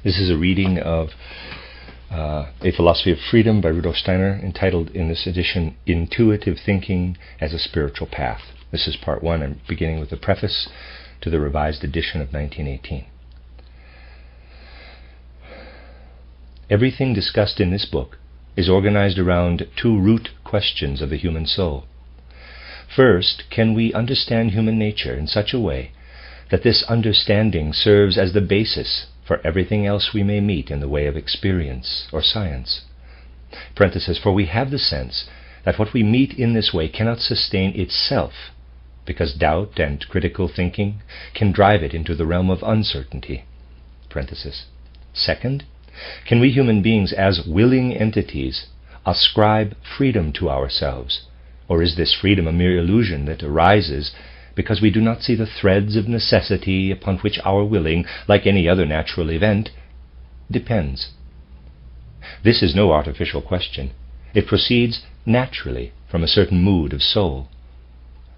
This is a reading of A Philosophy of Freedom by Rudolf Steiner, entitled in this edition, Intuitive Thinking as a Spiritual Path. This is part one. I'm beginning with the preface to the revised edition of 1918. Everything discussed in this book is organized around two root questions of the human soul. First, can we understand human nature in such a way that this understanding serves as the basis for everything else we may meet in the way of experience or science? Parenthesis, for we have the sense that what we meet in this way cannot sustain itself, because doubt and critical thinking can drive it into the realm of uncertainty. Parenthesis. Second, can we human beings as willing entities ascribe freedom to ourselves, or is this freedom a mere illusion that arises because we do not see the threads of necessity upon which our willing, like any other natural event, depends? This is no artificial question. It proceeds naturally from a certain mood of soul.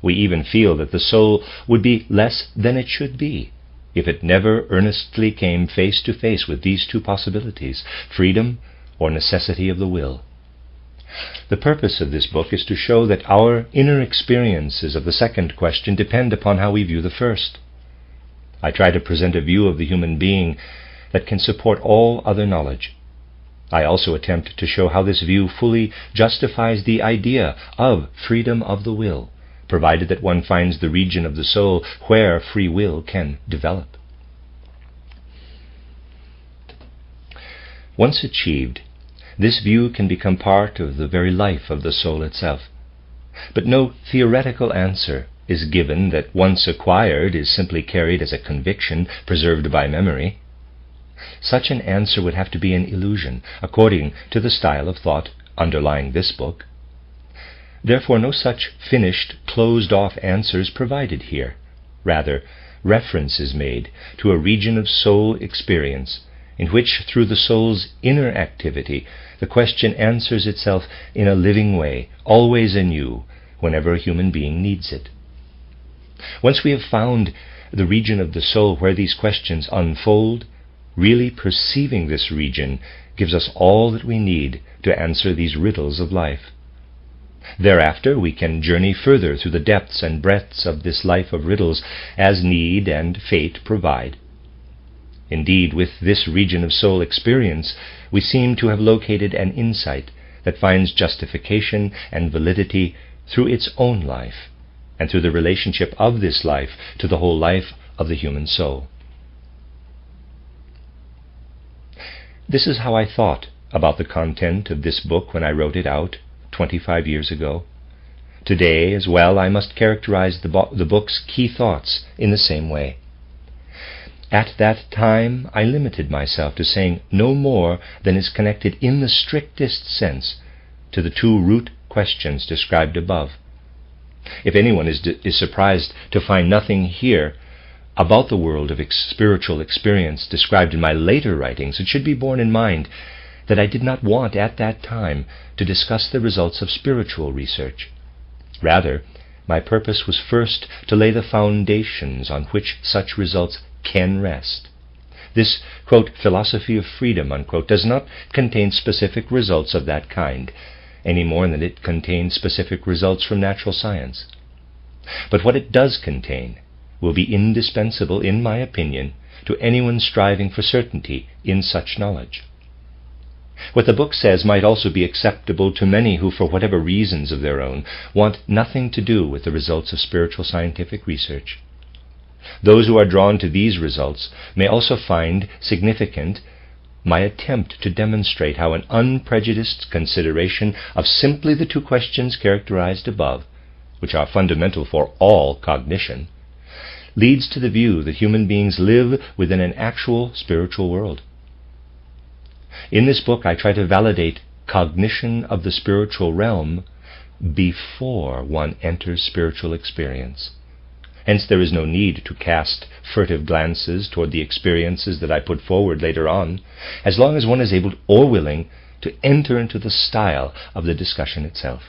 We even feel that the soul would be less than it should be if it never earnestly came face to face with these two possibilities, freedom or necessity of the will. The purpose of this book is to show that our inner experiences of the second question depend upon how we view the first. I try to present a view of the human being that can support all other knowledge. I also attempt to show how this view fully justifies the idea of freedom of the will, provided that one finds the region of the soul where free will can develop. Once achieved, this view can become part of the very life of the soul itself. But no theoretical answer is given that once acquired is simply carried as a conviction preserved by memory. Such an answer would have to be an illusion, according to the style of thought underlying this book. Therefore, no such finished, closed-off answer is provided here. Rather, reference is made to a region of soul experience in which, through the soul's inner activity, the question answers itself in a living way, always anew, whenever a human being needs it. Once we have found the region of the soul where these questions unfold, really perceiving this region gives us all that we need to answer these riddles of life. Thereafter we can journey further through the depths and breadths of this life of riddles as need and fate provide. Indeed, with this region of soul experience, we seem to have located an insight that finds justification and validity through its own life, and through the relationship of this life to the whole life of the human soul. This is how I thought about the content of this book when I wrote it out 25 years ago. Today, as well, I must characterize the book's key thoughts in the same way. At that time, I limited myself to saying no more than is connected in the strictest sense to the two root questions described above. If anyone is surprised to find nothing here about the world of spiritual experience described in my later writings, it should be borne in mind that I did not want at that time to discuss the results of spiritual research. Rather, my purpose was first to lay the foundations on which such results can rest. This, quote, philosophy of freedom, unquote, does not contain specific results of that kind, any more than it contains specific results from natural science. But what it does contain will be indispensable, in my opinion, to anyone striving for certainty in such knowledge. What the book says might also be acceptable to many who, for whatever reasons of their own, want nothing to do with the results of spiritual scientific research. Those who are drawn to these results may also find significant my attempt to demonstrate how an unprejudiced consideration of simply the two questions characterized above, which are fundamental for all cognition, leads to the view that human beings live within an actual spiritual world. In this book, I try to validate cognition of the spiritual realm before one enters spiritual experience. Hence, there is no need to cast furtive glances toward the experiences that I put forward later on, as long as one is able or willing to enter into the style of the discussion itself.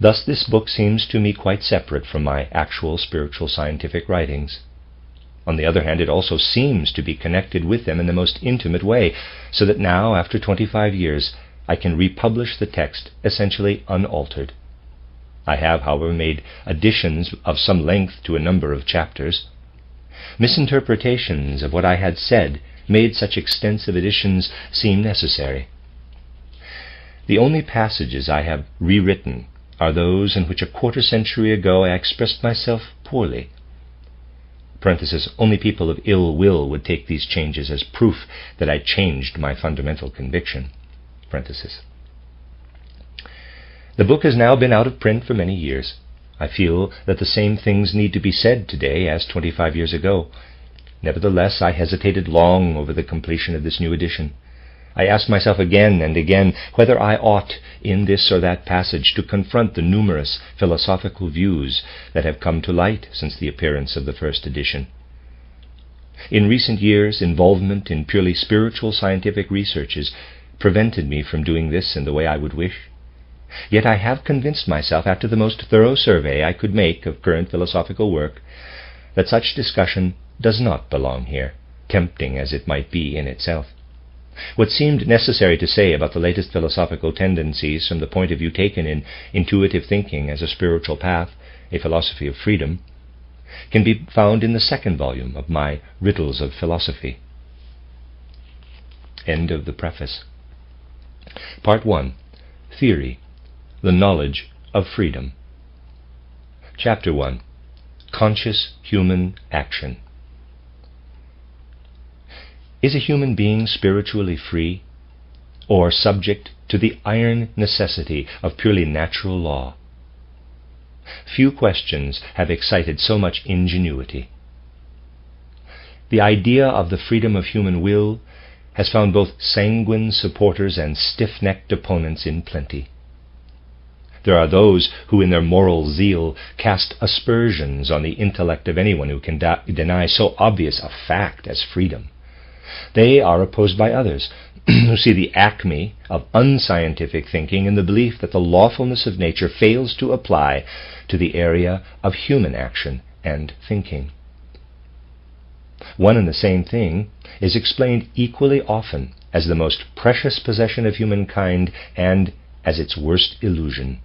Thus, this book seems to me quite separate from my actual spiritual scientific writings. On the other hand, it also seems to be connected with them in the most intimate way, so that now, after 25 years, I can republish the text essentially unaltered. I have, however, made additions of some length to a number of chapters. Misinterpretations of what I had said made such extensive additions seem necessary. The only passages I have rewritten are those in which a quarter-century ago I expressed myself poorly. Only people of ill will would take these changes as proof that I changed my fundamental conviction. The book has now been out of print for many years. I feel that the same things need to be said today as 25 years ago. Nevertheless, I hesitated long over the completion of this new edition. I asked myself again and again whether I ought, in this or that passage, to confront the numerous philosophical views that have come to light since the appearance of the first edition. In recent years, involvement in purely spiritual scientific researches prevented me from doing this in the way I would wish. Yet I have convinced myself, after the most thorough survey I could make of current philosophical work, that such discussion does not belong here, tempting as it might be in itself. What seemed necessary to say about the latest philosophical tendencies from the point of view taken in Intuitive Thinking as a Spiritual Path, a Philosophy of Freedom, can be found in the second volume of my Riddles of Philosophy. End of the preface. Part 1. Theory. The Knowledge of Freedom. Chapter 1. Conscious Human Action. Is a human being spiritually free, or subject to the iron necessity of purely natural law? Few questions have excited so much ingenuity. The idea of the freedom of human will has found both sanguine supporters and stiff-necked opponents in plenty. There are those who in their moral zeal cast aspersions on the intellect of anyone who can deny so obvious a fact as freedom. They are opposed by others who see the acme of unscientific thinking in the belief that the lawfulness of nature fails to apply to the area of human action and thinking. One and the same thing is explained equally often as the most precious possession of humankind and as its worst illusion.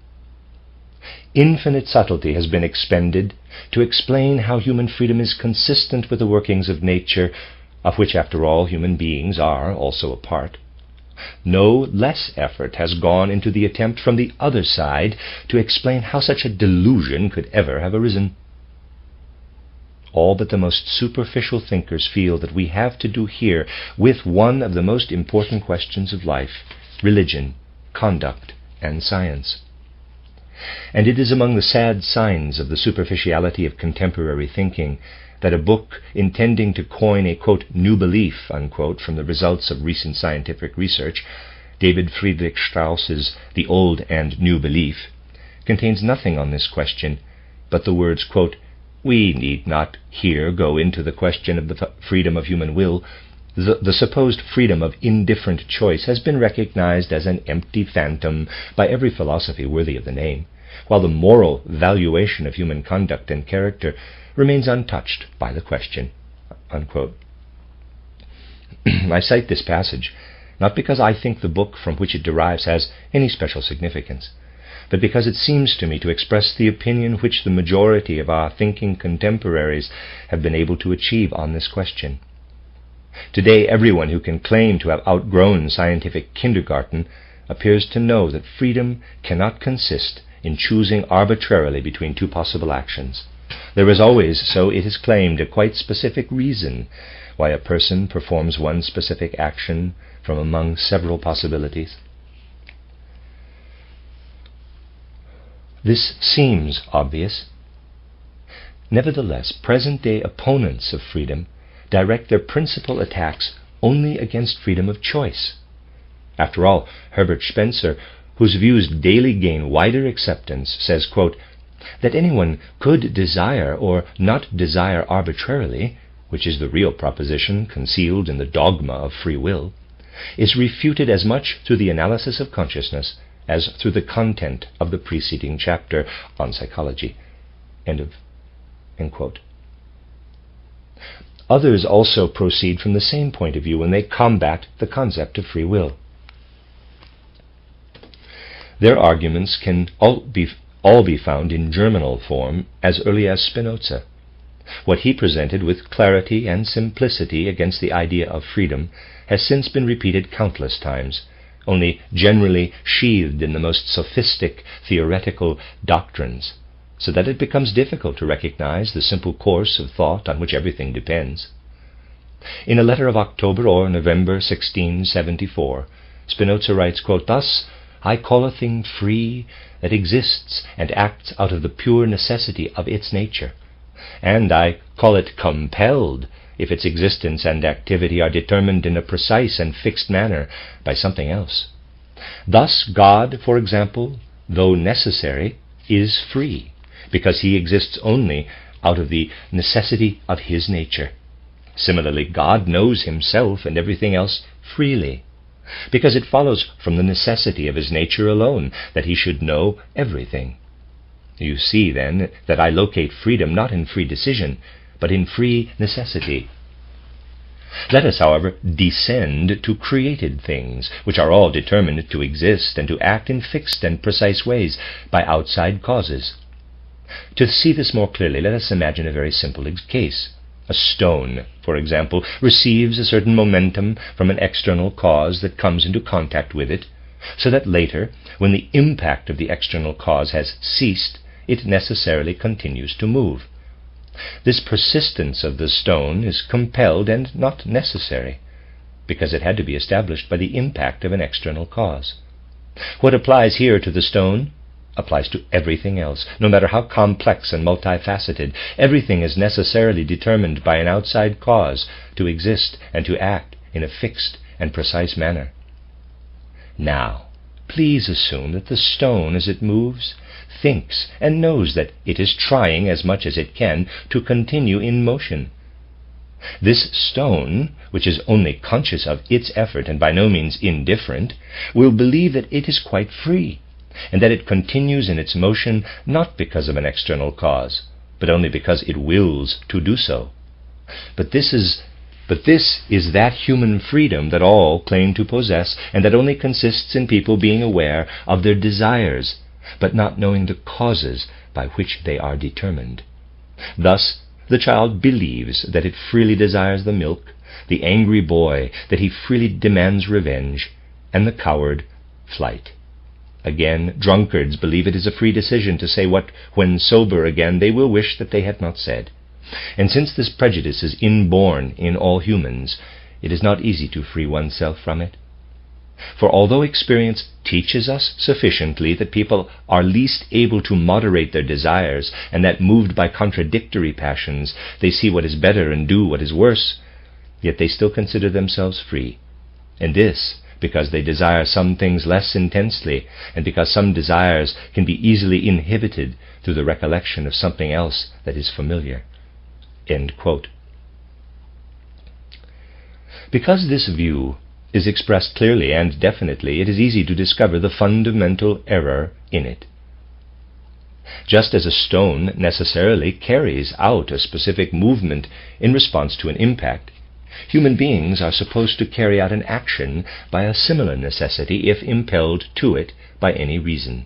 Infinite subtlety has been expended to explain how human freedom is consistent with the workings of nature, of which, after all, human beings are also a part. No less effort has gone into the attempt from the other side to explain how such a delusion could ever have arisen. All but the most superficial thinkers feel that we have to do here with one of the most important questions of life: religion, conduct, and science. And it is among the sad signs of the superficiality of contemporary thinking that a book intending to coin a, quote, new belief, unquote, from the results of recent scientific research, David Friedrich Strauss's The Old and New Belief, contains nothing on this question but the words, quote, "We need not here go into the question of the freedom of human will. The supposed freedom of indifferent choice has been recognized as an empty phantom by every philosophy worthy of the name, while the moral valuation of human conduct and character remains untouched by the question," unquote. I cite this passage not because I think the book from which it derives has any special significance, but because it seems to me to express the opinion which the majority of our thinking contemporaries have been able to achieve on this question. Today, everyone who can claim to have outgrown scientific kindergarten appears to know that freedom cannot consist in choosing arbitrarily between two possible actions. There is always, so it is claimed, a quite specific reason why a person performs one specific action from among several possibilities. This seems obvious. Nevertheless, present-day opponents of freedom direct their principal attacks only against freedom of choice. After all, Herbert Spencer, whose views daily gain wider acceptance, says, quote, that anyone could desire or not desire arbitrarily, which is the real proposition concealed in the dogma of free will, is refuted as much through the analysis of consciousness as through the content of the preceding chapter on psychology. End quote. others also proceed from the same point of view when they combat the concept of free will. Their arguments can all be found in germinal form as early as Spinoza. What he presented with clarity and simplicity against the idea of freedom has since been repeated countless times, only generally sheathed in the most sophistic theoretical doctrines, so that it becomes difficult to recognize the simple course of thought on which everything depends. In a letter of October or November 1674, Spinoza writes, quote, "Thus I call a thing free that exists and acts out of the pure necessity of its nature, and I call it compelled if its existence and activity are determined in a precise and fixed manner by something else. Thus God, for example, though necessary, is free, because he exists only out of the necessity of his nature. Similarly, God knows himself and everything else freely, because it follows from the necessity of his nature alone that he should know everything. You see, then, that I locate freedom not in free decision, but in free necessity. Let us, however, descend to created things, which are all determined to exist and to act in fixed and precise ways by outside causes. To see this more clearly, let us imagine a very simple case. A stone, for example, receives a certain momentum from an external cause that comes into contact with it, so that later, when the impact of the external cause has ceased, it necessarily continues to move. This persistence of the stone is compelled and not necessary, because it had to be established by the impact of an external cause. What applies here to the stone applies to everything else, no matter how complex and multifaceted. Everything is necessarily determined by an outside cause to exist and to act in a fixed and precise manner. Now, please assume that the stone, as it moves, thinks and knows that it is trying as much as it can to continue in motion. This stone, which is only conscious of its effort and by no means indifferent, will believe that it is quite free, and that it continues in its motion not because of an external cause, but only because it wills to do so. But this is that human freedom that all claim to possess, and that only consists in people being aware of their desires, but not knowing the causes by which they are determined. Thus, the child believes that it freely desires the milk, the angry boy that he freely demands revenge, and the coward flight. Again, drunkards believe it is a free decision to say what, when sober again, they will wish that they had not said. And since this prejudice is inborn in all humans, it is not easy to free oneself from it. For although experience teaches us sufficiently that people are least able to moderate their desires, and that moved by contradictory passions they see what is better and do what is worse, yet they still consider themselves free. And this because they desire some things less intensely, and because some desires can be easily inhibited through the recollection of something else that is familiar." End quote. Because this view is expressed clearly and definitely, it is easy to discover the fundamental error in it. Just as a stone necessarily carries out a specific movement in response to an impact, human beings are supposed to carry out an action by a similar necessity if impelled to it by any reason.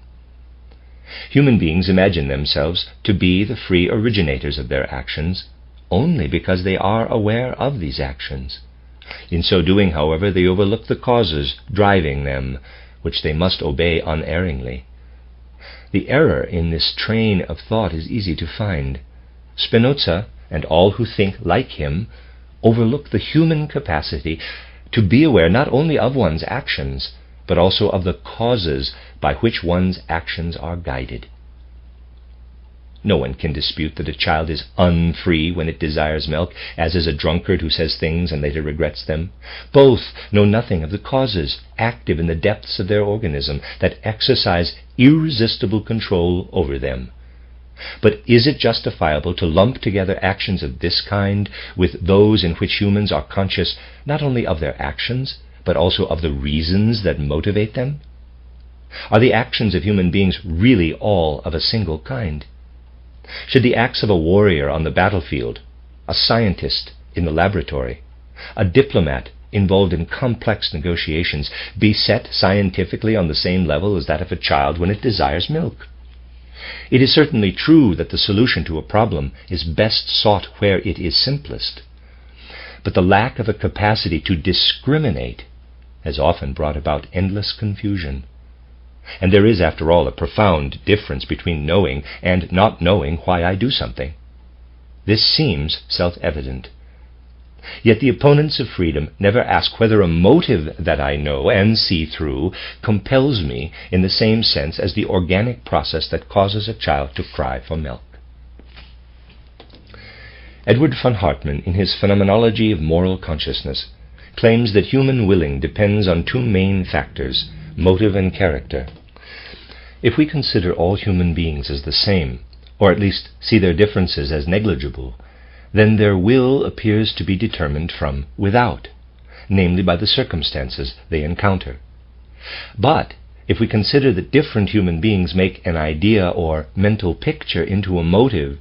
Human beings imagine themselves to be the free originators of their actions only because they are aware of these actions. In so doing, however, they overlook the causes driving them, which they must obey unerringly. The error in this train of thought is easy to find. Spinoza, and all who think like him, overlook the human capacity to be aware not only of one's actions, but also of the causes by which one's actions are guided. No one can dispute that a child is unfree when it desires milk, as is a drunkard who says things and later regrets them. Both know nothing of the causes active in the depths of their organism that exercise irresistible control over them. But is it justifiable to lump together actions of this kind with those in which humans are conscious not only of their actions, but also of the reasons that motivate them? Are the actions of human beings really all of a single kind? Should the acts of a warrior on the battlefield, a scientist in the laboratory, a diplomat involved in complex negotiations, be set scientifically on the same level as that of a child when it desires milk? It is certainly true that the solution to a problem is best sought where it is simplest, but the lack of a capacity to discriminate has often brought about endless confusion. And there is, after all, a profound difference between knowing and not knowing why I do something. This seems self-evident. Yet the opponents of freedom never ask whether a motive that I know and see through compels me in the same sense as the organic process that causes a child to cry for milk. Edward von Hartmann, in his Phenomenology of Moral Consciousness, claims that human willing depends on two main factors, motive and character. If we consider all human beings as the same, or at least see their differences as negligible, then their will appears to be determined from without, namely by the circumstances they encounter. But if we consider that different human beings make an idea or mental picture into a motive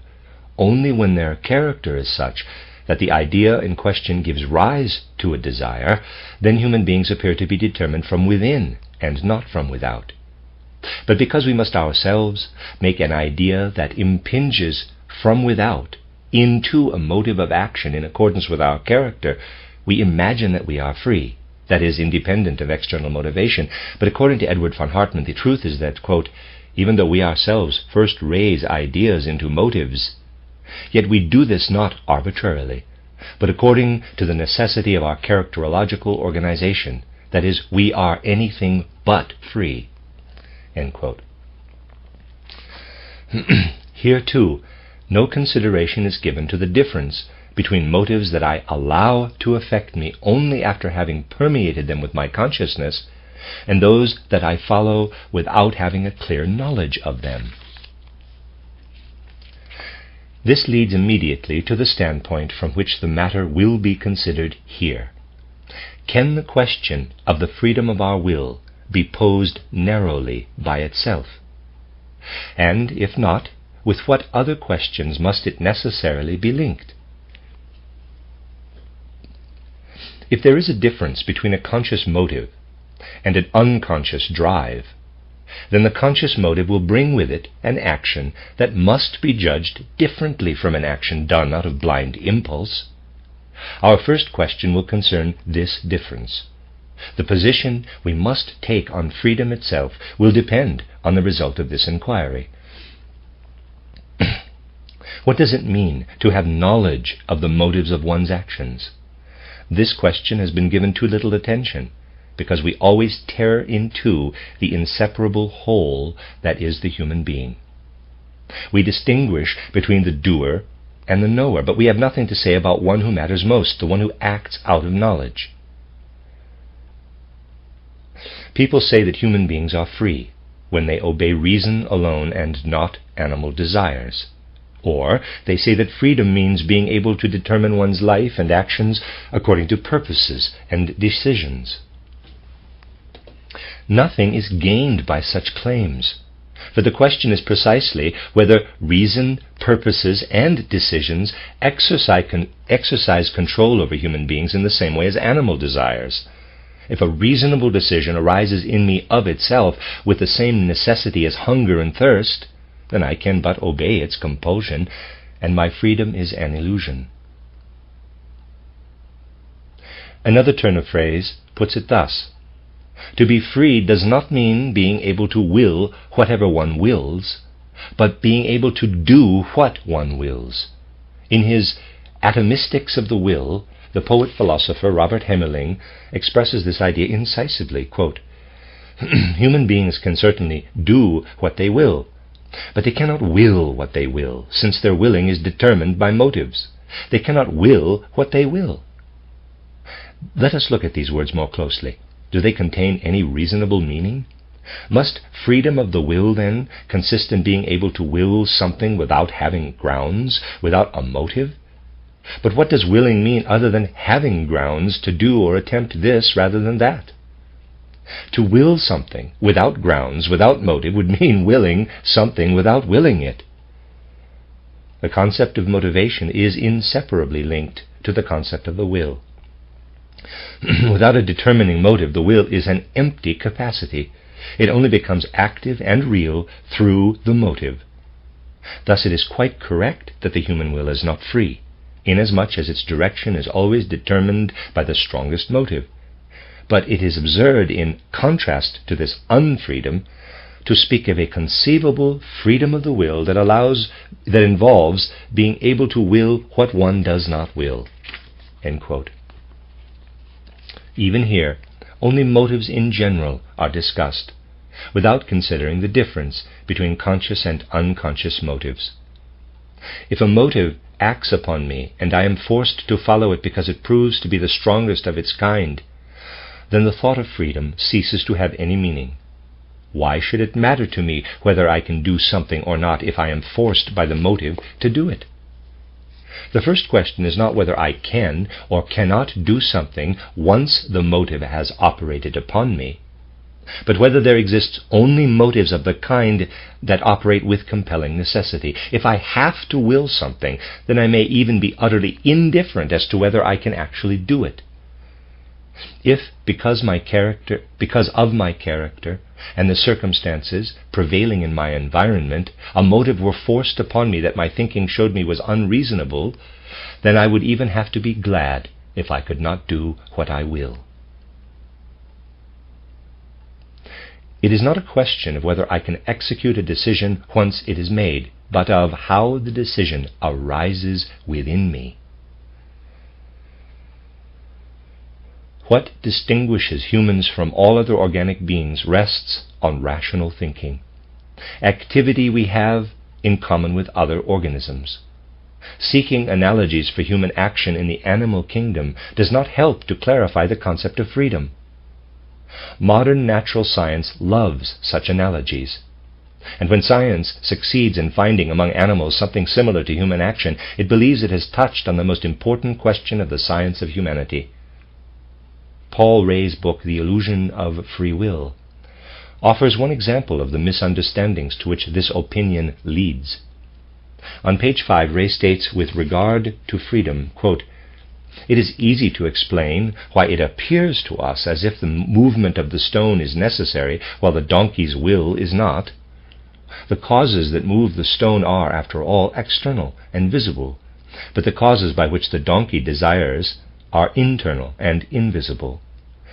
only when their character is such that the idea in question gives rise to a desire, then human beings appear to be determined from within and not from without. But because we must ourselves make an idea that impinges from without into a motive of action in accordance with our character, we imagine that we are free, that is, independent of external motivation. But according to Edward von Hartmann, the truth is that, quote, even though we ourselves first raise ideas into motives, yet we do this not arbitrarily, but according to the necessity of our characterological organization, that is, we are anything but free. End quote. Here, too, no consideration is given to the difference between motives that I allow to affect me only after having permeated them with my consciousness, and those that I follow without having a clear knowledge of them. This leads immediately to the standpoint from which the matter will be considered here. Can the question of the freedom of our will be posed narrowly by itself? And if not, with what other questions must it necessarily be linked? If there is a difference between a conscious motive and an unconscious drive, then the conscious motive will bring with it an action that must be judged differently from an action done out of blind impulse. Our first question will concern this difference. The position we must take on freedom itself will depend on the result of this inquiry. What does it mean to have knowledge of the motives of one's actions? This question has been given too little attention, because we always tear in two the inseparable whole that is the human being. We distinguish between the doer and the knower, but we have nothing to say about one who matters most, the one who acts out of knowledge. People say that human beings are free when they obey reason alone and not animal desires. Or they say that freedom means being able to determine one's life and actions according to purposes and decisions. Nothing is gained by such claims, for the question is precisely whether reason, purposes, and decisions exercise control over human beings in the same way as animal desires. If a reasonable decision arises in me of itself with the same necessity as hunger and thirst, then I can but obey its compulsion, and my freedom is an illusion. Another turn of phrase puts it thus: to be free does not mean being able to will whatever one wills, but being able to do what one wills. In his Atomistics of the Will, the poet-philosopher Robert Hemmerling expresses this idea incisively. Quote, human beings can certainly do what they will, but they cannot will what they will, since their willing is determined by motives. They cannot will what they will. Let us look at these words more closely. Do they contain any reasonable meaning? Must freedom of the will, then, consist in being able to will something without having grounds, without a motive? But what does willing mean other than having grounds to do or attempt this rather than that? To will something without grounds, without motive, would mean willing something without willing it. The concept of motivation is inseparably linked to the concept of the will. Without a determining motive, the will is an empty capacity. It only becomes active and real through the motive. Thus it is quite correct that the human will is not free, inasmuch as its direction is always determined by the strongest motive. But it is absurd, in contrast to this unfreedom, to speak of a conceivable freedom of the will that involves being able to will what one does not will." End quote. Even here, only motives in general are discussed, without considering the difference between conscious and unconscious motives. If a motive acts upon me and I am forced to follow it because it proves to be the strongest of its kind, then the thought of freedom ceases to have any meaning. Why should it matter to me whether I can do something or not if I am forced by the motive to do it? The first question is not whether I can or cannot do something once the motive has operated upon me, but whether there exists only motives of the kind that operate with compelling necessity. If I have to will something, then I may even be utterly indifferent as to whether I can actually do it. If, because of my character and the circumstances prevailing in my environment, a motive were forced upon me that my thinking showed me was unreasonable, then I would even have to be glad if I could not do what I will. It is not a question of whether I can execute a decision once it is made, but of how the decision arises within me. What distinguishes humans from all other organic beings rests on rational thinking, activity we have in common with other organisms. Seeking analogies for human action in the animal kingdom does not help to clarify the concept of freedom. Modern natural science loves such analogies, and when science succeeds in finding among animals something similar to human action, it believes it has touched on the most important question of the science of humanity. Paul Ray's book, The Illusion of Free Will, offers one example of the misunderstandings to which this opinion leads. On page 5, Ray states with regard to freedom, quote, "It is easy to explain why it appears to us as if the movement of the stone is necessary while the donkey's will is not. The causes that move the stone are, after all, external and visible, but the causes by which the donkey desires are internal and invisible.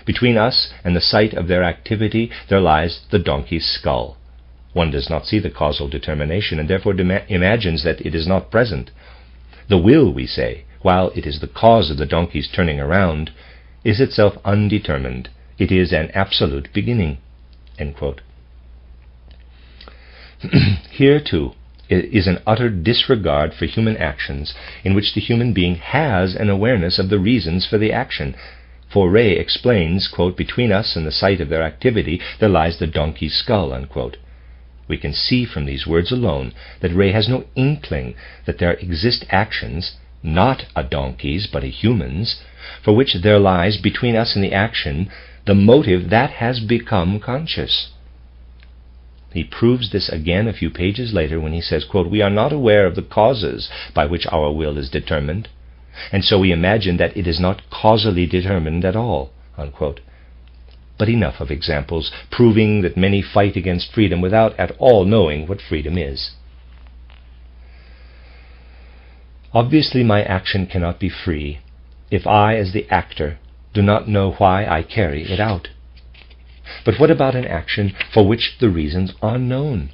Between us and the site of their activity there lies the donkey's skull. One does not see the causal determination and therefore imagines that it is not present. The will, we say, while it is the cause of the donkey's turning around, is itself undetermined. It is an absolute beginning." End quote. Here, too, is an utter disregard for human actions in which the human being has an awareness of the reasons for the action. For Ray explains, quote, "Between us and the site of their activity there lies the donkey's skull," unquote. We can see from these words alone that Ray has no inkling that there exist actions, not a donkey's but a human's, for which there lies between us and the action the motive that has become conscious. He proves this again a few pages later when he says, quote, "We are not aware of the causes by which our will is determined, and so we imagine that it is not causally determined at all," unquote. But enough of examples proving that many fight against freedom without at all knowing what freedom is. Obviously, my action cannot be free if I, as the actor, do not know why I carry it out. But what about an action for which the reasons are known?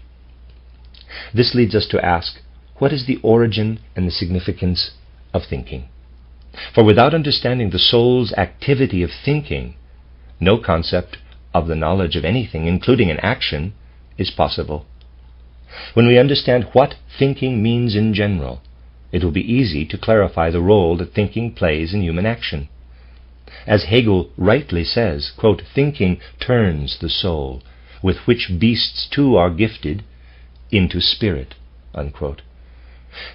This leads us to ask, what is the origin and the significance of thinking? For without understanding the soul's activity of thinking, no concept of the knowledge of anything, including an action, is possible. When we understand what thinking means in general, it will be easy to clarify the role that thinking plays in human action. As Hegel rightly says, quote, "Thinking turns the soul, with which beasts too are gifted, into spirit," unquote.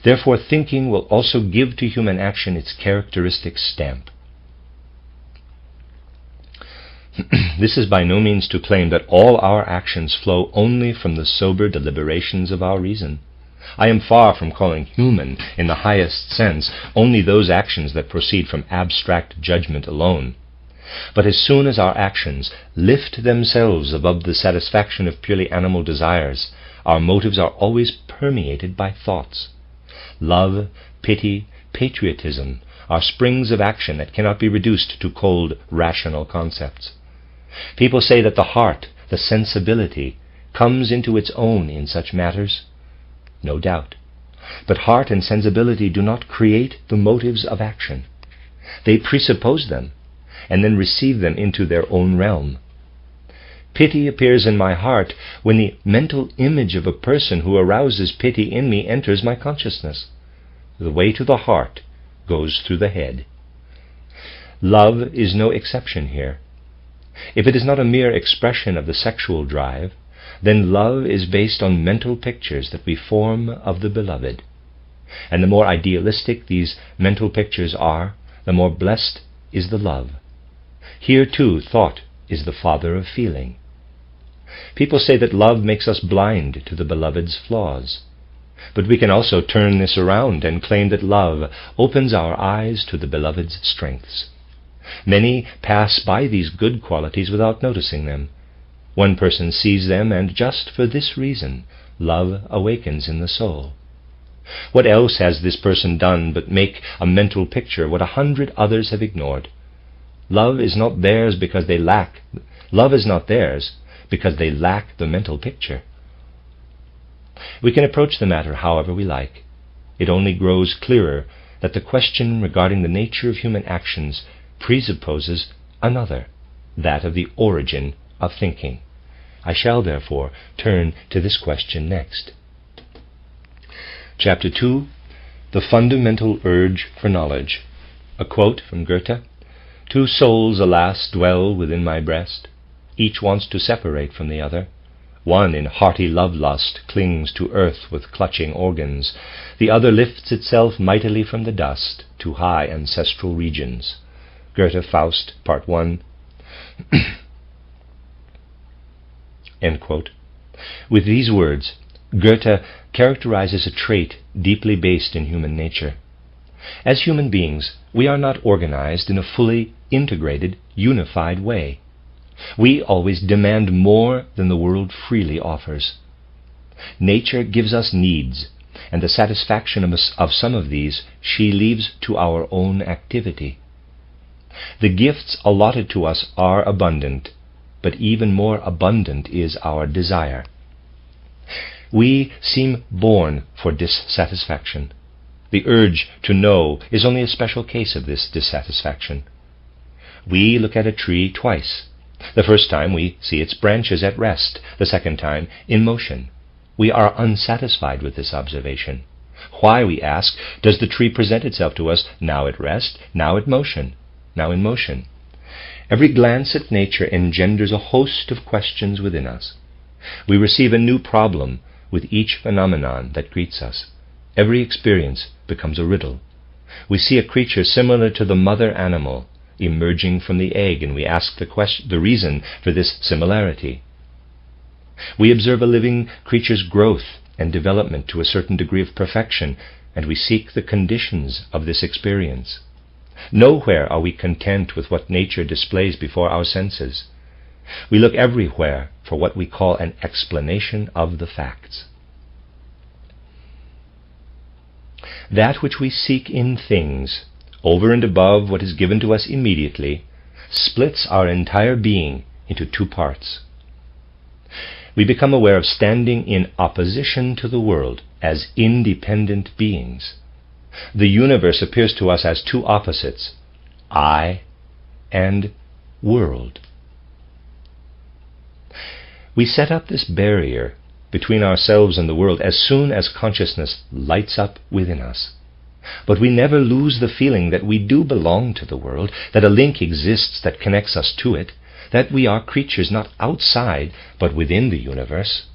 Therefore, thinking will also give to human action its characteristic stamp. This is by no means to claim that all our actions flow only from the sober deliberations of our reason. I am far from calling human, in the highest sense, only those actions that proceed from abstract judgment alone. But as soon as our actions lift themselves above the satisfaction of purely animal desires, our motives are always permeated by thoughts. Love, pity, patriotism are springs of action that cannot be reduced to cold, rational concepts. People say that the heart, the sensibility, comes into its own in such matters. No doubt. But heart and sensibility do not create the motives of action. They presuppose them, and then receive them into their own realm. Pity appears in my heart when the mental image of a person who arouses pity in me enters my consciousness. The way to the heart goes through the head. Love is no exception here. If it is not a mere expression of the sexual drive, then love is based on mental pictures that we form of the beloved. And the more idealistic these mental pictures are, the more blessed is the love. Here, too, thought is the father of feeling. People say that love makes us blind to the beloved's flaws. But we can also turn this around and claim that love opens our eyes to the beloved's strengths. Many pass by these good qualities without noticing them. One person sees them, and just for this reason, love awakens in the soul. What else has this person done but make a mental picture what 100 others have ignored? Love is not theirs because they lack the mental picture. We can approach the matter however we like. It only grows clearer that the question regarding the nature of human actions presupposes another, that of the origin of thinking. I shall therefore turn to this question next. Chapter 2, The Fundamental Urge for Knowledge. A quote from Goethe. "Two souls, alas, dwell within my breast. Each wants to separate from the other. One in hearty love-lust clings to earth with clutching organs. The other lifts itself mightily from the dust to high ancestral regions." Goethe, Faust, Part 1. End quote. With these words, Goethe characterizes a trait deeply based in human nature. As human beings, we are not organized in a fully integrated, unified way. We always demand more than the world freely offers. Nature gives us needs, and the satisfaction of some of these she leaves to our own activity. The gifts allotted to us are abundant, but even more abundant is our desire. We seem born for dissatisfaction. The urge to know is only a special case of this dissatisfaction. We look at a tree twice. The first time we see its branches at rest, the second time in motion. We are unsatisfied with this observation. Why, we ask, does the tree present itself to us now at rest, now in motion? Every glance at nature engenders a host of questions within us. We receive a new problem with each phenomenon that greets us. Every experience becomes a riddle. We see a creature similar to the mother animal emerging from the egg, and we ask the reason for this similarity. We observe a living creature's growth and development to a certain degree of perfection, and we seek the conditions of this experience. Nowhere are we content with what nature displays before our senses. We look everywhere for what we call an explanation of the facts. That which we seek in things, over and above what is given to us immediately, splits our entire being into two parts. We become aware of standing in opposition to the world as independent beings. The universe appears to us as two opposites, I and world. We set up this barrier between ourselves and the world as soon as consciousness lights up within us. But we never lose the feeling that we do belong to the world, that a link exists that connects us to it, that we are creatures not outside but within the universe.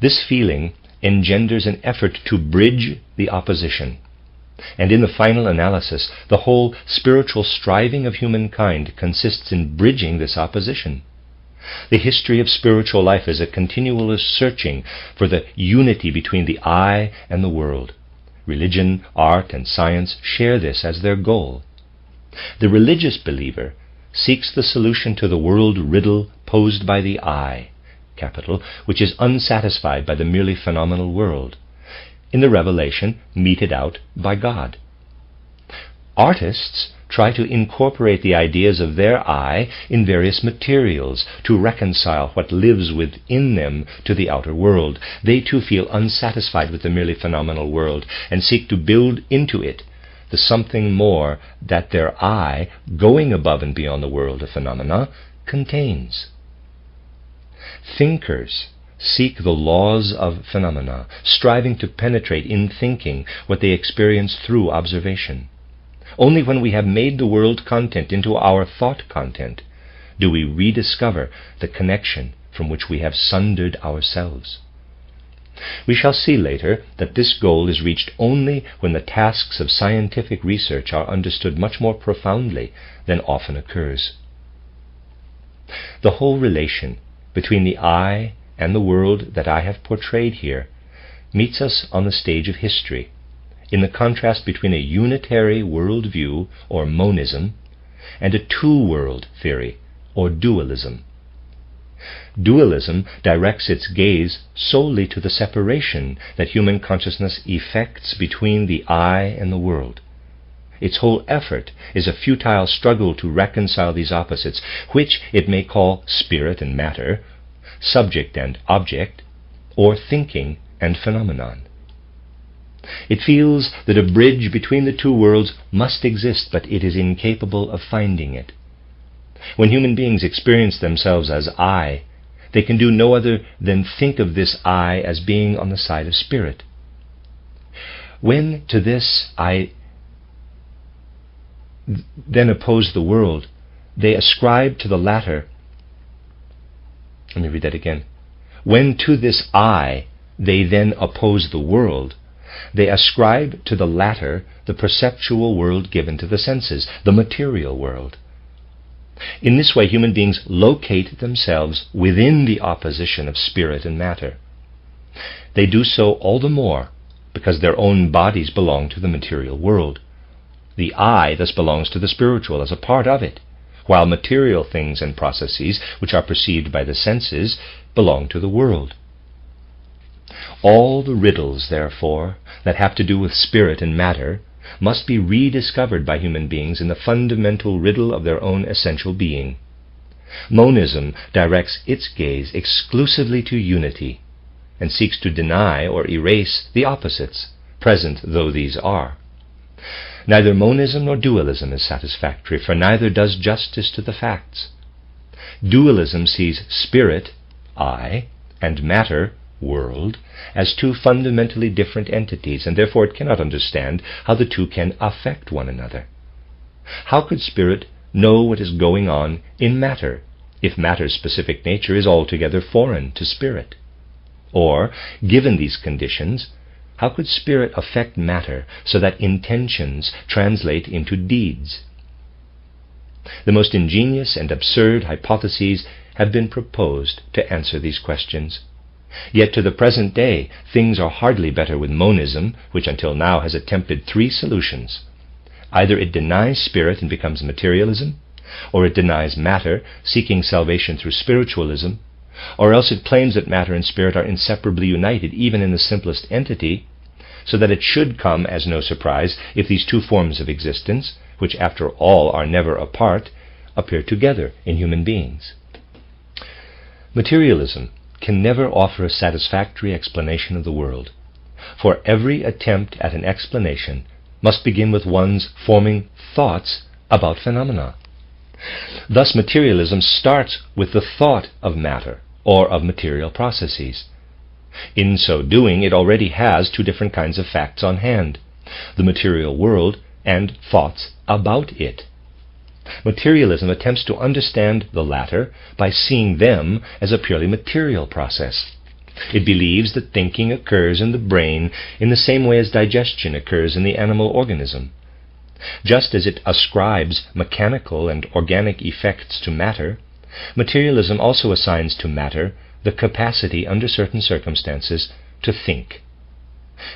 This feeling engenders an effort to bridge the opposition. And in the final analysis, the whole spiritual striving of humankind consists in bridging this opposition. The history of spiritual life is a continual searching for the unity between the I and the world. Religion, art, and science share this as their goal. The religious believer seeks the solution to the world riddle posed by the I, capital, which is unsatisfied by the merely phenomenal world, in the revelation meted out by God. Artists try to incorporate the ideas of their I in various materials to reconcile what lives within them to the outer world. They too feel unsatisfied with the merely phenomenal world and seek to build into it the something more that their I, going above and beyond the world of phenomena, contains. Thinkers seek the laws of phenomena, striving to penetrate in thinking what they experience through observation. Only when we have made the world content into our thought content do we rediscover the connection from which we have sundered ourselves. We shall see later that this goal is reached only when the tasks of scientific research are understood much more profoundly than often occurs. The whole relation between the I and the world that I have portrayed here meets us on the stage of history, in the contrast between a unitary worldview, or monism, and a two-world theory, or dualism. Dualism directs its gaze solely to the separation that human consciousness effects between the I and the world. Its whole effort is a futile struggle to reconcile these opposites, which it may call spirit and matter, subject and object, or thinking and phenomenon. It feels that a bridge between the two worlds must exist, but it is incapable of finding it. When human beings experience themselves as I, they can do no other than think of this I as being on the side of spirit. When to this I then oppose the world, they ascribe to the latter. Let me read that again. When to this I they then oppose the world, they ascribe to the latter the perceptual world given to the senses, the material world. In this way, human beings locate themselves within the opposition of spirit and matter. They do so all the more because their own bodies belong to the material world. The I thus belongs to the spiritual as a part of it, while material things and processes, which are perceived by the senses, belong to the world. All the riddles, therefore, that have to do with spirit and matter must be rediscovered by human beings in the fundamental riddle of their own essential being. Monism directs its gaze exclusively to unity and seeks to deny or erase the opposites, present though these are. Neither monism nor dualism is satisfactory, for neither does justice to the facts. Dualism sees spirit, I, and matter, world, as two fundamentally different entities, and therefore it cannot understand how the two can affect one another. How could spirit know what is going on in matter, if matter's specific nature is altogether foreign to spirit? Or, given these conditions, how could spirit affect matter so that intentions translate into deeds? The most ingenious and absurd hypotheses have been proposed to answer these questions. Yet to the present day, things are hardly better with monism, which until now has attempted three solutions. Either it denies spirit and becomes materialism, or it denies matter, seeking salvation through spiritualism, or else it claims that matter and spirit are inseparably united, even in the simplest entity, so that it should come as no surprise if these two forms of existence, which after all are never apart, appear together in human beings. Materialism can never offer a satisfactory explanation of the world, for every attempt at an explanation must begin with one's forming thoughts about phenomena. Thus materialism starts with the thought of matter or of material processes. In so doing, it already has two different kinds of facts on hand, the material world and thoughts about it. Materialism attempts to understand the latter by seeing them as a purely material process. It believes that thinking occurs in the brain in the same way as digestion occurs in the animal organism. Just as it ascribes mechanical and organic effects to matter, Materialism also assigns to matter the capacity, under certain circumstances, to think.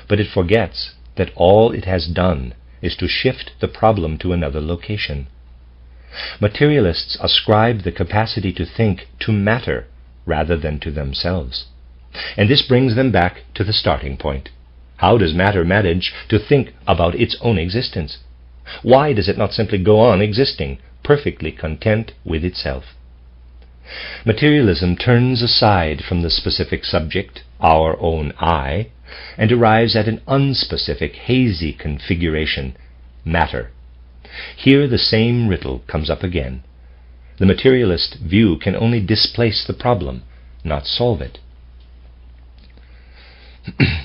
But it forgets that all it has done is to shift the problem to another location. Materialists ascribe the capacity to think to matter rather than to themselves. And this brings them back to the starting point. How does matter manage to think about its own existence? Why does it not simply go on existing, perfectly content with itself? Materialism turns aside from the specific subject, our own I, and arrives at an unspecific, hazy configuration, matter. Here the same riddle comes up again. The materialist view can only displace the problem, not solve it.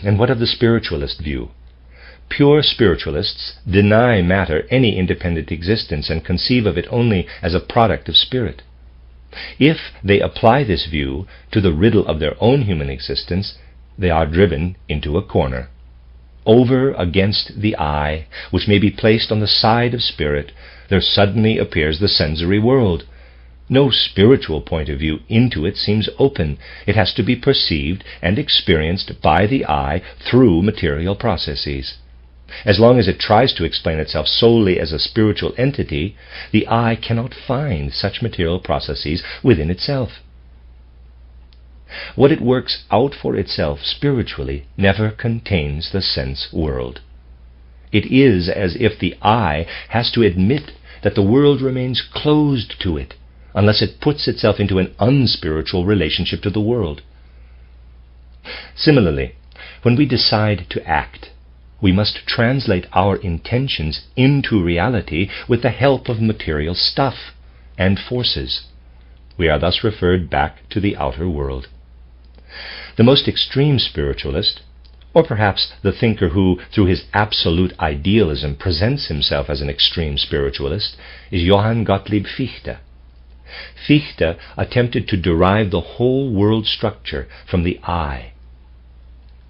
And what of the spiritualist view? Pure spiritualists deny matter any independent existence and conceive of it only as a product of spirit. If they apply this view to the riddle of their own human existence, they are driven into a corner. Over against the I, which may be placed on the side of spirit, there suddenly appears the sensory world. No spiritual point of view into it seems open. It has to be perceived and experienced by the I through material processes. As long as it tries to explain itself solely as a spiritual entity, the I cannot find such material processes within itself. What it works out for itself spiritually never contains the sense world. It is as if the I has to admit that the world remains closed to it unless it puts itself into an unspiritual relationship to the world. Similarly, when we decide to act, we must translate our intentions into reality with the help of material stuff and forces. We are thus referred back to the outer world. The most extreme spiritualist, or perhaps the thinker who, through his absolute idealism, presents himself as an extreme spiritualist, is Johann Gottlieb Fichte. Fichte attempted to derive the whole world structure from the I.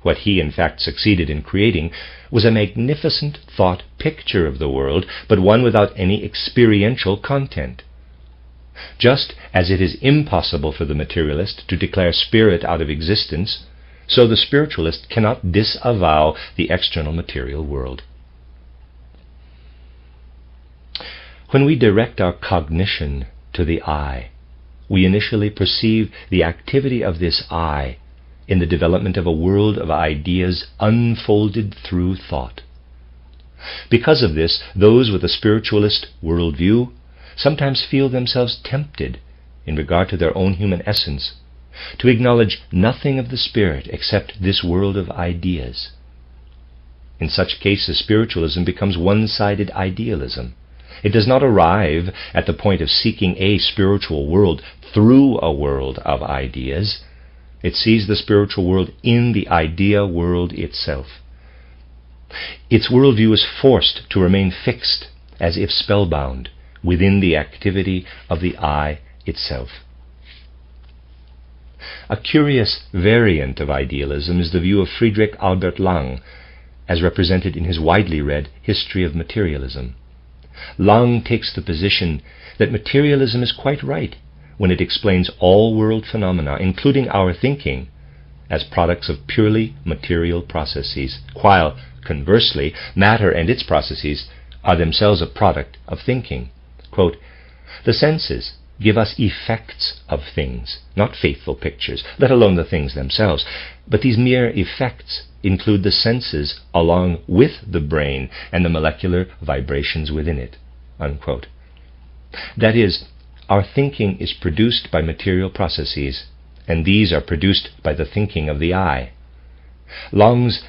What he in fact succeeded in creating was a magnificent thought picture of the world, but one without any experiential content. Just as it is impossible for the materialist to declare spirit out of existence, so the spiritualist cannot disavow the external material world. When we direct our cognition to the I, we initially perceive the activity of this I in the development of a world of ideas unfolded through thought. Because of this, those with a spiritualist worldview sometimes feel themselves tempted, in regard to their own human essence, to acknowledge nothing of the spirit except this world of ideas. In such cases, spiritualism becomes one-sided idealism. It does not arrive at the point of seeking a spiritual world through a world of ideas. It sees the spiritual world in the idea world itself. Its worldview is forced to remain fixed, as if spellbound, within the activity of the I itself. A curious variant of idealism is the view of Friedrich Albert Lang, as represented in his widely read History of Materialism. Lang takes the position that materialism is quite right when it explains all world phenomena, including our thinking, as products of purely material processes, while, conversely, matter and its processes are themselves a product of thinking. Quote, "The senses give us effects of things, not faithful pictures, let alone the things themselves. But these mere effects include the senses along with the brain and the molecular vibrations within it." Unquote. That is, our thinking is produced by material processes, and these are produced by the thinking of the I. Lang's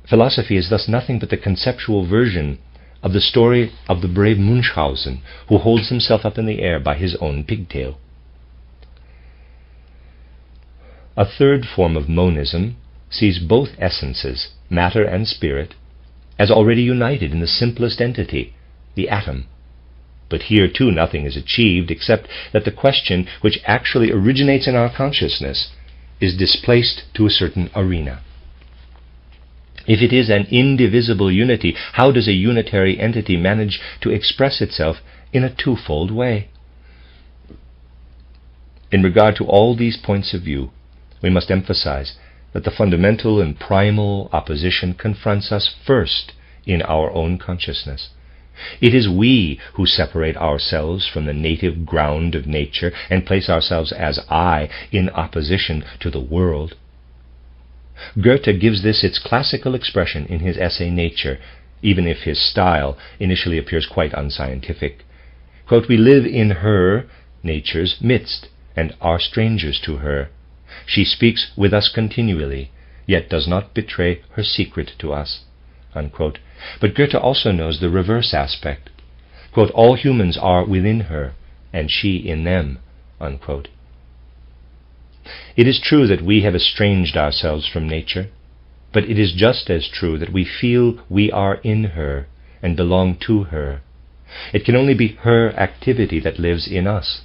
philosophy is thus nothing but the conceptual version of the story of the brave Munchausen, who holds himself up in the air by his own pigtail. A third form of monism sees both essences, matter and spirit, as already united in the simplest entity, the atom. But here too nothing is achieved except that the question which actually originates in our consciousness is displaced to a certain arena. If it is an indivisible unity, how does a unitary entity manage to express itself in a twofold way? In regard to all these points of view, we must emphasize that the fundamental and primal opposition confronts us first in our own consciousness. It is we who separate ourselves from the native ground of nature and place ourselves as I in opposition to the world. Goethe gives this its classical expression in his essay Nature, even if his style initially appears quite unscientific. Quote, "We live in her, nature's, midst, and are strangers to her. She speaks with us continually, yet does not betray her secret to us." Unquote. But Goethe also knows the reverse aspect. Quote, "All humans are within her, and she in them." Unquote. It is true that we have estranged ourselves from nature, but it is just as true that we feel we are in her and belong to her. It can only be her activity that lives in us.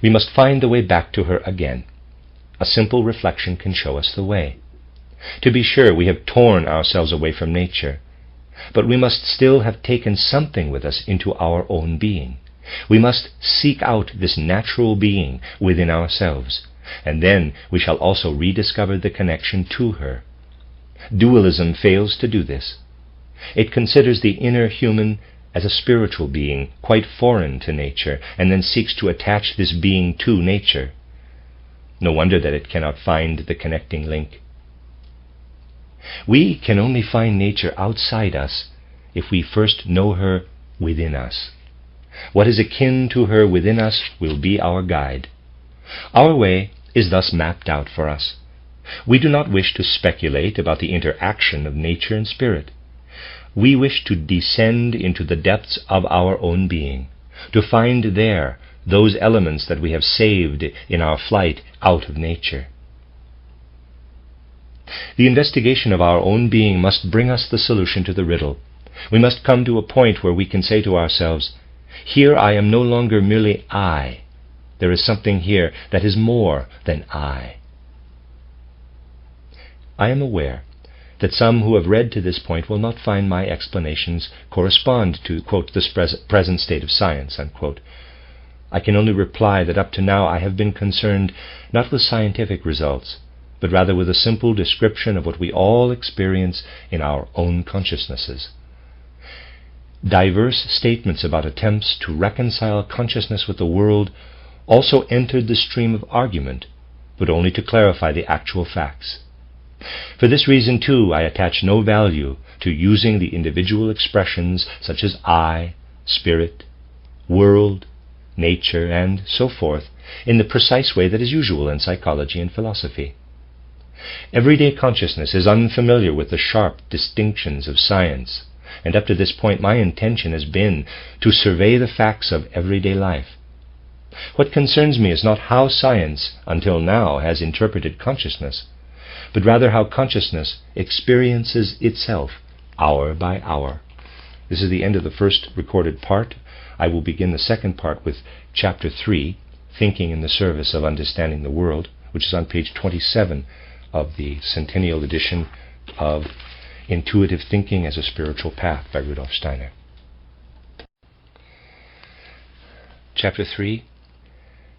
We must find the way back to her again. A simple reflection can show us the way. To be sure, we have torn ourselves away from nature, but we must still have taken something with us into our own being. We must seek out this natural being within ourselves, and then we shall also rediscover the connection to her. Dualism fails to do this. It considers the inner human as a spiritual being quite foreign to nature, and then seeks to attach this being to nature. No wonder that it cannot find the connecting link. We can only find nature outside us if we first know her within us. What is akin to her within us will be our guide. Our way is thus mapped out for us. We do not wish to speculate about the interaction of nature and spirit. We wish to descend into the depths of our own being, to find there those elements that we have saved in our flight out of nature. The investigation of our own being must bring us the solution to the riddle. We must come to a point where we can say to ourselves, "Here I am no longer merely I. There is something here that is more than I." I am aware that some who have read to this point will not find my explanations correspond to, quote, "this present state of science," unquote. I can only reply that up to now I have been concerned not with scientific results, but rather with a simple description of what we all experience in our own consciousnesses. Diverse statements about attempts to reconcile consciousness with the world also entered the stream of argument, but only to clarify the actual facts. For this reason, too, I attach no value to using the individual expressions such as I, spirit, world, nature, and so forth in the precise way that is usual in psychology and philosophy. Everyday consciousness is unfamiliar with the sharp distinctions of science, and up to this point my intention has been to survey the facts of everyday life. What concerns me is not how science until now has interpreted consciousness, but rather how consciousness experiences itself hour by hour. This is the end of the first recorded part. I will begin the second part with Chapter 3, Thinking in the Service of Understanding the World, which is on page 27 of the centennial edition of Intuitive Thinking as a Spiritual Path by Rudolf Steiner. Chapter 3,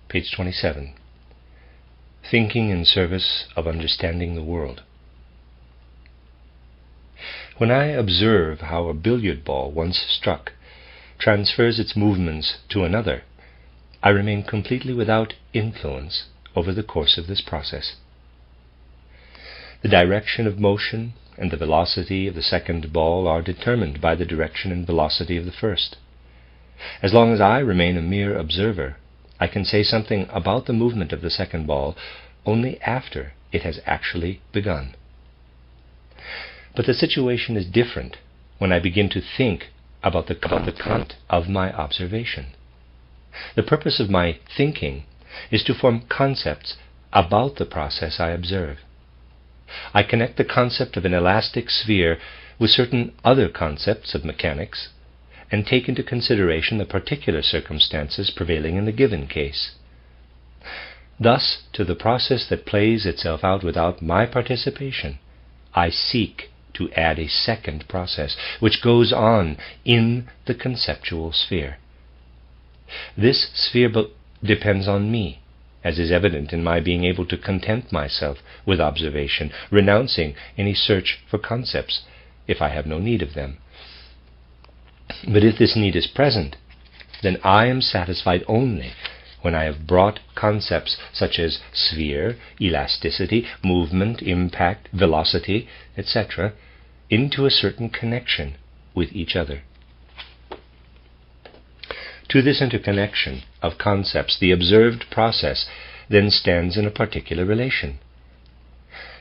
page 27. Thinking in Service of Understanding the World. When I observe how a billiard ball once struck transfers its movements to another, I remain completely without influence over the course of this process. The direction of motion and the velocity of the second ball are determined by the direction and velocity of the first. As long as I remain a mere observer, I can say something about the movement of the second ball only after it has actually begun. But the situation is different when I begin to think about the content of my observation. The purpose of my thinking is to form concepts about the process I observe. I connect the concept of an elastic sphere with certain other concepts of mechanics and take into consideration the particular circumstances prevailing in the given case. Thus, to the process that plays itself out without my participation, I seek to add a second process, which goes on in the conceptual sphere. This sphere depends on me, as is evident in my being able to content myself with observation, renouncing any search for concepts if I have no need of them. But if this need is present, then I am satisfied only when I have brought concepts such as sphere, elasticity, movement, impact, velocity, etc., into a certain connection with each other. To this interconnection of concepts, the observed process then stands in a particular relation.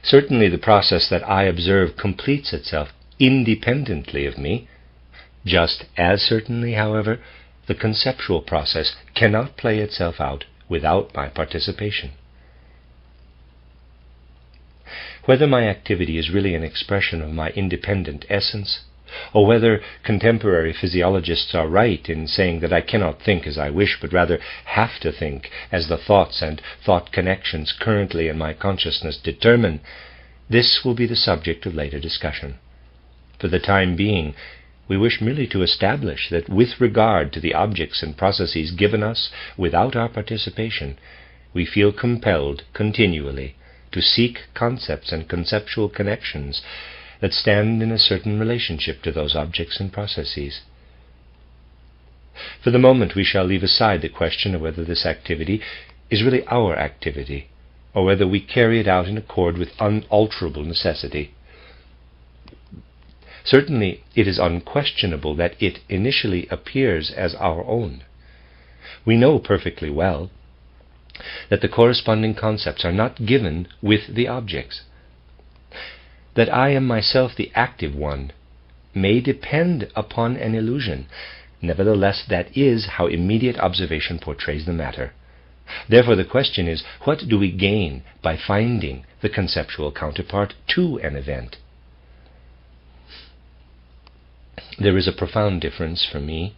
Certainly the process that I observe completes itself independently of me. Just as certainly, however, the conceptual process cannot play itself out without my participation. Whether my activity is really an expression of my independent essence, or whether contemporary physiologists are right in saying that I cannot think as I wish, but rather have to think as the thoughts and thought connections currently in my consciousness determine, this will be the subject of later discussion. For the time being, we wish merely to establish that with regard to the objects and processes given us without our participation, we feel compelled continually to seek concepts and conceptual connections that stand in a certain relationship to those objects and processes. For the moment we shall leave aside the question of whether this activity is really our activity, or whether we carry it out in accord with unalterable necessity. Certainly it is unquestionable that it initially appears as our own. We know perfectly well that the corresponding concepts are not given with the objects. That I am myself the active one may depend upon an illusion. Nevertheless, that is how immediate observation portrays the matter. Therefore the question is, what do we gain by finding the conceptual counterpart to an event? There is a profound difference for me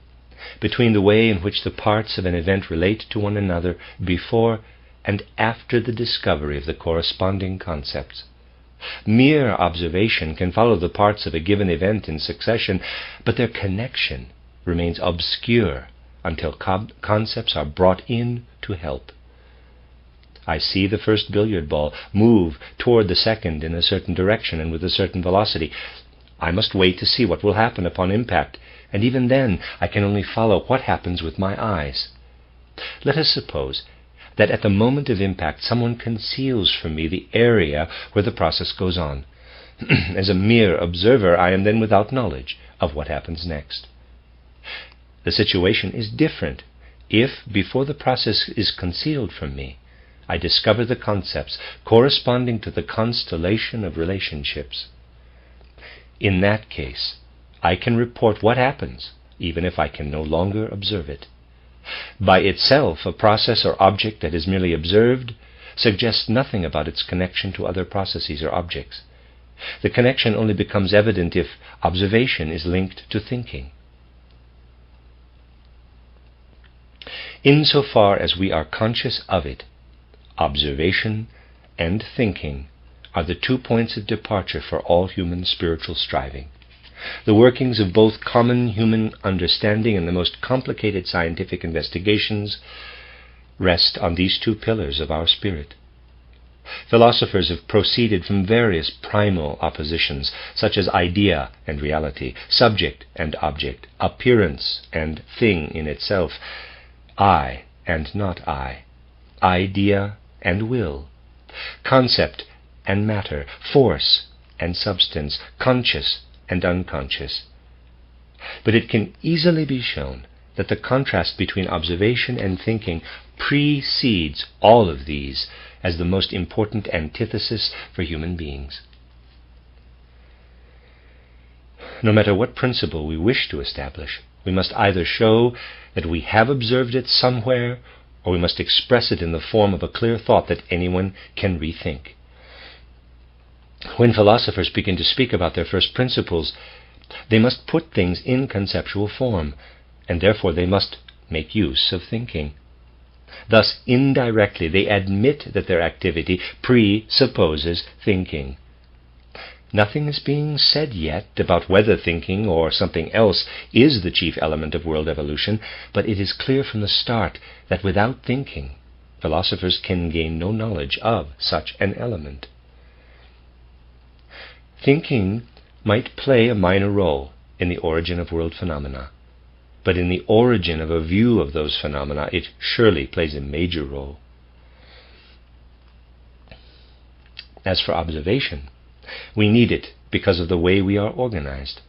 between the way in which the parts of an event relate to one another before and after the discovery of the corresponding concepts. Mere observation can follow the parts of a given event in succession, but their connection remains obscure until concepts are brought in to help. I see the first billiard ball move toward the second in a certain direction and with a certain velocity. I must wait to see what will happen upon impact, and even then I can only follow what happens with my eyes. Let us suppose that at the moment of impact someone conceals from me the area where the process goes on. As a mere observer, I am then without knowledge of what happens next. The situation is different if, before the process is concealed from me, I discover the concepts corresponding to the constellation of relationships. In that case, I can report what happens, even if I can no longer observe it. By itself, a process or object that is merely observed suggests nothing about its connection to other processes or objects. The connection only becomes evident if observation is linked to thinking. Insofar as we are conscious of it, observation and thinking are the 2 points of departure for all human spiritual striving. The workings of both common human understanding and the most complicated scientific investigations rest on these 2 pillars of our spirit. Philosophers have proceeded from various primal oppositions, such as idea and reality, subject and object, appearance and thing in itself, I and not I, idea and will, concept and matter, force and substance, conscious and unconscious. But it can easily be shown that the contrast between observation and thinking precedes all of these as the most important antithesis for human beings. No matter what principle we wish to establish, we must either show that we have observed it somewhere, or we must express it in the form of a clear thought that anyone can rethink. When philosophers begin to speak about their first principles, they must put things in conceptual form, and therefore they must make use of thinking. Thus, indirectly, they admit that their activity presupposes thinking. Nothing is being said yet about whether thinking or something else is the chief element of world evolution, but it is clear from the start that without thinking, philosophers can gain no knowledge of such an element. Thinking might play a minor role in the origin of world phenomena, but in the origin of a view of those phenomena it surely plays a major role. As for observation, we need it because of the way we are organized.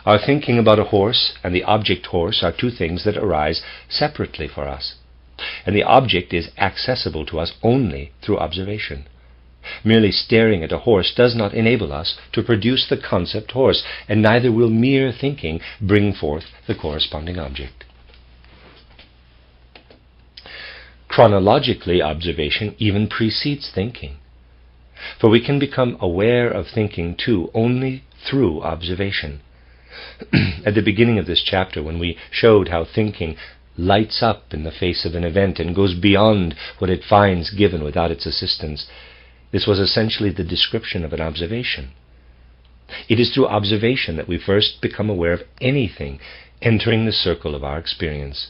Our thinking about a horse and the object horse are two things that arise separately for us, and the object is accessible to us only through observation. Merely staring at a horse does not enable us to produce the concept horse, and neither will mere thinking bring forth the corresponding object. Chronologically, observation even precedes thinking, for we can become aware of thinking too only through observation. At the beginning of this chapter, when we showed how thinking lights up in the face of an event and goes beyond what it finds given without its assistance, this was essentially the description of an observation. It is through observation that we first become aware of anything entering the circle of our experience.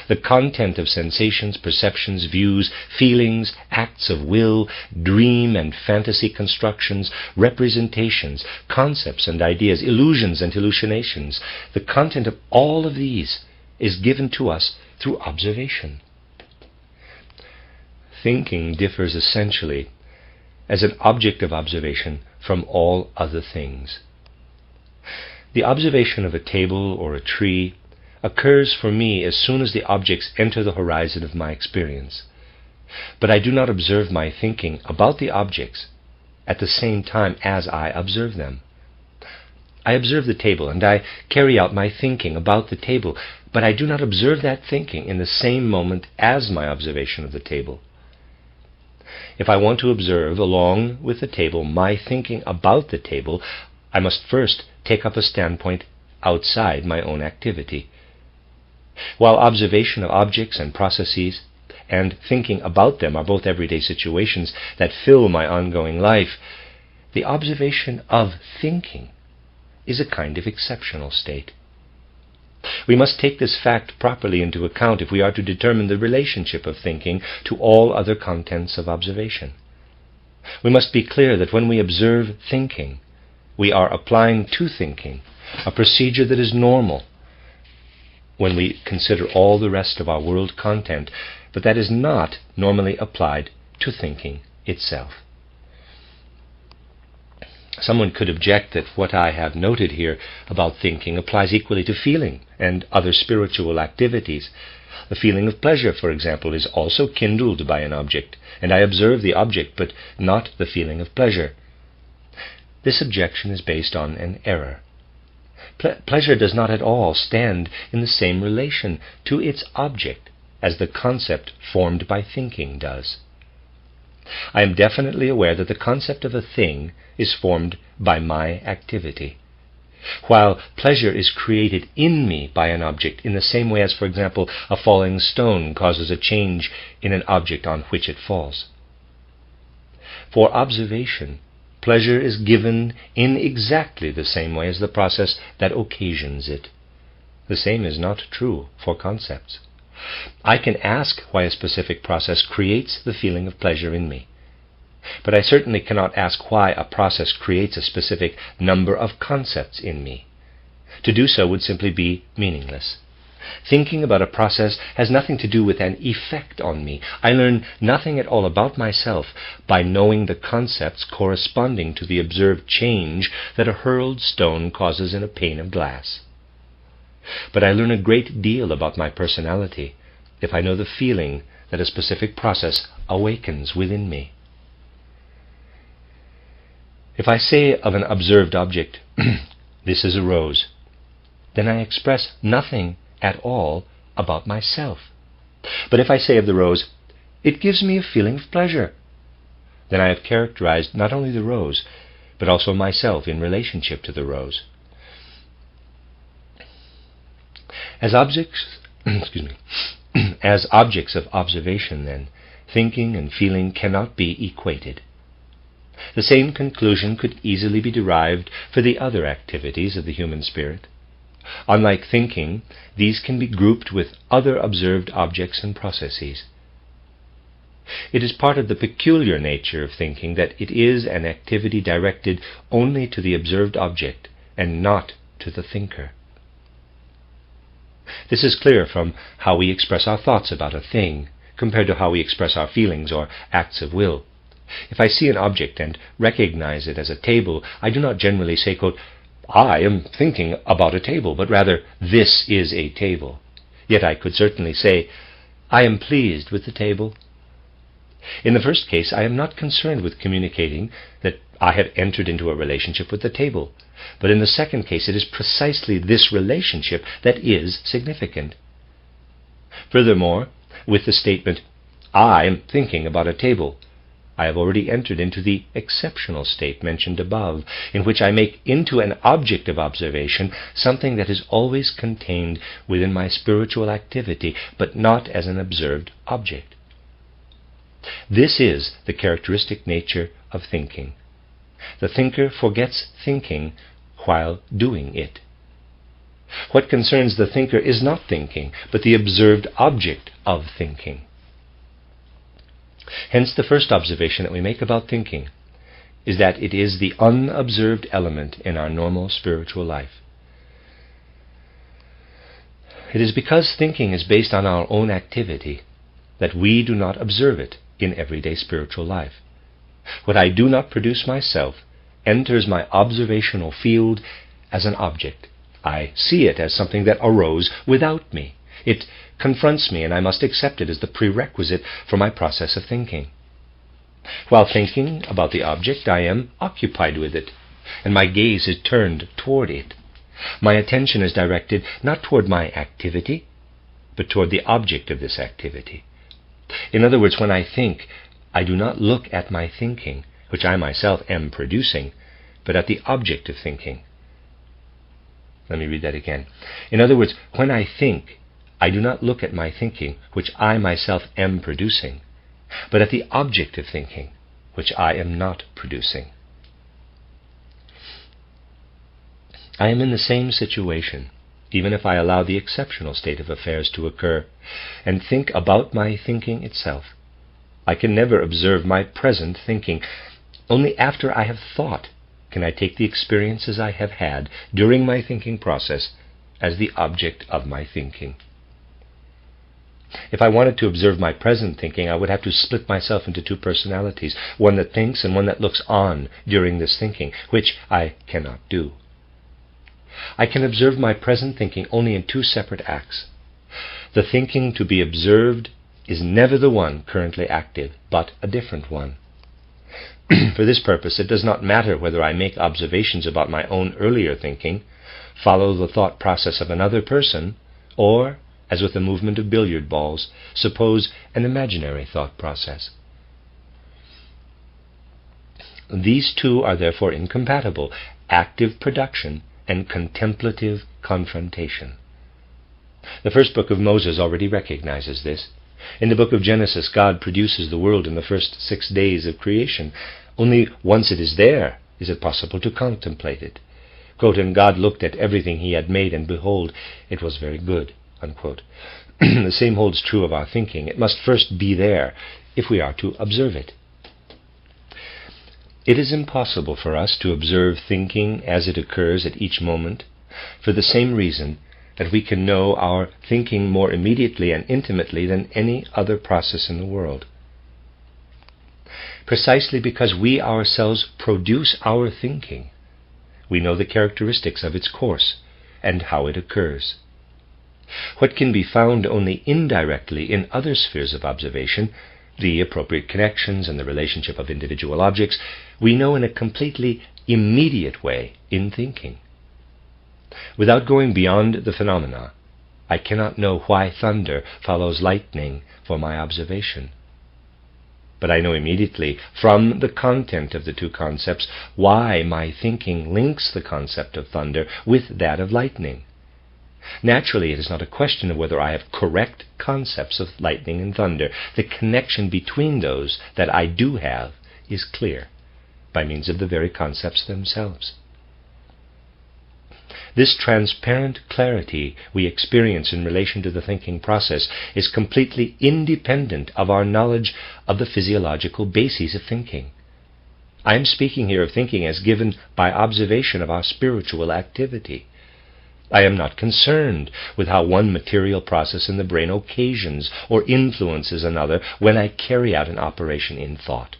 The content of sensations, perceptions, views, feelings, acts of will, dream and fantasy constructions, representations, concepts and ideas, illusions and hallucinations, the content of all of these is given to us through observation. Thinking differs essentially as an object of observation from all other things. The observation of a table or a tree occurs for me as soon as the objects enter the horizon of my experience. But I do not observe my thinking about the objects at the same time as I observe them. I observe the table and I carry out my thinking about the table, but I do not observe that thinking in the same moment as my observation of the table. If I want to observe, along with the table, my thinking about the table, I must first take up a standpoint outside my own activity. While observation of objects and processes and thinking about them are both everyday situations that fill my ongoing life, the observation of thinking is a kind of exceptional state. We must take this fact properly into account if we are to determine the relationship of thinking to all other contents of observation. We must be clear that when we observe thinking, we are applying to thinking a procedure that is normal when we consider all the rest of our world content, but that is not normally applied to thinking itself. Someone could object that what I have noted here about thinking applies equally to feeling and other spiritual activities. The feeling of pleasure, for example, is also kindled by an object, and I observe the object but not the feeling of pleasure. This objection is based on an error. Pleasure does not at all stand in the same relation to its object as the concept formed by thinking does. I am definitely aware that the concept of a thing is formed by my activity, while pleasure is created in me by an object in the same way as, for example, a falling stone causes a change in an object on which it falls. For observation, pleasure is given in exactly the same way as the process that occasions it. The same is not true for concepts. I can ask why a specific process creates the feeling of pleasure in me, but I certainly cannot ask why a process creates a specific number of concepts in me. To do so would simply be meaningless. Thinking about a process has nothing to do with an effect on me. I learn nothing at all about myself by knowing the concepts corresponding to the observed change that a hurled stone causes in a pane of glass. But I learn a great deal about my personality if I know the feeling that a specific process awakens within me. If I say of an observed object, "This is a rose," then I express nothing at all about myself. But if I say of the rose, "It gives me a feeling of pleasure," then I have characterized not only the rose, but also myself in relationship to the rose. As objects of observation, then, thinking and feeling cannot be equated. The same conclusion could easily be derived for the other activities of the human spirit. Unlike thinking, these can be grouped with other observed objects and processes. It is part of the peculiar nature of thinking that it is an activity directed only to the observed object and not to the thinker. This is clear from how we express our thoughts about a thing compared to how we express our feelings or acts of will. If I see an object and recognize it as a table, I do not generally say, quote, "I am thinking about a table," but rather, "This is a table." Yet I could certainly say, "I am pleased with the table." In the first case, I am not concerned with communicating that I have entered into a relationship with the table. But in the second case, it is precisely this relationship that is significant. Furthermore, with the statement, "I am thinking about a table," I have already entered into the exceptional state mentioned above, in which I make into an object of observation something that is always contained within my spiritual activity, but not as an observed object. This is the characteristic nature of thinking. The thinker forgets thinking while doing it. What concerns the thinker is not thinking, but the observed object of thinking. Hence, the first observation that we make about thinking is that it is the unobserved element in our normal spiritual life. It is because thinking is based on our own activity that we do not observe it in everyday spiritual life. What I do not produce myself enters my observational field as an object. I see it as something that arose without me. It confronts me, and I must accept it as the prerequisite for my process of thinking. While thinking about the object, I am occupied with it, and my gaze is turned toward it. My attention is directed not toward my activity, but toward the object of this activity. In other words, when I think, I do not look at my thinking, which I myself am producing, but at the object of thinking. Let me read that again. In other words, when I think, I do not look at my thinking, which I myself am producing, but at the object of thinking, which I am not producing. I am in the same situation, even if I allow the exceptional state of affairs to occur, and think about my thinking itself. I can never observe my present thinking. Only after I have thought can I take the experiences I have had during my thinking process as the object of my thinking. If I wanted to observe my present thinking, I would have to split myself into two personalities, one that thinks and one that looks on during this thinking, which I cannot do. I can observe my present thinking only in two separate acts. The thinking to be observed is never the one currently active, but a different one. For this purpose, it does not matter whether I make observations about my own earlier thinking, follow the thought process of another person, or, as with the movement of billiard balls, suppose an imaginary thought process. These two are therefore incompatible: active production and contemplative confrontation. The first book of Moses already recognizes this. In the book of Genesis, God produces the world in the first 6 days of creation. Only once it is there is it possible to contemplate it. Quote, "And God looked at everything he had made, and behold, it was very good." Unquote. The same holds true of our thinking. It must first be there if we are to observe it. It is impossible for us to observe thinking as it occurs at each moment, for the same reason that we can know our thinking more immediately and intimately than any other process in the world. Precisely because we ourselves produce our thinking, we know the characteristics of its course and how it occurs. What can be found only indirectly in other spheres of observation, the appropriate connections and the relationship of individual objects, we know in a completely immediate way in thinking. Without going beyond the phenomena, I cannot know why thunder follows lightning for my observation. But I know immediately, from the content of the two concepts, why my thinking links the concept of thunder with that of lightning. Naturally, it is not a question of whether I have correct concepts of lightning and thunder. The connection between those that I do have is clear. by means of the very concepts themselves. This transparent clarity we experience in relation to the thinking process is completely independent of our knowledge of the physiological bases of thinking. I am speaking here of thinking as given by observation of our spiritual activity. I am not concerned with how one material process in the brain occasions or influences another when I carry out an operation in thought.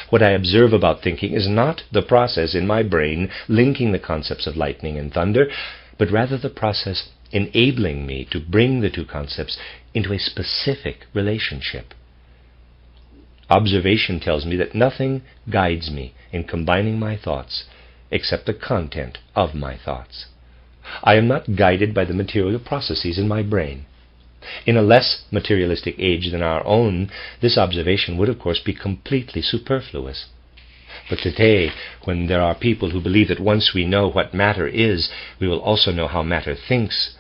What I observe about thinking is not the process in my brain linking the concepts of lightning and thunder, but rather the process enabling me to bring the two concepts into a specific relationship. Observation tells me that nothing guides me in combining my thoughts except the content of my thoughts. I am not guided by the material processes in my brain. In a less materialistic age than our own, this observation would of course be completely superfluous. But today, when there are people who believe that once we know what matter is, we will also know how matter thinks,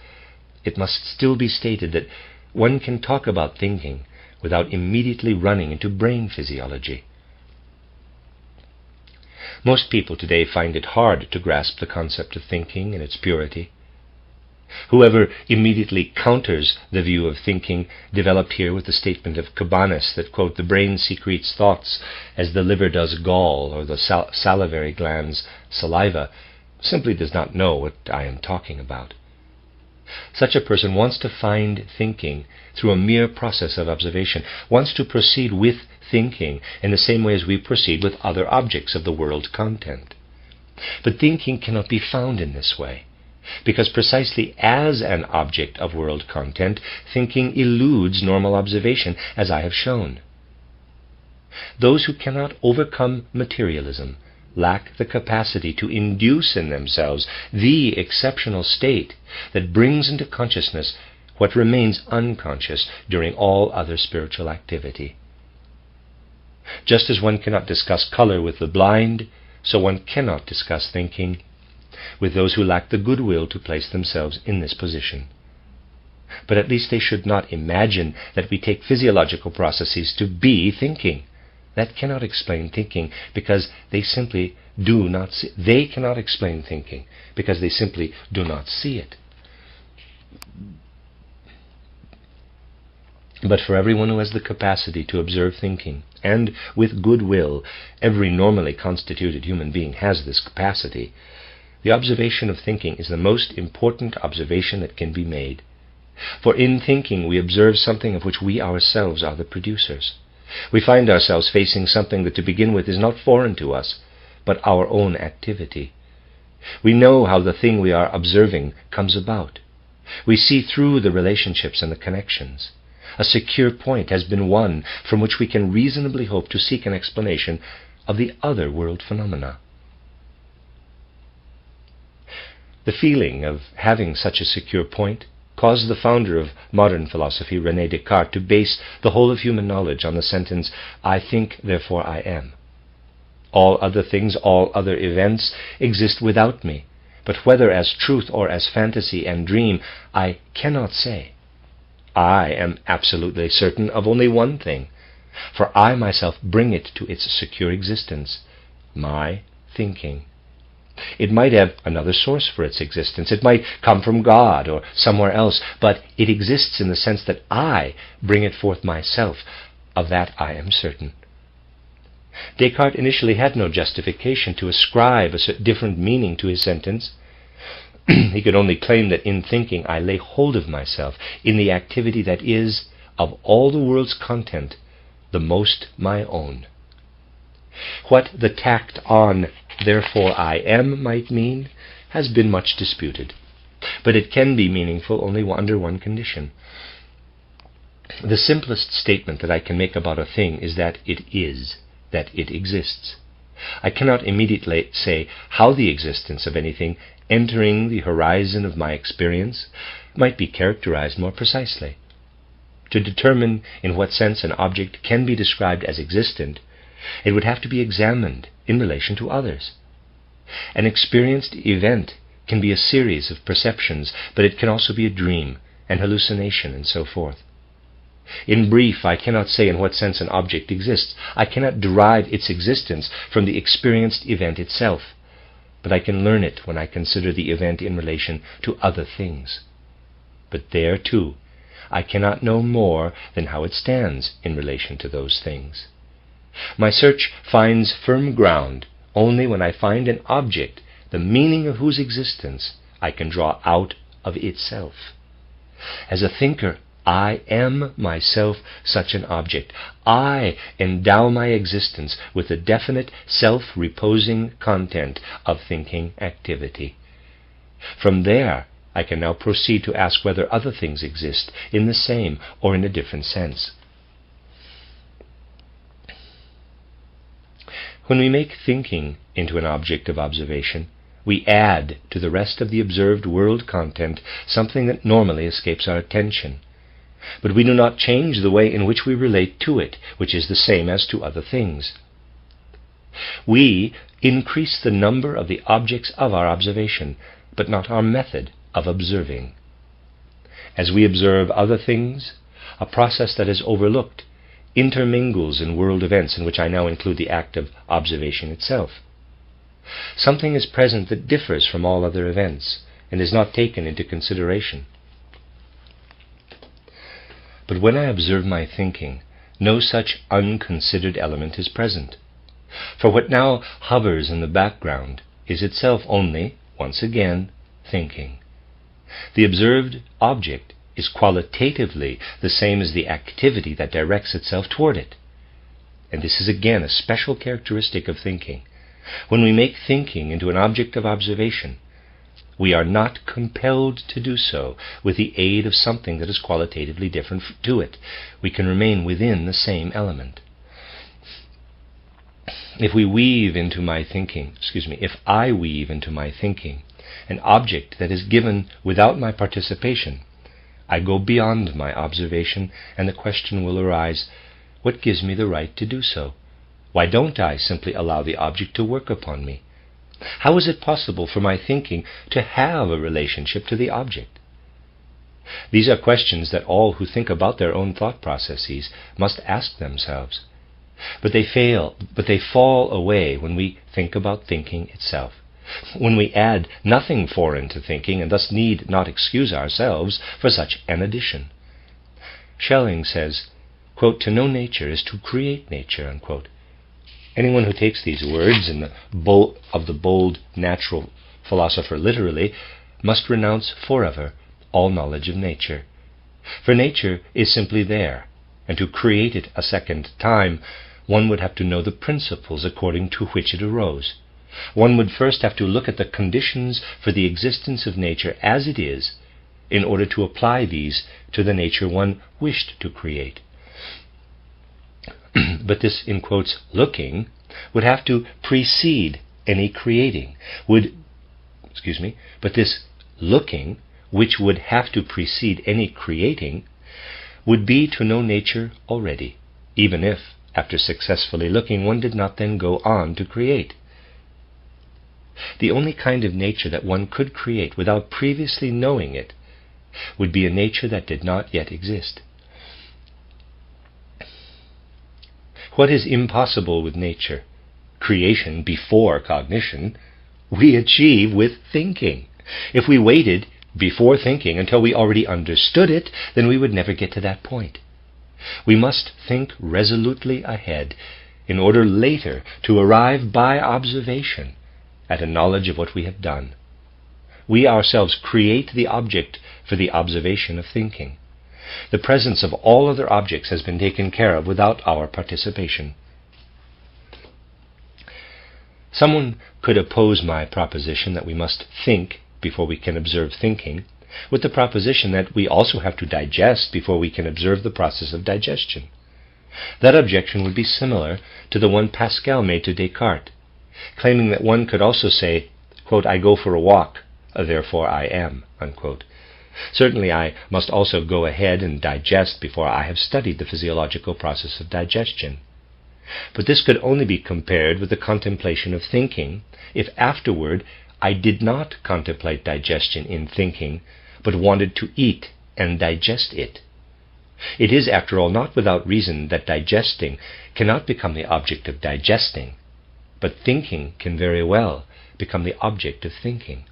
it must still be stated that one can talk about thinking without immediately running into brain physiology. Most people today find it hard to grasp the concept of thinking in its purity. Whoever immediately counters the view of thinking developed here with the statement of Cabanis that, quote, the brain secretes thoughts as the liver does gall or the salivary glands saliva, simply does not know what I am talking about. Such a person wants to find thinking through a mere process of observation, wants to proceed with thinking in the same way as we proceed with other objects of the world content. But thinking cannot be found in this way, because precisely as an object of world content, thinking eludes normal observation, as I have shown. Those who cannot overcome materialism lack the capacity to induce in themselves the exceptional state that brings into consciousness what remains unconscious during all other spiritual activity. Just as one cannot discuss color with the blind, so one cannot discuss thinking with those who lack the goodwill to place themselves in this position. But at least they should not imagine that we take physiological processes to be thinking. That cannot explain thinking, because they simply do not see. They cannot explain thinking because they simply do not see it. But for everyone who has the capacity to observe thinking, and with goodwill, every normally constituted human being has this capacity, the observation of thinking is the most important observation that can be made. For in thinking we observe something of which we ourselves are the producers. We find ourselves facing something that to begin with is not foreign to us, but our own activity. We know how the thing we are observing comes about. We see through the relationships and the connections. A secure point has been won from which we can reasonably hope to seek an explanation of the other world phenomena. The feeling of having such a secure point caused the founder of modern philosophy, René Descartes, to base the whole of human knowledge on the sentence, "I think, therefore I am." All other things, all other events exist without me, but whether as truth or as fantasy and dream, I cannot say. I am absolutely certain of only one thing, for I myself bring it to its secure existence, my thinking. It might have another source for its existence. It might come from God or somewhere else, but it exists in the sense that I bring it forth myself. Of that I am certain. Descartes initially had no justification to ascribe a different meaning to his sentence. He could only claim that in thinking I lay hold of myself in the activity that is, of all the world's content, the most my own. What the tacked on "therefore I am" might mean has been much disputed, but it can be meaningful only under one condition. The simplest statement that I can make about a thing is that it is, that it exists. I cannot immediately say how the existence of anything entering the horizon of my experience might be characterized more precisely. To determine in what sense an object can be described as existent, it would have to be examined in relation to others. An experienced event can be a series of perceptions, but it can also be a dream, an hallucination, and so forth. In brief, I cannot say in what sense an object exists. I cannot derive its existence from the experienced event itself, but I can learn it when I consider the event in relation to other things. But there, too, I cannot know more than how it stands in relation to those things. My search finds firm ground only when I find an object, the meaning of whose existence I can draw out of itself. As a thinker, I am myself such an object. I endow my existence with the definite self-reposing content of thinking activity. From there, I can now proceed to ask whether other things exist in the same or in a different sense. When we make thinking into an object of observation, we add to the rest of the observed world content something that normally escapes our attention. But we do not change the way in which we relate to it, which is the same as to other things. We increase the number of the objects of our observation, but not our method of observing. As we observe other things, a process that is overlooked intermingles in world events, in which I now include the act of observation itself. Something is present that differs from all other events and is not taken into consideration. But when I observe my thinking, no such unconsidered element is present. For what now hovers in the background is itself only, once again, thinking. The observed object is qualitatively the same as the activity that directs itself toward it. And this is again a special characteristic of thinking. When we make thinking into an object of observation, we are not compelled to do so with the aid of something that is qualitatively different to it. We can remain within the same element. If I weave into my thinking an object that is given without my participation, I go beyond my observation, and the question will arise, what gives me the right to do so? Why don't I simply allow the object to work upon me? How is it possible for my thinking to have a relationship to the object? These are questions that all who think about their own thought processes must ask themselves. But they fall away when we think about thinking itself, when we add nothing foreign to thinking and thus need not excuse ourselves for such an addition. Schelling says, quote, "To know nature is to create nature," unquote. Anyone who takes these words of the bold natural philosopher literally must renounce forever all knowledge of nature. For nature is simply there, and to create it a second time, one would have to know the principles according to which it arose. One would first have to look at the conditions for the existence of nature as it is, in order to apply these to the nature one wished to create. But this, in quotes, looking, would have to precede any creating. But this looking, which would have to precede any creating, would be to know nature already, even if, after successfully looking, one did not then go on to create. The only kind of nature that one could create without previously knowing it would be a nature that did not yet exist. What is impossible with nature, creation before cognition, we achieve with thinking. If we waited before thinking until we already understood it, then we would never get to that point. We must think resolutely ahead in order later to arrive by observation at a knowledge of what we have done. We ourselves create the object for the observation of thinking. The presence of all other objects has been taken care of without our participation. Someone could oppose my proposition that we must think before we can observe thinking with the proposition that we also have to digest before we can observe the process of digestion. That objection would be similar to the one Pascal made to Descartes, claiming that one could also say, quote, "I go for a walk, therefore I am," unquote. Certainly I must also go ahead and digest before I have studied the physiological process of digestion. But this could only be compared with the contemplation of thinking if afterward I did not contemplate digestion in thinking, but wanted to eat and digest it. It is, after all, not without reason that digesting cannot become the object of digesting, but thinking can very well become the object of thinking.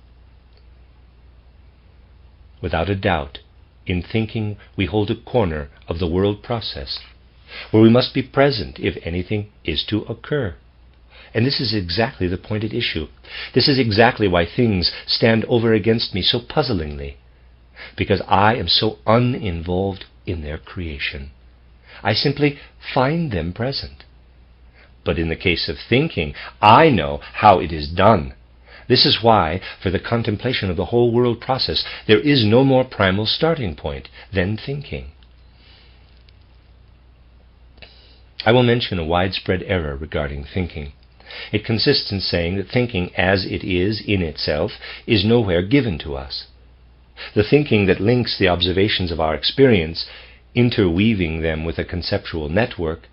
Without a doubt, in thinking we hold a corner of the world process, where we must be present if anything is to occur. And this is exactly the point at issue. This is exactly why things stand over against me so puzzlingly, because I am so uninvolved in their creation. I simply find them present. But in the case of thinking, I know how it is done. This is why, for the contemplation of the whole world process, there is no more primal starting point than thinking. I will mention a widespread error regarding thinking. It consists in saying that thinking as it is in itself is nowhere given to us. The thinking that links the observations of our experience, interweaving them with a conceptual network,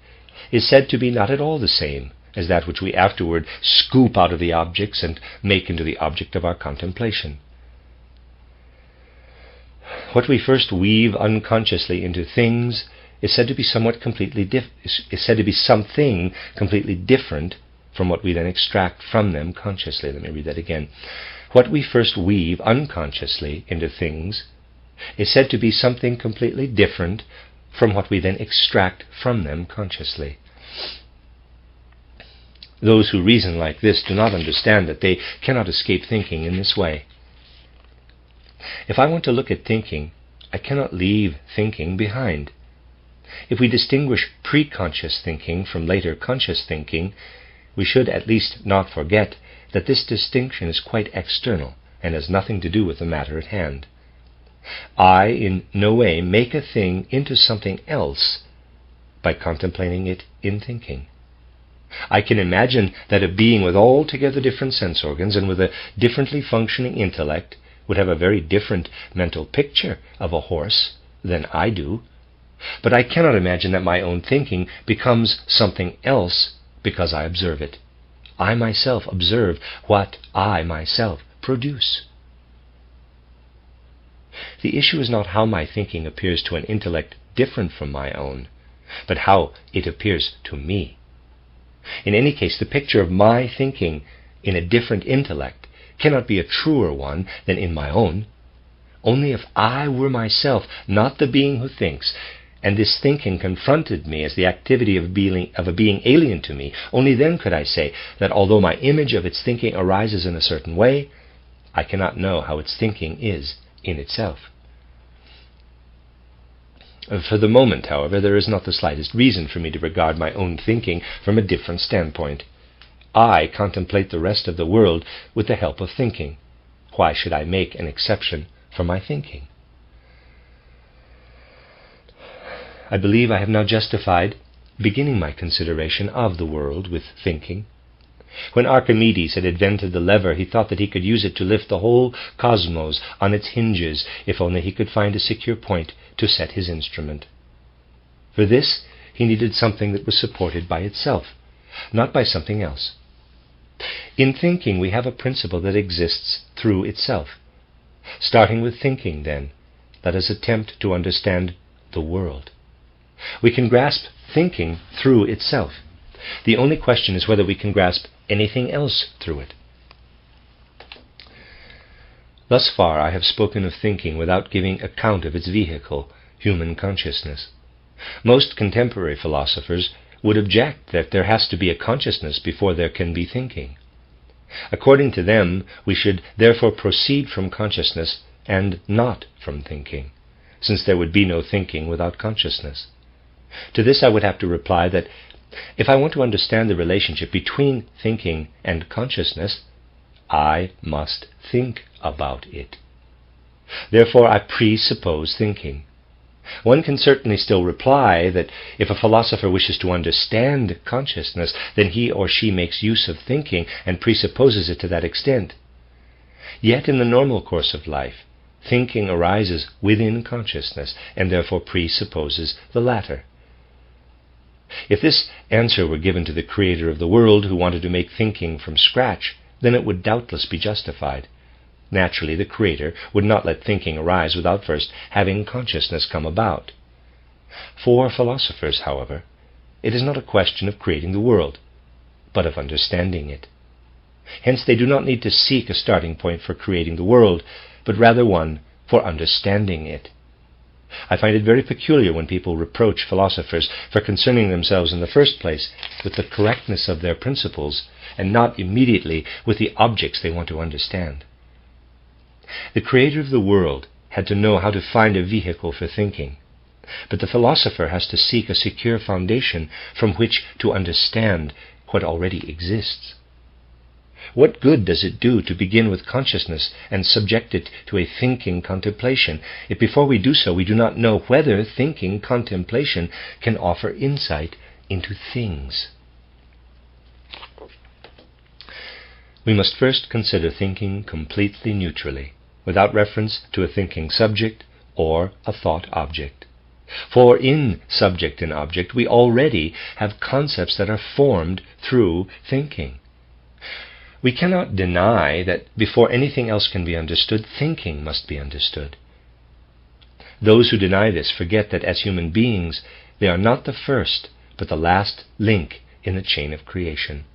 is said to be not at all the same as that which we afterward scoop out of the objects and make into the object of our contemplation. What we first weave unconsciously into things is said to be something completely different from what we then extract from them consciously. Let me read that again. What we first weave unconsciously into things is said to be something completely different from what we then extract from them consciously. Those who reason like this do not understand that they cannot escape thinking in this way. If I want to look at thinking, I cannot leave thinking behind. If we distinguish pre-conscious thinking from later conscious thinking, we should at least not forget that this distinction is quite external and has nothing to do with the matter at hand. I in no way make a thing into something else by contemplating it in thinking. I can imagine that a being with altogether different sense organs and with a differently functioning intellect would have a very different mental picture of a horse than I do, but I cannot imagine that my own thinking becomes something else because I observe it. I myself observe what I myself produce. The issue is not how my thinking appears to an intellect different from my own, but how it appears to me. In any case, the picture of my thinking in a different intellect cannot be a truer one than in my own. Only if I were myself, not the being who thinks, and this thinking confronted me as the activity of a being alien to me, only then could I say that although my image of its thinking arises in a certain way, I cannot know how its thinking is in itself. For the moment, however, there is not the slightest reason for me to regard my own thinking from a different standpoint. I contemplate the rest of the world with the help of thinking. Why should I make an exception for my thinking? I believe I have now justified beginning my consideration of the world with thinking. When Archimedes had invented the lever, he thought that he could use it to lift the whole cosmos on its hinges, if only he could find a secure point to set his instrument. For this, he needed something that was supported by itself, not by something else. In thinking, we have a principle that exists through itself. Starting with thinking, then, let us attempt to understand the world. We can grasp thinking through itself. The only question is whether we can grasp anything else through it. Thus far I have spoken of thinking without giving account of its vehicle, human consciousness. Most contemporary philosophers would object that there has to be a consciousness before there can be thinking. According to them, we should therefore proceed from consciousness and not from thinking, since there would be no thinking without consciousness. To this I would have to reply that if I want to understand the relationship between thinking and consciousness, I must think about it. Therefore I presuppose thinking. One can certainly still reply that if a philosopher wishes to understand consciousness, then he or she makes use of thinking and presupposes it to that extent. Yet in the normal course of life, thinking arises within consciousness and therefore presupposes the latter. If this answer were given to the creator of the world who wanted to make thinking from scratch, then it would doubtless be justified. Naturally, the creator would not let thinking arise without first having consciousness come about. For philosophers, however, it is not a question of creating the world, but of understanding it. Hence they do not need to seek a starting point for creating the world, but rather one for understanding it. I find it very peculiar when people reproach philosophers for concerning themselves in the first place with the correctness of their principles and not immediately with the objects they want to understand. The creator of the world had to know how to find a vehicle for thinking, but the philosopher has to seek a secure foundation from which to understand what already exists. What good does it do to begin with consciousness and subject it to a thinking contemplation if before we do so we do not know whether thinking contemplation can offer insight into things? We must first consider thinking completely neutrally, without reference to a thinking subject or a thought object. For in subject and object we already have concepts that are formed through thinking. We cannot deny that before anything else can be understood, thinking must be understood. Those who deny this forget that as human beings, they are not the first, but the last link in the chain of creation.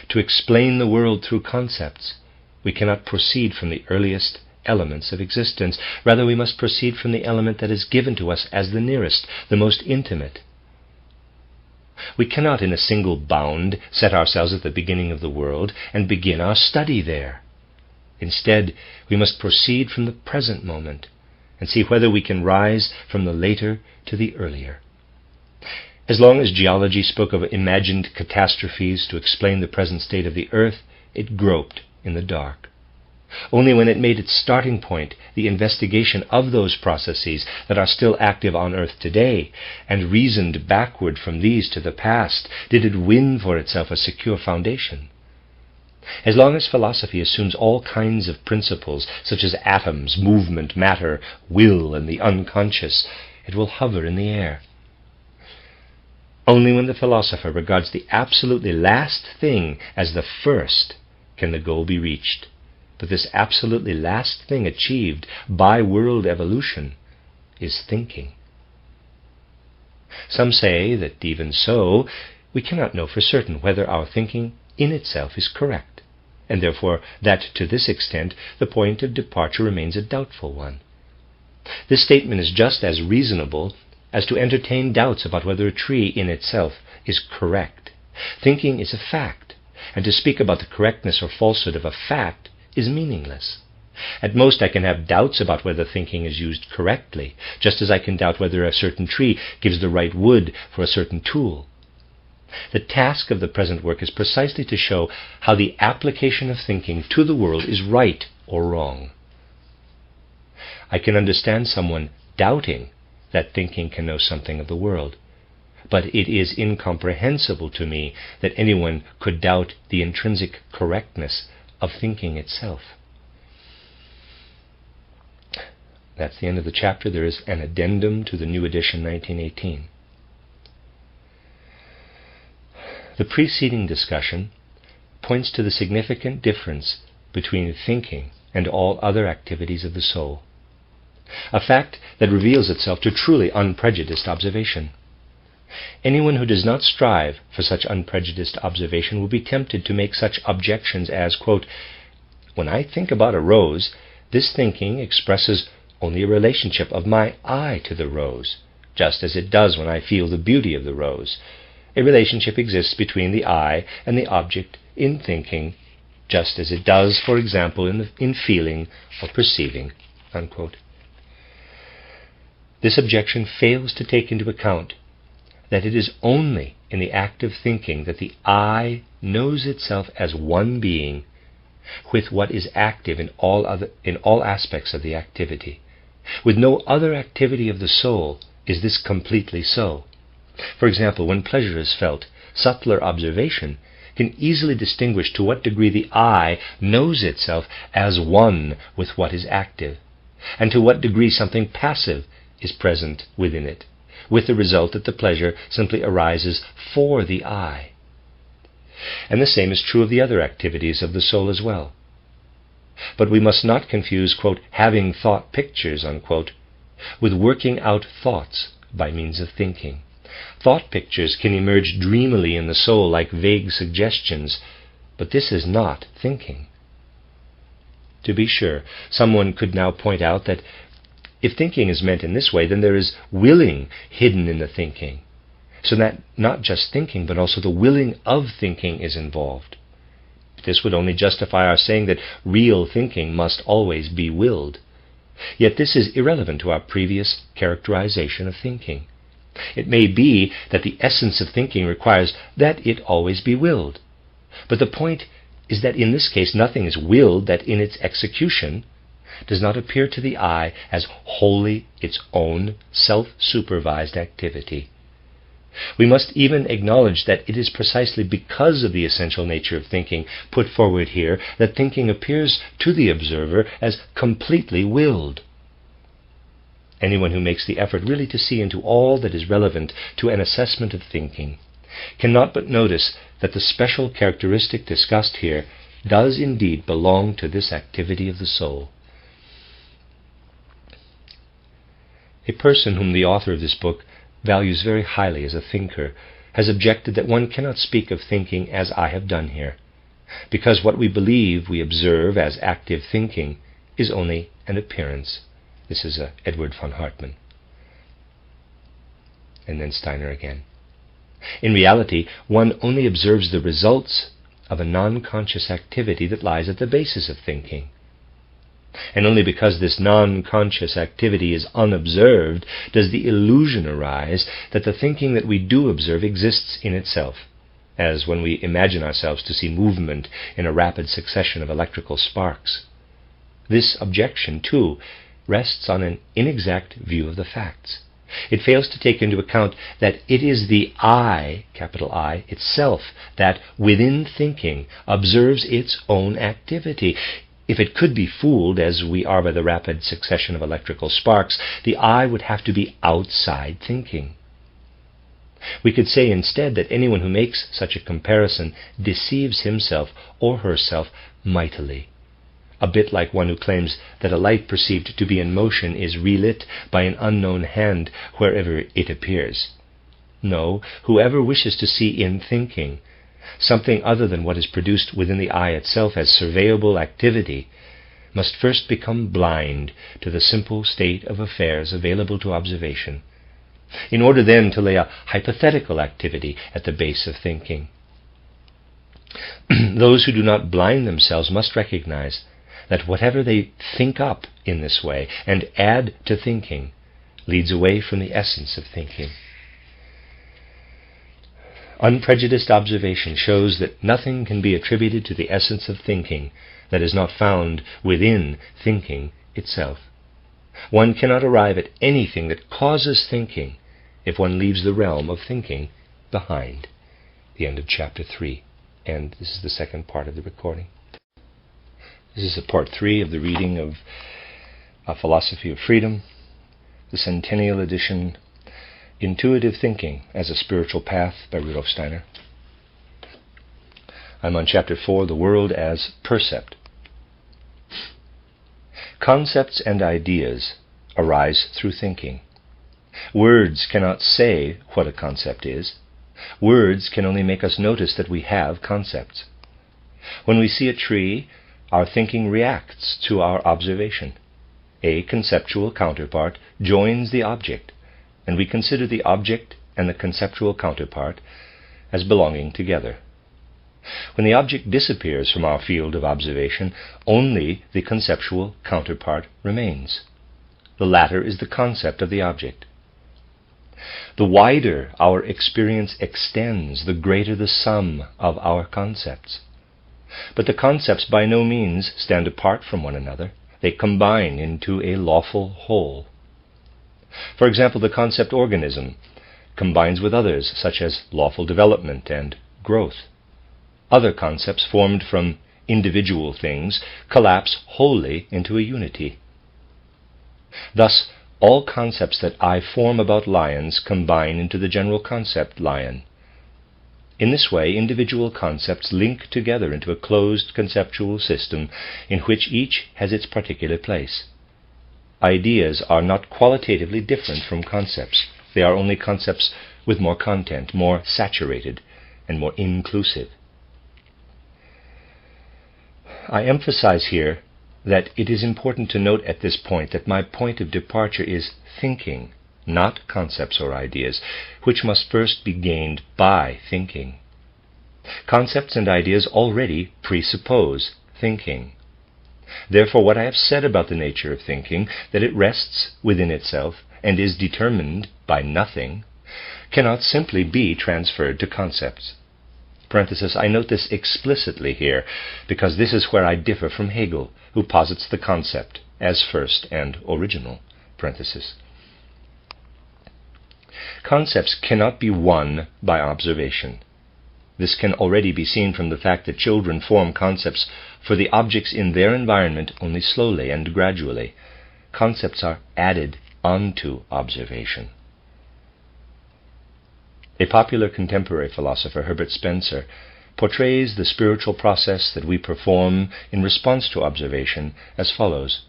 To explain the world through concepts, we cannot proceed from the earliest elements of existence. Rather, we must proceed from the element that is given to us as the nearest, the most intimate. We cannot in a single bound set ourselves at the beginning of the world and begin our study there. Instead, we must proceed from the present moment and see whether we can rise from the later to the earlier. As long as geology spoke of imagined catastrophes to explain the present state of the earth, it groped in the dark. Only when it made its starting point, the investigation of those processes that are still active on earth today, and reasoned backward from these to the past, did it win for itself a secure foundation. As long as philosophy assumes all kinds of principles, such as atoms, movement, matter, will, and the unconscious, it will hover in the air. Only when the philosopher regards the absolutely last thing as the first can the goal be reached. But this absolutely last thing achieved by world evolution is thinking. Some say that even so, we cannot know for certain whether our thinking in itself is correct, and therefore that to this extent the point of departure remains a doubtful one. This statement is just as reasonable as to entertain doubts about whether a tree in itself is correct. Thinking is a fact, and to speak about the correctness or falsehood of a fact is meaningless. At most I can have doubts about whether thinking is used correctly, just as I can doubt whether a certain tree gives the right wood for a certain tool. The task of the present work is precisely to show how the application of thinking to the world is right or wrong. I can understand someone doubting that thinking can know something of the world, but it is incomprehensible to me that anyone could doubt the intrinsic correctness of thinking itself. That's the end of the chapter. There is an addendum to the new edition 1918. The preceding discussion points to the significant difference between thinking and all other activities of the soul, a fact that reveals itself to truly unprejudiced observation. Anyone who does not strive for such unprejudiced observation will be tempted to make such objections as, quote, "When I think about a rose, this thinking expresses only a relationship of my eye to the rose, just as it does when I feel the beauty of the rose. A relationship exists between the eye and the object in thinking, just as it does, for example, in feeling or perceiving," unquote. This objection fails to take into account that it is only in the act of thinking that the I knows itself as one being with what is active in all aspects of the activity. With no other activity of the soul is this completely so. For example, when pleasure is felt, subtler observation can easily distinguish to what degree the I knows itself as one with what is active, and to what degree something passive is present within it, with the result that the pleasure simply arises for the I. And the same is true of the other activities of the soul as well. But we must not confuse, quote, "having thought pictures," unquote, with working out thoughts by means of thinking. Thought pictures can emerge dreamily in the soul like vague suggestions, but this is not thinking. To be sure, someone could now point out that if thinking is meant in this way, then there is willing hidden in the thinking, so that not just thinking, but also the willing of thinking is involved. This would only justify our saying that real thinking must always be willed. Yet this is irrelevant to our previous characterization of thinking. It may be that the essence of thinking requires that it always be willed. But the point is that in this case nothing is willed that in its execution does not appear to the eye as wholly its own self-supervised activity. We must even acknowledge that it is precisely because of the essential nature of thinking put forward here that thinking appears to the observer as completely willed. Anyone who makes the effort really to see into all that is relevant to an assessment of thinking cannot but notice that the special characteristic discussed here does indeed belong to this activity of the soul. A person whom the author of this book values very highly as a thinker has objected that one cannot speak of thinking as I have done here, because what we believe we observe as active thinking is only an appearance. This is Edward von Hartmann. And then Steiner again. In reality, one only observes the results of a non-conscious activity that lies at the basis of thinking. And only because this non-conscious activity is unobserved does the illusion arise that the thinking that we do observe exists in itself, as when we imagine ourselves to see movement in a rapid succession of electrical sparks. This objection, too, rests on an inexact view of the facts. It fails to take into account that it is the I, capital I, itself that, within thinking, observes its own activity. If it could be fooled, as we are by the rapid succession of electrical sparks, the I would have to be outside thinking. We could say instead that anyone who makes such a comparison deceives himself or herself mightily, a bit like one who claims that a light perceived to be in motion is relit by an unknown hand wherever it appears. No, whoever wishes to see in thinking something other than what is produced within the eye itself as surveyable activity must first become blind to the simple state of affairs available to observation, in order then to lay a hypothetical activity at the base of thinking. Those who do not blind themselves must recognize that whatever they think up in this way and add to thinking leads away from the essence of thinking. Unprejudiced observation shows that nothing can be attributed to the essence of thinking that is not found within thinking itself. One cannot arrive at anything that causes thinking if one leaves the realm of thinking behind. The end of chapter 3. And this is the second part of the recording. This is part 3 of the reading of A Philosophy of Freedom, the Centennial Edition, Intuitive Thinking as a Spiritual Path by Rudolf Steiner. I'm on chapter 4, The World as Percept. Concepts and ideas arise through thinking. Words cannot say what a concept is. Words can only make us notice that we have concepts. When we see a tree, our thinking reacts to our observation. A conceptual counterpart joins the object, and we consider the object and the conceptual counterpart as belonging together. When the object disappears from our field of observation, only the conceptual counterpart remains. The latter is the concept of the object. The wider our experience extends, the greater the sum of our concepts. But the concepts by no means stand apart from one another. They combine into a lawful whole. For example, the concept organism combines with others, such as lawful development and growth. Other concepts formed from individual things collapse wholly into a unity. Thus, all concepts that I form about lions combine into the general concept lion. In this way, individual concepts link together into a closed conceptual system in which each has its particular place. Ideas are not qualitatively different from concepts. They are only concepts with more content, more saturated, and more inclusive. I emphasize here that it is important to note at this point that my point of departure is thinking, not concepts or ideas, which must first be gained by thinking. Concepts and ideas already presuppose thinking. Therefore, what I have said about the nature of thinking, that it rests within itself and is determined by nothing, cannot simply be transferred to concepts. Parenthesis, I note this explicitly here, because this is where I differ from Hegel, who posits the concept as first and original. Parenthesis. Concepts cannot be won by observation. This can already be seen from the fact that children form concepts for the objects in their environment only slowly and gradually. Concepts are added onto observation. A popular contemporary philosopher, Herbert Spencer, portrays the spiritual process that we perform in response to observation as follows.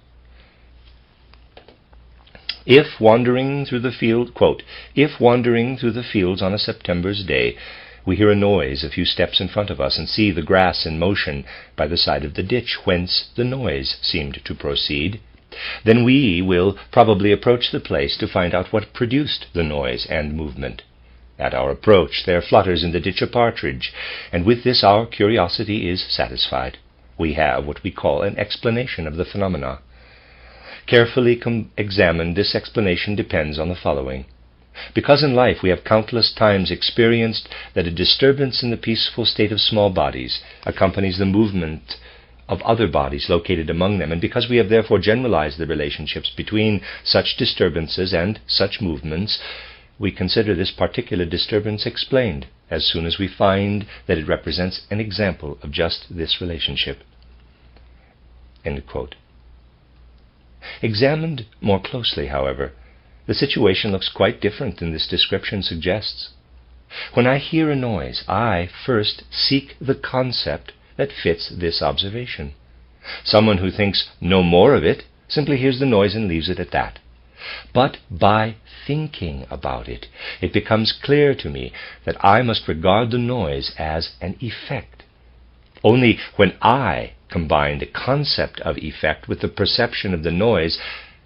If wandering through the field, quote, if wandering through the fields on a September's day, we hear a noise a few steps in front of us and see the grass in motion by the side of the ditch whence the noise seemed to proceed, then we will probably approach the place to find out what produced the noise and movement. At our approach there flutters in the ditch a partridge, and with this our curiosity is satisfied. We have what we call an explanation of the phenomena. Carefully examined, this explanation depends on the following. Because in life we have countless times experienced that a disturbance in the peaceful state of small bodies accompanies the movement of other bodies located among them, and because we have therefore generalized the relationships between such disturbances and such movements, we consider this particular disturbance explained as soon as we find that it represents an example of just this relationship. End quote. Examined more closely, however, the situation looks quite different than this description suggests. When I hear a noise, I first seek the concept that fits this observation. Someone who thinks no more of it simply hears the noise and leaves it at that. But by thinking about it, it becomes clear to me that I must regard the noise as an effect. Only when I combine the concept of effect with the perception of the noise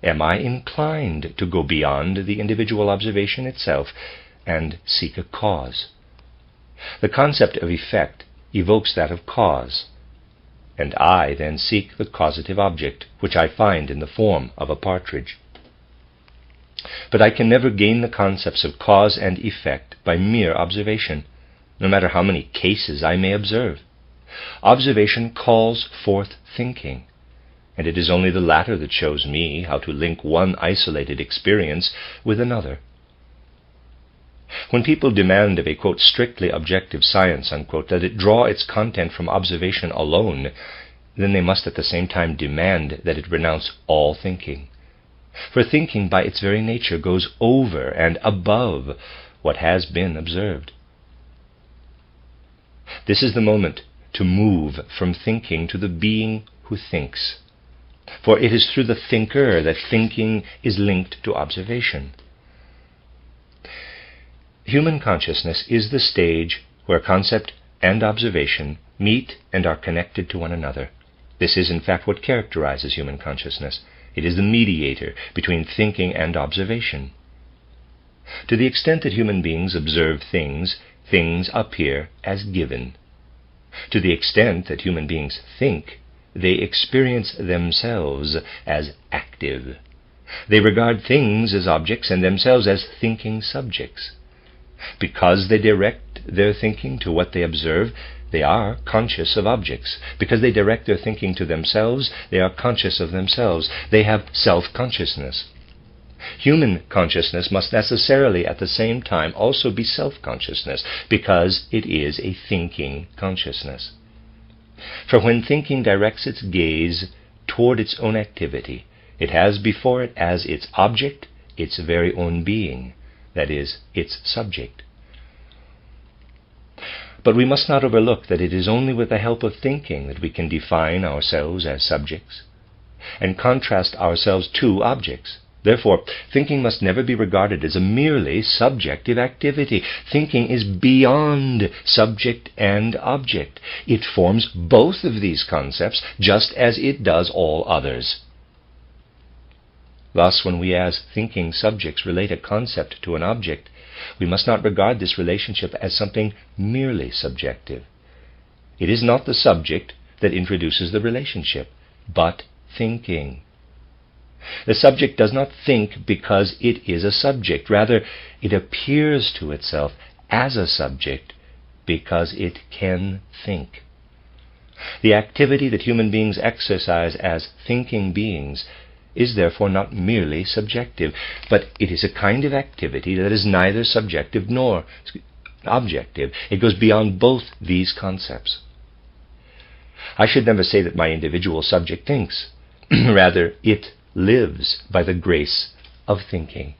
am I inclined to go beyond the individual observation itself and seek a cause. The concept of effect evokes that of cause, and I then seek the causative object, which I find in the form of a partridge. But I can never gain the concepts of cause and effect by mere observation, no matter how many cases I may observe. Observation calls forth thinking, and it is only the latter that shows me how to link one isolated experience with another. When people demand of a, quote, strictly objective science, unquote, that it draw its content from observation alone, then they must at the same time demand that it renounce all thinking. For thinking by its very nature goes over and above what has been observed. This is the moment to move from thinking to the being who thinks. For it is through the thinker that thinking is linked to observation. Human consciousness is the stage where concept and observation meet and are connected to one another. This is in fact what characterizes human consciousness. It is the mediator between thinking and observation. To the extent that human beings observe things, things appear as given. To the extent that human beings think, they experience themselves as active. They regard things as objects and themselves as thinking subjects. Because they direct their thinking to what they observe, they are conscious of objects. Because they direct their thinking to themselves, they are conscious of themselves. They have self-consciousness. Human consciousness must necessarily at the same time also be self-consciousness, because it is a thinking consciousness. For when thinking directs its gaze toward its own activity, it has before it as its object its very own being, that is, its subject. But we must not overlook that it is only with the help of thinking that we can define ourselves as subjects and contrast ourselves to objects, Therefore, thinking must never be regarded as a merely subjective activity. Thinking is beyond subject and object. It forms both of these concepts just as it does all others. Thus, when we as thinking subjects relate a concept to an object, we must not regard this relationship as something merely subjective. It is not the subject that introduces the relationship, but thinking. The subject does not think because it is a subject. Rather, it appears to itself as a subject because it can think. The activity that human beings exercise as thinking beings is therefore not merely subjective, but it is a kind of activity that is neither subjective nor objective. It goes beyond both these concepts. I should never say that my individual subject thinks. Rather, it lives by the grace of thinking.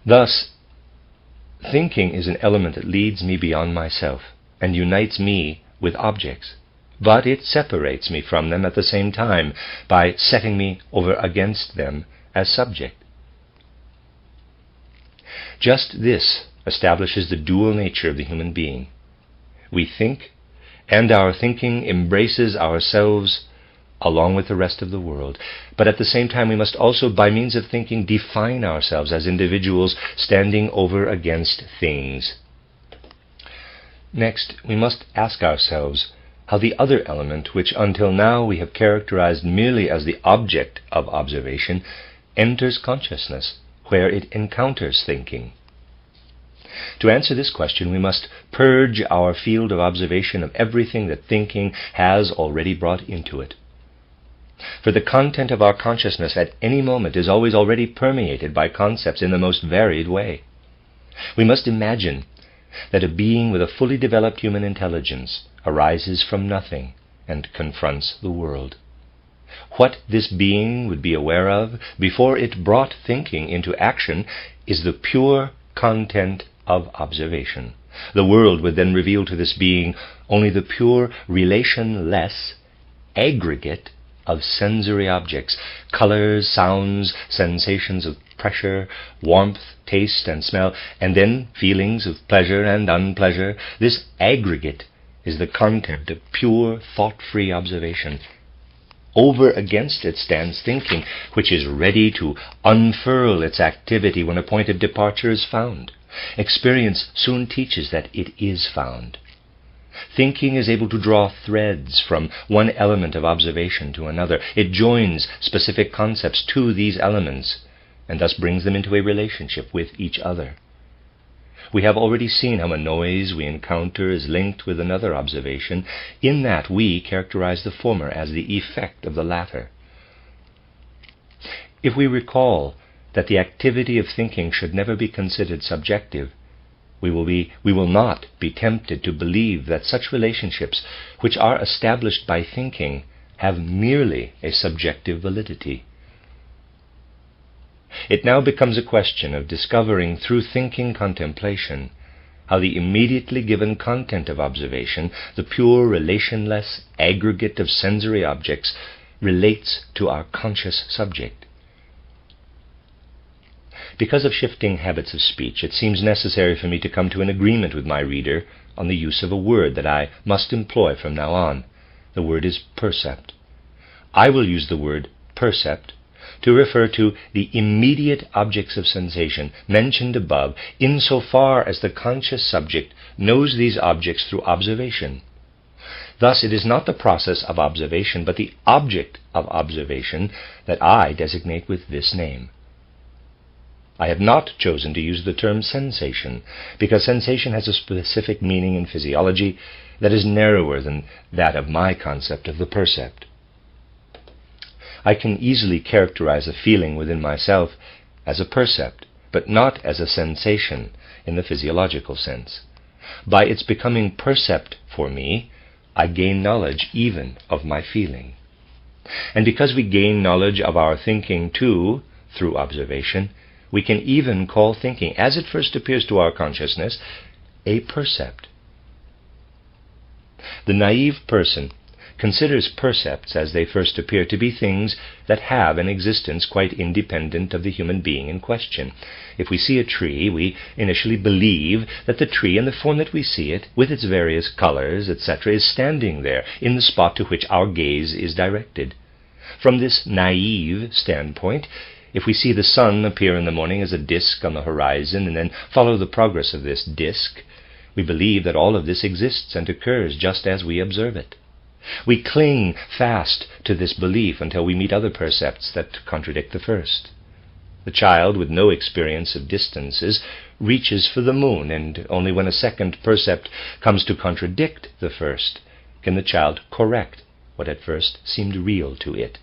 Thus, thinking is an element that leads me beyond myself and unites me with objects, but it separates me from them at the same time by setting me over against them as subject. Just this establishes the dual nature of the human being. We think, and our thinking embraces ourselves along with the rest of the world. But at the same time, we must also, by means of thinking, define ourselves as individuals standing over against things. Next, we must ask ourselves how the other element, which until now we have characterized merely as the object of observation, enters consciousness, where it encounters thinking. To answer this question, we must purge our field of observation of everything that thinking has already brought into it. For the content of our consciousness at any moment is always already permeated by concepts in the most varied way. We must imagine that a being with a fully developed human intelligence arises from nothing and confronts the world. What this being would be aware of before it brought thinking into action is the pure content of observation. The world would then reveal to this being only the pure, relationless aggregate of sensory objects, colors, sounds, sensations of pressure, warmth, taste, and smell, and then feelings of pleasure and unpleasure. This aggregate is the content of pure, thought-free observation. Over against it stands thinking, which is ready to unfurl its activity when a point of departure is found. Experience soon teaches that it is found. Thinking is able to draw threads from one element of observation to another. It joins specific concepts to these elements, and thus brings them into a relationship with each other. We have already seen how a noise we encounter is linked with another observation, in that we characterize the former as the effect of the latter. If we recall that the activity of thinking should never be considered subjective, we will not be tempted to believe that such relationships, which are established by thinking, have merely a subjective validity. It now becomes a question of discovering through thinking contemplation how the immediately given content of observation, the pure relationless aggregate of sensory objects, relates to our conscious subject. Because of shifting habits of speech, it seems necessary for me to come to an agreement with my reader on the use of a word that I must employ from now on. The word is percept. I will use the word percept to refer to the immediate objects of sensation mentioned above, insofar as the conscious subject knows these objects through observation. Thus, it is not the process of observation, but the object of observation that I designate with this name. I have not chosen to use the term sensation, because sensation has a specific meaning in physiology that is narrower than that of my concept of the percept. I can easily characterize a feeling within myself as a percept, but not as a sensation in the physiological sense. By its becoming percept for me, I gain knowledge even of my feeling. And because we gain knowledge of our thinking too, through observation, we can even call thinking, as it first appears to our consciousness, a percept. The naive person considers percepts as they first appear to be things that have an existence quite independent of the human being in question. If we see a tree, we initially believe that the tree in the form that we see it, with its various colors, etc., is standing there in the spot to which our gaze is directed. From this naive standpoint, if we see the sun appear in the morning as a disk on the horizon and then follow the progress of this disk, we believe that all of this exists and occurs just as we observe it. We cling fast to this belief until we meet other percepts that contradict the first. The child with no experience of distances reaches for the moon, and only when a second percept comes to contradict the first can the child correct what at first seemed real to it.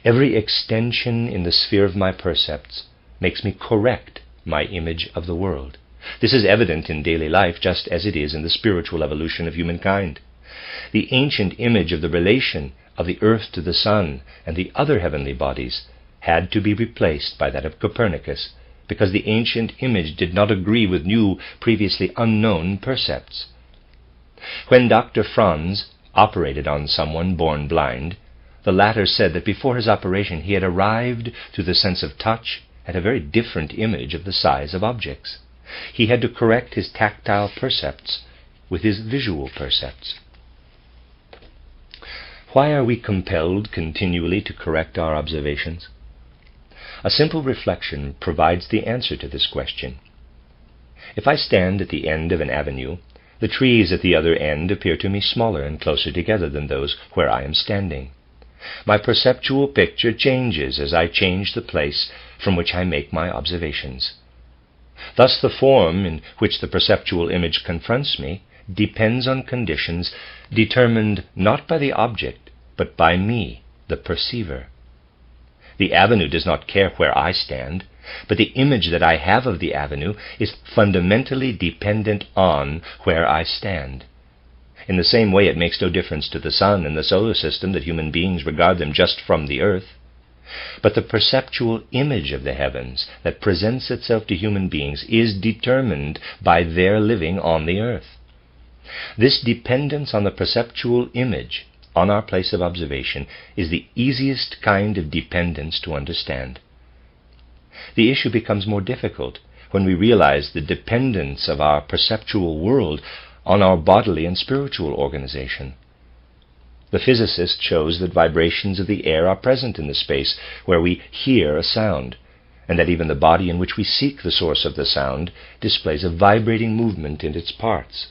Every extension in the sphere of my percepts makes me correct my image of the world. This is evident in daily life just as it is in the spiritual evolution of humankind. The ancient image of the relation of the earth to the sun and the other heavenly bodies had to be replaced by that of Copernicus, because the ancient image did not agree with new, previously unknown percepts. When Dr. Franz operated on someone born blind, the latter said that before his operation he had arrived, through the sense of touch, at a very different image of the size of objects. He had to correct his tactile percepts with his visual percepts. Why are we compelled continually to correct our observations? A simple reflection provides the answer to this question. If I stand at the end of an avenue, the trees at the other end appear to me smaller and closer together than those where I am standing. My perceptual picture changes as I change the place from which I make my observations. Thus the form in which the perceptual image confronts me depends on conditions determined not by the object, but by me, the perceiver. The avenue does not care where I stand, but the image that I have of the avenue is fundamentally dependent on where I stand. In the same way, it makes no difference to the sun and the solar system that human beings regard them just from the earth. But the perceptual image of the heavens that presents itself to human beings is determined by their living on the earth. This dependence on the perceptual image on our place of observation is the easiest kind of dependence to understand. The issue becomes more difficult when we realize the dependence of our perceptual world on our bodily and spiritual organization. The physicist shows that vibrations of the air are present in the space where we hear a sound, and that even the body in which we seek the source of the sound displays a vibrating movement in its parts.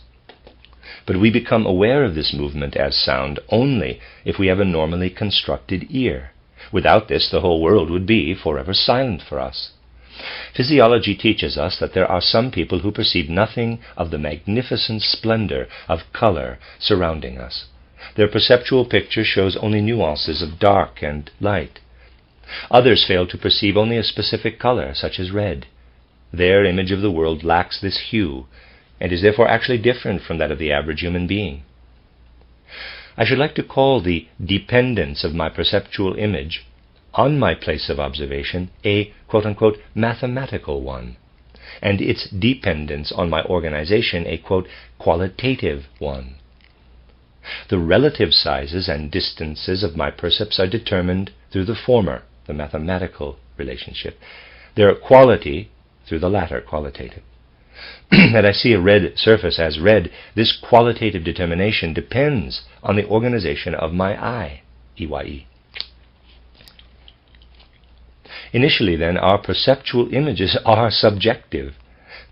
But we become aware of this movement as sound only if we have a normally constructed ear. Without this, the whole world would be forever silent for us. Physiology teaches us that there are some people who perceive nothing of the magnificent splendor of color surrounding us. Their perceptual picture shows only nuances of dark and light. Others fail to perceive only a specific color, such as red. Their image of the world lacks this hue, and is therefore actually different from that of the average human being. I should like to call the dependence of my perceptual image on my place of observation a quote-unquote mathematical one, and its dependence on my organization a quote qualitative one. The relative sizes and distances of my percepts are determined through the former, the mathematical relationship, their quality through the latter, qualitative. That I see a red surface as red, this qualitative determination depends on the organization of my eye, EYE. Initially, then, our perceptual images are subjective.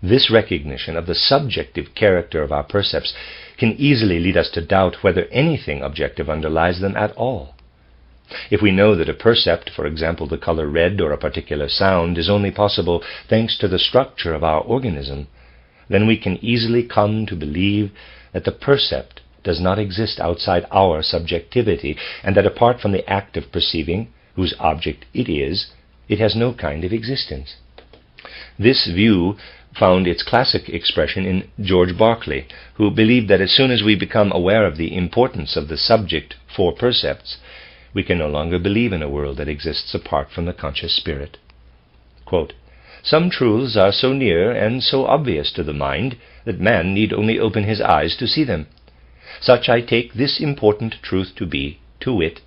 This recognition of the subjective character of our percepts can easily lead us to doubt whether anything objective underlies them at all. If we know that a percept, for example the color red or a particular sound, is only possible thanks to the structure of our organism, then we can easily come to believe that the percept does not exist outside our subjectivity, and that apart from the act of perceiving, whose object it is, it has no kind of existence. This view found its classic expression in George Berkeley, who believed that as soon as we become aware of the importance of the subject for percepts, we can no longer believe in a world that exists apart from the conscious spirit. Quote, "Some truths are so near and so obvious to the mind that man need only open his eyes to see them. Such I take this important truth to be, to wit,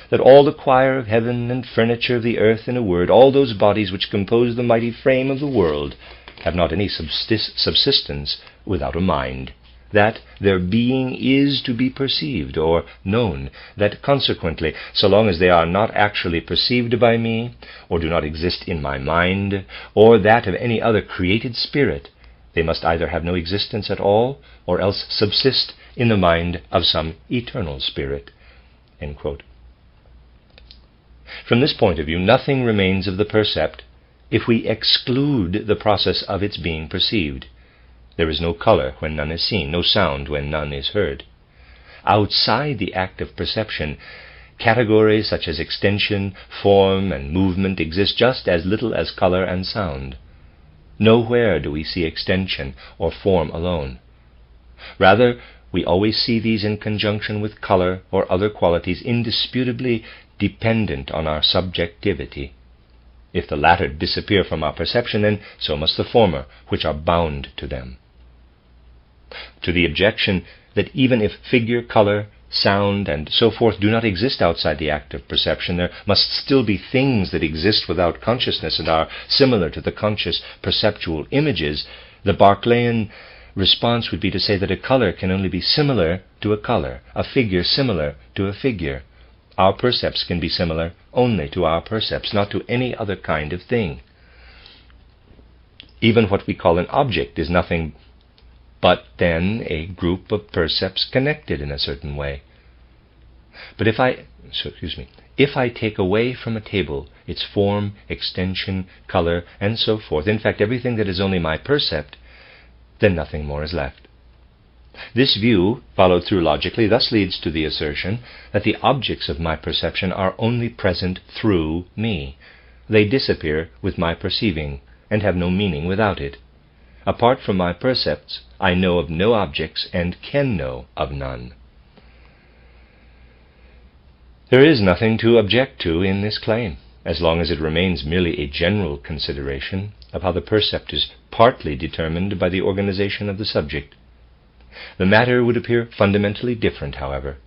that all the choir of heaven and furniture of the earth, in a word, all those bodies which compose the mighty frame of the world, have not any subsistence without a mind, that their being is to be perceived or known, that consequently, so long as they are not actually perceived by me, or do not exist in my mind, or that of any other created spirit, they must either have no existence at all, or else subsist in the mind of some eternal spirit." End quote. From this point of view, nothing remains of the percept if we exclude the process of its being perceived. There is no color when none is seen, no sound when none is heard. Outside the act of perception, categories such as extension, form, and movement exist just as little as color and sound. Nowhere do we see extension or form alone. Rather, we always see these in conjunction with color or other qualities indisputably dependent on our subjectivity. If the latter disappear from our perception, then so must the former, which are bound to them. To the objection that even if figure, color, sound, and so forth do not exist outside the act of perception, there must still be things that exist without consciousness and are similar to the conscious perceptual images, the Berkeleyan response would be to say that a color can only be similar to a color, a figure similar to a figure. Our percepts can be similar only to our percepts, not to any other kind of thing. Even what we call an object is nothing but then a group of percepts connected in a certain way. But if I take away from a table its form, extension, color, and so forth, in fact everything that is only my percept, then nothing more is left. This view, followed through logically, thus leads to the assertion that the objects of my perception are only present through me. They disappear with my perceiving, and have no meaning without it. Apart from my percepts, I know of no objects and can know of none. There is nothing to object to in this claim, as long as it remains merely a general consideration of how the percept is partly determined by the organization of the subject. The matter would appear fundamentally different, however,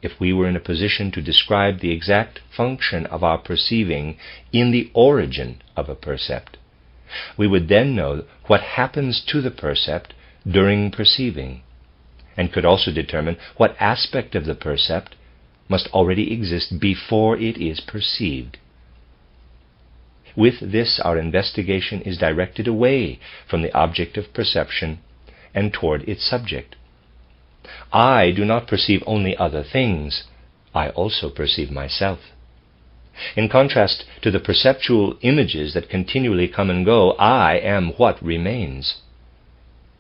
if we were in a position to describe the exact function of our perceiving in the origin of a percept. We would then know what happens to the percept during perceiving, and could also determine what aspect of the percept must already exist before it is perceived. With this, our investigation is directed away from the object of perception and toward its subject. I do not perceive only other things, I also perceive myself. In contrast to the perceptual images that continually come and go, I am what remains.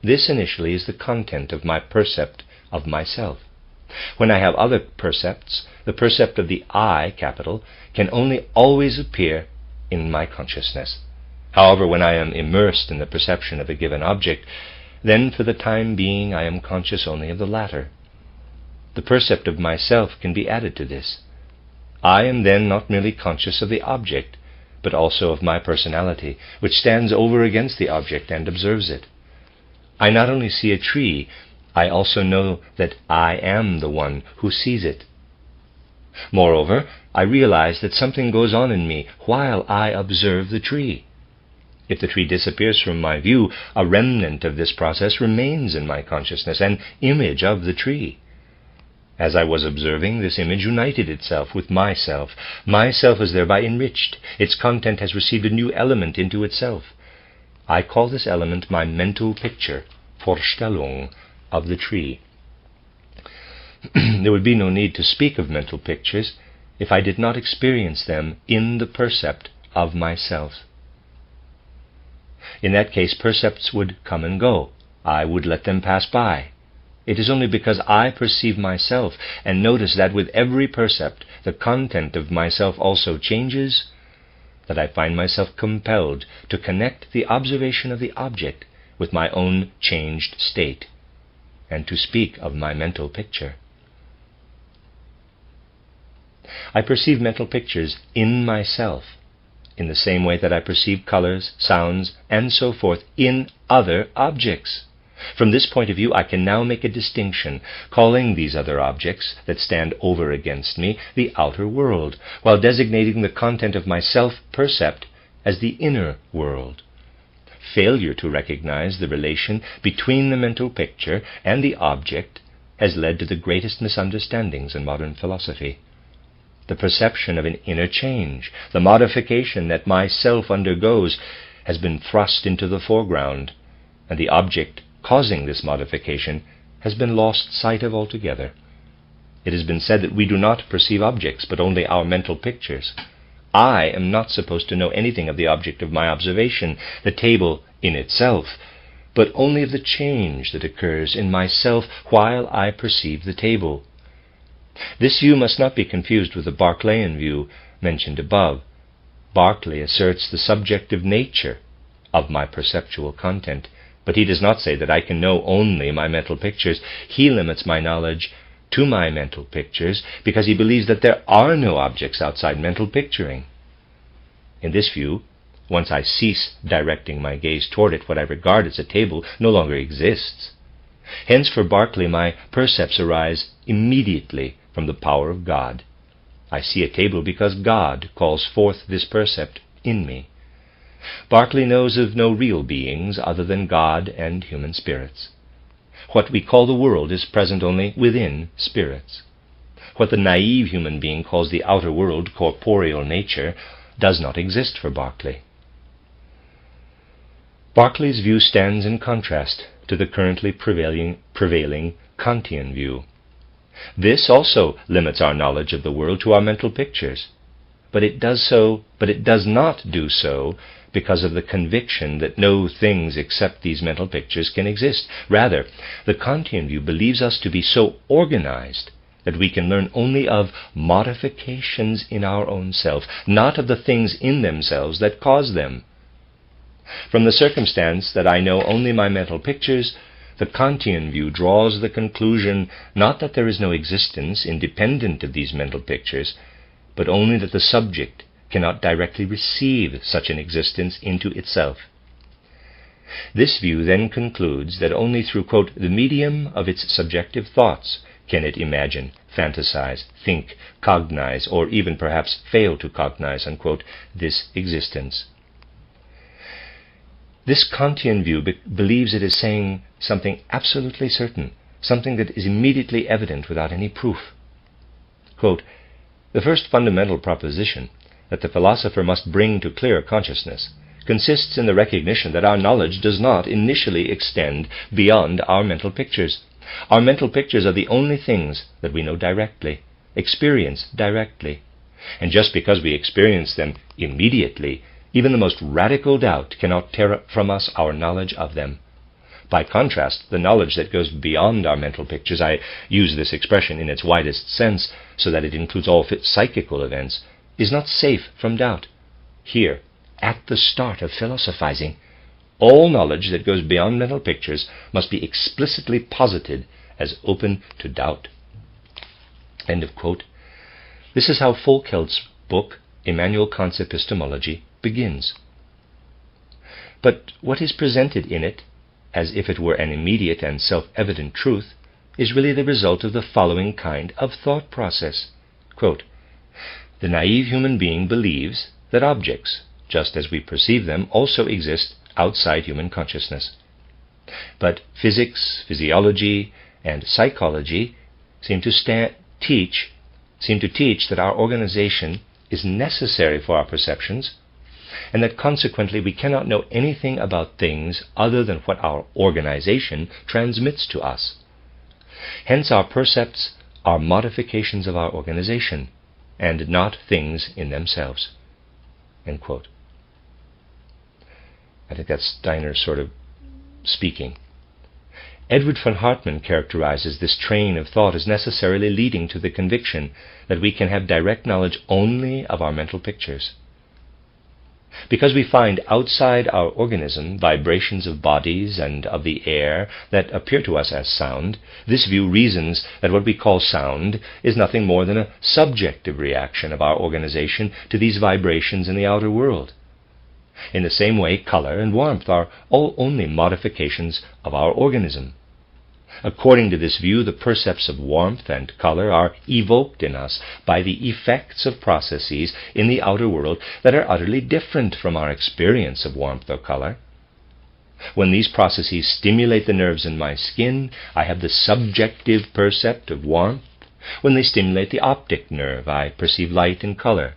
This initially is the content of my percept of myself. When I have other percepts, the percept of the I, capital, can only always appear in my consciousness. However, when I am immersed in the perception of a given object, then for the time being I am conscious only of the latter. The percept of myself can be added to this. I am then not merely conscious of the object, but also of my personality, which stands over against the object and observes it. I not only see a tree, I also know that I am the one who sees it. Moreover, I realize that something goes on in me while I observe the tree. If the tree disappears from my view, a remnant of this process remains in my consciousness, an image of the tree. As I was observing, this image united itself with myself. Myself is thereby enriched. Its content has received a new element into itself. I call this element my mental picture, Vorstellung, of the tree. There would be no need to speak of mental pictures if I did not experience them in the percept of myself. In that case, percepts would come and go. I would let them pass by. It is only because I perceive myself and notice that with every percept the content of myself also changes that I find myself compelled to connect the observation of the object with my own changed state, and to speak of my mental picture. I perceive mental pictures in myself, in the same way that I perceive colors, sounds, and so forth in other objects. From this point of view, I can now make a distinction, calling these other objects that stand over against me the outer world, while designating the content of my self-percept as the inner world. Failure to recognize the relation between the mental picture and the object has led to the greatest misunderstandings in modern philosophy. The perception of an inner change, the modification that my self undergoes, has been thrust into the foreground, and the object causing this modification has been lost sight of altogether. It has been said that we do not perceive objects, but only our mental pictures. I am not supposed to know anything of the object of my observation, the table in itself, but only of the change that occurs in myself while I perceive the table. This view must not be confused with the Berkeleyan view mentioned above. Berkeley asserts the subjective nature of my perceptual content, but he does not say that I can know only my mental pictures. He limits my knowledge to my mental pictures because he believes that there are no objects outside mental picturing. In this view, once I cease directing my gaze toward it, what I regard as a table no longer exists. Hence, for Berkeley, my percepts arise immediately from the power of God. I see a table because God calls forth this percept in me. Berkeley knows of no real beings other than God and human spirits. What we call the world is present only within spirits. What the naive human being calls the outer world, corporeal nature, does not exist for Berkeley. Berkeley's view stands in contrast to the currently prevailing Kantian view. This also limits our knowledge of the world to our mental pictures, but it does not do so because of the conviction that no things except these mental pictures can exist. Rather, the Kantian view believes us to be so organized that we can learn only of modifications in our own self, not of the things in themselves that cause them. From the circumstance that I know only my mental pictures, the Kantian view draws the conclusion not that there is no existence independent of these mental pictures, but only that the subject cannot directly receive such an existence into itself. This view then concludes that only through, quote, the medium of its subjective thoughts can it imagine, fantasize, think, cognize, or even perhaps fail to cognize, unquote, this existence. This Kantian view believes it is saying something absolutely certain, something that is immediately evident without any proof. Quote, the first fundamental proposition that the philosopher must bring to clear consciousness consists in the recognition that our knowledge does not initially extend beyond our mental pictures. Our mental pictures are the only things that we know directly, experience directly. And just because we experience them immediately, even the most radical doubt cannot tear from us our knowledge of them. By contrast, the knowledge that goes beyond our mental pictures, I use this expression in its widest sense so that it includes all psychical events, is not safe from doubt. Here, at the start of philosophizing, all knowledge that goes beyond mental pictures must be explicitly posited as open to doubt. End of quote. This is how Folkeldt's book, Immanuel Kant's Epistemology, begins. But what is presented in it, as if it were an immediate and self-evident truth, is really the result of the following kind of thought process. Quote, the naive human being believes that objects, just as we perceive them, also exist outside human consciousness. But physics, physiology, and psychology seem to teach that our organization is necessary for our perceptions, and that consequently we cannot know anything about things other than what our organization transmits to us. Hence our percepts are modifications of our organization, and not things in themselves. End quote. I think that's Steiner sort of speaking. Edward von Hartmann characterizes this train of thought as necessarily leading to the conviction that we can have direct knowledge only of our mental pictures. Because we find outside our organism vibrations of bodies and of the air that appear to us as sound, this view reasons that what we call sound is nothing more than a subjective reaction of our organization to these vibrations in the outer world. In the same way, color and warmth are all only modifications of our organism. According to this view, the percepts of warmth and color are evoked in us by the effects of processes in the outer world that are utterly different from our experience of warmth or color. When these processes stimulate the nerves in my skin, I have the subjective percept of warmth. When they stimulate the optic nerve, I perceive light and color.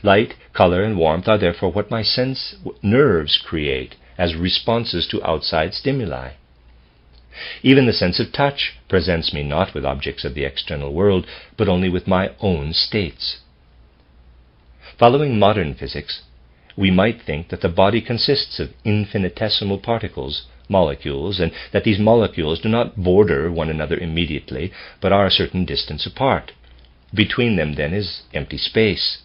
Light, color, and warmth are therefore what my sense nerves create as responses to outside stimuli. Even the sense of touch presents me not with objects of the external world, but only with my own states. Following modern physics, we might think that the body consists of infinitesimal particles, molecules, and that these molecules do not border one another immediately, but are a certain distance apart. Between them, then, is empty space.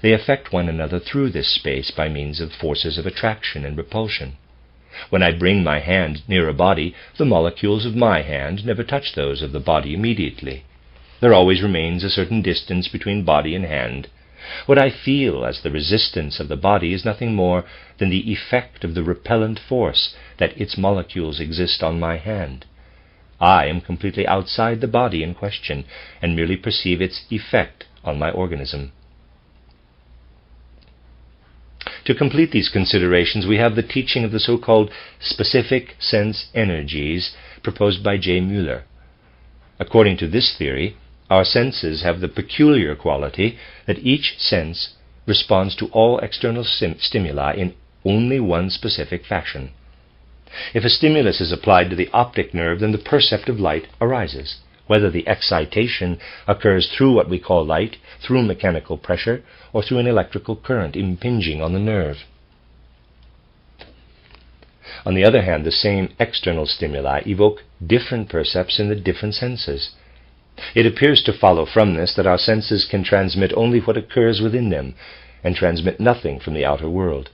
They affect one another through this space by means of forces of attraction and repulsion. When I bring my hand near a body, the molecules of my hand never touch those of the body immediately. There always remains a certain distance between body and hand. What I feel as the resistance of the body is nothing more than the effect of the repellent force that its molecules exist on my hand. I am completely outside the body in question, and merely perceive its effect on my organism. To complete these considerations, we have the teaching of the so-called specific sense energies proposed by J. Mueller. According to this theory, our senses have the peculiar quality that each sense responds to all external stimuli in only one specific fashion. If a stimulus is applied to the optic nerve, then the percept of light arises, whether the excitation occurs through what we call light, through mechanical pressure, or through an electrical current impinging on the nerve. On the other hand, the same external stimuli evoke different percepts in the different senses. It appears to follow from this that our senses can transmit only what occurs within them, and transmit nothing from the outer world.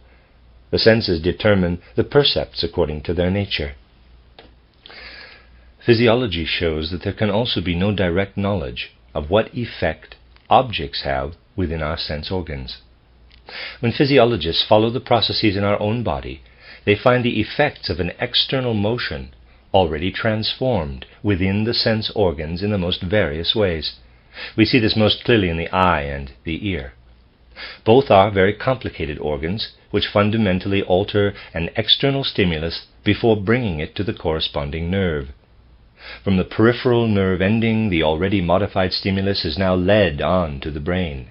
The senses determine the percepts according to their nature. Physiology shows that there can also be no direct knowledge of what effect objects have within our sense organs. When physiologists follow the processes in our own body, they find the effects of an external motion already transformed within the sense organs in the most various ways. We see this most clearly in the eye and the ear. Both are very complicated organs which fundamentally alter an external stimulus before bringing it to the corresponding nerve. From the peripheral nerve ending, the already modified stimulus is now led on to the brain.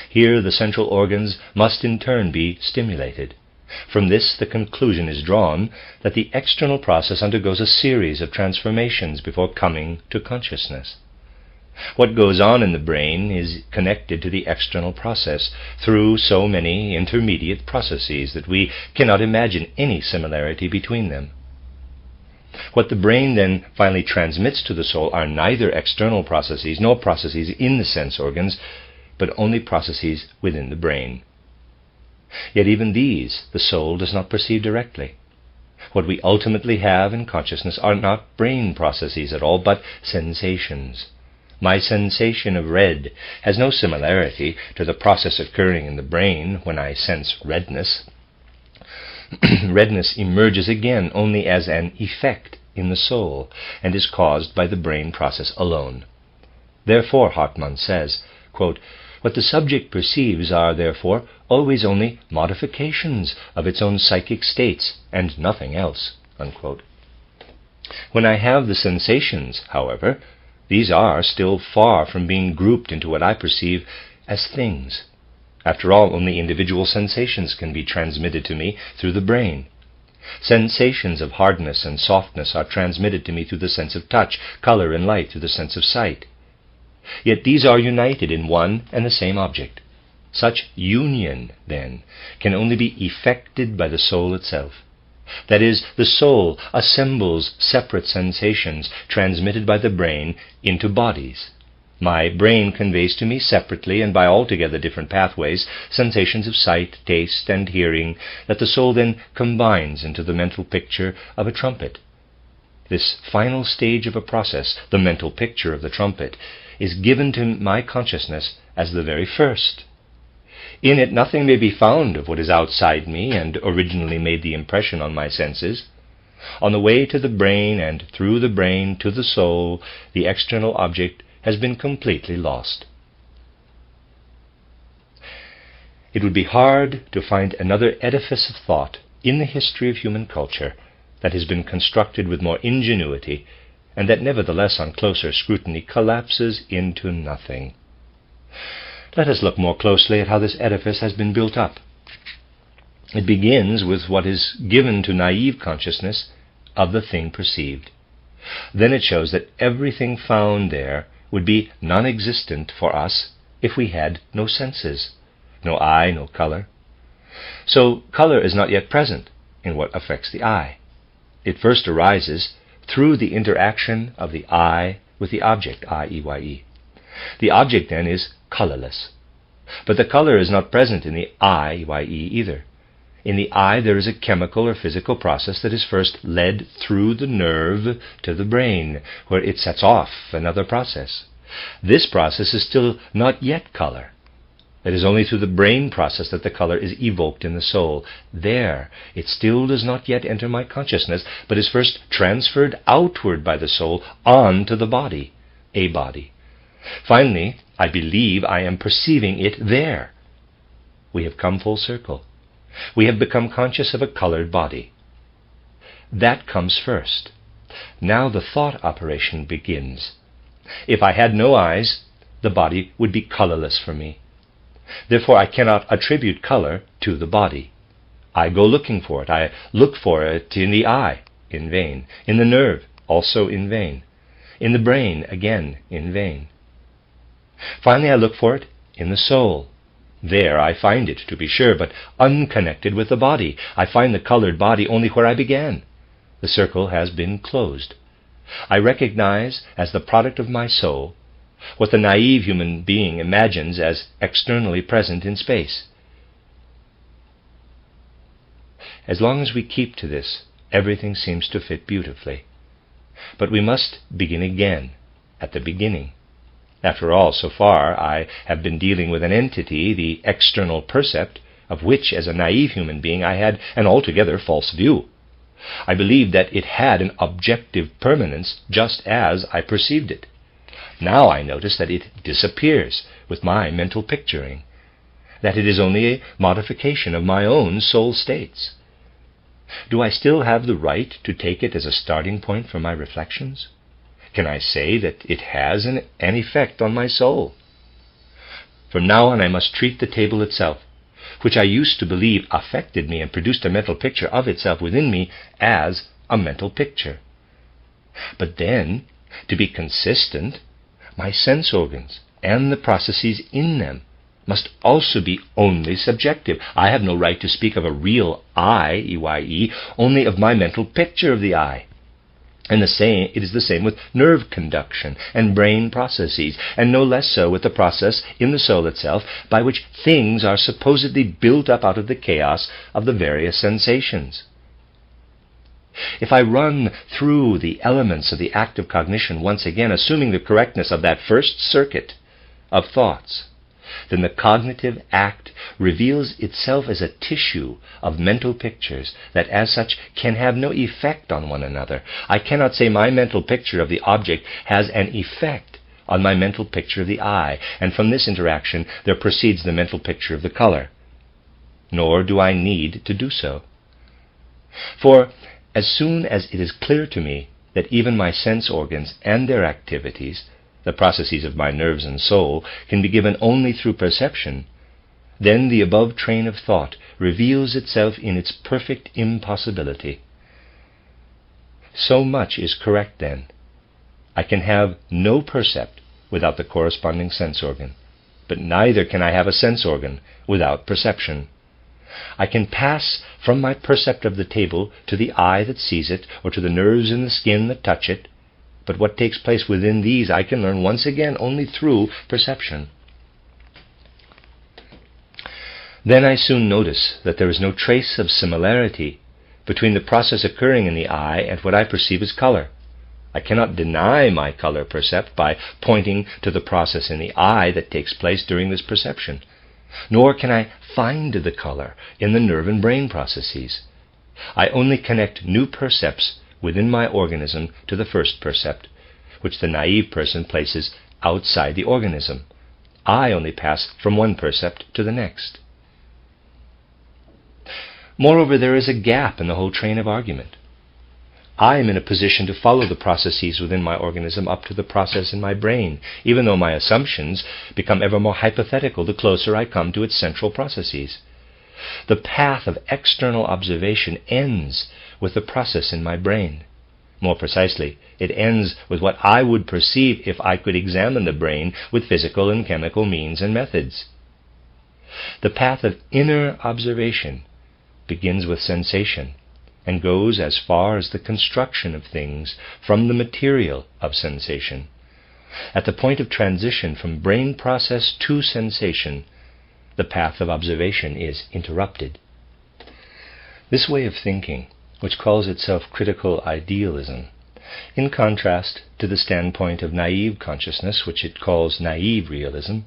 Here the central organs must in turn be stimulated. From this the conclusion is drawn that the external process undergoes a series of transformations before coming to consciousness. What goes on in the brain is connected to the external process through so many intermediate processes that we cannot imagine any similarity between them. What the brain then finally transmits to the soul are neither external processes nor processes in the sense organs, but only processes within the brain. Yet even these the soul does not perceive directly. What we ultimately have in consciousness are not brain processes at all, but sensations. My sensation of red has no similarity to the process occurring in the brain when I sense redness. Redness emerges again only as an effect in the soul, and is caused by the brain process alone. Therefore, Hartmann says, quote, "What the subject perceives are, therefore, always only modifications of its own psychic states, and nothing else." Unquote. When I have the sensations, however, these are still far from being grouped into what I perceive as things. After all, only individual sensations can be transmitted to me through the brain. Sensations of hardness and softness are transmitted to me through the sense of touch, color and light through the sense of sight. Yet these are united in one and the same object. Such union, then, can only be effected by the soul itself. That is, the soul assembles separate sensations transmitted by the brain into bodies. My brain conveys to me separately and by altogether different pathways sensations of sight, taste, and hearing that the soul then combines into the mental picture of a trumpet. This final stage of a process, the mental picture of the trumpet, is given to my consciousness as the very first. In it nothing may be found of what is outside me and originally made the impression on my senses. On the way to the brain and through the brain to the soul, the external object has been completely lost. It would be hard to find another edifice of thought in the history of human culture that has been constructed with more ingenuity and that nevertheless on closer scrutiny collapses into nothing. Let us look more closely at how this edifice has been built up. It begins with what is given to naive consciousness of the thing perceived. Then it shows that everything found there would be non-existent for us if we had no senses, no eye, no color. So color is not yet present in what affects the eye. It first arises through the interaction of the eye with the object, I-E-Y-E. The object then is colorless. But the color is not present in the I-E-Y-E either. In the eye there is a chemical or physical process that is first led through the nerve to the brain, where it sets off another process. This process is still not yet color. It is only through the brain process that the color is evoked in the soul. There, it still does not yet enter my consciousness, but is first transferred outward by the soul onto the body, a body. Finally, I believe I am perceiving it there. We have come full circle. We have become conscious of a colored body. That comes first. Now the thought operation begins. If I had no eyes, the body would be colorless for me. Therefore, I cannot attribute color to the body. I go looking for it. I look for it in the eye, in vain. In the nerve, also in vain. In the brain, again, in vain. Finally, I look for it in the soul. There I find it, to be sure, but unconnected with the body. I find the colored body only where I began. The circle has been closed. I recognize as the product of my soul what the naive human being imagines as externally present in space. As long as we keep to this, everything seems to fit beautifully. But we must begin again, at the beginning. After all, so far I have been dealing with an entity, the external percept, of which, as a naive human being, I had an altogether false view. I believed that it had an objective permanence just as I perceived it. Now I notice that it disappears with my mental picturing, that it is only a modification of my own soul states. Do I still have the right to take it as a starting point for my reflections? Can I say that it has an effect on my soul? From now on I must treat the table itself, which I used to believe affected me and produced a mental picture of itself within me, as a mental picture. But then, to be consistent, my sense organs and the processes in them must also be only subjective. I have no right to speak of a real I, E-Y-E, only of my mental picture of the I. And it is the same with nerve conduction and brain processes, and no less so with the process in the soul itself by which things are supposedly built up out of the chaos of the various sensations. If I run through the elements of the act of cognition once again, assuming the correctness of that first circuit of thoughts, then the cognitive act reveals itself as a tissue of mental pictures that as such can have no effect on one another. I cannot say my mental picture of the object has an effect on my mental picture of the eye, and from this interaction there proceeds the mental picture of the color. Nor do I need to do so. For as soon as it is clear to me that even my sense organs and their activities, the processes of my nerves and soul, can be given only through perception, then the above train of thought reveals itself in its perfect impossibility. So much is correct then. I can have no percept without the corresponding sense organ, but neither can I have a sense organ without perception. I can pass from my percept of the table to the eye that sees it, or to the nerves in the skin that touch it, but what takes place within these I can learn once again only through perception. Then I soon notice that there is no trace of similarity between the process occurring in the eye and what I perceive as color. I cannot deny my color percept by pointing to the process in the eye that takes place during this perception. nor can I find the color in the nerve and brain processes. I only connect new percepts within my organism to the first percept, which the naive person places outside the organism. I only pass from one percept to the next. Moreover, there is a gap in the whole train of argument. I am in a position to follow the processes within my organism up to the process in my brain, even though my assumptions become ever more hypothetical the closer I come to its central processes. The path of external observation ends with the process in my brain. More precisely, it ends with what I would perceive if I could examine the brain with physical and chemical means and methods. The path of inner observation begins with sensation and goes as far as the construction of things from the material of sensation. At the point of transition from brain process to sensation, the path of observation is interrupted. This way of thinking, which calls itself critical idealism, in contrast to the standpoint of naive consciousness, which it calls naive realism,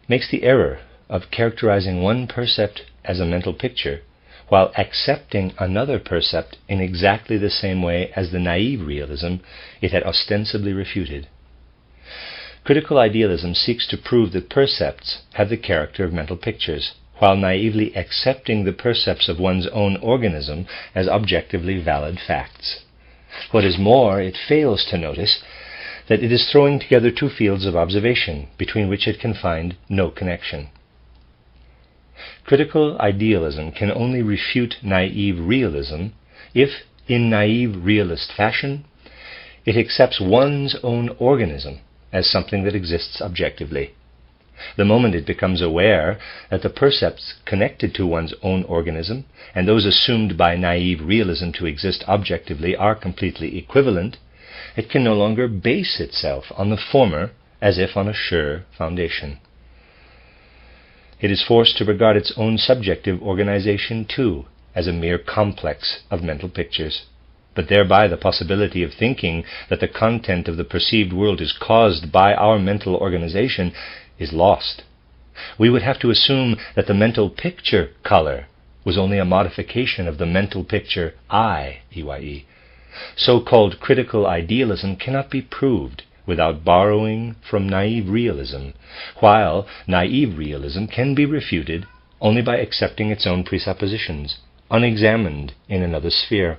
makes the error of characterizing one percept as a mental picture while accepting another percept in exactly the same way as the naive realism it had ostensibly refuted. Critical idealism seeks to prove that percepts have the character of mental pictures, while naively accepting the percepts of one's own organism as objectively valid facts. What is more, it fails to notice that it is throwing together two fields of observation between which it can find no connection. Critical idealism can only refute naive realism if, in naive realist fashion, it accepts one's own organism as something that exists objectively. The moment it becomes aware that the percepts connected to one's own organism and those assumed by naive realism to exist objectively are completely equivalent, it can no longer base itself on the former as if on a sure foundation. It is forced to regard its own subjective organization, too, as a mere complex of mental pictures, but thereby the possibility of thinking that the content of the perceived world is caused by our mental organization is lost. We would have to assume that the mental picture color was only a modification of the mental picture I, EYE. So-called critical idealism cannot be proved without borrowing from naive realism, while naive realism can be refuted only by accepting its own presuppositions, unexamined in another sphere.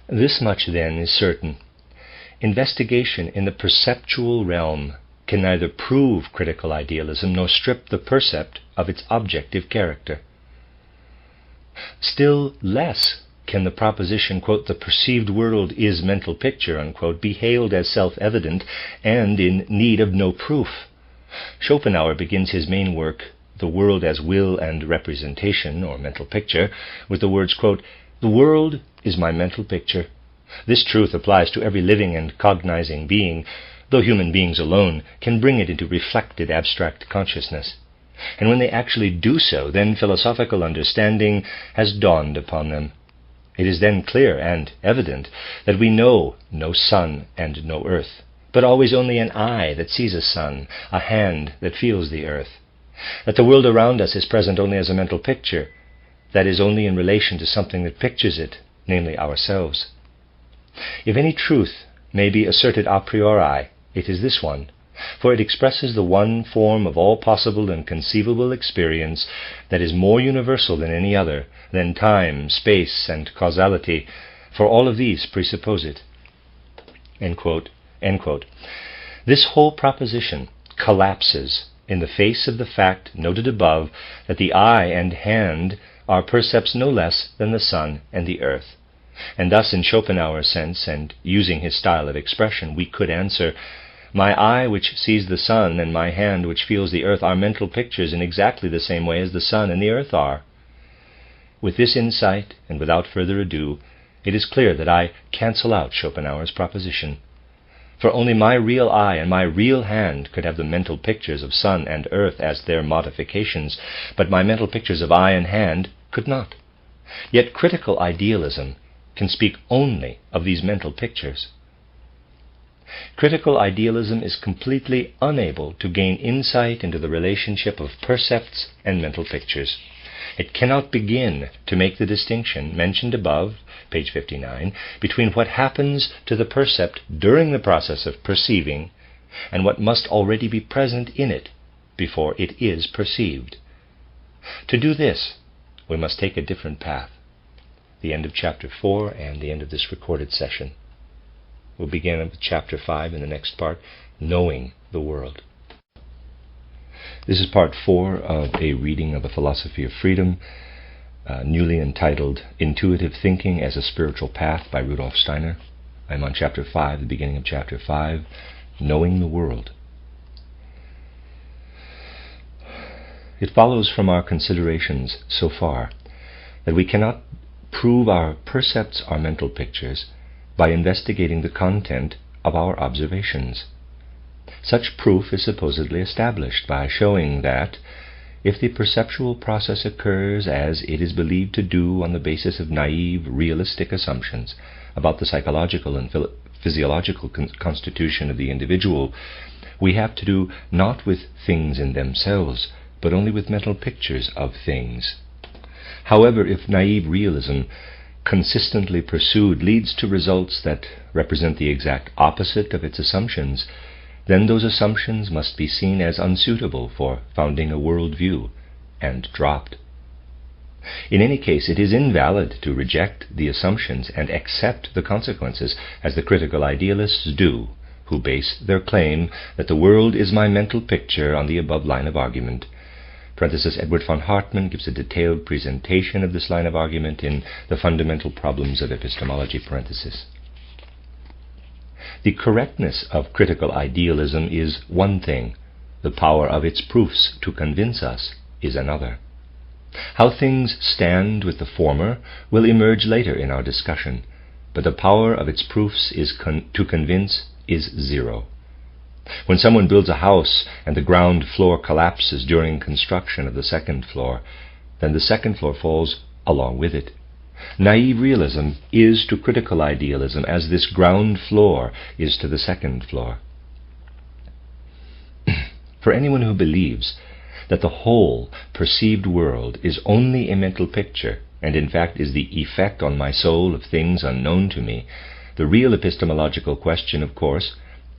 This much, then, is certain. Investigation in the perceptual realm can neither prove critical idealism nor strip the percept of its objective character. Still less can the proposition, quote, "the perceived world is mental picture," unquote, be hailed as self-evident and in need of no proof. Schopenhauer begins his main work, The World as Will and Representation, or Mental Picture, with the words, quote, "The world is my mental picture." This truth applies to every living and cognizing being, though human beings alone can bring it into reflected abstract consciousness. And when they actually do so, then philosophical understanding has dawned upon them. It is then clear and evident that we know no sun and no earth, but always only an eye that sees a sun, a hand that feels the earth, that the world around us is present only as a mental picture, that is only in relation to something that pictures it, namely ourselves. If any truth may be asserted a priori, it is this one, for it expresses the one form of all possible and conceivable experience that is more universal than any other, than time, space, and causality, for all of these presuppose it. End quote, end quote. This whole proposition collapses in the face of the fact noted above that the eye and hand are percepts no less than the sun and the earth. And thus, in Schopenhauer's sense, and using his style of expression, we could answer, my eye which sees the sun and my hand which feels the earth are mental pictures in exactly the same way as the sun and the earth are. With this insight, and without further ado, it is clear that I cancel out Schopenhauer's proposition. For only my real eye and my real hand could have the mental pictures of sun and earth as their modifications, but my mental pictures of eye and hand could not. Yet critical idealism can speak only of these mental pictures. Critical idealism is completely unable to gain insight into the relationship of percepts and mental pictures. It cannot begin to make the distinction mentioned above, page 59, between what happens to the percept during the process of perceiving and what must already be present in it before it is perceived. To do this, we must take a different path. The end of chapter 4 and the end of this recorded session. We'll begin with chapter 5 in the next part, Knowing the World. This is part 4 of a reading of the Philosophy of Freedom, newly entitled Intuitive Thinking as a Spiritual Path by Rudolf Steiner. I'm on chapter 5, the beginning of chapter 5, Knowing the World. It follows from our considerations so far that we cannot prove our percepts are mental pictures by investigating the content of our observations. Such proof is supposedly established by showing that if the perceptual process occurs as it is believed to do on the basis of naive, realistic assumptions about the psychological and physiological constitution of the individual, we have to do not with things in themselves, but only with mental pictures of things. However, if naive realism consistently pursued leads to results that represent the exact opposite of its assumptions, then those assumptions must be seen as unsuitable for founding a worldview and dropped. In any case, it is invalid to reject the assumptions and accept the consequences, as the critical idealists do, who base their claim that the world is my mental picture on the above line of argument. Edward von Hartmann gives a detailed presentation of this line of argument in The Fundamental Problems of Epistemology. The correctness of critical idealism is one thing. The power of its proofs to convince us is another. How things stand with the former will emerge later in our discussion, but the power of its proofs to convince is zero. When someone builds a house and the ground floor collapses during construction of the second floor, then the second floor falls along with it. Naive realism is to critical idealism as this ground floor is to the second floor. For anyone who believes that the whole perceived world is only a mental picture, and in fact is the effect on my soul of things unknown to me, the real epistemological question, of course,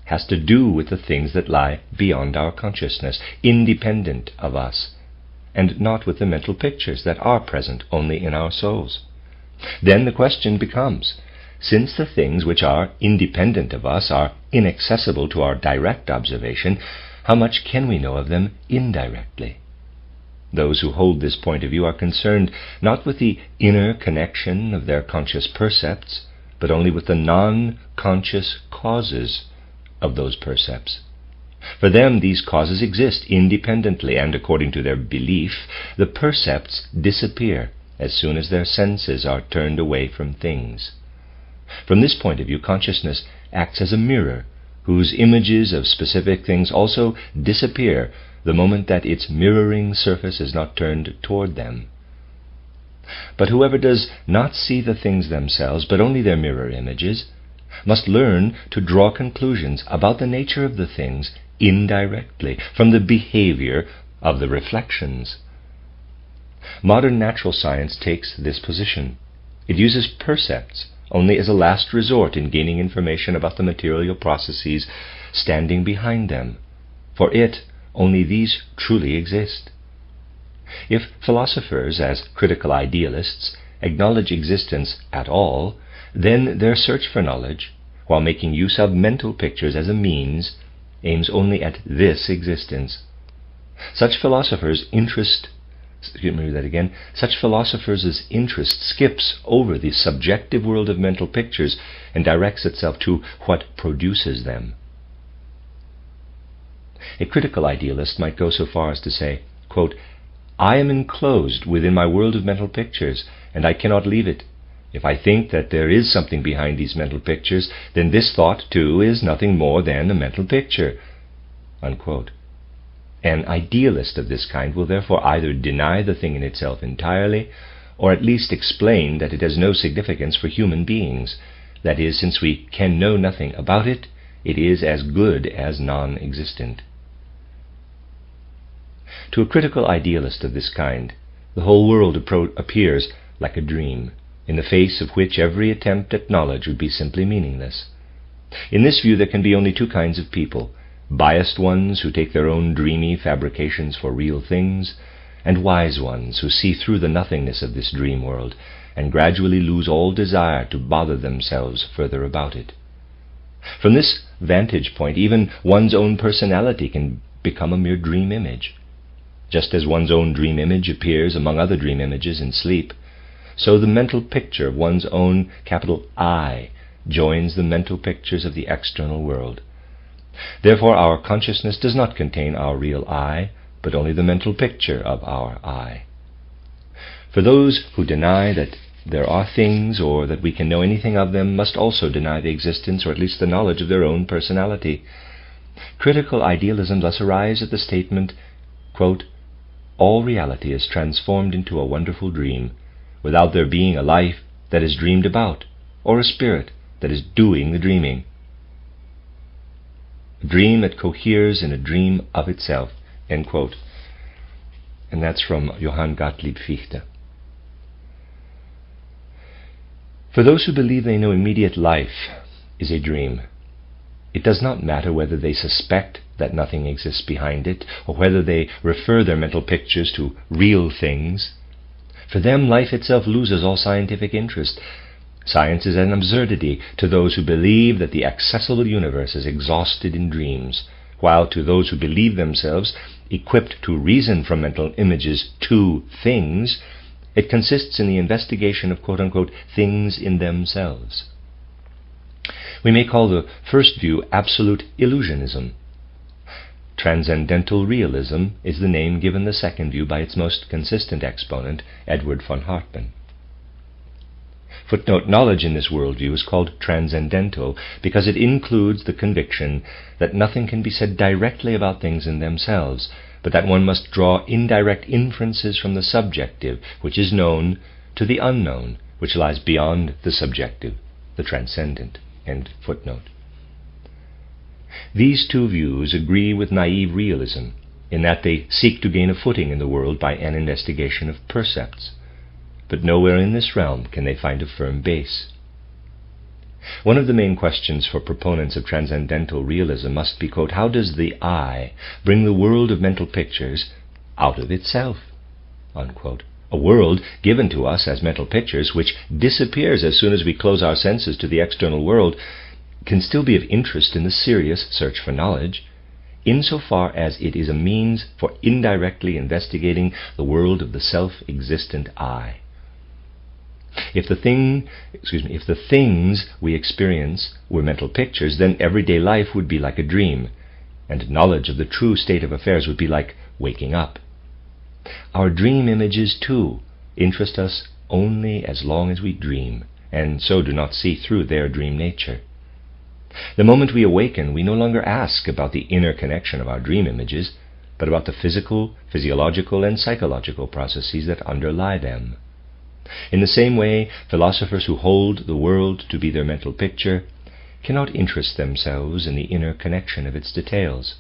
has to do with the things that lie beyond our consciousness, independent of us, and not with the mental pictures that are present only in our souls. Then the question becomes, since the things which are independent of us are inaccessible to our direct observation, how much can we know of them indirectly? Those who hold this point of view are concerned not with the inner connection of their conscious percepts, but only with the non-conscious causes of those percepts. For them, these causes exist independently, and according to their belief, the percepts disappear as soon as their senses are turned away from things. From this point of view, consciousness acts as a mirror, whose images of specific things also disappear the moment that its mirroring surface is not turned toward them. But whoever does not see the things themselves, but only their mirror images, must learn to draw conclusions about the nature of the things indirectly from the behavior of the reflections. Modern natural science takes this position. It uses percepts only as a last resort in gaining information about the material processes standing behind them. For it, only these truly exist. If philosophers, as critical idealists, acknowledge existence at all, then their search for knowledge, while making use of mental pictures as a means, aims only at this existence. Such philosophers' interest skips over the subjective world of mental pictures and directs itself to what produces them. A critical idealist might go so far as to say, quote, I am enclosed within my world of mental pictures, and I cannot leave it. If I think that there is something behind these mental pictures, then this thought, too, is nothing more than a mental picture. Unquote. An idealist of this kind will therefore either deny the thing in itself entirely, or at least explain that it has no significance for human beings. That is, since we can know nothing about it, it is as good as non-existent. To a critical idealist of this kind, the whole world appears like a dream, in the face of which every attempt at knowledge would be simply meaningless. In this view, there can be only two kinds of people: biased ones who take their own dreamy fabrications for real things, and wise ones who see through the nothingness of this dream world and gradually lose all desire to bother themselves further about it. From this vantage point, even one's own personality can become a mere dream image. Just as one's own dream image appears among other dream images in sleep, so the mental picture of one's own capital I joins the mental pictures of the external world. Therefore, our consciousness does not contain our real I, but only the mental picture of our I. For those who deny that there are things or that we can know anything of them must also deny the existence or at least the knowledge of their own personality. Critical idealism thus arrives at the statement, quote, "All reality is transformed into a wonderful dream, without there being a life that is dreamed about, or a spirit that is doing the dreaming. A dream that coheres in a dream of itself," end quote. And that's from Johann Gottlieb Fichte. For those who believe they know immediate life is a dream, it does not matter whether they suspect that nothing exists behind it, or whether they refer their mental pictures to real things. For them, life itself loses all scientific interest. Science is an absurdity to those who believe that the accessible universe is exhausted in dreams, while to those who believe themselves equipped to reason from mental images to things, it consists in the investigation of quote-unquote things in themselves. We may call the first view absolute illusionism. Transcendental realism is the name given the second view by its most consistent exponent, Edward von Hartmann. Footnote: knowledge in this worldview is called transcendental because it includes the conviction that nothing can be said directly about things in themselves, but that one must draw indirect inferences from the subjective, which is known, to the unknown, which lies beyond the subjective, the transcendent. End footnote. These two views agree with naive realism in that they seek to gain a footing in the world by an investigation of percepts, but nowhere in this realm can they find a firm base. One of the main questions for proponents of transcendental realism must be, quote, "How does the I bring the world of mental pictures out of itself?" Unquote. A world given to us as mental pictures, which disappears as soon as we close our senses to the external world, can still be of interest in the serious search for knowledge, insofar as it is a means for indirectly investigating the world of the self-existent I. If the things we experience were mental pictures, then everyday life would be like a dream, and knowledge of the true state of affairs would be like waking up. Our dream images, too, interest us only as long as we dream, and so do not see through their dream nature. The moment we awaken, we no longer ask about the inner connection of our dream images, but about the physical, physiological, and psychological processes that underlie them. In the same way, philosophers who hold the world to be their mental picture cannot interest themselves in the inner connection of its details.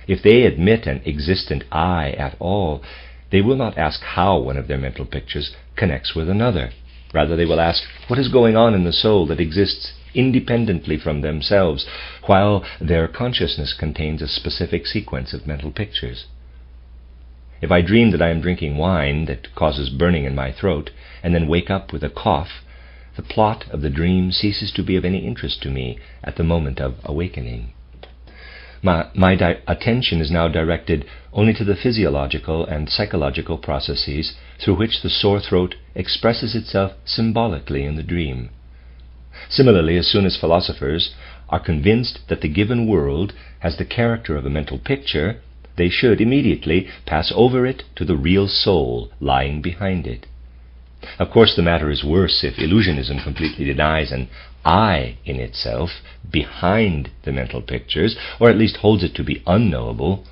If they admit an existent I at all, they will not ask how one of their mental pictures connects with another. Rather, they will ask what is going on in the soul that exists independently from themselves, while their consciousness contains a specific sequence of mental pictures. If I dream that I am drinking wine that causes burning in my throat, and then wake up with a cough, the plot of the dream ceases to be of any interest to me at the moment of awakening. My attention is now directed only to the physiological and psychological processes through which the sore throat expresses itself symbolically in the dream. Similarly, as soon as philosophers are convinced that the given world has the character of a mental picture, they should immediately pass over it to the real soul lying behind it. Of course, the matter is worse if illusionism completely denies an I in itself behind the mental pictures, or at least holds it to be unknowable.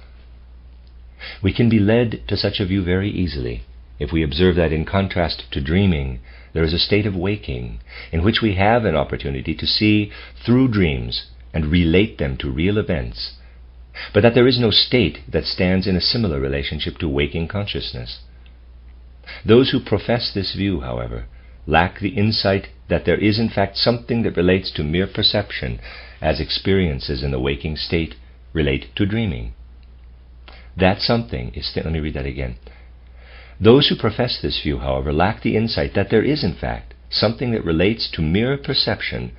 We can be led to such a view very easily if we observe that, in contrast to dreaming, there is a state of waking in which we have an opportunity to see through dreams and relate them to real events, but that there is no state that stands in a similar relationship to waking consciousness. Those who profess this view, however, lack the insight that there is in fact something that relates to mere perception, as experiences in the waking state relate to dreaming. That something is... Let me read that again. Those who profess this view, however, lack the insight that there is in fact something that relates to mere perception,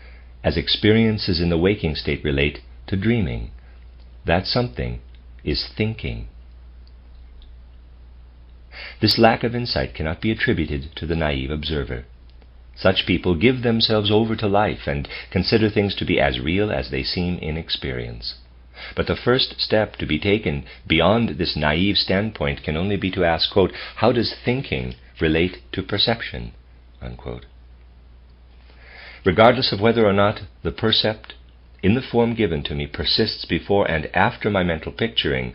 as experiences in the waking state relate to dreaming. That something is thinking. This lack of insight cannot be attributed to the naive observer. Such people give themselves over to life and consider things to be as real as they seem in experience. But the first step to be taken beyond this naive standpoint can only be to ask, quote, how does thinking relate to perception? Unquote. Regardless of whether or not the percept, in the form given to me, persists before and after my mental picturing,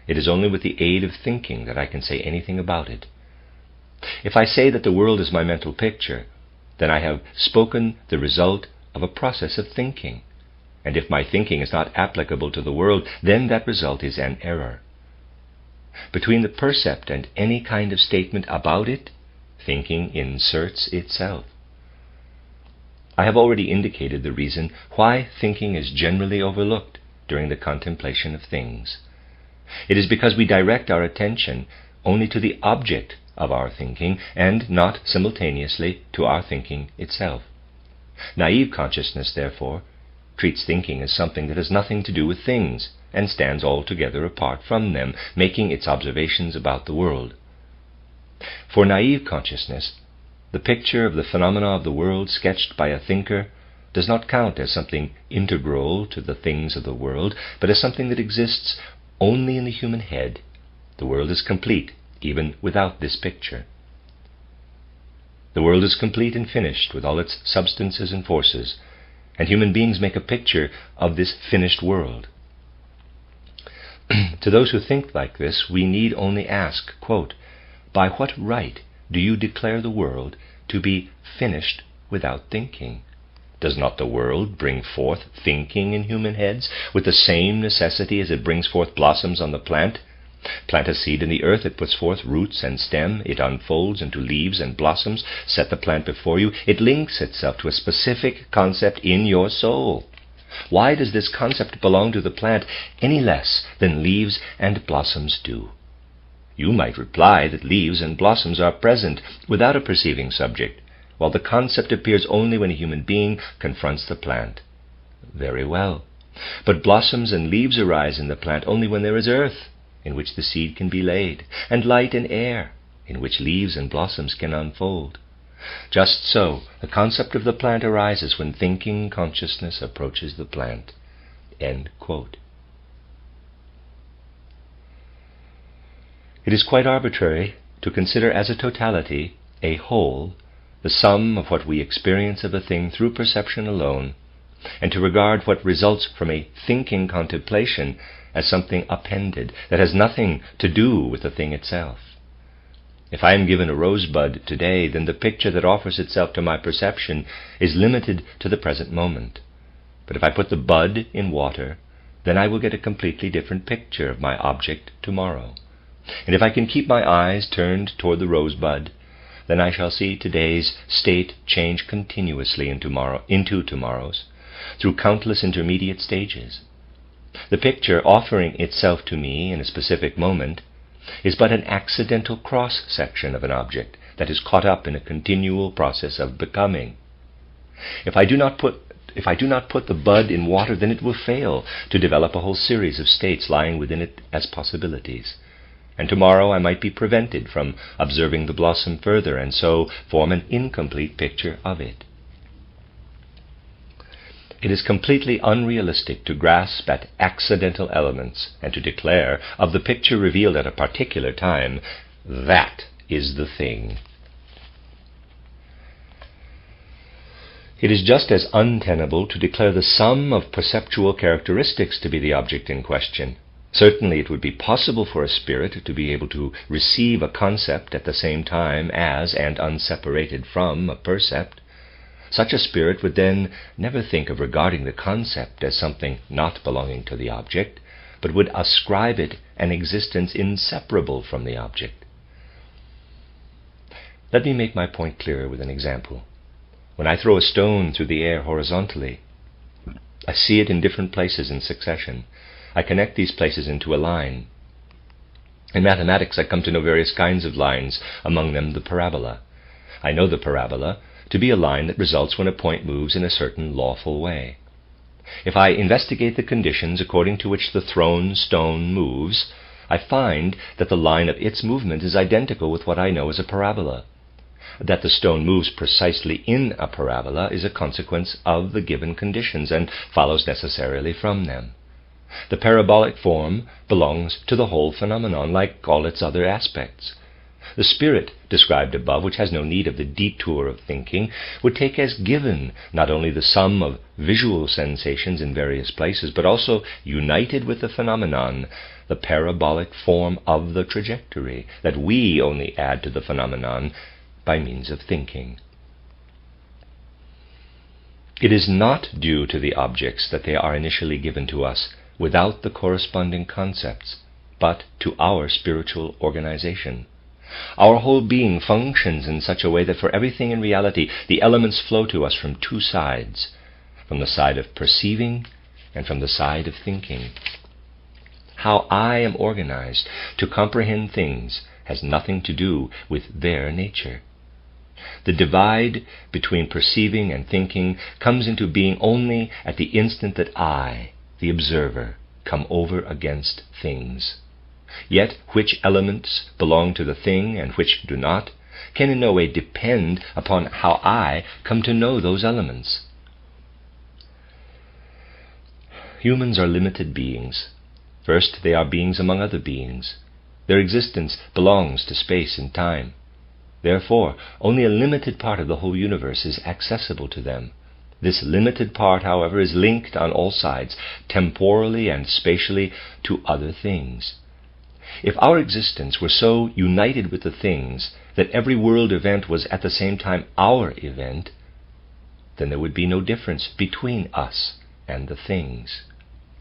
it is only with the aid of thinking that I can say anything about it. If I say that the world is my mental picture, then I have spoken the result of a process of thinking. And if my thinking is not applicable to the world, then that result is an error. Between the percept and any kind of statement about it, thinking inserts itself. I have already indicated the reason why thinking is generally overlooked during the contemplation of things. It is because we direct our attention only to the object of our thinking and not simultaneously to our thinking itself. Naive consciousness, therefore, treats thinking as something that has nothing to do with things and stands altogether apart from them, making its observations about the world. For naive consciousness, the picture of the phenomena of the world sketched by a thinker does not count as something integral to the things of the world, but as something that exists only in the human head. The world is complete even without this picture. The world is complete and finished with all its substances and forces, and human beings make a picture of this finished world. To those who think like this, we need only ask, quote, by what right do you declare the world to be finished without thinking? Does not the world bring forth thinking in human heads with the same necessity as it brings forth blossoms on the plant? Plant a seed in the earth, it puts forth roots and stem, it unfolds into leaves and blossoms. Set the plant before you, it links itself to a specific concept in your soul. Why does this concept belong to the plant any less than leaves and blossoms do? You might reply that leaves and blossoms are present without a perceiving subject, while the concept appears only when a human being confronts the plant. Very well. But blossoms and leaves arise in the plant only when there is earth, in which the seed can be laid, and light and air, in which leaves and blossoms can unfold. Just so, the concept of the plant arises when thinking consciousness approaches the plant. End quote. It is quite arbitrary to consider as a totality, a whole, the sum of what we experience of a thing through perception alone, and to regard what results from a thinking contemplation as something appended that has nothing to do with the thing itself. If I am given a rosebud today, then the picture that offers itself to my perception is limited to the present moment. But if I put the bud in water, then I will get a completely different picture of my object tomorrow. And if I can keep my eyes turned toward the rosebud, then I shall see today's state change continuously into tomorrow's, through countless intermediate stages. The picture offering itself to me in a specific moment is but an accidental cross-section of an object that is caught up in a continual process of becoming. If I do not put the bud in water, then it will fail to develop a whole series of states lying within it as possibilities. And tomorrow I might be prevented from observing the blossom further, and so form an incomplete picture of it. It is completely unrealistic to grasp at accidental elements and to declare of the picture revealed at a particular time, that is the thing. It is just as untenable to declare the sum of perceptual characteristics to be the object in question. Certainly it would be possible for a spirit to be able to receive a concept at the same time as and unseparated from a percept. Such a spirit would then never think of regarding the concept as something not belonging to the object, but would ascribe it an existence inseparable from the object. Let me make my point clearer with an example. When I throw a stone through the air horizontally, I see it in different places in succession. I connect these places into a line. In mathematics, I come to know various kinds of lines, among them the parabola. I know the parabola to be a line that results when a point moves in a certain lawful way. If I investigate the conditions according to which the thrown stone moves, I find that the line of its movement is identical with what I know as a parabola. That the stone moves precisely in a parabola is a consequence of the given conditions and follows necessarily from them. The parabolic form belongs to the whole phenomenon, like all its other aspects. The spirit described above, which has no need of the detour of thinking, would take as given not only the sum of visual sensations in various places, but also, united with the phenomenon, the parabolic form of the trajectory, that we only add to the phenomenon by means of thinking. It is not due to the objects that they are initially given to us without the corresponding concepts, but to our spiritual organization. Our whole being functions in such a way that for everything in reality, the elements flow to us from two sides, from the side of perceiving and from the side of thinking. How I am organized to comprehend things has nothing to do with their nature. The divide between perceiving and thinking comes into being only at the instant that I, the observer, come over against things. Yet which elements belong to the thing and which do not can in no way depend upon how I come to know those elements. Humans are limited beings. First, they are beings among other beings. Their existence belongs to space and time. Therefore, only a limited part of the whole universe is accessible to them. This limited part, however, is linked on all sides, temporally and spatially, to other things. If our existence were so united with the things that every world event was at the same time our event, then there would be no difference between us and the things.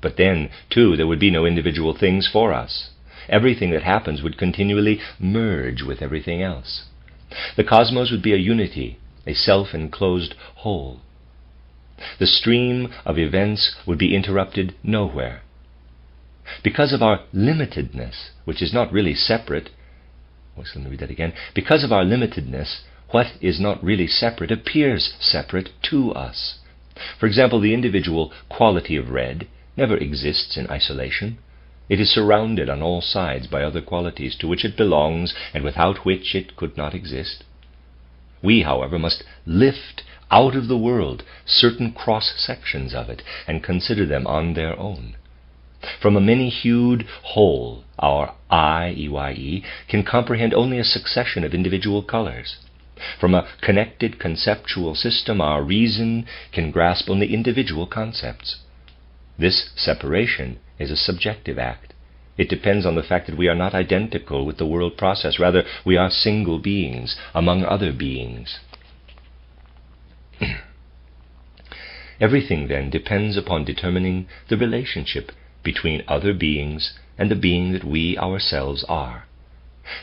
But then, too, there would be no individual things for us. Everything that happens would continually merge with everything else. The cosmos would be a unity, a self-enclosed whole. The stream of events would be interrupted nowhere. Because of our limitedness, which is not really separate, let me read that again. Because of our limitedness, what is not really separate appears separate to us. For example, the individual quality of red never exists in isolation. It is surrounded on all sides by other qualities to which it belongs and without which it could not exist. We, however, must lift out of the world certain cross-sections of it and consider them on their own. From a many-hued whole, our I, EYE, can comprehend only a succession of individual colors. From a connected conceptual system, our reason can grasp only individual concepts. This separation is a subjective act. It depends on the fact that we are not identical with the world process. Rather, we are single beings among other beings. Everything, then, depends upon determining the relationship between other beings and the being that we ourselves are.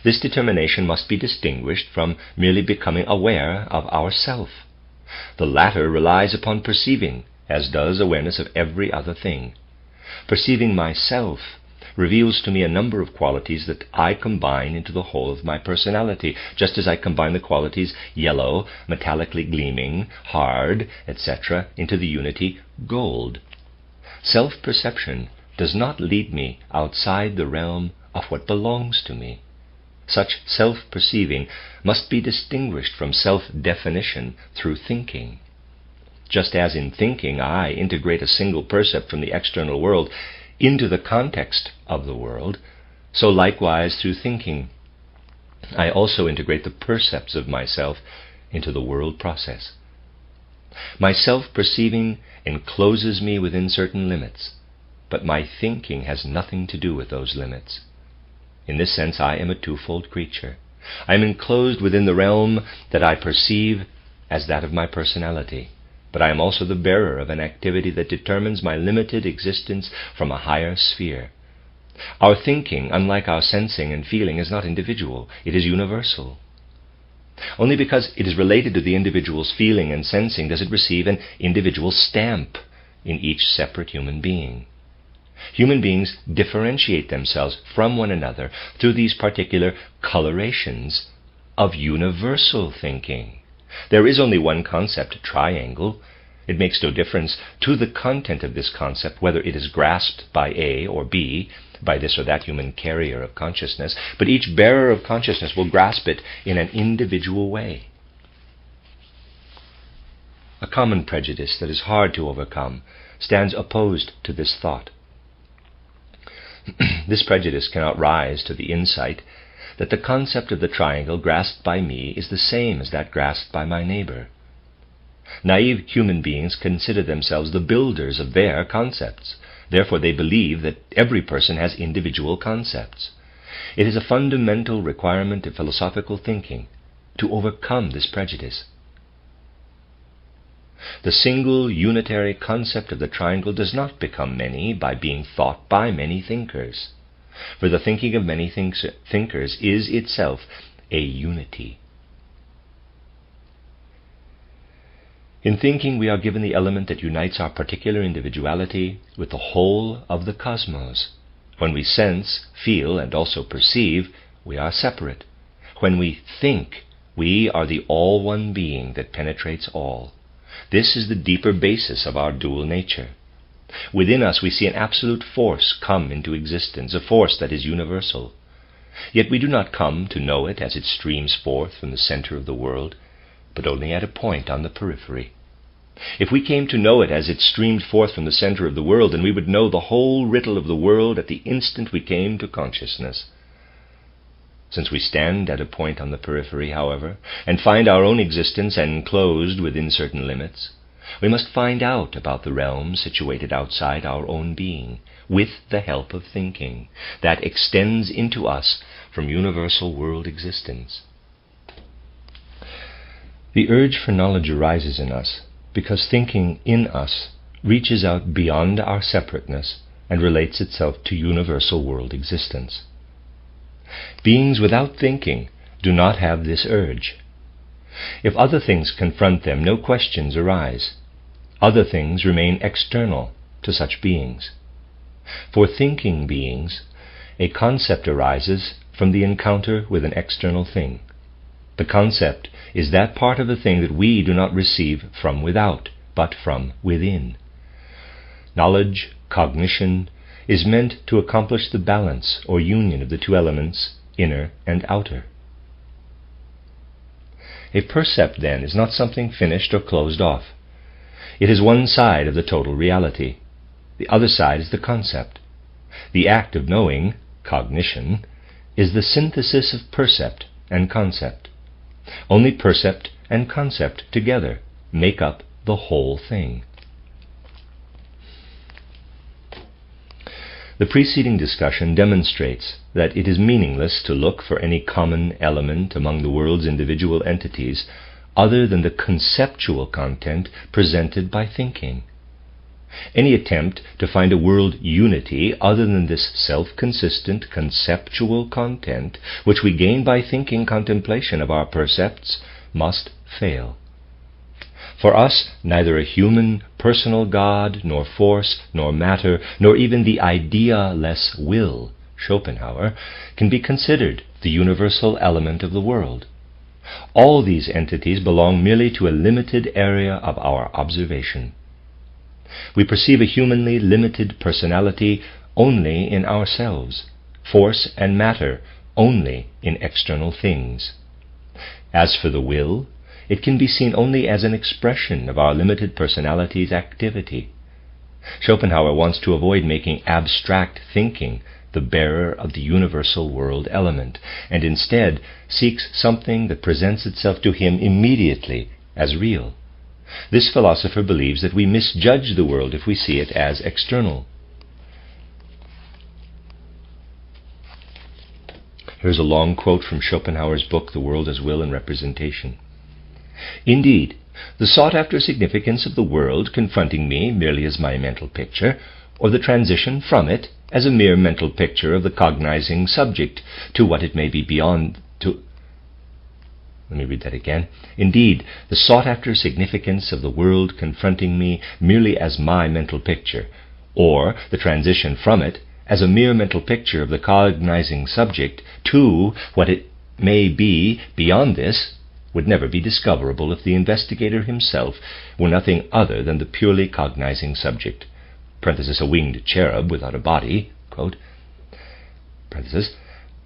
This determination must be distinguished from merely becoming aware of ourself. The latter relies upon perceiving, as does awareness of every other thing. Perceiving myself reveals to me a number of qualities that I combine into the whole of my personality, just as I combine the qualities yellow, metallically gleaming, hard, etc., into the unity gold. Self-perception does not lead me outside the realm of what belongs to me. Such self-perceiving must be distinguished from self-definition through thinking. Just as in thinking I integrate a single percept from the external world into the context of the world, so likewise through thinking I also integrate the percepts of myself into the world process. My self-perceiving encloses me within certain limits, but my thinking has nothing to do with those limits. In this sense, I am a twofold creature. I am enclosed within the realm that I perceive as that of my personality, but I am also the bearer of an activity that determines my limited existence from a higher sphere. Our thinking, unlike our sensing and feeling, is not individual, it is universal. Only because it is related to the individual's feeling and sensing does it receive an individual stamp in each separate human being. Human beings differentiate themselves from one another through these particular colorations of universal thinking. There is only one concept, triangle. It makes no difference to the content of this concept whether it is grasped by A or B, by this or that human carrier of consciousness, but each bearer of consciousness will grasp it in an individual way. A common prejudice that is hard to overcome stands opposed to this thought. This prejudice cannot rise to the insight that the concept of the triangle grasped by me is the same as that grasped by my neighbor. Naive human beings consider themselves the builders of their concepts. Therefore, they believe that every person has individual concepts. It is a fundamental requirement of philosophical thinking to overcome this prejudice. The single unitary concept of the triangle does not become many by being thought by many thinkers, for the thinking of many thinkers is itself a unity. In thinking, we are given the element that unites our particular individuality with the whole of the cosmos. When we sense, feel, and also perceive, we are separate. When we think, we are the all-one being that penetrates all. This is the deeper basis of our dual nature. Within us we see an absolute force come into existence, a force that is universal. Yet we do not come to know it as it streams forth from the center of the world, but only at a point on the periphery. If we came to know it as it streamed forth from the center of the world, then we would know the whole riddle of the world at the instant we came to consciousness. Since we stand at a point on the periphery, however, and find our own existence enclosed within certain limits, we must find out about the realm situated outside our own being, with the help of thinking that extends into us from universal world existence. The urge for knowledge arises in us because thinking in us reaches out beyond our separateness and relates itself to universal world existence. Beings without thinking do not have this urge. If other things confront them, no questions arise. Other things remain external to such beings. For thinking beings, a concept arises from the encounter with an external thing. The concept is that part of the thing that we do not receive from without, but from within. Knowledge, cognition, is meant to accomplish the balance or union of the two elements, inner and outer. A percept, then, is not something finished or closed off. It is one side of the total reality. The other side is the concept. The act of knowing, cognition, is the synthesis of percept and concept. Only percept and concept together make up the whole thing. The preceding discussion demonstrates that it is meaningless to look for any common element among the world's individual entities other than the conceptual content presented by thinking. Any attempt to find a world unity other than this self-consistent conceptual content which we gain by thinking contemplation of our percepts must fail. For us, neither a human, personal God, nor force, nor matter, nor even the idea-less will, Schopenhauer, can be considered the universal element of the world. All these entities belong merely to a limited area of our observation. We perceive a humanly limited personality only in ourselves, force and matter only in external things. As for the will, it can be seen only as an expression of our limited personality's activity. Schopenhauer wants to avoid making abstract thinking the bearer of the universal world element, and instead seeks something that presents itself to him immediately as real. This philosopher believes that we misjudge the world if we see it as external. Here's a long quote from Schopenhauer's book, The World as Will and Representation. Indeed, The sought-after significance of the world confronting me merely as my mental picture, or the transition from it as a mere mental picture of the cognizing subject to what it may be beyond to... Let me read that again. Indeed, the sought-after significance of the world confronting me merely as my mental picture, or the transition from it as a mere mental picture of the cognizing subject to what it may be beyond this, would never be discoverable if the investigator himself were nothing other than the purely cognizing subject, parenthesis, a winged cherub without a body, quote, parenthesis,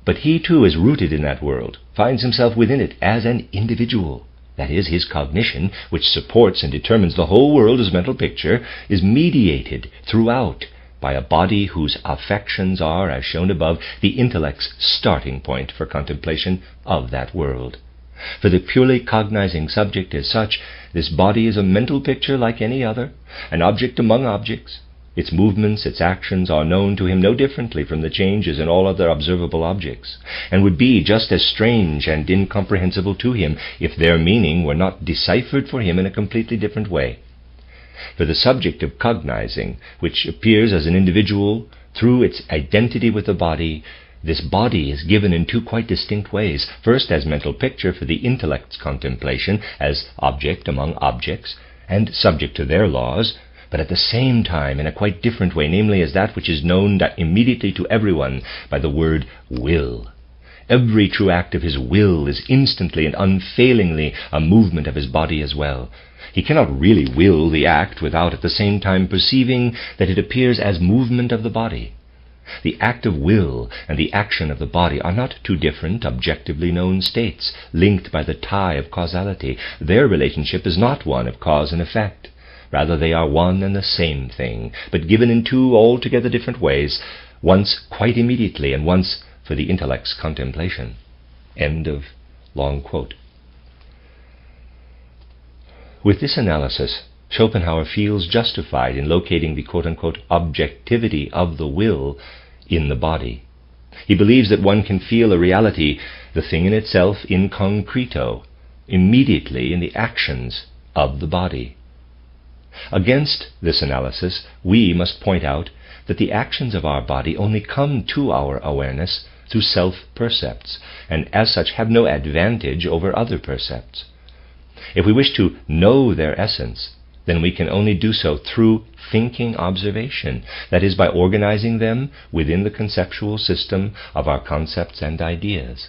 but he too is rooted in that world, finds himself within it as an individual. That is, his cognition, which supports and determines the whole world as mental picture, is mediated throughout by a body whose affections are, as shown above, the intellect's starting point for contemplation of that world. For the purely cognizing subject as such, this body is a mental picture like any other, an object among objects. Its movements, its actions are known to him no differently from the changes in all other observable objects, and would be just as strange and incomprehensible to him if their meaning were not deciphered for him in a completely different way. For the subject of cognizing, which appears as an individual through its identity with the body, this body is given in two quite distinct ways. First, as mental picture for the intellect's contemplation, as object among objects, and subject to their laws, but at the same time in a quite different way, namely as that which is known immediately to everyone by the word will. Every true act of his will is instantly and unfailingly a movement of his body as well. He cannot really will the act without at the same time perceiving that it appears as movement of the body. The act of will and the action of the body are not two different, objectively known states, linked by the tie of causality. Their relationship is not one of cause and effect. Rather, they are one and the same thing, but given in two altogether different ways, once quite immediately and once for the intellect's contemplation. End of long quote. With this analysis, Schopenhauer feels justified in locating the quote-unquote objectivity of the will in the body. He believes that one can feel a reality, the thing in itself in concreto, immediately in the actions of the body. Against this analysis, we must point out that the actions of our body only come to our awareness through self-percepts, and as such have no advantage over other percepts. If we wish to know their essence, then we can only do so through thinking observation, that is, by organizing them within the conceptual system of our concepts and ideas.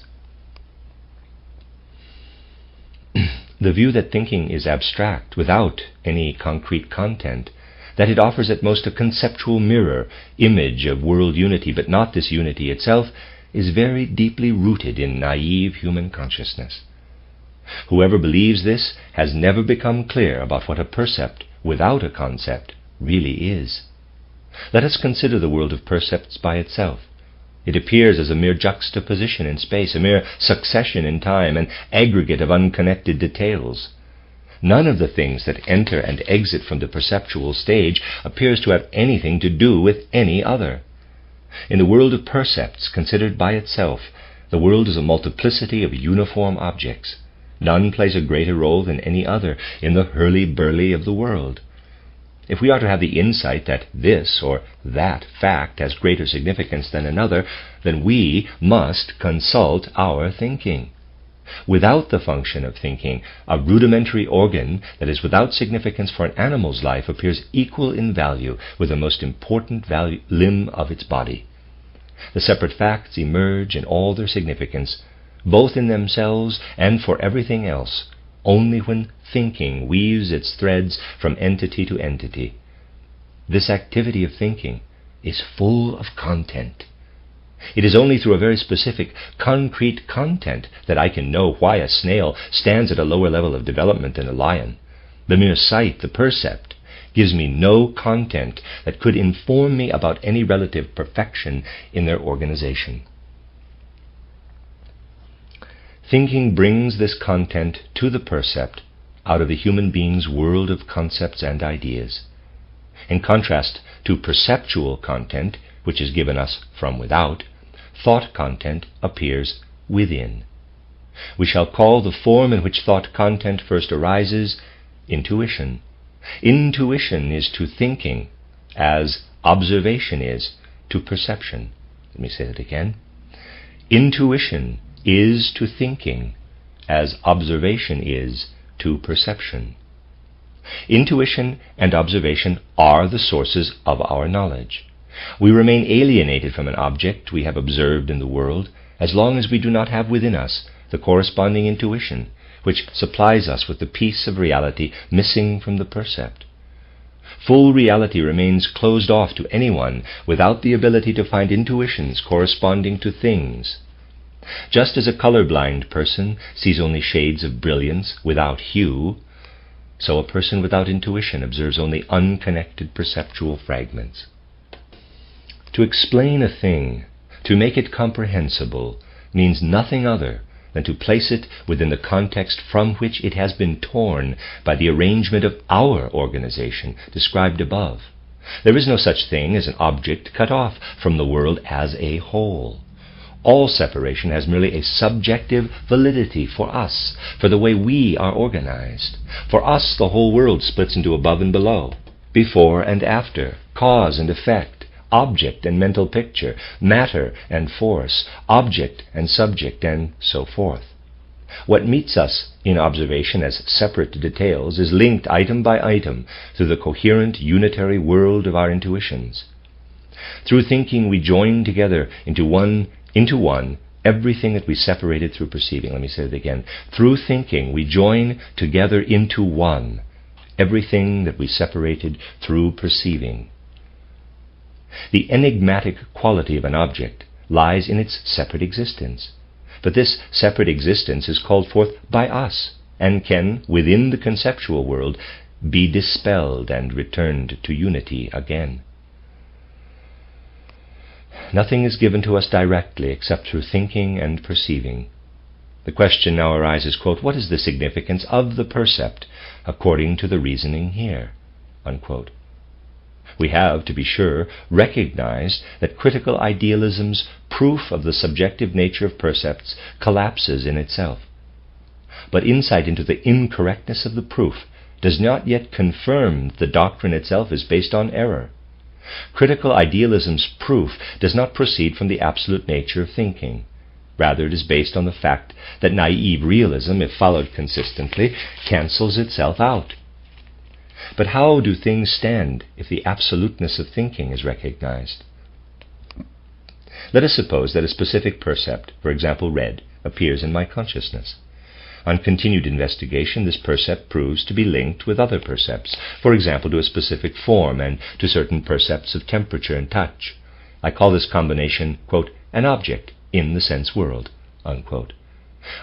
The view that thinking is abstract without any concrete content, that it offers at most a conceptual mirror, image of world unity, but not this unity itself, is very deeply rooted in naive human consciousness. Whoever believes this has never become clear about what a percept without a concept really is. Let us consider the world of percepts by itself. It appears as a mere juxtaposition in space, a mere succession in time, an aggregate of unconnected details. None of the things that enter and exit from the perceptual stage appears to have anything to do with any other. In the world of percepts, considered by itself, the world is a multiplicity of uniform objects. None plays a greater role than any other in the hurly-burly of the world. If we are to have the insight that this or that fact has greater significance than another, then we must consult our thinking. Without the function of thinking, a rudimentary organ that is without significance for an animal's life appears equal in value with the most important limb of its body. The separate facts emerge in all their significance, both in themselves and for everything else, only when thinking weaves its threads from entity to entity. This activity of thinking is full of content. It is only through a very specific, concrete content that I can know why a snail stands at a lower level of development than a lion. The mere sight, the percept, gives me no content that could inform me about any relative perfection in their organization. Thinking brings this content to the percept out of the human being's world of concepts and ideas. In contrast to perceptual content, which is given us from without, thought content appears within. We shall call the form in which thought content first arises intuition. Intuition is to thinking as observation is to perception. Let me say that again. Intuition is to thinking as observation is to perception. Intuition and observation are the sources of our knowledge. We remain alienated from an object we have observed in the world as long as we do not have within us the corresponding intuition, which supplies us with the piece of reality missing from the percept. Full reality remains closed off to anyone without the ability to find intuitions corresponding to things. Just as a colorblind person sees only shades of brilliance without hue, so a person without intuition observes only unconnected perceptual fragments. To explain a thing, to make it comprehensible, means nothing other than to place it within the context from which it has been torn by the arrangement of our organization described above. There is no such thing as an object cut off from the world as a whole. All separation has merely a subjective validity for us, for the way we are organized. For us, the whole world splits into above and below, before and after, cause and effect, object and mental picture, matter and force, object and subject, and so forth. What meets us in observation as separate details is linked item by item through the coherent unitary world of our intuitions. Through thinking we join together into one everything that we separated through perceiving. Let me say it again. Through thinking we join together into one everything that we separated through perceiving. The enigmatic quality of an object lies in its separate existence. But this separate existence is called forth by us, and can, within the conceptual world, be dispelled and returned to unity again. Nothing is given to us directly except through thinking and perceiving. The question now arises, quote, what is the significance of the percept according to the reasoning here? Unquote. We have, to be sure, recognized that critical idealism's proof of the subjective nature of percepts collapses in itself. But insight into the incorrectness of the proof does not yet confirm the doctrine itself is based on error. Critical idealism's proof does not proceed from the absolute nature of thinking. Rather, it is based on the fact that naive realism, if followed consistently, cancels itself out. But how do things stand if the absoluteness of thinking is recognized? Let us suppose that a specific percept, for example red, appears in my consciousness. On continued investigation, this percept proves to be linked with other percepts, for example to a specific form and to certain percepts of temperature and touch. I call this combination, quote, an object in the sense world, unquote.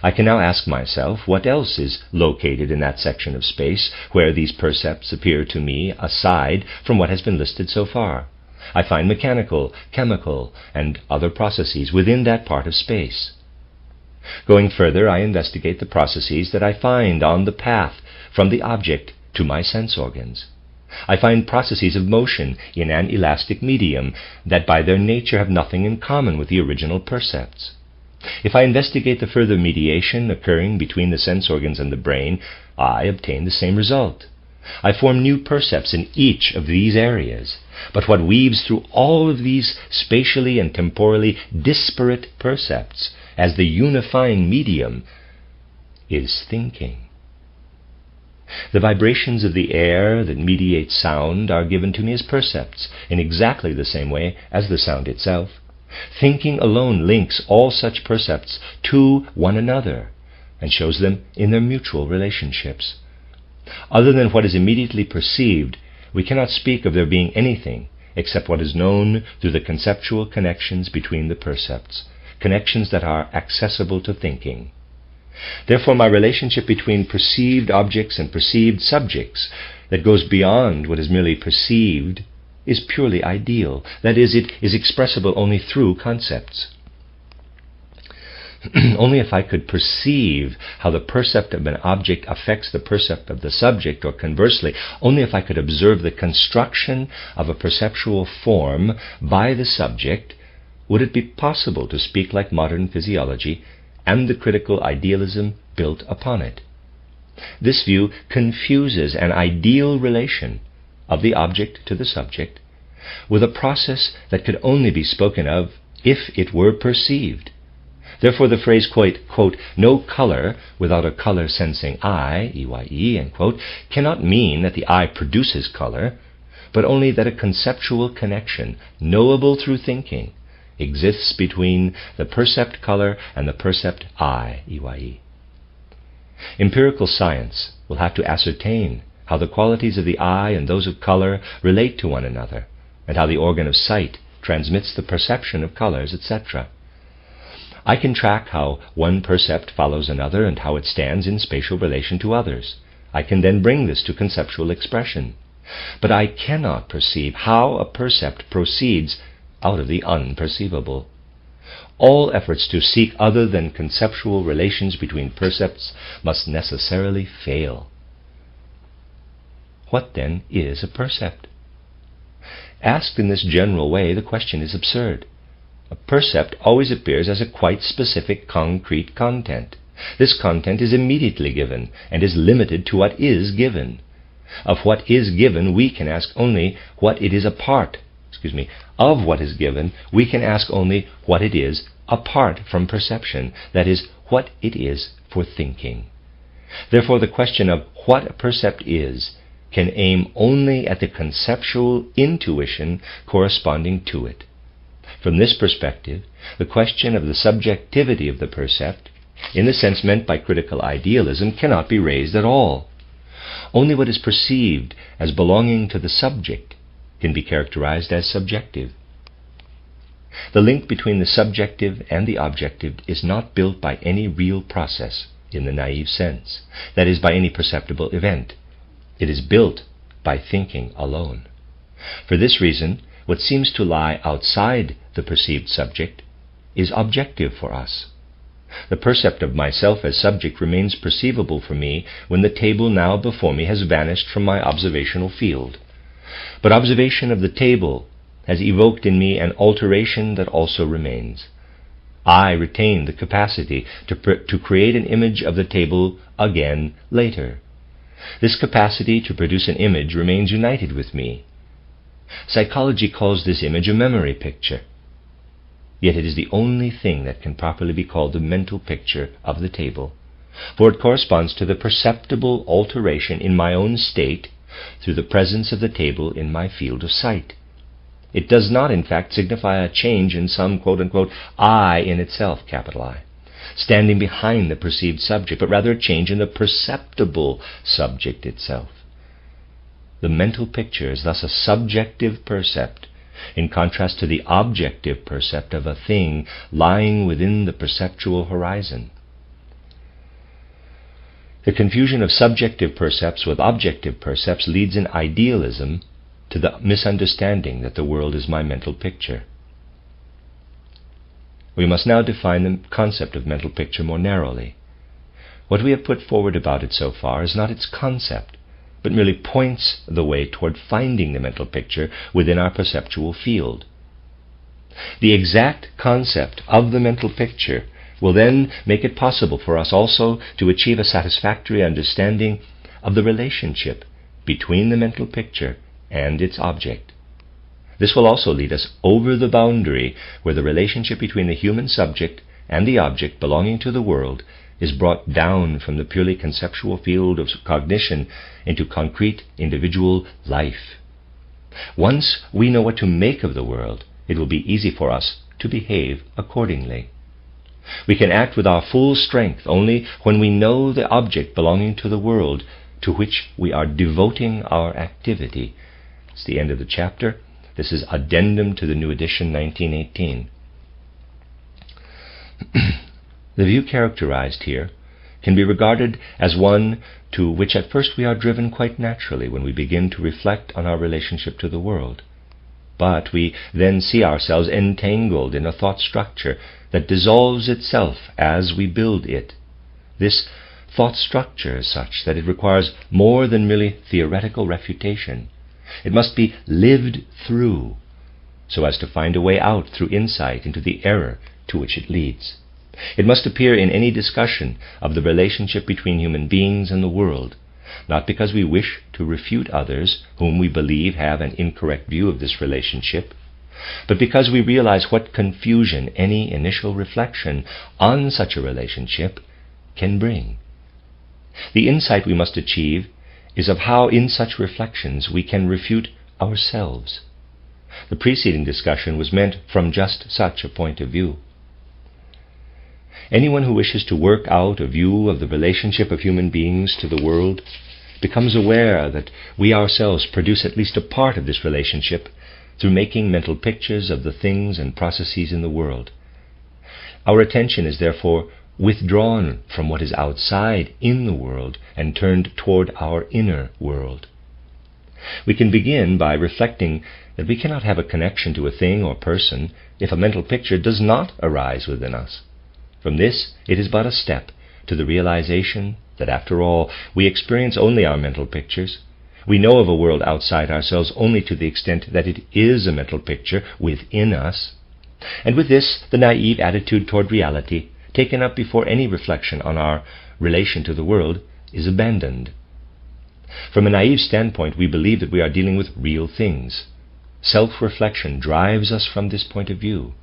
I can now ask myself what else is located in that section of space where these percepts appear to me aside from what has been listed so far. I find mechanical, chemical, and other processes within that part of space. Going further, I investigate the processes that I find on the path from the object to my sense organs. I find processes of motion in an elastic medium that by their nature have nothing in common with the original percepts. If I investigate the further mediation occurring between the sense organs and the brain, I obtain the same result. I form new percepts in each of these areas, but what weaves through all of these spatially and temporally disparate percepts as the unifying medium is thinking. The vibrations of the air that mediate sound are given to me as percepts in exactly the same way as the sound itself. Thinking alone links all such percepts to one another and shows them in their mutual relationships. Other than what is immediately perceived, we cannot speak of there being anything except what is known through the conceptual connections between the percepts, connections that are accessible to thinking. Therefore, my relationship between perceived objects and perceived subjects that goes beyond what is merely perceived is purely ideal. That is, it is expressible only through concepts. Only if I could perceive how the percept of an object affects the percept of the subject, or conversely, only if I could observe the construction of a perceptual form by the subject, would it be possible to speak like modern physiology and the critical idealism built upon it. This view confuses an ideal relation of the object to the subject with a process that could only be spoken of if it were perceived. Therefore the phrase, quote, no color without a color-sensing eye, E-Y-E, end quote, cannot mean that the eye produces color, but only that a conceptual connection, knowable through thinking, exists between the percept color and the percept eye, E-Y-E. Empirical science will have to ascertain how the qualities of the eye and those of color relate to one another, and how the organ of sight transmits the perception of colors, etc. I can track how one percept follows another and how it stands in spatial relation to others. I can then bring this to conceptual expression. But I cannot perceive how a percept proceeds out of the unperceivable. All efforts to seek other than conceptual relations between percepts must necessarily fail. What then is a percept? Asked in this general way, the question is absurd. A percept always appears as a quite specific, concrete content. This content is immediately given and is limited to what is given. Of what is given, we can ask only what it is apart. Of what is given, we can ask only what it is apart from perception, that is, what it is for thinking. Therefore, the question of what a percept is can aim only at the conceptual intuition corresponding to it. From this perspective, the question of the subjectivity of the percept, in the sense meant by critical idealism, cannot be raised at all. Only what is perceived as belonging to the subject can be characterized as subjective. The link between the subjective and the objective is not built by any real process in the naive sense, that is, by any perceptible event. It is built by thinking alone. For this reason, what seems to lie outside the perceived subject is objective for us. The percept of myself as subject remains perceivable for me when the table now before me has vanished from my observational field. But observation of the table has evoked in me an alteration that also remains. I retain the capacity to create an image of the table again later. This capacity to produce an image remains united with me. Psychology calls this image a memory picture. Yet it is the only thing that can properly be called the mental picture of the table, for it corresponds to the perceptible alteration in my own state through the presence of the table in my field of sight. It does not, in fact, signify a change in some quote-unquote I in itself, capital I, standing behind the perceived subject, but rather a change in the perceptible subject itself. The mental picture is thus a subjective percept, in contrast to the objective percept of a thing lying within the perceptual horizon. The confusion of subjective percepts with objective percepts leads in idealism to the misunderstanding that the world is my mental picture. We must now define the concept of mental picture more narrowly. What we have put forward about it so far is not its concept, but merely points the way toward finding the mental picture within our perceptual field. The exact concept of the mental picture will then make it possible for us also to achieve a satisfactory understanding of the relationship between the mental picture and its object. This will also lead us over the boundary where the relationship between the human subject and the object belonging to the world is brought down from the purely conceptual field of cognition into concrete individual life. Once we know what to make of the world, it will be easy for us to behave accordingly. We can act with our full strength only when we know the object belonging to the world to which we are devoting our activity. It's the end of the chapter. This is addendum to the new edition, 1918. The view characterized here can be regarded as one to which at first we are driven quite naturally when we begin to reflect on our relationship to the world. But we then see ourselves entangled in a thought structure that dissolves itself as we build it. This thought structure is such that it requires more than merely theoretical refutation. It must be lived through, so as to find a way out through insight into the error to which it leads. It must appear in any discussion of the relationship between human beings and the world, not because we wish to refute others whom we believe have an incorrect view of this relationship, but because we realize what confusion any initial reflection on such a relationship can bring. The insight we must achieve is of how in such reflections we can refute ourselves. The preceding discussion was meant from just such a point of view. Anyone who wishes to work out a view of the relationship of human beings to the world becomes aware that we ourselves produce at least a part of this relationship through making mental pictures of the things and processes in the world. Our attention is therefore withdrawn from what is outside in the world and turned toward our inner world. We can begin by reflecting that we cannot have a connection to a thing or person if a mental picture does not arise within us. From this, it is but a step to the realization that, after all, we experience only our mental pictures. We know of a world outside ourselves only to the extent that it is a mental picture within us. And with this, the naive attitude toward reality, taken up before any reflection on our relation to the world, is abandoned. From a naive standpoint, we believe that we are dealing with real things. Self-reflection drives us from this point of view.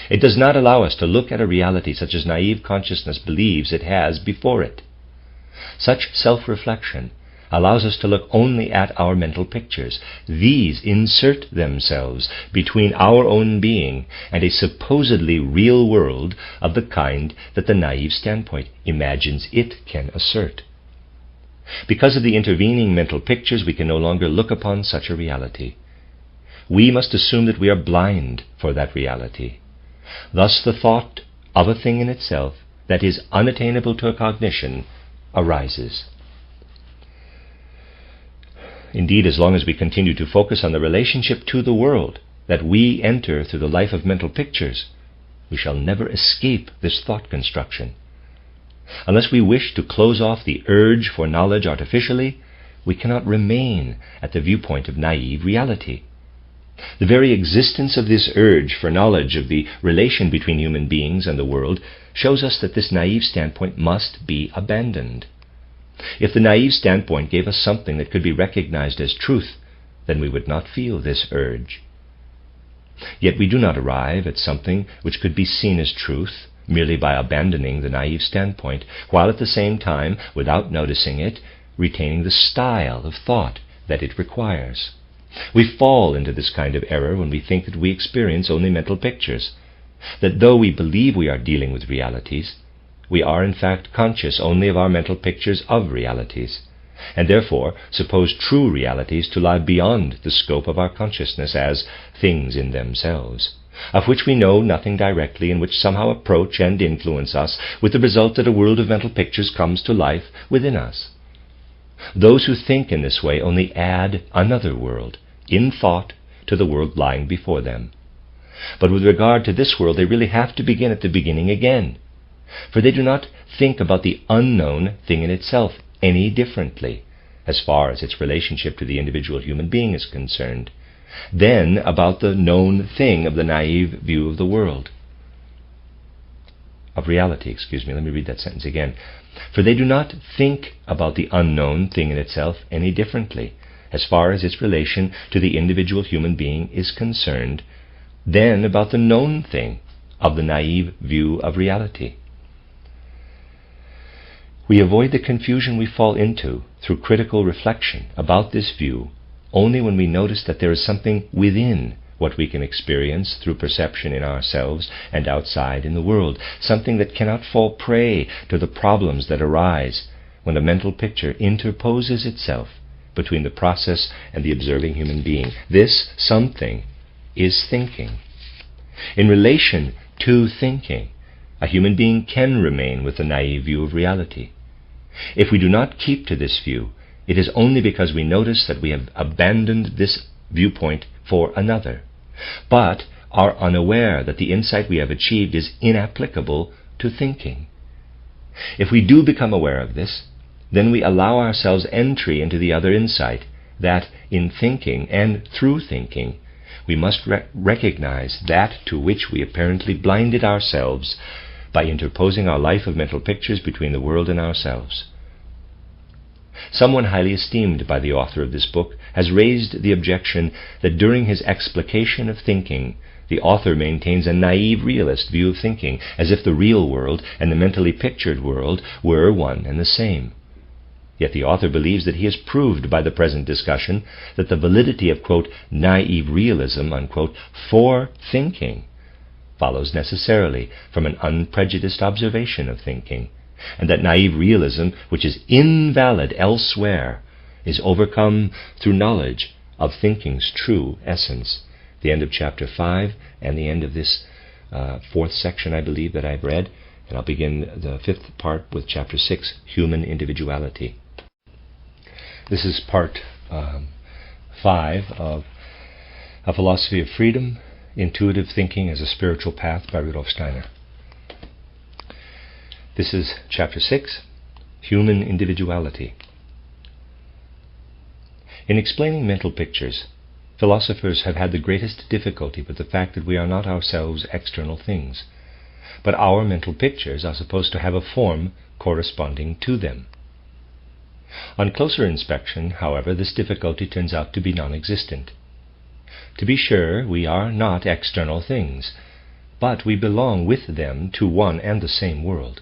It does not allow us to look at a reality such as naive consciousness believes it has before it. Such self-reflection allows us to look only at our mental pictures. These insert themselves between our own being and a supposedly real world of the kind that the naive standpoint imagines it can assert. Because of the intervening mental pictures, we can no longer look upon such a reality. We must assume that we are blind for that reality. Thus the thought of a thing in itself that is unattainable to cognition arises. Indeed, as long as we continue to focus on the relationship to the world that we enter through the life of mental pictures, we shall never escape this thought construction. Unless we wish to close off the urge for knowledge artificially, we cannot remain at the viewpoint of naive reality. The very existence of this urge for knowledge of the relation between human beings and the world shows us that this naive standpoint must be abandoned. If the naive standpoint gave us something that could be recognized as truth, then we would not feel this urge. Yet we do not arrive at something which could be seen as truth merely by abandoning the naive standpoint, while at the same time, without noticing it, retaining the style of thought that it requires. We fall into this kind of error when we think that we experience only mental pictures, that though we believe we are dealing with realities, we are in fact conscious only of our mental pictures of realities, and therefore suppose true realities to lie beyond the scope of our consciousness as things in themselves, of which we know nothing directly and which somehow approach and influence us, with the result that a world of mental pictures comes to life within us. Those who think in this way only add another world, in thought, to the world lying before them. But with regard to this world, they really have to begin at the beginning again, for they do not think about the unknown thing in itself any differently, as far as its relationship to the individual human being is concerned, than about the known thing of the naive view of the world. Of reality, let me read that sentence again. For they do not think about the unknown thing in itself any differently, as far as its relation to the individual human being is concerned, than about the known thing of the naive view of reality. We avoid the confusion we fall into through critical reflection about this view only when we notice that there is something within what we can experience through perception in ourselves and outside in the world, something that cannot fall prey to the problems that arise when a mental picture interposes itself between the process and the observing human being. This something is thinking. In relation to thinking, a human being can remain with a naive view of reality. If we do not keep to this view, it is only because we notice that we have abandoned this viewpoint for another, but are unaware that the insight we have achieved is inapplicable to thinking. If we do become aware of this, then we allow ourselves entry into the other insight, that in thinking and through thinking, we must recognize that to which we apparently blinded ourselves by interposing our life of mental pictures between the world and ourselves. Someone highly esteemed by the author of this book has raised the objection that during his explication of thinking, the author maintains a naive realist view of thinking, as if the real world and the mentally pictured world were one and the same. Yet the author believes that he has proved by the present discussion that the validity of, quote, naive realism, unquote, for thinking follows necessarily from an unprejudiced observation of thinking, and that naive realism, which is invalid elsewhere, is overcome through knowledge of thinking's true essence. The end of chapter 5 and the end of this fourth section, I believe, that I've read, and I'll begin the fifth part with chapter 6, human individuality. This is part 5 of A Philosophy of Freedom, Intuitive Thinking as a Spiritual Path by Rudolf Steiner. This is chapter 6, Human Individuality. In explaining mental pictures, philosophers have had the greatest difficulty with the fact that we are not ourselves external things, but our mental pictures are supposed to have a form corresponding to them. On closer inspection, however, this difficulty turns out to be non-existent. To be sure, we are not external things, but we belong with them to one and the same world.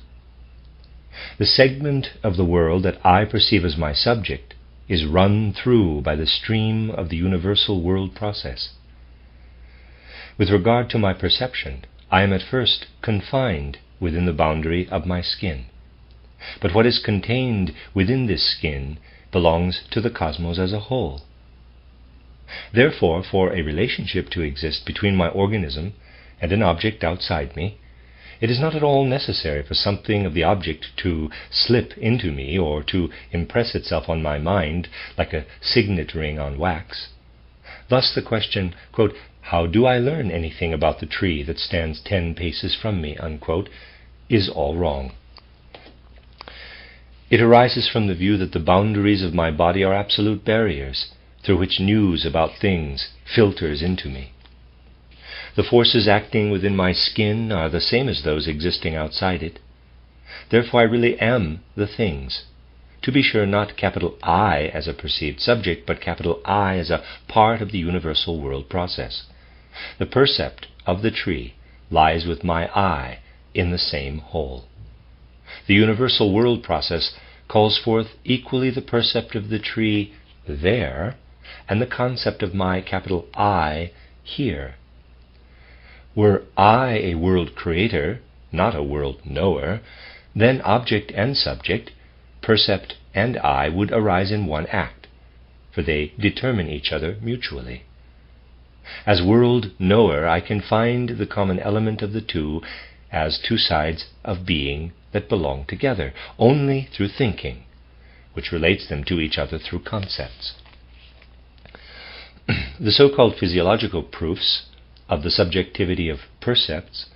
The segment of the world that I perceive as my subject is run through by the stream of the universal world process. With regard to my perception, I am at first confined within the boundary of my skin. But what is contained within this skin belongs to the cosmos as a whole. Therefore, for a relationship to exist between my organism and an object outside me, it is not at all necessary for something of the object to slip into me or to impress itself on my mind like a signet ring on wax. Thus the question, quote, how do I learn anything about the tree that stands 10 paces from me, unquote, is all wrong. It arises from the view that the boundaries of my body are absolute barriers through which news about things filters into me. The forces acting within my skin are the same as those existing outside it. Therefore I really am the things. To be sure, not capital I as a perceived subject, but capital I as a part of the universal world process. The percept of the tree lies with my I in the same whole. The universal world process calls forth equally the percept of the tree there and the concept of my capital I here. Were I a world creator, not a world knower, then object and subject, percept and I would arise in one act, for they determine each other mutually. As world knower, I can find the common element of the two as two sides of being that belong together, only through thinking, which relates them to each other through concepts. The so-called physiological proofs of the subjectivity of percepts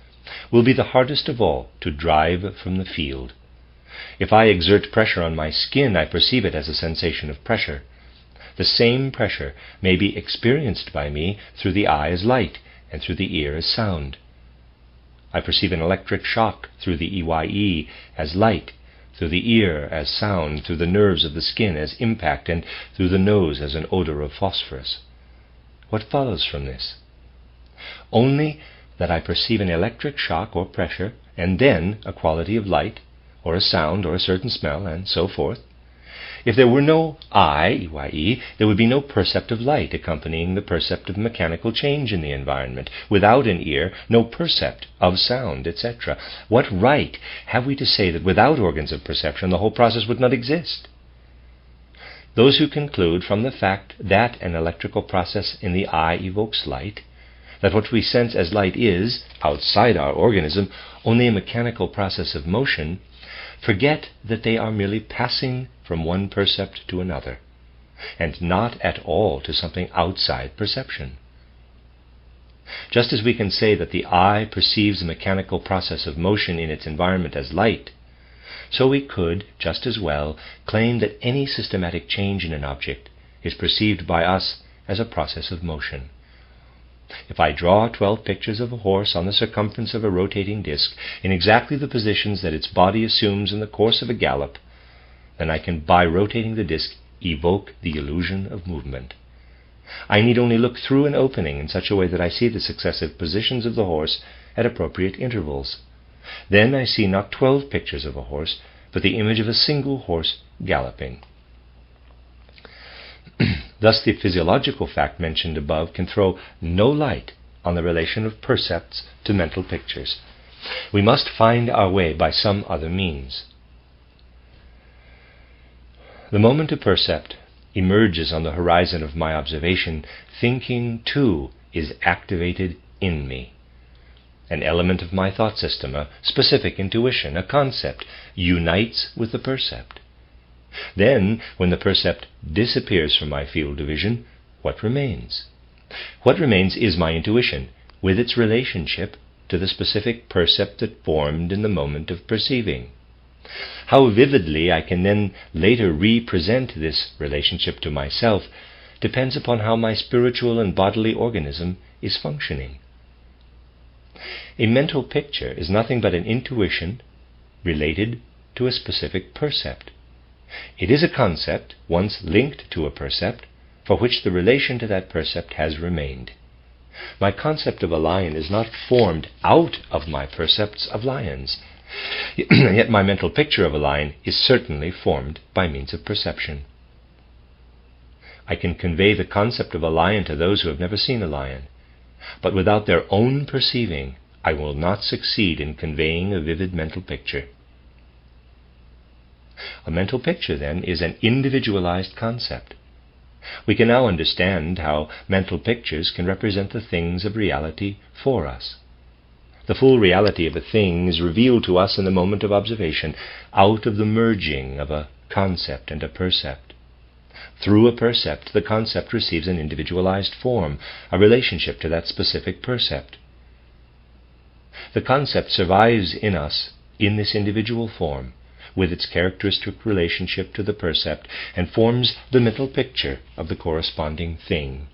will be the hardest of all to drive from the field. If I exert pressure on my skin, I perceive it as a sensation of pressure. The same pressure may be experienced by me through the eye as light and through the ear as sound. I perceive an electric shock through the EYE as light, through the ear as sound, through the nerves of the skin as impact, and through the nose as an odor of phosphorus. What follows from this? Only that I perceive an electric shock or pressure, and then a quality of light, or a sound, or a certain smell, and so forth. If there were no I, EYE, there would be no percept of light accompanying the percept of mechanical change in the environment. Without an ear, no percept of sound, etc. What right have we to say that without organs of perception the whole process would not exist? Those who conclude from the fact that an electrical process in the eye evokes light, that what we sense as light is, outside our organism, only a mechanical process of motion, forget that they are merely passing from one percept to another, and not at all to something outside perception. Just as we can say that the eye perceives a mechanical process of motion in its environment as light, so we could just as well claim that any systematic change in an object is perceived by us as a process of motion. If I draw 12 pictures of a horse on the circumference of a rotating disc in exactly the positions that its body assumes in the course of a gallop, then I can, by rotating the disc, evoke the illusion of movement. I need only look through an opening in such a way that I see the successive positions of the horse at appropriate intervals. Then I see not 12 pictures of a horse, but the image of a single horse galloping. Thus the physiological fact mentioned above can throw no light on the relation of percepts to mental pictures. We must find our way by some other means. The moment a percept emerges on the horizon of my observation, thinking too is activated in me. An element of my thought system, a specific intuition, a concept, unites with the percept. Then, when the percept disappears from my field of vision, what remains? What remains is my intuition, with its relationship to the specific percept that formed in the moment of perceiving. How vividly I can then later represent this relationship to myself depends upon how my spiritual and bodily organism is functioning. A mental picture is nothing but an intuition related to a specific percept. It is a concept, once linked to a percept, for which the relation to that percept has remained. My concept of a lion is not formed out of my percepts of lions, yet my mental picture of a lion is certainly formed by means of perception. I can convey the concept of a lion to those who have never seen a lion, but without their own perceiving, I will not succeed in conveying a vivid mental picture. A mental picture, then, is an individualized concept. We can now understand how mental pictures can represent the things of reality for us. The full reality of a thing is revealed to us in the moment of observation, out of the merging of a concept and a percept. Through a percept, the concept receives an individualized form, a relationship to that specific percept. The concept survives in us in this individual form, with its characteristic relationship to the percept, and forms the mental picture of the corresponding thing.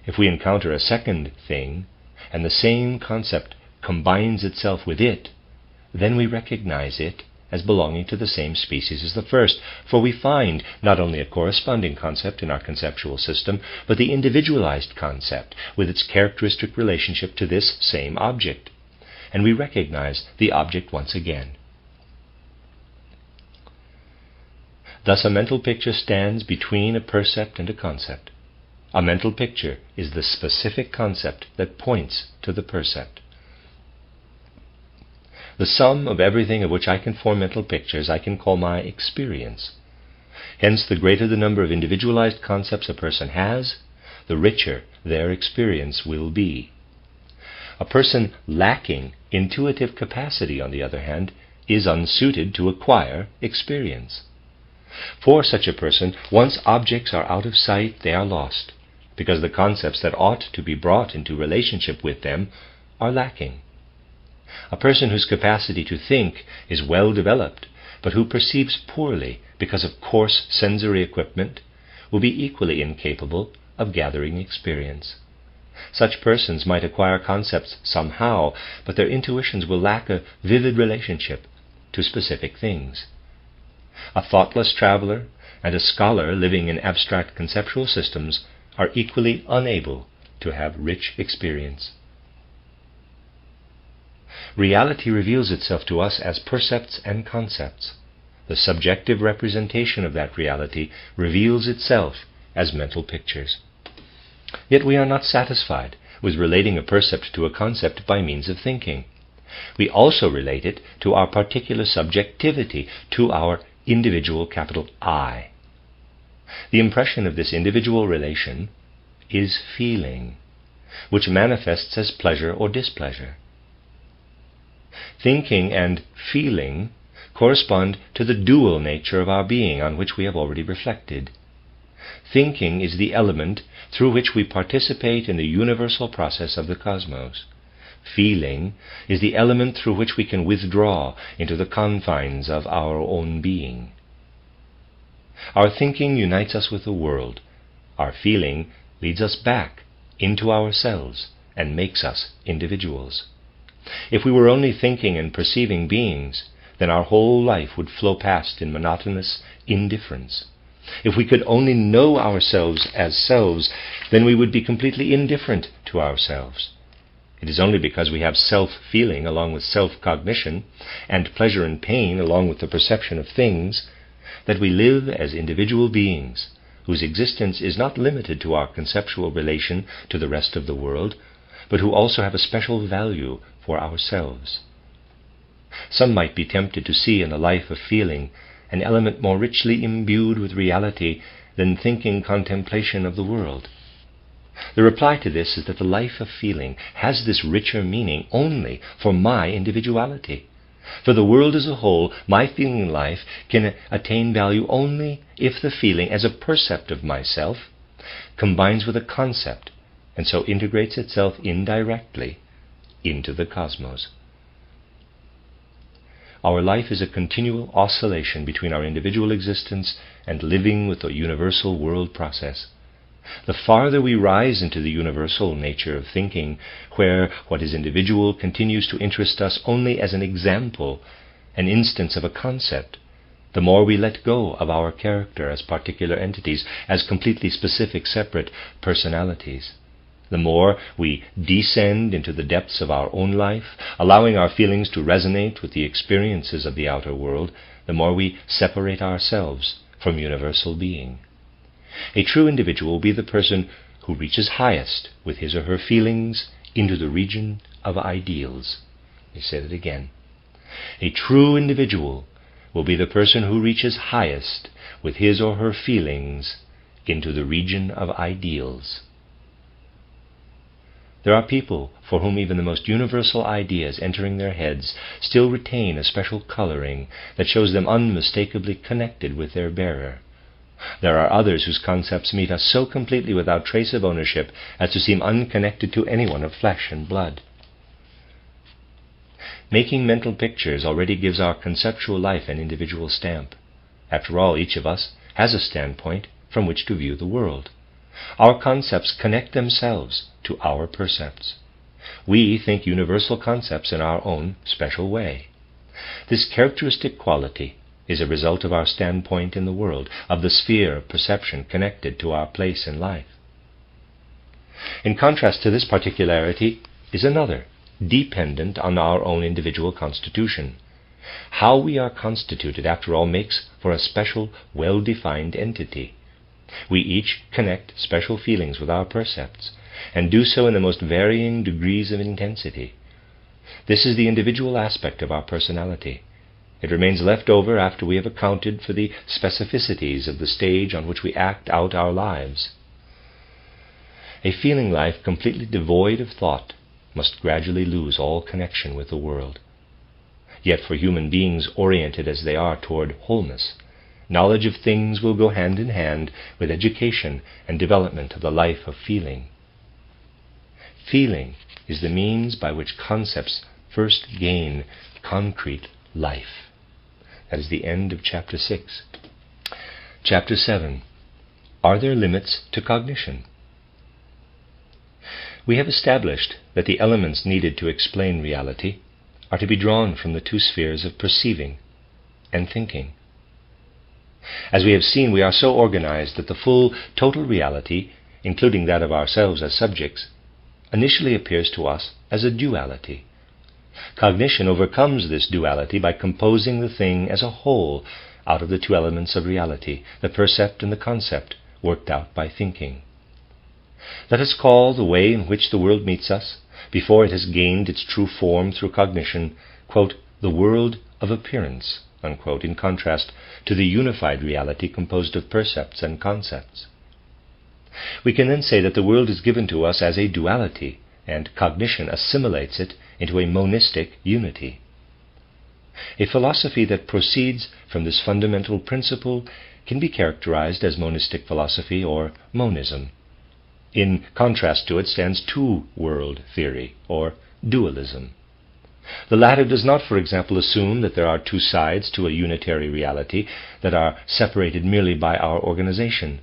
If we encounter a second thing, and the same concept combines itself with it, then we recognize it as belonging to the same species as the first, for we find not only a corresponding concept in our conceptual system, but the individualized concept with its characteristic relationship to this same object, and we recognize the object once again. Thus a mental picture stands between a percept and a concept. A mental picture is the specific concept that points to the percept. The sum of everything of which I can form mental pictures I can call my experience. Hence, the greater the number of individualized concepts a person has, the richer their experience will be. A person lacking intuitive capacity, on the other hand, is unsuited to acquire experience. For such a person, once objects are out of sight, they are lost, because the concepts that ought to be brought into relationship with them are lacking. A person whose capacity to think is well developed, but who perceives poorly because of coarse sensory equipment, will be equally incapable of gathering experience. Such persons might acquire concepts somehow, but their intuitions will lack a vivid relationship to specific things. A thoughtless traveler and a scholar living in abstract conceptual systems are equally unable to have rich experience. Reality reveals itself to us as percepts and concepts. The subjective representation of that reality reveals itself as mental pictures. Yet we are not satisfied with relating a percept to a concept by means of thinking. We also relate it to our particular subjectivity, to our individual capital I. The impression of this individual relation is feeling, which manifests as pleasure or displeasure. Thinking and feeling correspond to the dual nature of our being, on which we have already reflected. Thinking is the element through which we participate in the universal process of the cosmos. Feeling is the element through which we can withdraw into the confines of our own being. Our thinking unites us with the world. Our feeling leads us back into ourselves and makes us individuals. If we were only thinking and perceiving beings, then our whole life would flow past in monotonous indifference. If we could only know ourselves as selves, then we would be completely indifferent to ourselves. It is only because we have self-feeling along with self-cognition, and pleasure and pain along with the perception of things, that we live as individual beings, whose existence is not limited to our conceptual relation to the rest of the world, but who also have a special value for ourselves. Some might be tempted to see in the life of feeling an element more richly imbued with reality than thinking contemplation of the world. The reply to this is that the life of feeling has this richer meaning only for my individuality. For the world as a whole, my feeling life can attain value only if the feeling as a percept of myself combines with a concept, and so integrates itself indirectly into the cosmos. Our life is a continual oscillation between our individual existence and living with the universal world process. The farther we rise into the universal nature of thinking, where what is individual continues to interest us only as an example, an instance of a concept, the more we let go of our character as particular entities, as completely specific separate personalities. The more we descend into the depths of our own life, allowing our feelings to resonate with the experiences of the outer world, the more we separate ourselves from universal being. A true individual will be the person who reaches highest with his or her feelings into the region of ideals. Let me say that again. A true individual will be the person who reaches highest with his or her feelings into the region of ideals. There are people for whom even the most universal ideas entering their heads still retain a special coloring that shows them unmistakably connected with their bearer. There are others whose concepts meet us so completely without trace of ownership as to seem unconnected to anyone of flesh and blood. Making mental pictures already gives our conceptual life an individual stamp. After all, each of us has a standpoint from which to view the world. Our concepts connect themselves to our percepts. We think universal concepts in our own special way. This characteristic quality is a result of our standpoint in the world, of the sphere of perception connected to our place in life. In contrast to this particularity is another, dependent on our own individual constitution. How we are constituted, after all, makes for a special, well-defined entity. We each connect special feelings with our percepts, and do so in the most varying degrees of intensity. This is the individual aspect of our personality. It remains left over after we have accounted for the specificities of the stage on which we act out our lives. A feeling life completely devoid of thought must gradually lose all connection with the world. Yet for human beings oriented as they are toward wholeness, knowledge of things will go hand in hand with education and development of the life of feeling. Feeling is the means by which concepts first gain concrete life. That is the end of Chapter 6. Chapter 7. Are there limits to cognition? We have established that the elements needed to explain reality are to be drawn from the two spheres of perceiving and thinking. As we have seen, we are so organized that the full, total reality, including that of ourselves as subjects, initially appears to us as a duality. Cognition overcomes this duality by composing the thing as a whole out of the two elements of reality, the percept and the concept, worked out by thinking. Let us call the way in which the world meets us, before it has gained its true form through cognition, quote, the world of appearance, unquote, in contrast to the unified reality composed of percepts and concepts. We can then say that the world is given to us as a duality, and cognition assimilates it into a monistic unity. A philosophy that proceeds from this fundamental principle can be characterized as monistic philosophy or monism. In contrast to it stands two-world theory, or dualism. The latter does not, for example, assume that there are two sides to a unitary reality that are separated merely by our organization,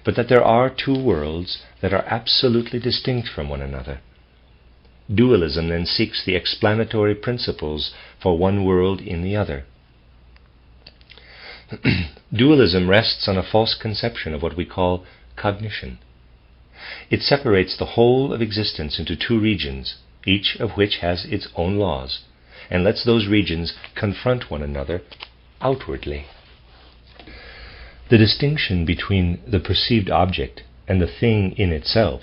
but that there are two worlds that are absolutely distinct from one another. Dualism then seeks the explanatory principles for one world in the other. Dualism rests on a false conception of what we call cognition. It separates the whole of existence into two regions, each of which has its own laws, and lets those regions confront one another outwardly. The distinction between the perceived object and the thing in itself,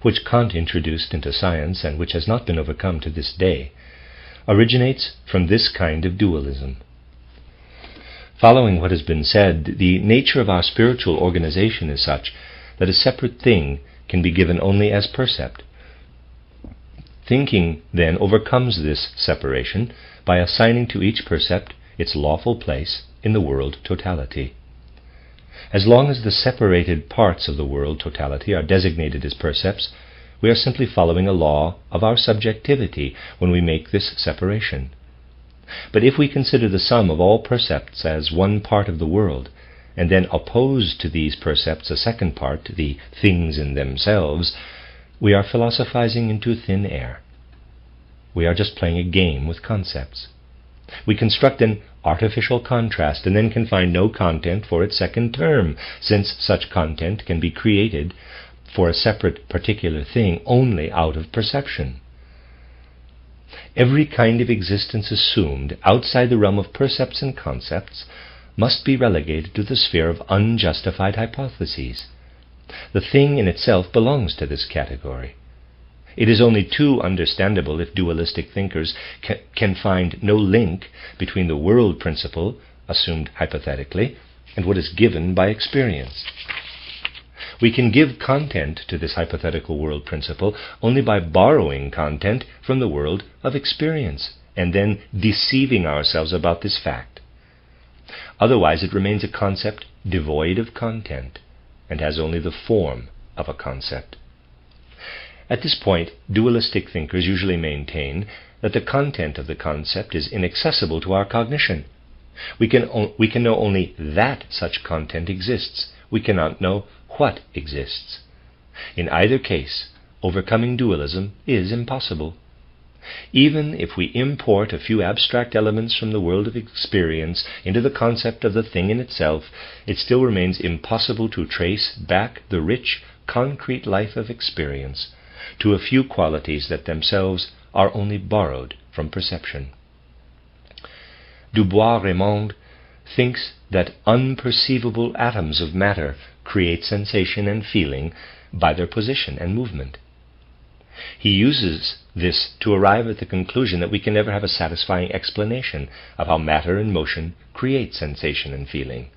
which Kant introduced into science and which has not been overcome to this day, originates from this kind of dualism. Following what has been said, the nature of our spiritual organization is such that a separate thing can be given only as percept. Thinking then overcomes this separation by assigning to each percept its lawful place in the world totality. As long as the separated parts of the world totality are designated as percepts, we are simply following a law of our subjectivity when we make this separation. But if we consider the sum of all percepts as one part of the world, and then oppose to these percepts a second part, the things in themselves, we are philosophizing into thin air. We are just playing a game with concepts. We construct an artificial contrast and then can find no content for its second term, since such content can be created for a separate particular thing only out of perception. Every kind of existence assumed outside the realm of percepts and concepts must be relegated to the sphere of unjustified hypotheses. The thing in itself belongs to this category. It is only too understandable if dualistic thinkers can find no link between the world principle, assumed hypothetically, and what is given by experience. We can give content to this hypothetical world principle only by borrowing content from the world of experience, and then deceiving ourselves about this fact. Otherwise it remains a concept devoid of content, and has only the form of a concept. At this point, dualistic thinkers usually maintain that the content of the concept is inaccessible to our cognition. We can know only that such content exists. We cannot know what exists. In either case, overcoming dualism is impossible. Even if we import a few abstract elements from the world of experience into the concept of the thing in itself, it still remains impossible to trace back the rich, concrete life of experience to a few qualities that themselves are only borrowed from perception. Dubois-Reymond thinks that unperceivable atoms of matter create sensation and feeling by their position and movement. He uses this to arrive at the conclusion that we can never have a satisfying explanation of how matter in motion creates sensation and feeling.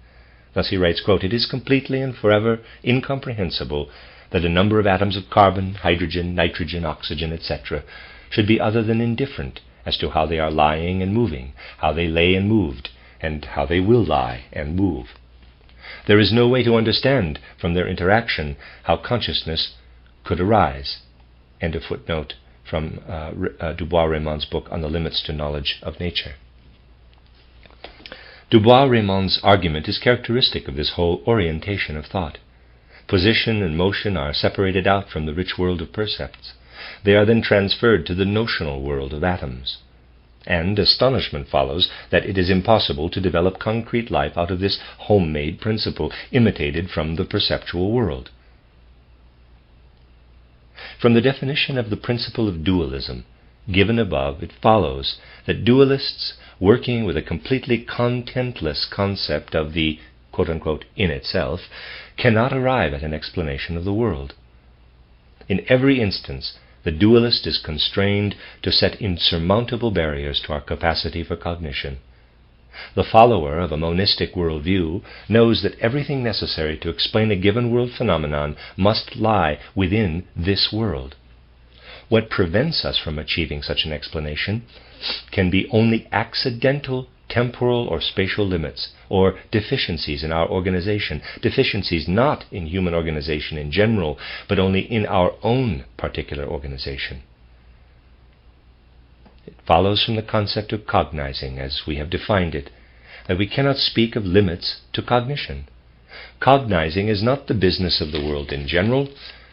Thus he writes, quote, "It is completely and forever incomprehensible that a number of atoms of carbon, hydrogen, nitrogen, oxygen, etc. should be other than indifferent as to how they are lying and moving, how they lay and moved, and how they will lie and move. There is no way to understand from their interaction how consciousness could arise." End of footnote from Dubois-Reymond's book on the limits to knowledge of nature. Dubois-Reymond's argument is characteristic of this whole orientation of thought. Position and motion are separated out from the rich world of percepts. They are then transferred to the notional world of atoms. And astonishment follows that it is impossible to develop concrete life out of this homemade principle, imitated from the perceptual world. From the definition of the principle of dualism given above, it follows that dualists working with a completely contentless concept of the quote-unquote in itself cannot arrive at an explanation of the world. In every instance, the dualist is constrained to set insurmountable barriers to our capacity for cognition. The follower of a monistic worldview knows that everything necessary to explain a given world phenomenon must lie within this world. What prevents us from achieving such an explanation can be only accidental temporal or spatial limits, or deficiencies in our organization, deficiencies not in human organization in general, but only in our own particular organization. It follows from the concept of cognizing, as we have defined it, that we cannot speak of limits to cognition. Cognizing is not the business of the world in general,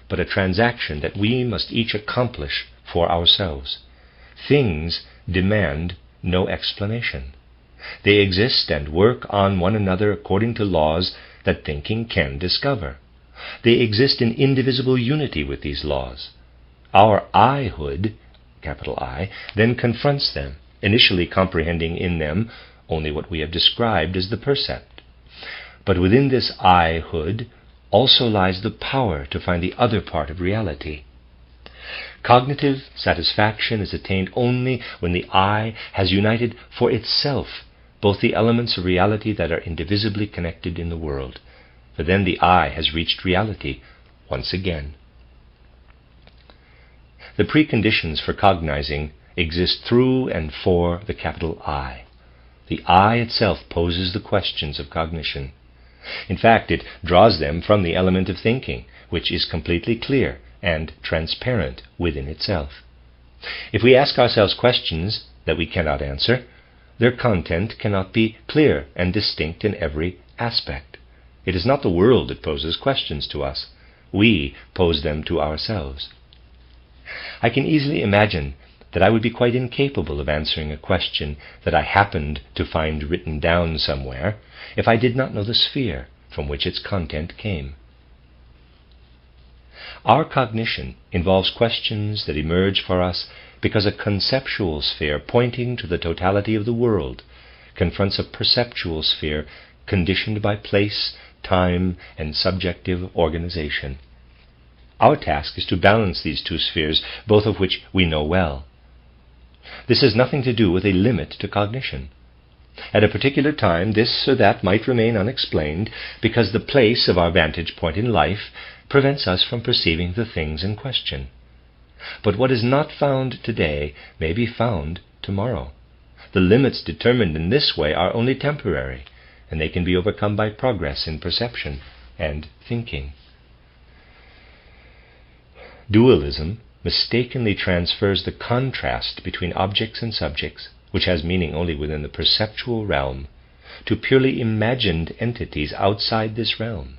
but a transaction that we must each accomplish for ourselves. Things demand no explanation. They exist and work on one another according to laws that thinking can discover. They exist in indivisible unity with these laws. Our I-hood, capital I, then confronts them, initially comprehending in them only what we have described as the percept. But within this I-hood also lies the power to find the other part of reality. Cognitive satisfaction is attained only when the I has united for itself both the elements of reality that are indivisibly connected in the world, for then the I has reached reality once again. The preconditions for cognizing exist through and for the capital I. The I itself poses the questions of cognition. In fact, it draws them from the element of thinking, which is completely clear and transparent within itself. If we ask ourselves questions that we cannot answer, their content cannot be clear and distinct in every aspect. It is not the world that poses questions to us. We pose them to ourselves. I can easily imagine that I would be quite incapable of answering a question that I happened to find written down somewhere if I did not know the sphere from which its content came. Our cognition involves questions that emerge for us because a conceptual sphere pointing to the totality of the world confronts a perceptual sphere conditioned by place, time, and subjective organization. Our task is to balance these two spheres, both of which we know well. This has nothing to do with a limit to cognition. At a particular time, this or that might remain unexplained because the place of our vantage point in life prevents us from perceiving the things in question. But what is not found today may be found tomorrow. The limits determined in this way are only temporary, and they can be overcome by progress in perception and thinking. Dualism mistakenly transfers the contrast between objects and subjects, which has meaning only within the perceptual realm, to purely imagined entities outside this realm.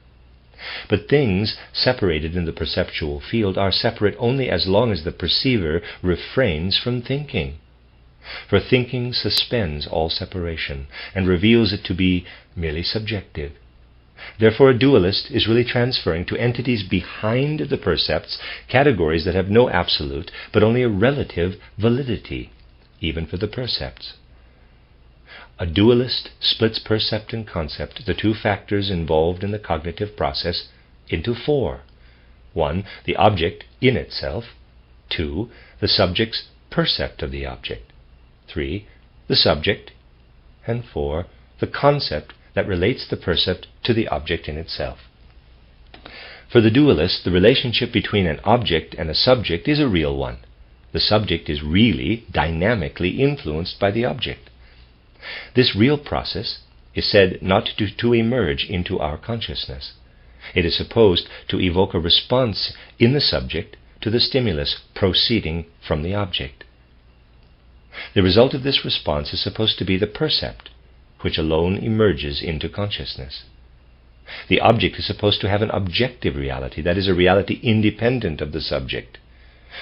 But things separated in the perceptual field are separate only as long as the perceiver refrains from thinking. For thinking suspends all separation and reveals it to be merely subjective. Therefore, a dualist is really transferring to entities behind the percepts categories that have no absolute but only a relative validity, even for the percepts. A dualist splits percept and concept, the two factors involved in the cognitive process, into four. 1. The object in itself. 2. The subject's percept of the object. 3. The subject. And 4. The concept that relates the percept to the object in itself. For the dualist, the relationship between an object and a subject is a real one. The subject is really dynamically influenced by the object. This real process is said not to emerge into our consciousness. It is supposed to evoke a response in the subject to the stimulus proceeding from the object. The result of this response is supposed to be the percept, which alone emerges into consciousness. The object is supposed to have an objective reality, that is, a reality independent of the subject,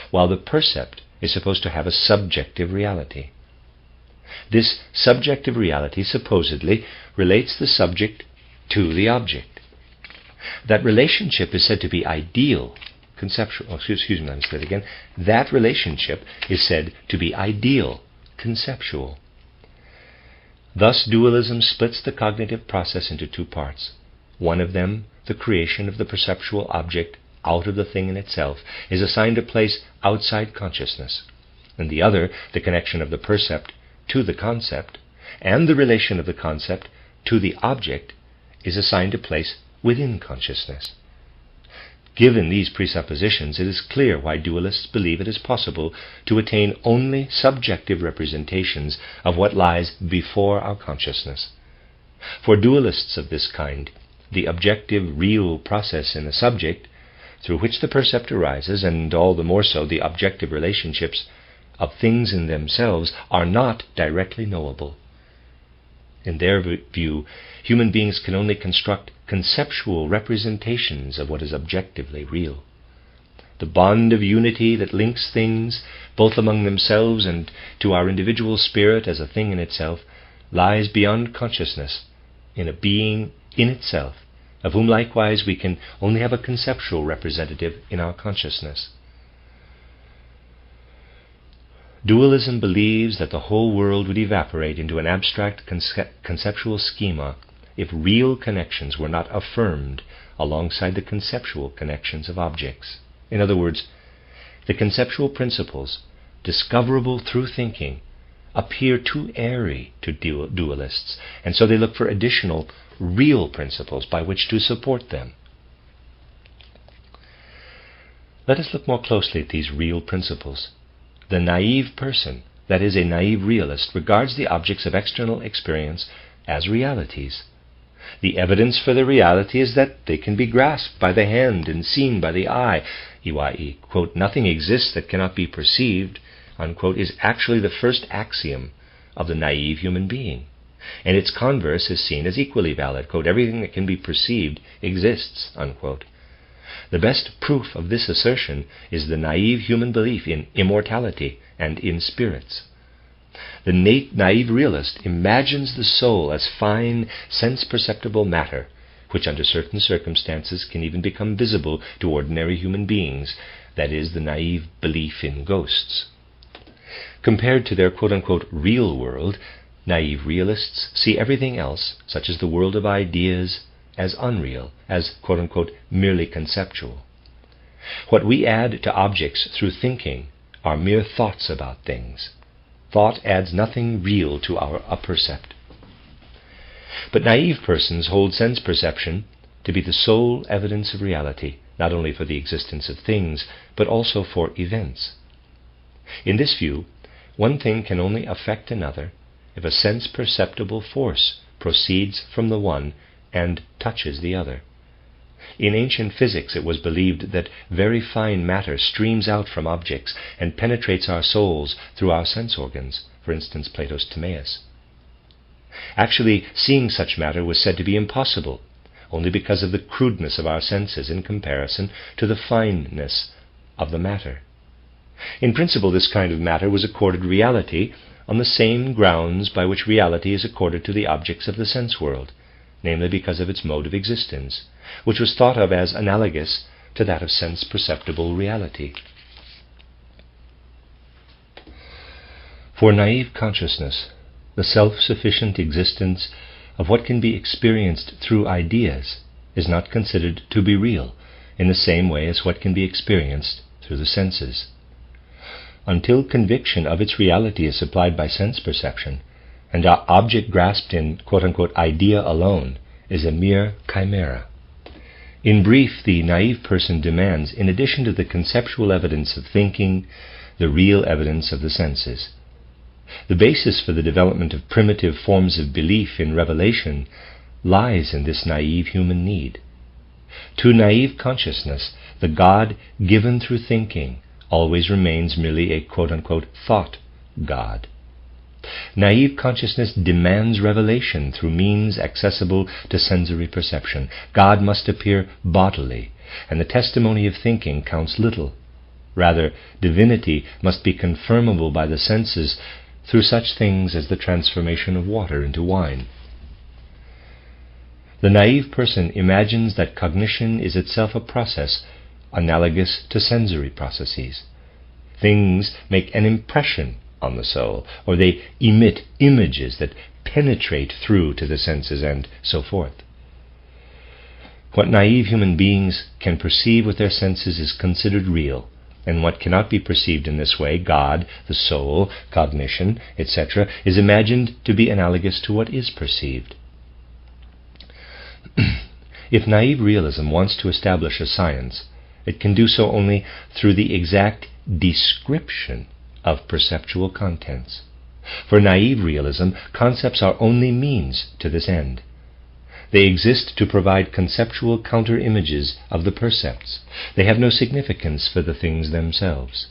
while the percept is supposed to have a subjective reality. This subjective reality supposedly relates the subject to the object. That relationship is said to be ideal, conceptual. That relationship is said to be ideal, conceptual. Thus, dualism splits the cognitive process into two parts. One of them, the creation of the perceptual object out of the thing in itself, is assigned a place outside consciousness, and the other, the connection of the percept to the concept, and the relation of the concept to the object, is assigned a place within consciousness. Given these presuppositions, it is clear why dualists believe it is possible to attain only subjective representations of what lies before our consciousness. For dualists of this kind, the objective, real process in the subject, through which the percept arises, and all the more so the objective relationships of things in themselves, are not directly knowable. In their view, human beings can only construct conceptual representations of what is objectively real. The bond of unity that links things, both among themselves and to our individual spirit as a thing in itself, lies beyond consciousness, in a being in itself, of whom likewise we can only have a conceptual representative in our consciousness. Dualism believes that the whole world would evaporate into an abstract conceptual schema if real connections were not affirmed alongside the conceptual connections of objects. In other words, the conceptual principles, discoverable through thinking, appear too airy to dualists, and so they look for additional real principles by which to support them. Let us look more closely at these real principles. The naive person, that is, a naive realist, regards the objects of external experience as realities. The evidence for the reality is that they can be grasped by the hand and seen by the eye, i.e., quote, nothing exists that cannot be perceived, unquote, is actually the first axiom of the naive human being. And its converse is seen as equally valid, quote, everything that can be perceived exists, unquote. The best proof of this assertion is the naive human belief in immortality and in spirits. The naive realist imagines the soul as fine, sense-perceptible matter, which under certain circumstances can even become visible to ordinary human beings, that is, the naive belief in ghosts. Compared to their quote-unquote real world, naive realists see everything else, such as the world of ideas, as unreal, as quote-unquote merely conceptual. What we add to objects through thinking are mere thoughts about things. Thought adds nothing real to our appercept. But naive persons hold sense perception to be the sole evidence of reality, not only for the existence of things, but also for events. In this view, one thing can only affect another if a sense-perceptible force proceeds from the one and touches the other. In ancient physics it was believed that very fine matter streams out from objects and penetrates our souls through our sense organs, for instance Plato's Timaeus. Actually, seeing such matter was said to be impossible, only because of the crudeness of our senses in comparison to the fineness of the matter. In principle, this kind of matter was accorded reality on the same grounds by which reality is accorded to the objects of the sense world, namely because of its mode of existence, which was thought of as analogous to that of sense-perceptible reality. For naive consciousness, the self-sufficient existence of what can be experienced through ideas is not considered to be real in the same way as what can be experienced through the senses. Until conviction of its reality is supplied by sense perception, and our object grasped in quote-unquote idea alone is a mere chimera. In brief, the naive person demands, in addition to the conceptual evidence of thinking, the real evidence of the senses. The basis for the development of primitive forms of belief in revelation lies in this naive human need. To naive consciousness, the God given through thinking always remains merely a quote-unquote thought God. Naive consciousness demands revelation through means accessible to sensory perception. God must appear bodily, and the testimony of thinking counts little. Rather, divinity must be confirmable by the senses through such things as the transformation of water into wine. The naive person imagines that cognition is itself a process analogous to sensory processes. Things make an impression on the soul, or they emit images that penetrate through to the senses, and so forth. What naive human beings can perceive with their senses is considered real, and what cannot be perceived in this way, God, the soul, cognition, etc., is imagined to be analogous to what is perceived. If naive realism wants to establish a science, it can do so only through the exact description of perceptual contents. For naive realism, concepts are only means to this end. They exist to provide conceptual counter-images of the percepts. They have no significance for the things themselves.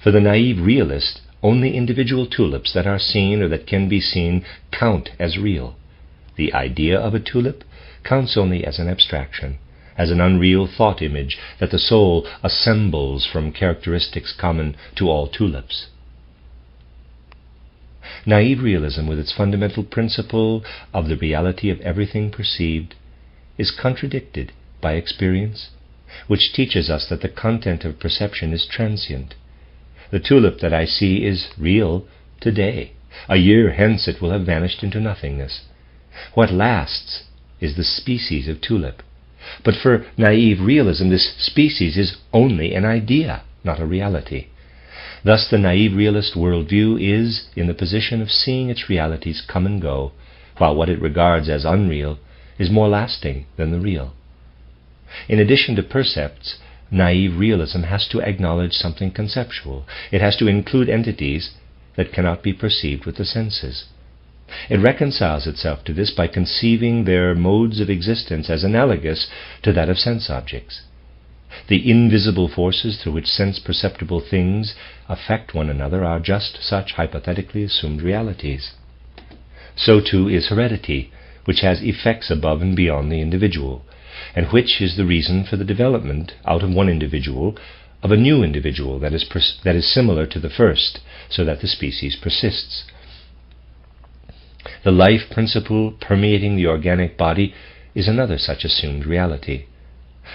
For the naive realist, only individual tulips that are seen or that can be seen count as real. The idea of a tulip counts only as an abstraction, as an unreal thought image that the soul assembles from characteristics common to all tulips. Naive realism, with its fundamental principle of the reality of everything perceived, is contradicted by experience, which teaches us that the content of perception is transient. The tulip that I see is real today. A year hence it will have vanished into nothingness. What lasts is the species of tulip. But for naive realism, this species is only an idea, not a reality. Thus the naive realist worldview is in the position of seeing its realities come and go, while what it regards as unreal is more lasting than the real. In addition to percepts, naive realism has to acknowledge something conceptual. It has to include entities that cannot be perceived with the senses. It reconciles itself to this by conceiving their modes of existence as analogous to that of sense objects. The invisible forces through which sense-perceptible things affect one another are just such hypothetically assumed realities. So too is heredity, which has effects above and beyond the individual, and which is the reason for the development out of one individual of a new individual that is similar to the first, so that the species persists. The life principle permeating the organic body is another such assumed reality.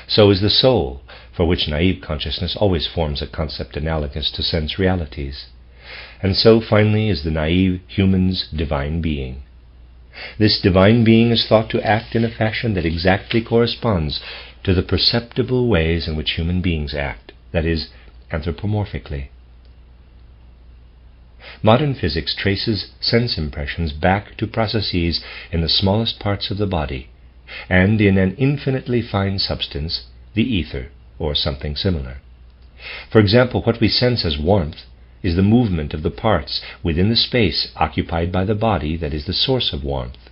So is the soul, for which naive consciousness always forms a concept analogous to sense realities. And so, finally, is the naive human's divine being. This divine being is thought to act in a fashion that exactly corresponds to the perceptible ways in which human beings act, that is, anthropomorphically. Modern physics traces sense impressions back to processes in the smallest parts of the body, and in an infinitely fine substance, the ether, or something similar. For example, what we sense as warmth is the movement of the parts within the space occupied by the body that is the source of warmth.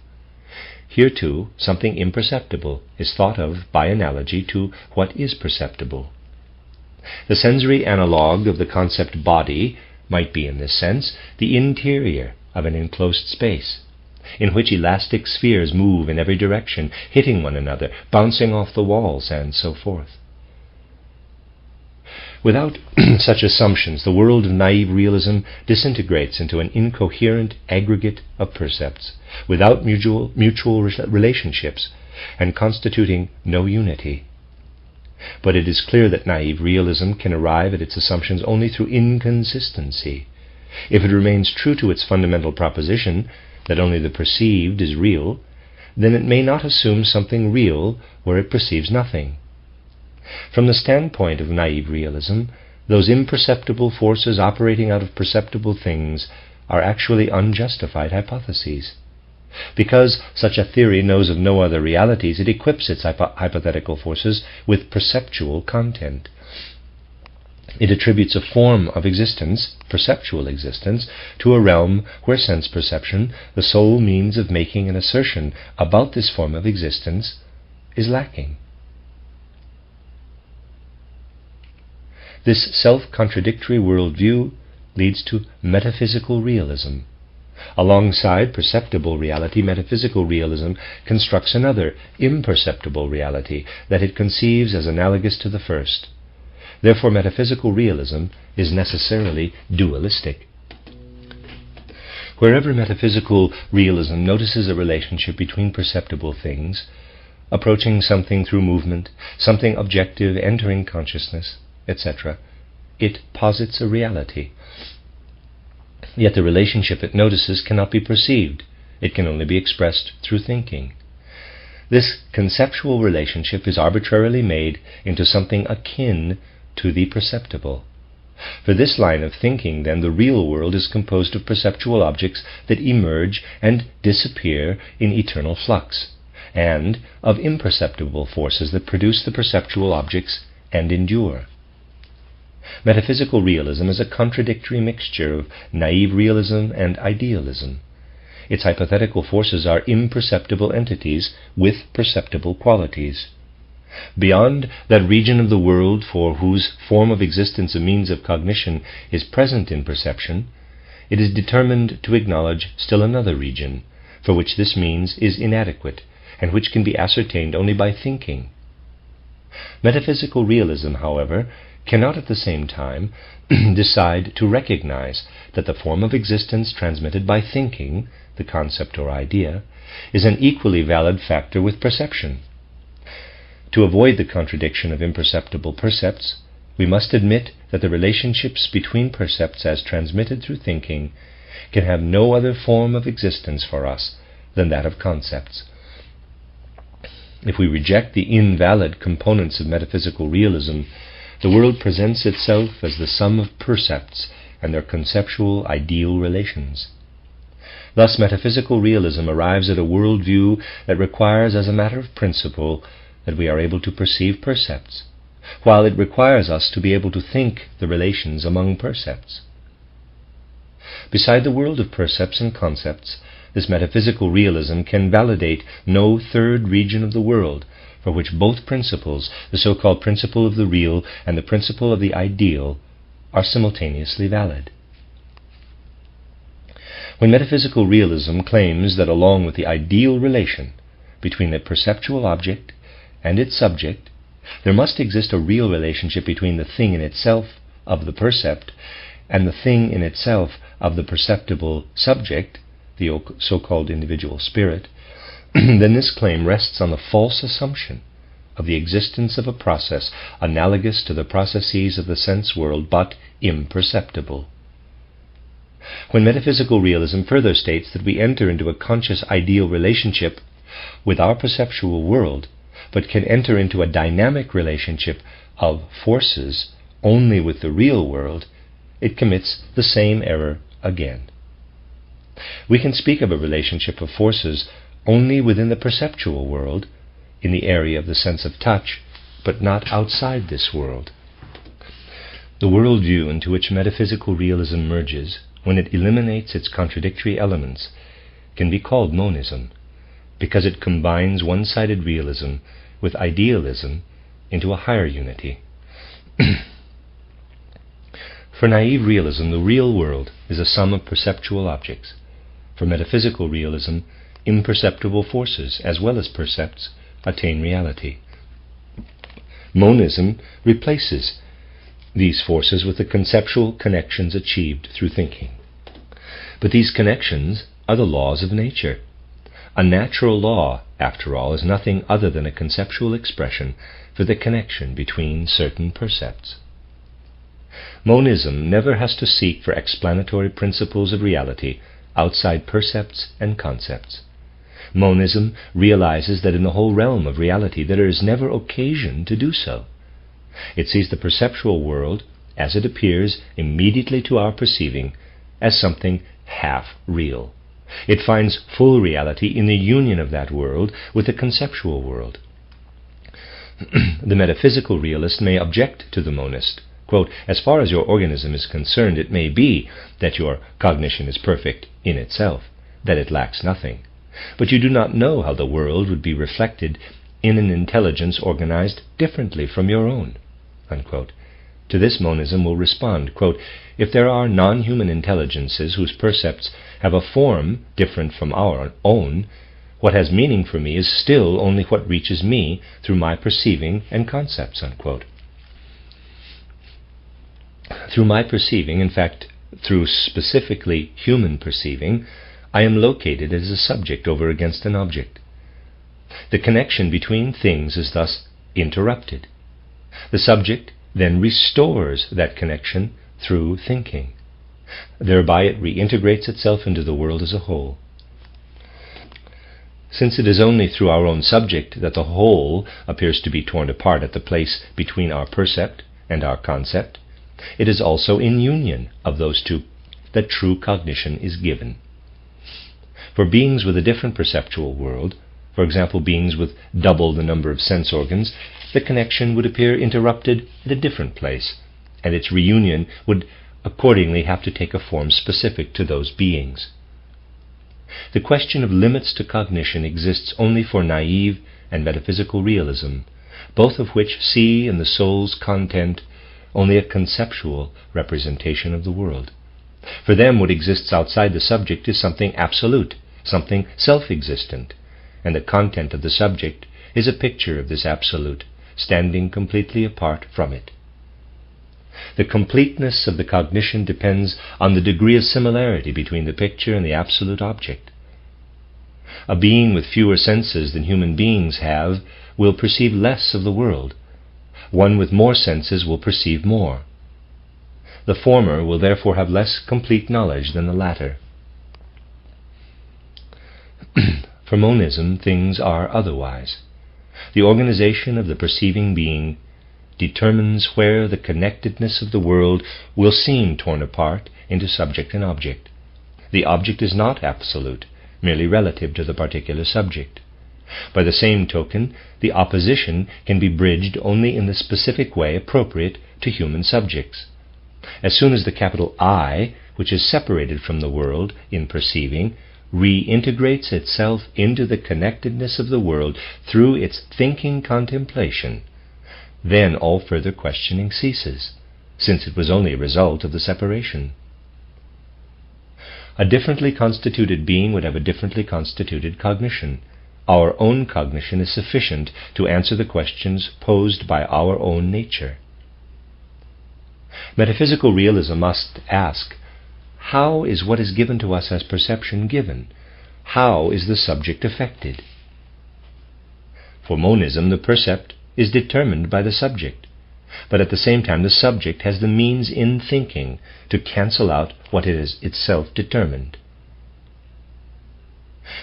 Here too, something imperceptible is thought of by analogy to what is perceptible. The sensory analogue of the concept body might be, in this sense, the interior of an enclosed space, in which elastic spheres move in every direction, hitting one another, bouncing off the walls, and so forth. Without such assumptions, the world of naive realism disintegrates into an incoherent aggregate of percepts, without mutual relationships, and constituting no unity. But it is clear that naive realism can arrive at its assumptions only through inconsistency. If it remains true to its fundamental proposition that only the perceived is real, then it may not assume something real where it perceives nothing. From the standpoint of naive realism, those imperceptible forces operating out of perceptible things are actually unjustified hypotheses. Because such a theory knows of no other realities, it equips its hypothetical forces with perceptual content. It attributes a form of existence, perceptual existence, to a realm where sense perception, the sole means of making an assertion about this form of existence, is lacking. This self-contradictory worldview leads to metaphysical realism. Alongside perceptible reality, metaphysical realism constructs another, imperceptible reality that it conceives as analogous to the first. Therefore, metaphysical realism is necessarily dualistic. Wherever metaphysical realism notices a relationship between perceptible things, approaching something through movement, something objective entering consciousness, etc., it posits a reality. Yet the relationship it notices cannot be perceived. It can only be expressed through thinking. This conceptual relationship is arbitrarily made into something akin to the perceptible. For this line of thinking, then, the real world is composed of perceptual objects that emerge and disappear in eternal flux, and of imperceptible forces that produce the perceptual objects and endure. Metaphysical realism is a contradictory mixture of naive realism and idealism. Its hypothetical forces are imperceptible entities with perceptible qualities. Beyond that region of the world for whose form of existence a means of cognition is present in perception, it is determined to acknowledge still another region, for which this means is inadequate, and which can be ascertained only by thinking. Metaphysical realism, however, cannot at the same time decide to recognize that the form of existence transmitted by thinking, the concept or idea, is an equally valid factor with perception. To avoid the contradiction of imperceptible percepts, we must admit that the relationships between percepts as transmitted through thinking can have no other form of existence for us than that of concepts. If we reject the invalid components of metaphysical realism, the world presents itself as the sum of percepts and their conceptual ideal relations. Thus, metaphysical realism arrives at a worldview that requires as a matter of principle that we are able to perceive percepts, while it requires us to be able to think the relations among percepts. Beside the world of percepts and concepts, this metaphysical realism can validate no third region of the world for which both principles, the so-called principle of the real and the principle of the ideal, are simultaneously valid. When metaphysical realism claims that along with the ideal relation between the perceptual object and its subject, there must exist a real relationship between the thing in itself of the percept and the thing in itself of the perceptible subject, the so-called individual spirit, then this claim rests on the false assumption of the existence of a process analogous to the processes of the sense world, but imperceptible. When metaphysical realism further states that we enter into a conscious ideal relationship with our perceptual world, but can enter into a dynamic relationship of forces only with the real world, it commits the same error again. We can speak of a relationship of forces only within the perceptual world, in the area of the sense of touch, but not outside this world. The worldview into which metaphysical realism merges, when it eliminates its contradictory elements, can be called monism, because it combines one-sided realism with idealism into a higher unity. For naive realism, the real world is a sum of perceptual objects. For metaphysical realism, imperceptible forces, as well as percepts, attain reality. Monism replaces these forces with the conceptual connections achieved through thinking. But these connections are the laws of nature. A natural law, after all, is nothing other than a conceptual expression for the connection between certain percepts. Monism never has to seek for explanatory principles of reality outside percepts and concepts. Monism realizes that in the whole realm of reality there is never occasion to do so. It sees the perceptual world, as it appears immediately to our perceiving, as something half real. It finds full reality in the union of that world with the conceptual world. The metaphysical realist may object to the monist. Quote, as far as your organism is concerned, it may be that your cognition is perfect in itself, that it lacks nothing. But you do not know how the world would be reflected in an intelligence organized differently from your own. Unquote. To this monism will respond, quote, if there are non-human intelligences whose percepts have a form different from our own, what has meaning for me is still only what reaches me through my perceiving and concepts. Unquote. Through my perceiving, in fact, through specifically human perceiving, I am located as a subject over against an object. The connection between things is thus interrupted. The subject then restores that connection through thinking. Thereby it reintegrates itself into the world as a whole. Since it is only through our own subject that the whole appears to be torn apart at the place between our percept and our concept, it is also in union of those two that true cognition is given. For beings with a different perceptual world, for example beings with double the number of sense organs, the connection would appear interrupted at a different place, and its reunion would accordingly have to take a form specific to those beings. The question of limits to cognition exists only for naive and metaphysical realism, both of which see in the soul's content only a conceptual representation of the world. For them, what exists outside the subject is something absolute, something self-existent, and the content of the subject is a picture of this absolute, standing completely apart from it. The completeness of the cognition depends on the degree of similarity between the picture and the absolute object. A being with fewer senses than human beings have will perceive less of the world. One with more senses will perceive more. The former will therefore have less complete knowledge than the latter. For monism, things are otherwise. The organization of the perceiving being determines where the connectedness of the world will seem torn apart into subject and object. The object is not absolute, merely relative to the particular subject. By the same token, the opposition can be bridged only in the specific way appropriate to human subjects. As soon as the capital I, which is separated from the world in perceiving, reintegrates itself into the connectedness of the world through its thinking contemplation, then all further questioning ceases, since it was only a result of the separation. A differently constituted being would have a differently constituted cognition. Our own cognition is sufficient to answer the questions posed by our own nature. Metaphysical realism must ask, how is what is given to us as perception given? How is the subject affected? For monism, the percept is determined by the subject, but at the same time the subject has the means in thinking to cancel out what it is itself determined.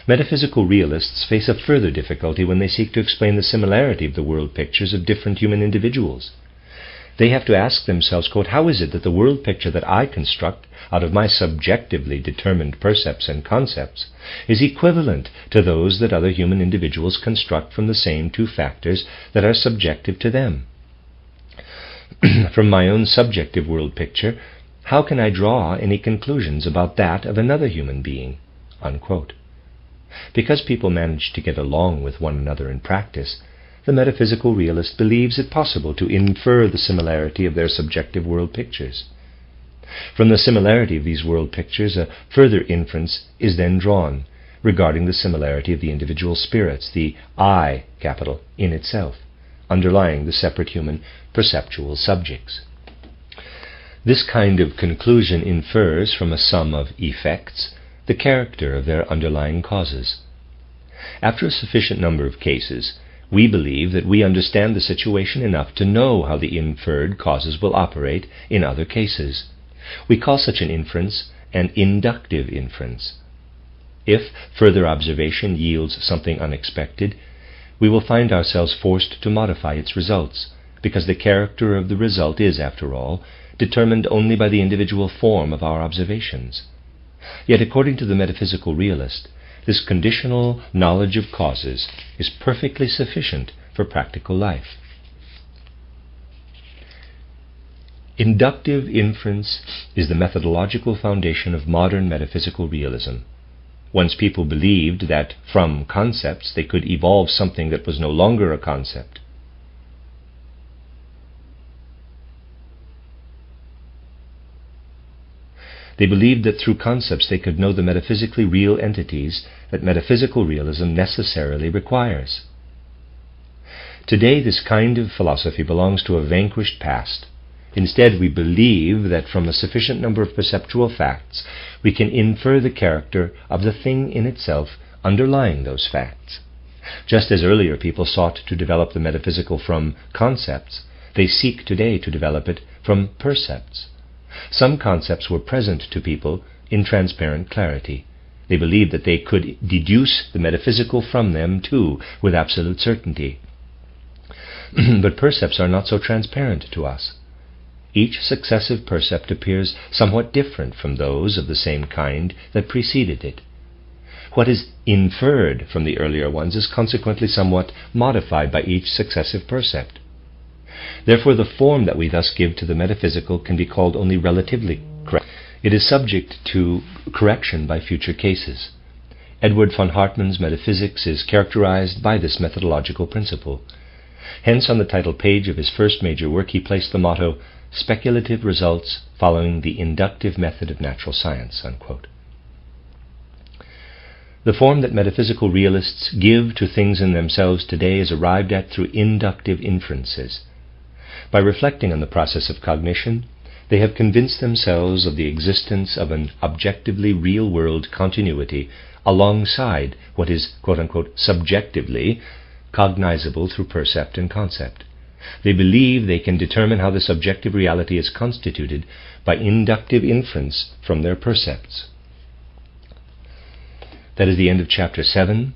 Metaphysical realists face a further difficulty when they seek to explain the similarity of the world pictures of different human individuals. They have to ask themselves, quote, how is it that the world picture that I construct out of my subjectively determined percepts and concepts is equivalent to those that other human individuals construct from the same two factors that are subjective to them? From my own subjective world picture, how can I draw any conclusions about that of another human being? Unquote. Because people manage to get along with one another in practice, the metaphysical realist believes it possible to infer the similarity of their subjective world pictures. From the similarity of these world pictures, a further inference is then drawn regarding the similarity of the individual spirits, the I capital, in itself, underlying the separate human perceptual subjects. This kind of conclusion infers from a sum of effects the character of their underlying causes. After a sufficient number of cases, we believe that we understand the situation enough to know how the inferred causes will operate in other cases. We call such an inference an inductive inference. If further observation yields something unexpected, we will find ourselves forced to modify its results, because the character of the result is, after all, determined only by the individual form of our observations. Yet, according to the metaphysical realist, this conditional knowledge of causes is perfectly sufficient for practical life. Inductive inference is the methodological foundation of modern metaphysical realism. Once people believed that from concepts they could evolve something that was no longer a concept. They believed that through concepts they could know the metaphysically real entities that metaphysical realism necessarily requires. Today, this kind of philosophy belongs to a vanquished past. Instead, we believe that from a sufficient number of perceptual facts, we can infer the character of the thing in itself underlying those facts. Just as earlier people sought to develop the metaphysical from concepts, they seek today to develop it from percepts. Some concepts were present to people in transparent clarity. They believed that they could deduce the metaphysical from them, too, with absolute certainty. But percepts are not so transparent to us. Each successive percept appears somewhat different from those of the same kind that preceded it. What is inferred from the earlier ones is consequently somewhat modified by each successive percept. Therefore, the form that we thus give to the metaphysical can be called only relatively correct. It is subject to correction by future cases. Edward von Hartmann's metaphysics is characterized by this methodological principle. Hence, on the title page of his first major work, he placed the motto, "Speculative results following the inductive method of natural science." Unquote. The form that metaphysical realists give to things in themselves today is arrived at through inductive inferences. By reflecting on the process of cognition, they have convinced themselves of the existence of an objectively real-world continuity alongside what is, quote-unquote, subjectively cognizable through percept and concept. They believe they can determine how the subjective reality is constituted by inductive inference from their percepts. That is the end of Chapter 7.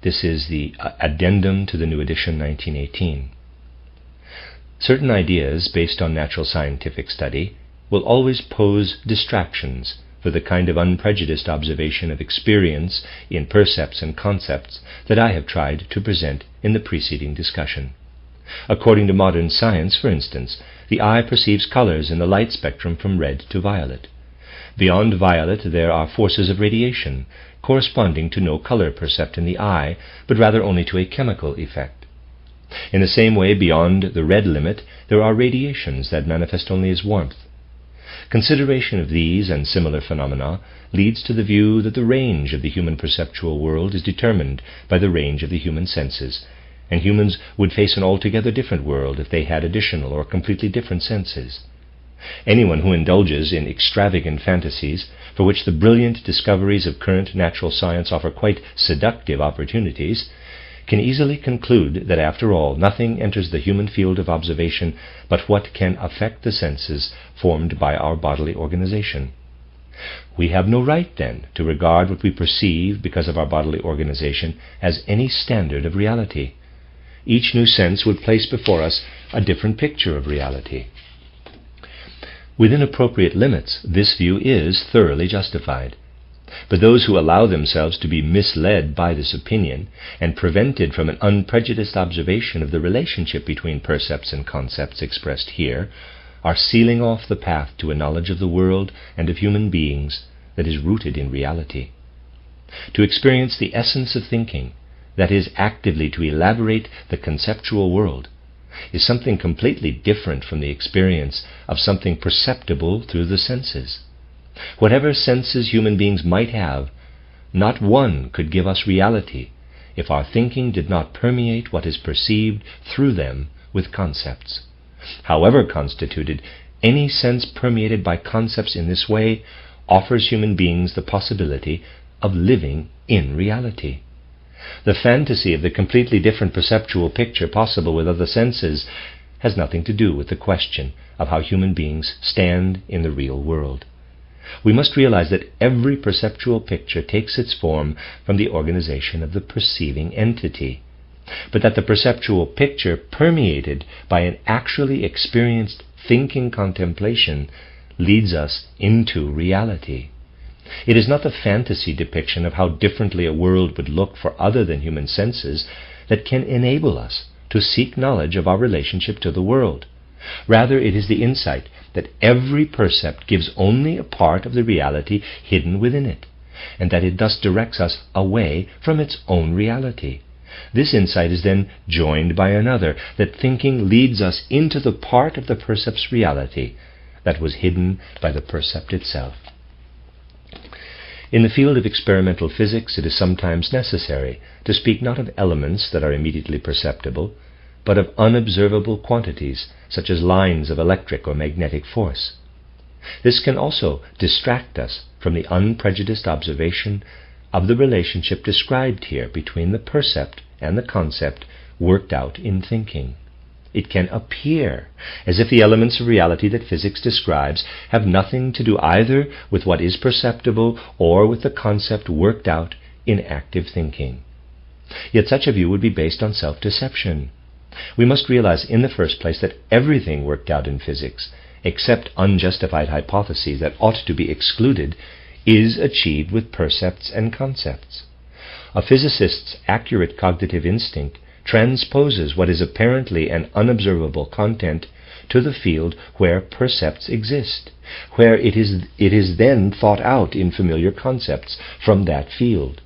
This is the addendum to the new edition, 1918. Certain ideas based on natural scientific study will always pose distractions for the kind of unprejudiced observation of experience in percepts and concepts that I have tried to present in the preceding discussion. According to modern science, for instance, the eye perceives colors in the light spectrum from red to violet. Beyond violet there are forces of radiation, corresponding to no color percept in the eye, but rather only to a chemical effect. In the same way, beyond the red limit, there are radiations that manifest only as warmth. Consideration of these and similar phenomena leads to the view that the range of the human perceptual world is determined by the range of the human senses, and humans would face an altogether different world if they had additional or completely different senses. Anyone who indulges in extravagant fantasies, for which the brilliant discoveries of current natural science offer quite seductive opportunities, can easily conclude that after all nothing enters the human field of observation but what can affect the senses formed by our bodily organization. We have no right, then, to regard what we perceive because of our bodily organization as any standard of reality. Each new sense would place before us a different picture of reality. Within appropriate limits, this view is thoroughly justified. But those who allow themselves to be misled by this opinion and prevented from an unprejudiced observation of the relationship between percepts and concepts expressed here are sealing off the path to a knowledge of the world and of human beings that is rooted in reality. To experience the essence of thinking, that is, actively to elaborate the conceptual world, is something completely different from the experience of something perceptible through the senses. Whatever senses human beings might have, not one could give us reality if our thinking did not permeate what is perceived through them with concepts. However constituted, any sense permeated by concepts in this way offers human beings the possibility of living in reality. The fantasy of the completely different perceptual picture possible with other senses has nothing to do with the question of how human beings stand in the real world. We must realize that every perceptual picture takes its form from the organization of the perceiving entity, but that the perceptual picture permeated by an actually experienced thinking contemplation leads us into reality. It is not the fantasy depiction of how differently a world would look for other than human senses that can enable us to seek knowledge of our relationship to the world. Rather, it is the insight that every percept gives only a part of the reality hidden within it, and that it thus directs us away from its own reality. This insight is then joined by another, that thinking leads us into the part of the percept's reality that was hidden by the percept itself. In the field of experimental physics, it is sometimes necessary to speak not of elements that are immediately perceptible, but of unobservable quantities, such as lines of electric or magnetic force. This can also distract us from the unprejudiced observation of the relationship described here between the percept and the concept worked out in thinking. It can appear as if the elements of reality that physics describes have nothing to do either with what is perceptible or with the concept worked out in active thinking. Yet such a view would be based on self-deception. We must realize in the first place that everything worked out in physics, except unjustified hypotheses that ought to be excluded, is achieved with percepts and concepts. A physicist's accurate cognitive instinct transposes what is apparently an unobservable content to the field where percepts exist, where it is then thought out in familiar concepts from that field.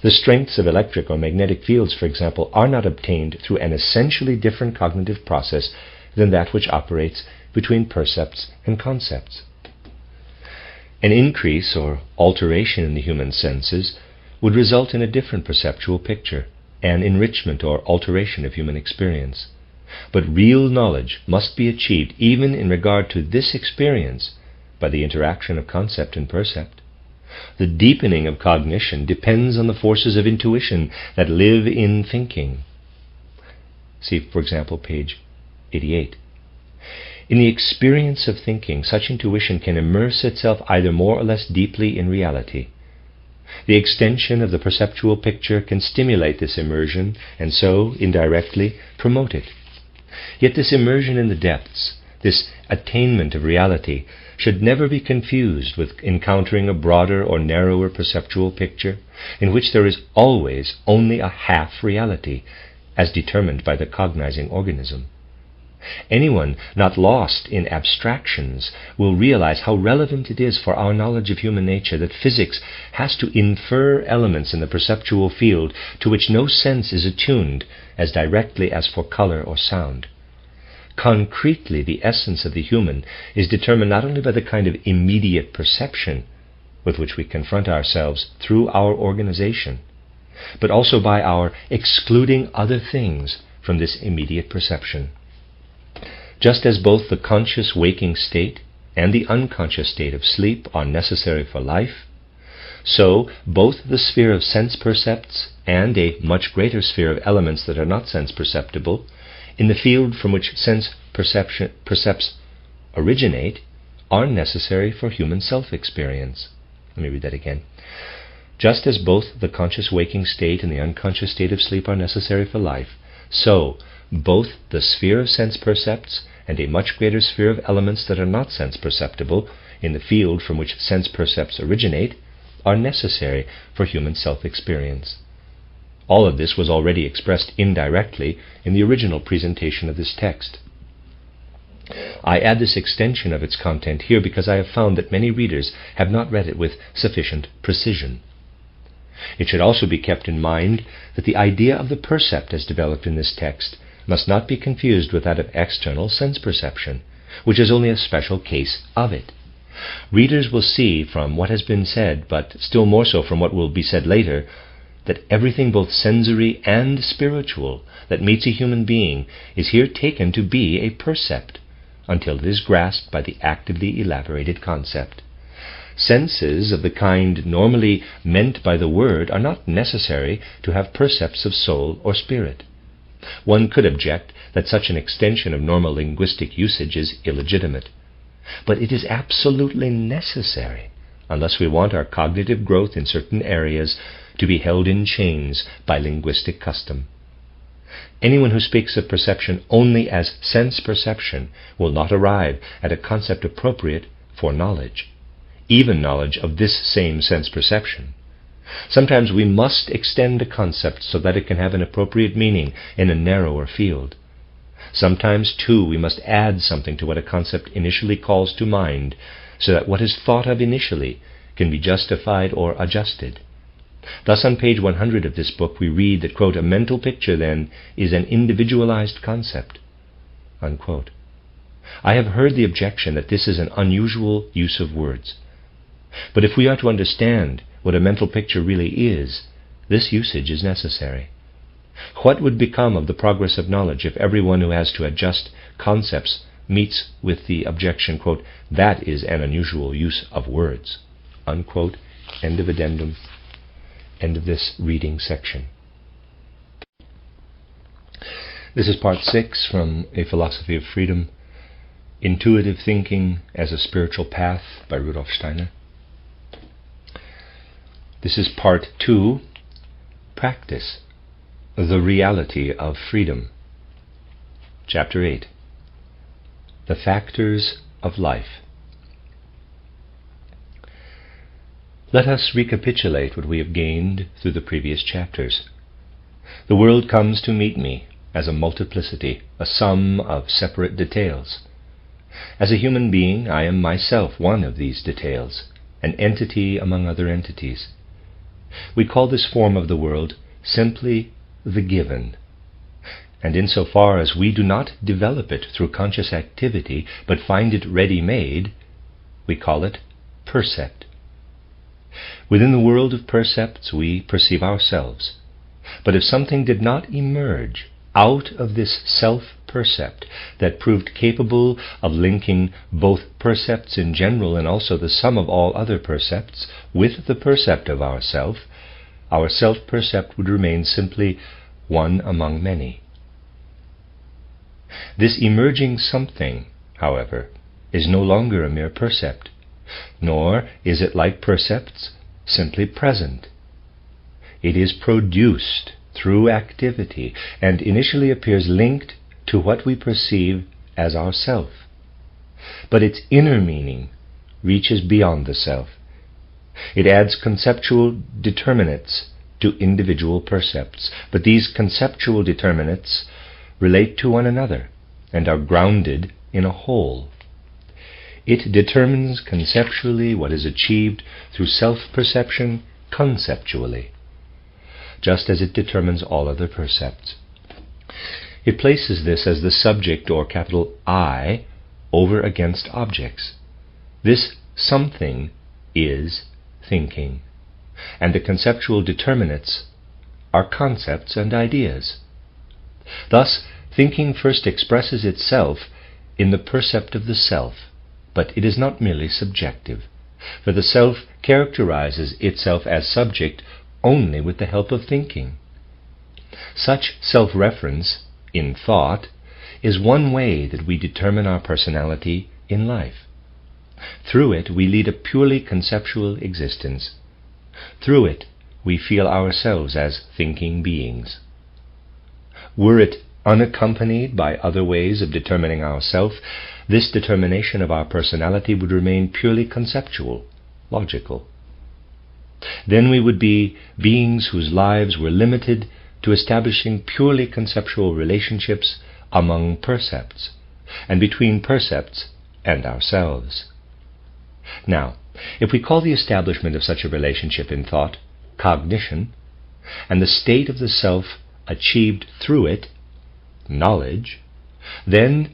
The strengths of electric or magnetic fields, for example, are not obtained through an essentially different cognitive process than that which operates between percepts and concepts. An increase or alteration in the human senses would result in a different perceptual picture, an enrichment or alteration of human experience. But real knowledge must be achieved even in regard to this experience by the interaction of concept and percept. The deepening of cognition depends on the forces of intuition that live in thinking. See, for example, page 88. In the experience of thinking, such intuition can immerse itself either more or less deeply in reality. The extension of the perceptual picture can stimulate this immersion and so, indirectly, promote it. Yet this immersion in the depths, this attainment of reality, should never be confused with encountering a broader or narrower perceptual picture in which there is always only a half reality, as determined by the cognizing organism. Anyone not lost in abstractions will realize how relevant it is for our knowledge of human nature that physics has to infer elements in the perceptual field to which no sense is attuned as directly as for color or sound. Concretely, the essence of the human is determined not only by the kind of immediate perception with which we confront ourselves through our organization, but also by our excluding other things from this immediate perception. Just as both the conscious waking state and the unconscious state of sleep are necessary for life, so both the sphere of sense percepts and a much greater sphere of elements that are not sense perceptible, in the field from which sense percepts originate, are necessary for human self-experience. Let me read that again. Just as both the conscious waking state and the unconscious state of sleep are necessary for life, so both the sphere of sense percepts and a much greater sphere of elements that are not sense perceptible, in the field from which sense percepts originate, are necessary for human self-experience. All of this was already expressed indirectly in the original presentation of this text. I add this extension of its content here because I have found that many readers have not read it with sufficient precision. It should also be kept in mind that the idea of the percept as developed in this text must not be confused with that of external sense perception, which is only a special case of it. Readers will see from what has been said, but still more so from what will be said later, that everything both sensory and spiritual that meets a human being is here taken to be a percept, until it is grasped by the actively elaborated concept. Senses of the kind normally meant by the word are not necessary to have percepts of soul or spirit. One could object that such an extension of normal linguistic usage is illegitimate, but it is absolutely necessary unless we want our cognitive growth in certain areas to be held in chains by linguistic custom. Anyone who speaks of perception only as sense perception will not arrive at a concept appropriate for knowledge, even knowledge of this same sense perception. Sometimes we must extend a concept so that it can have an appropriate meaning in a narrower field. Sometimes, too, we must add something to what a concept initially calls to mind, so that what is thought of initially can be justified or adjusted. Thus, on page 100 of this book, we read that, quote, "A mental picture, then, is an individualized concept," unquote. I have heard the objection that this is an unusual use of words. But if we are to understand what a mental picture really is, this usage is necessary. What would become of the progress of knowledge if everyone who has to adjust concepts meets with the objection, quote, "That is an unusual use of words," unquote. End of addendum. End of this reading section. This is part 6 from A Philosophy of Freedom, Intuitive Thinking as a Spiritual Path by Rudolf Steiner. This is part 2, Practice, the Reality of Freedom. Chapter 8, The Factors of Life. Let us recapitulate what we have gained through the previous chapters. The world comes to meet me as a multiplicity, a sum of separate details. As a human being, I am myself one of these details, an entity among other entities. We call this form of the world simply the given, and insofar as we do not develop it through conscious activity, but find it ready-made, we call it percept. Within the world of percepts we perceive ourselves. But if something did not emerge out of this self-percept that proved capable of linking both percepts in general and also the sum of all other percepts with the percept of our self-percept would remain simply one among many. This emerging something, however, is no longer a mere percept, nor is it, like percepts, simply present. It is produced through activity and initially appears linked to what we perceive as ourself. But its inner meaning reaches beyond the self. It adds conceptual determinates to individual percepts, but these conceptual determinates relate to one another and are grounded in a whole. It determines conceptually what is achieved through self-perception conceptually, just as it determines all other percepts. It places this as the subject, or capital I, over against objects. This something is thinking, and the conceptual determinates are concepts and ideas. Thus, thinking first expresses itself in the percept of the self, but it is not merely subjective, for the self characterizes itself as subject only with the help of thinking. Such self-reference in thought is one way that we determine our personality in life. Through it we lead a purely conceptual existence. Through it we feel ourselves as thinking beings. Were it unaccompanied by other ways of determining ourself, this determination of our personality would remain purely conceptual, logical. Then we would be beings whose lives were limited to establishing purely conceptual relationships among percepts, and between percepts and ourselves. Now, if we call the establishment of such a relationship in thought cognition, and the state of the self achieved through it knowledge, then,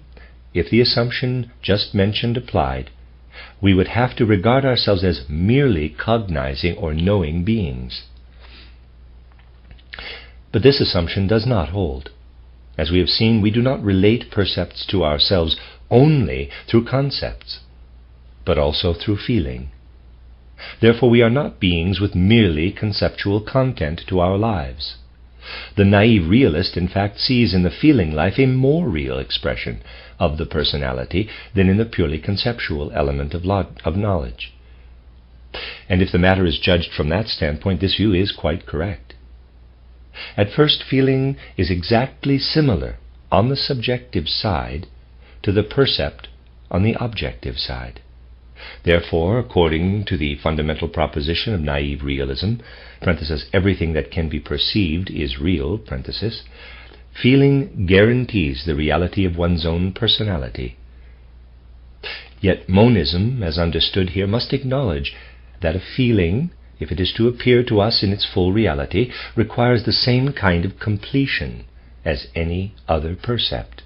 if the assumption just mentioned applied, we would have to regard ourselves as merely cognizing or knowing beings. But this assumption does not hold. As we have seen, we do not relate percepts to ourselves only through concepts, but also through feeling. Therefore, we are not beings with merely conceptual content to our lives. The naive realist, in fact, sees in the feeling life a more real expression of the personality than in the purely conceptual element of knowledge. And if the matter is judged from that standpoint, this view is quite correct. At first, feeling is exactly similar on the subjective side to the percept on the objective side. Therefore, according to the fundamental proposition of naive realism, everything that can be perceived is real, feeling guarantees the reality of one's own personality. Yet monism, as understood here, must acknowledge that a feeling, if it is to appear to us in its full reality, requires the same kind of completion as any other percept.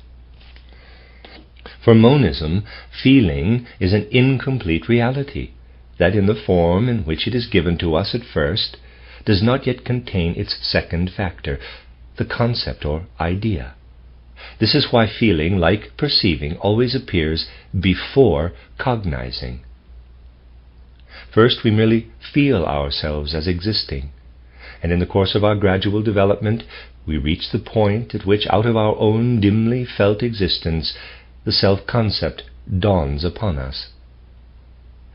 For monism, feeling is an incomplete reality, that in the form in which it is given to us at first, does not yet contain its second factor, the concept or idea. This is why feeling, like perceiving, always appears before cognizing. First, we merely feel ourselves as existing, and in the course of our gradual development, we reach the point at which, out of our own dimly felt existence, the self-concept dawns upon us.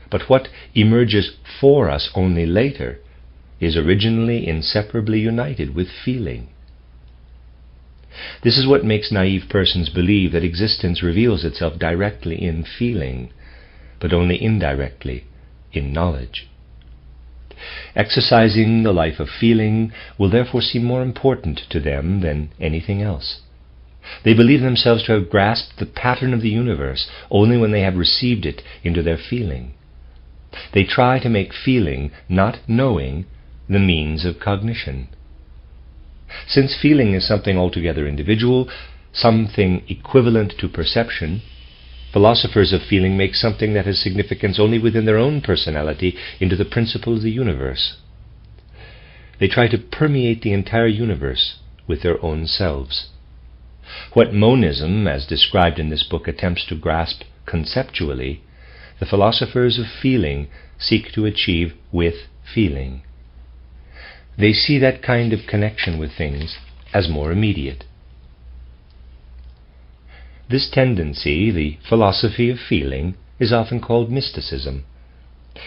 But what emerges for us only later is originally inseparably united with feeling. This is what makes naive persons believe that existence reveals itself directly in feeling, but only indirectly in knowledge. Exercising the life of feeling will therefore seem more important to them than anything else. They believe themselves to have grasped the pattern of the universe only when they have received it into their feeling. They try to make feeling, not knowing, the means of cognition. Since feeling is something altogether individual, something equivalent to perception, Philosophers of feeling make something that has significance only within their own personality into the principle of the universe. They try to permeate the entire universe with their own selves. What monism, as described in this book, attempts to grasp conceptually, the philosophers of feeling seek to achieve with feeling. They see that kind of connection with things as more immediate. This tendency, the philosophy of feeling, is often called mysticism.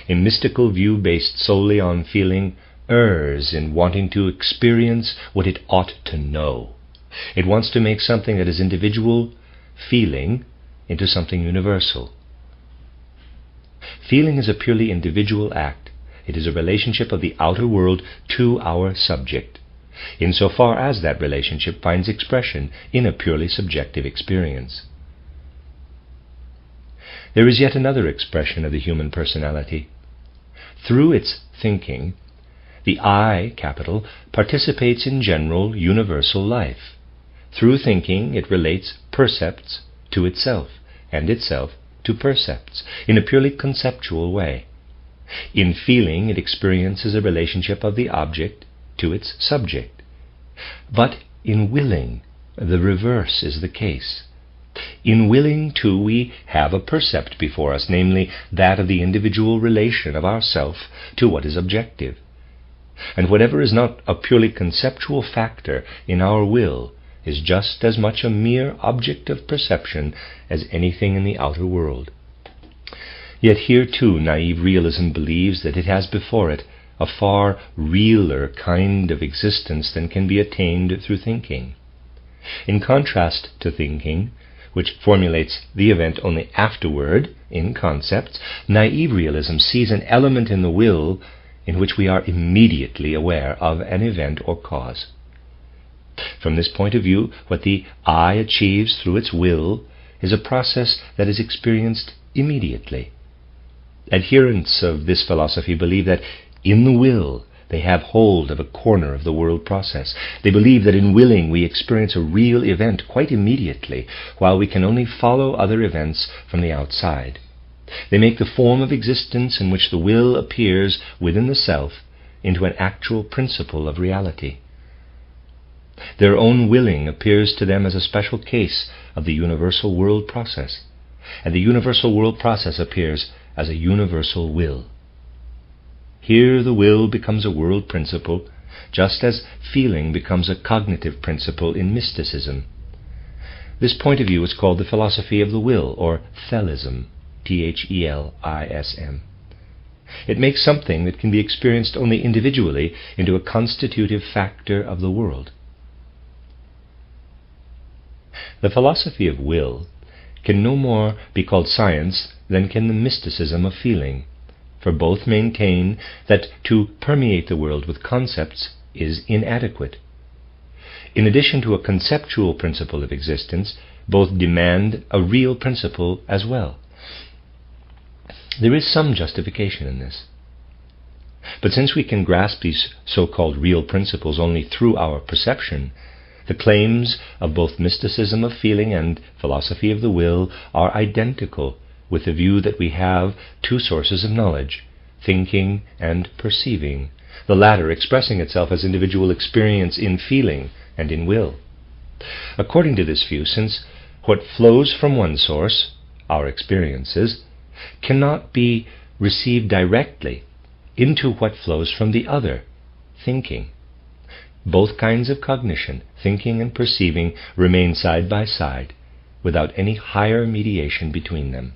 A mystical view based solely on feeling errs in wanting to experience what it ought to know. It wants to make something that is individual feeling into something universal. Feeling is a purely individual act. It is a relationship of the outer world to our subject, insofar as that relationship finds expression in a purely subjective experience. There is yet another expression of the human personality. Through its thinking, the I, capital, participates in general universal life. Through thinking, it relates percepts to itself, and itself to percepts, in a purely conceptual way. In feeling, it experiences a relationship of the object to its subject. But in willing, the reverse is the case. In willing, too, we have a percept before us, namely that of the individual relation of ourself to what is objective. And whatever is not a purely conceptual factor in our will is just as much a mere object of perception as anything in the outer world. Yet here too naive realism believes that it has before it a far realer kind of existence than can be attained through thinking. In contrast to thinking, which formulates the event only afterward in concepts, naive realism sees an element in the will in which we are immediately aware of an event or cause. From this point of view, what the I achieves through its will is a process that is experienced immediately. Adherents of this philosophy believe that in the will they have hold of a corner of the world process. They believe that in willing we experience a real event quite immediately, while we can only follow other events from the outside. They make the form of existence in which the will appears within the self into an actual principle of reality. Their own willing appears to them as a special case of the universal world process, and the universal world process appears as a universal will. Here the will becomes a world principle, just as feeling becomes a cognitive principle in mysticism. This point of view is called the philosophy of the will, or thelism, Thelism. It makes something that can be experienced only individually into a constitutive factor of the world. The philosophy of will can no more be called science than can the mysticism of feeling, for both maintain that to permeate the world with concepts is inadequate. In addition to a conceptual principle of existence, both demand a real principle as well. There is some justification in this. But since we can grasp these so-called real principles only through our perception, the claims of both mysticism of feeling and philosophy of the will are identical with the view that we have two sources of knowledge, thinking and perceiving, the latter expressing itself as individual experience in feeling and in will. According to this view, since what flows from one source, our experiences, cannot be received directly into what flows from the other, thinking, both kinds of cognition, thinking and perceiving, remain side by side, without any higher mediation between them.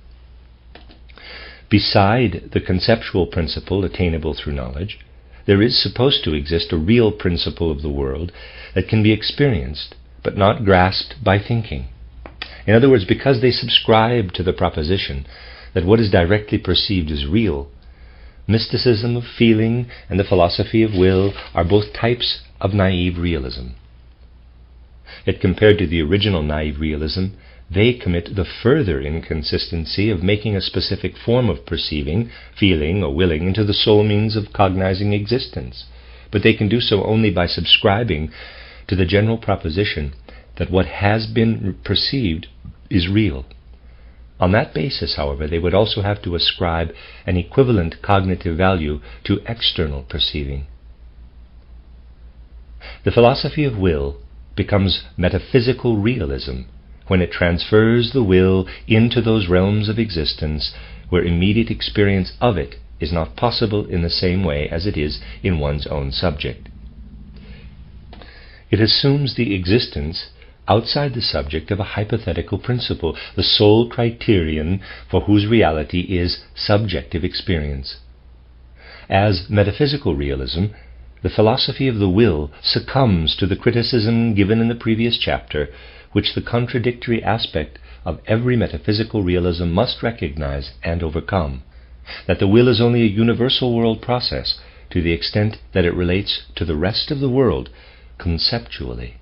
Beside the conceptual principle attainable through knowledge, there is supposed to exist a real principle of the world that can be experienced, but not grasped by thinking. In other words, because they subscribe to the proposition that what is directly perceived is real, mysticism of feeling and the philosophy of will are both types of naive realism. Yet compared to the original naive realism, they commit the further inconsistency of making a specific form of perceiving, feeling, or willing into the sole means of cognizing existence. But they can do so only by subscribing to the general proposition that what has been perceived is real. On that basis, however, they would also have to ascribe an equivalent cognitive value to external perceiving. The philosophy of will becomes metaphysical realism when it transfers the will into those realms of existence where immediate experience of it is not possible in the same way as it is in one's own subject. It assumes the existence outside the subject of a hypothetical principle, the sole criterion for whose reality is subjective experience. As metaphysical realism, the philosophy of the will succumbs to the criticism given in the previous chapter, which the contradictory aspect of every metaphysical realism must recognize and overcome, that the will is only a universal world process to the extent that it relates to the rest of the world conceptually.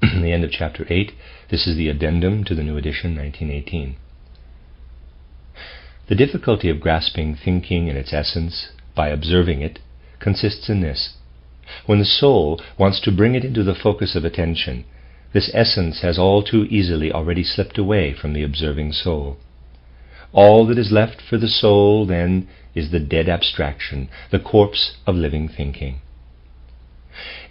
The end of chapter 8. This is the addendum to the new edition, 1918. The difficulty of grasping thinking in its essence by observing it consists in this. When the soul wants to bring it into the focus of attention, this essence has all too easily already slipped away from the observing soul. All that is left for the soul, then, is the dead abstraction, the corpse of living thinking.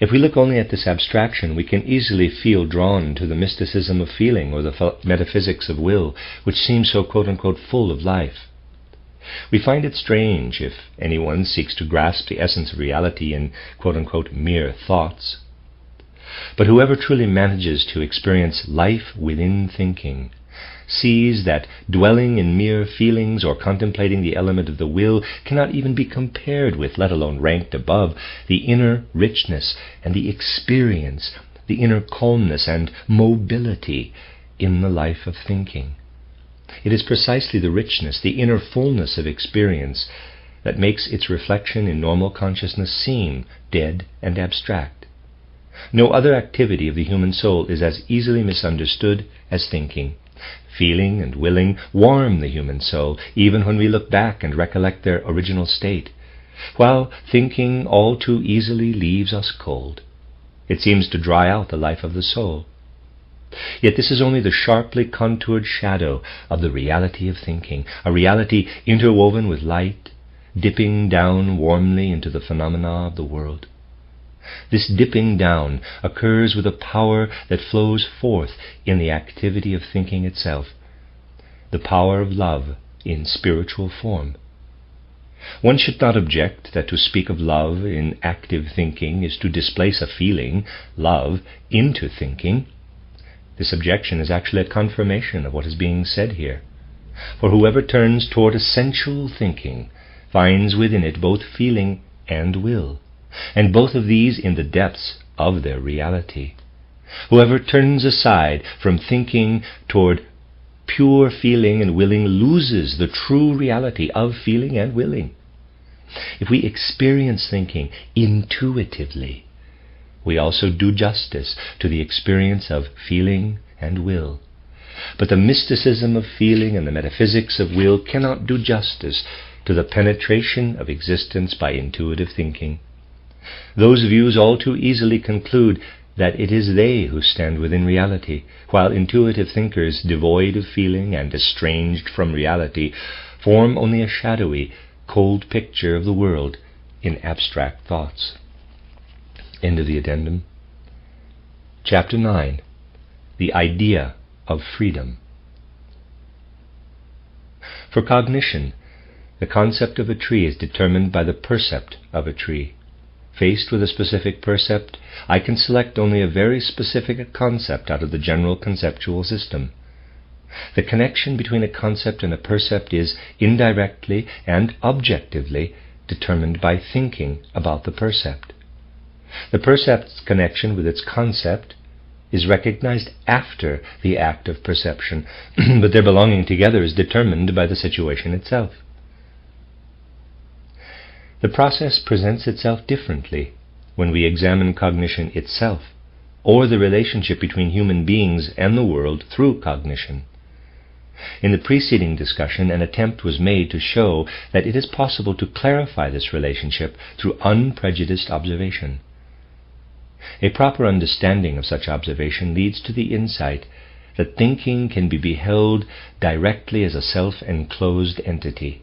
If we look only at this abstraction, we can easily feel drawn to the mysticism of feeling or the metaphysics of will, which seems so quote-unquote full of life. We find it strange if anyone seeks to grasp the essence of reality in quote-unquote mere thoughts. But whoever truly manages to experience life within thinking sees that dwelling in mere feelings or contemplating the element of the will cannot even be compared with, let alone ranked above, the inner richness and the experience, the inner calmness and mobility in the life of thinking. It is precisely the richness, the inner fullness of experience that makes its reflection in normal consciousness seem dead and abstract. No other activity of the human soul is as easily misunderstood as thinking. Feeling and willing warm the human soul, even when we look back and recollect their original state, while thinking all too easily leaves us cold. It seems to dry out the life of the soul. Yet this is only the sharply contoured shadow of the reality of thinking, a reality interwoven with light, dipping down warmly into the phenomena of the world. This dipping down occurs with a power that flows forth in the activity of thinking itself, the power of love in spiritual form. One should not object that to speak of love in active thinking is to displace a feeling, love, into thinking. This objection is actually a confirmation of what is being said here. For whoever turns toward essential thinking finds within it both feeling and will, and both of these in the depths of their reality. Whoever turns aside from thinking toward pure feeling and willing loses the true reality of feeling and willing. If we experience thinking intuitively, we also do justice to the experience of feeling and will. But the mysticism of feeling and the metaphysics of will cannot do justice to the penetration of existence by intuitive thinking. Those views all too easily conclude that it is they who stand within reality, while intuitive thinkers, devoid of feeling and estranged from reality, form only a shadowy, cold picture of the world in abstract thoughts. End of the addendum. Chapter 9. The idea of freedom. For cognition, the concept of a tree is determined by the percept of a tree. Faced with a specific percept, I can select only a very specific concept out of the general conceptual system. The connection between a concept and a percept is indirectly and objectively determined by thinking about the percept. The percept's connection with its concept is recognized after the act of perception, but their belonging together is determined by the situation itself. The process presents itself differently when we examine cognition itself, or the relationship between human beings and the world through cognition. In the preceding discussion, an attempt was made to show that it is possible to clarify this relationship through unprejudiced observation. A proper understanding of such observation leads to the insight that thinking can be beheld directly as a self-enclosed entity.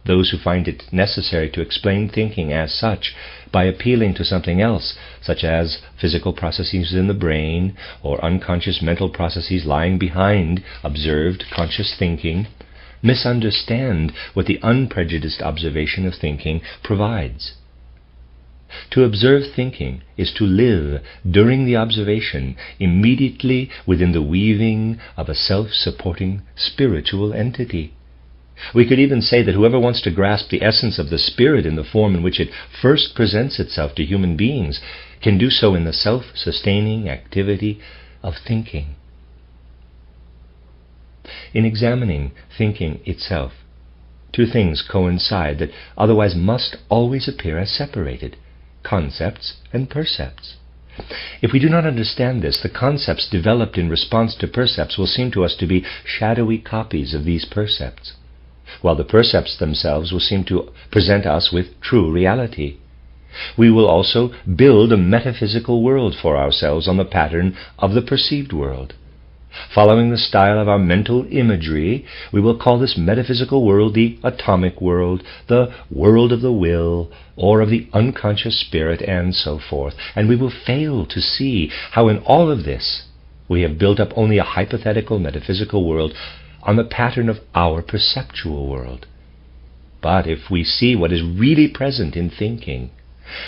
Those who find it necessary to explain thinking as such by appealing to something else, such as physical processes in the brain or unconscious mental processes lying behind observed conscious thinking, misunderstand what the unprejudiced observation of thinking provides. To observe thinking is to live during the observation immediately within the weaving of a self-supporting spiritual entity. We could even say that whoever wants to grasp the essence of the spirit in the form in which it first presents itself to human beings can do so in the self-sustaining activity of thinking. In examining thinking itself, two things coincide that otherwise must always appear as separated: concepts and percepts. If we do not understand this, the concepts developed in response to percepts will seem to us to be shadowy copies of these percepts, while the percepts themselves will seem to present us with true reality. We will also build a metaphysical world for ourselves on the pattern of the perceived world. Following the style of our mental imagery, we will call this metaphysical world the atomic world, the world of the will, or of the unconscious spirit, and so forth. And we will fail to see how in all of this we have built up only a hypothetical metaphysical world on the pattern of our perceptual world. But if we see what is really present in thinking,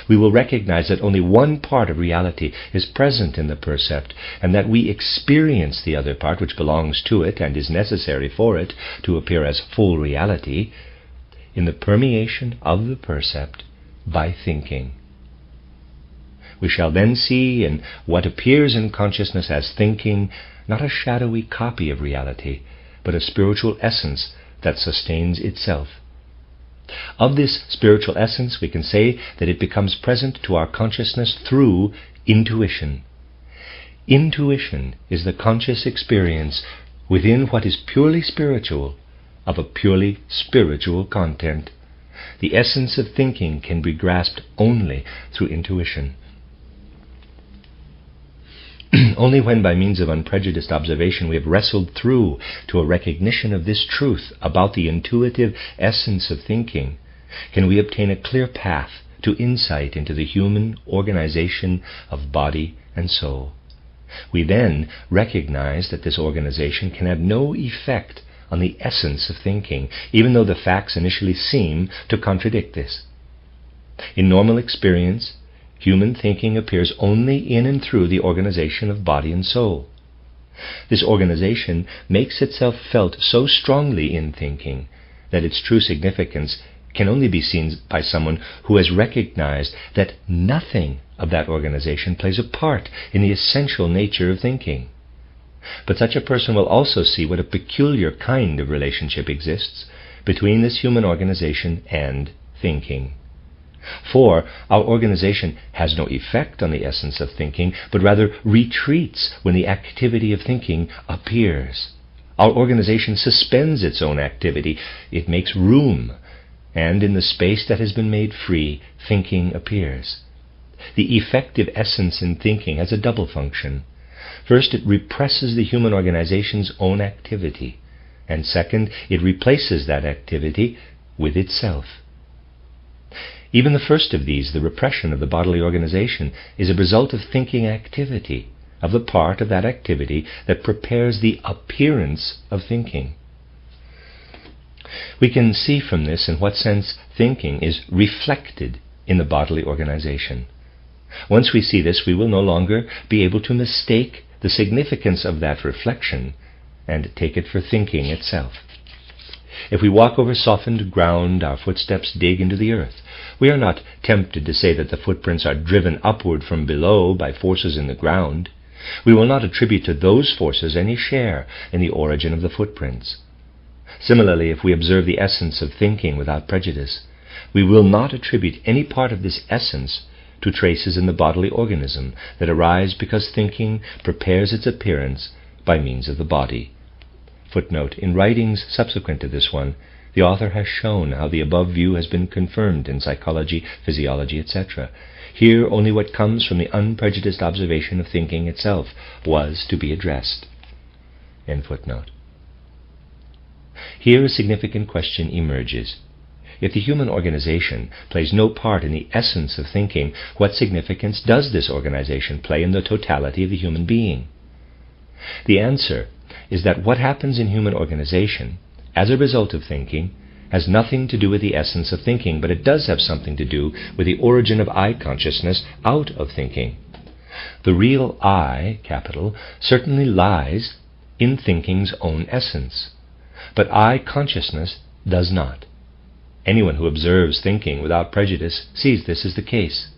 we will recognize that only one part of reality is present in the percept, and that we experience the other part, which belongs to it and is necessary for it to appear as full reality, in the permeation of the percept by thinking. We shall then see in what appears in consciousness as thinking not a shadowy copy of reality, but a spiritual essence that sustains itself. Of this spiritual essence, we can say that it becomes present to our consciousness through intuition. Intuition is the conscious experience within what is purely spiritual of a purely spiritual content. The essence of thinking can be grasped only through intuition. Only when by means of unprejudiced observation we have wrestled through to a recognition of this truth about the intuitive essence of thinking can we obtain a clear path to insight into the human organization of body and soul. We then recognize that this organization can have no effect on the essence of thinking, even though the facts initially seem to contradict this. In normal experience, human thinking appears only in and through the organization of body and soul. This organization makes itself felt so strongly in thinking that its true significance can only be seen by someone who has recognized that nothing of that organization plays a part in the essential nature of thinking. But such a person will also see what a peculiar kind of relationship exists between this human organization and thinking. For our organization has no effect on the essence of thinking, but rather retreats when the activity of thinking appears. Our organization suspends its own activity. It makes room, and in the space that has been made free, thinking appears. The effective essence in thinking has a double function. First, it represses the human organization's own activity, and second, it replaces that activity with itself. Even the first of these, the repression of the bodily organization, is a result of thinking activity, of the part of that activity that prepares the appearance of thinking. We can see from this in what sense thinking is reflected in the bodily organization. Once we see this, we will no longer be able to mistake the significance of that reflection and take it for thinking itself. If we walk over softened ground, our footsteps dig into the earth. We are not tempted to say that the footprints are driven upward from below by forces in the ground. We will not attribute to those forces any share in the origin of the footprints. Similarly, if we observe the essence of thinking without prejudice, we will not attribute any part of this essence to traces in the bodily organism that arise because thinking prepares its appearance by means of the body. Footnote: in writings subsequent to this one, the author has shown how the above view has been confirmed in psychology, physiology, etc. Here only what comes from the unprejudiced observation of thinking itself was to be addressed. End footnote. Here a significant question emerges. If the human organization plays no part in the essence of thinking, what significance does this organization play in the totality of the human being? The answer is that what happens in human organization as a result of thinking has nothing to do with the essence of thinking, but it does have something to do with the origin of I consciousness out of thinking. The real I, capital, certainly lies in thinking's own essence, but I consciousness does not. Anyone who observes thinking without prejudice sees this as the case.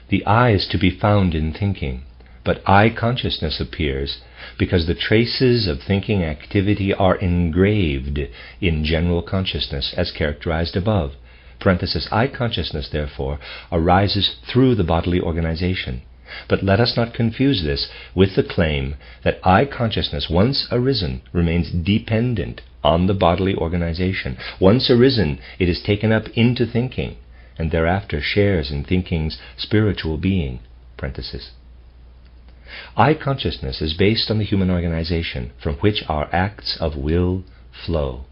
The I is to be found in thinking, but I consciousness appears because the traces of thinking activity are engraved in general consciousness as characterized above. Parenthesis, I consciousness, therefore, arises through the bodily organization. But let us not confuse this with the claim that I consciousness, once arisen, remains dependent on the bodily organization. Once arisen, it is taken up into thinking, and thereafter shares in thinking's spiritual being. Parenthesis. I consciousness is based on the human organization from which our acts of will flow.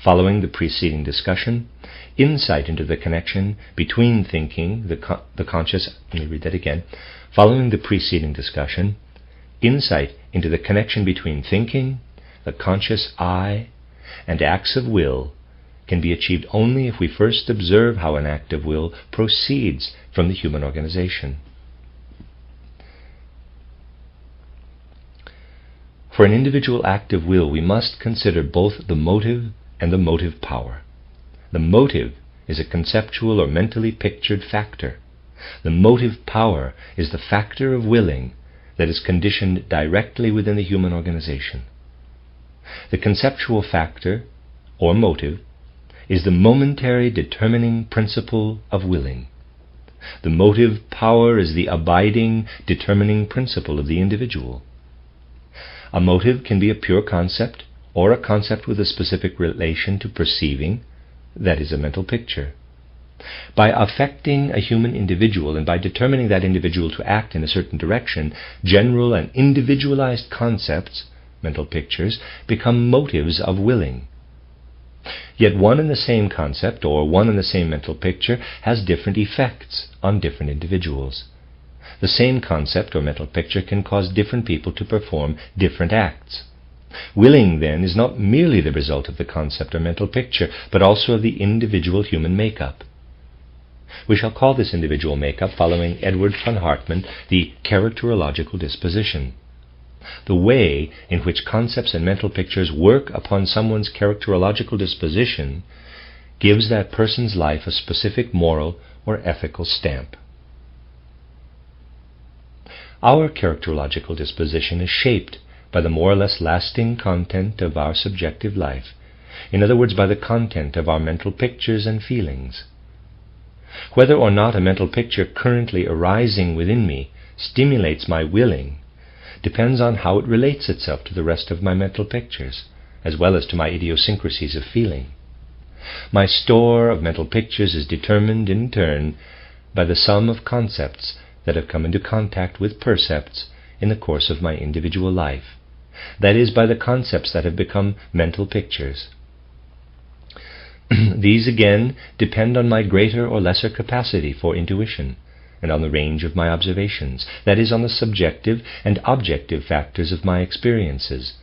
Following the preceding discussion, insight into the connection between thinking, the conscious, let me read that again. Following the preceding discussion, insight into the connection between thinking, the conscious I, and acts of will can be achieved only if we first observe how an act of will proceeds from the human organization. For an individual act of will, we must consider both the motive and the motive power. The motive is a conceptual or mentally pictured factor. The motive power is the factor of willing that is conditioned directly within the human organization. The conceptual factor, or motive, is the momentary determining principle of willing. The motive power is the abiding, determining principle of the individual. A motive can be a pure concept, or a concept with a specific relation to perceiving, that is a mental picture. By affecting a human individual and by determining that individual to act in a certain direction, general and individualized concepts, mental pictures, become motives of willing. Yet one and the same concept or one and the same mental picture has different effects on different individuals. The same concept or mental picture can cause different people to perform different acts. Willing, then, is not merely the result of the concept or mental picture, but also of the individual human makeup. We shall call this individual makeup, following Edward von Hartmann, the characterological disposition. The way in which concepts and mental pictures work upon someone's characterological disposition gives that person's life a specific moral or ethical stamp. Our characterological disposition is shaped by the more or less lasting content of our subjective life, in other words, by the content of our mental pictures and feelings. Whether or not a mental picture currently arising within me stimulates my willing depends on how it relates itself to the rest of my mental pictures, as well as to my idiosyncrasies of feeling. My store of mental pictures is determined, in turn, by the sum of concepts that have come into contact with percepts in the course of my individual life, that is, by the concepts that have become mental pictures. These again depend on my greater or lesser capacity for intuition, and on the range of my observations, that is, on the subjective and objective factors of my experiences,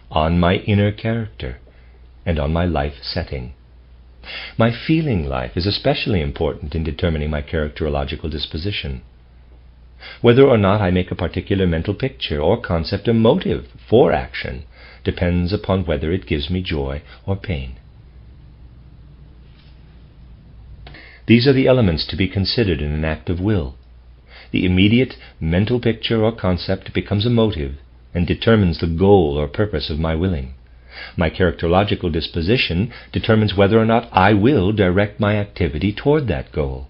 on my inner character, and on my life setting. My feeling life is especially important in determining my characterological disposition. Whether or not I make a particular mental picture or concept a motive for action depends upon whether it gives me joy or pain. These are the elements to be considered in an act of will. The immediate mental picture or concept becomes a motive and determines the goal or purpose of my willing. My characterological disposition determines whether or not I will direct my activity toward that goal.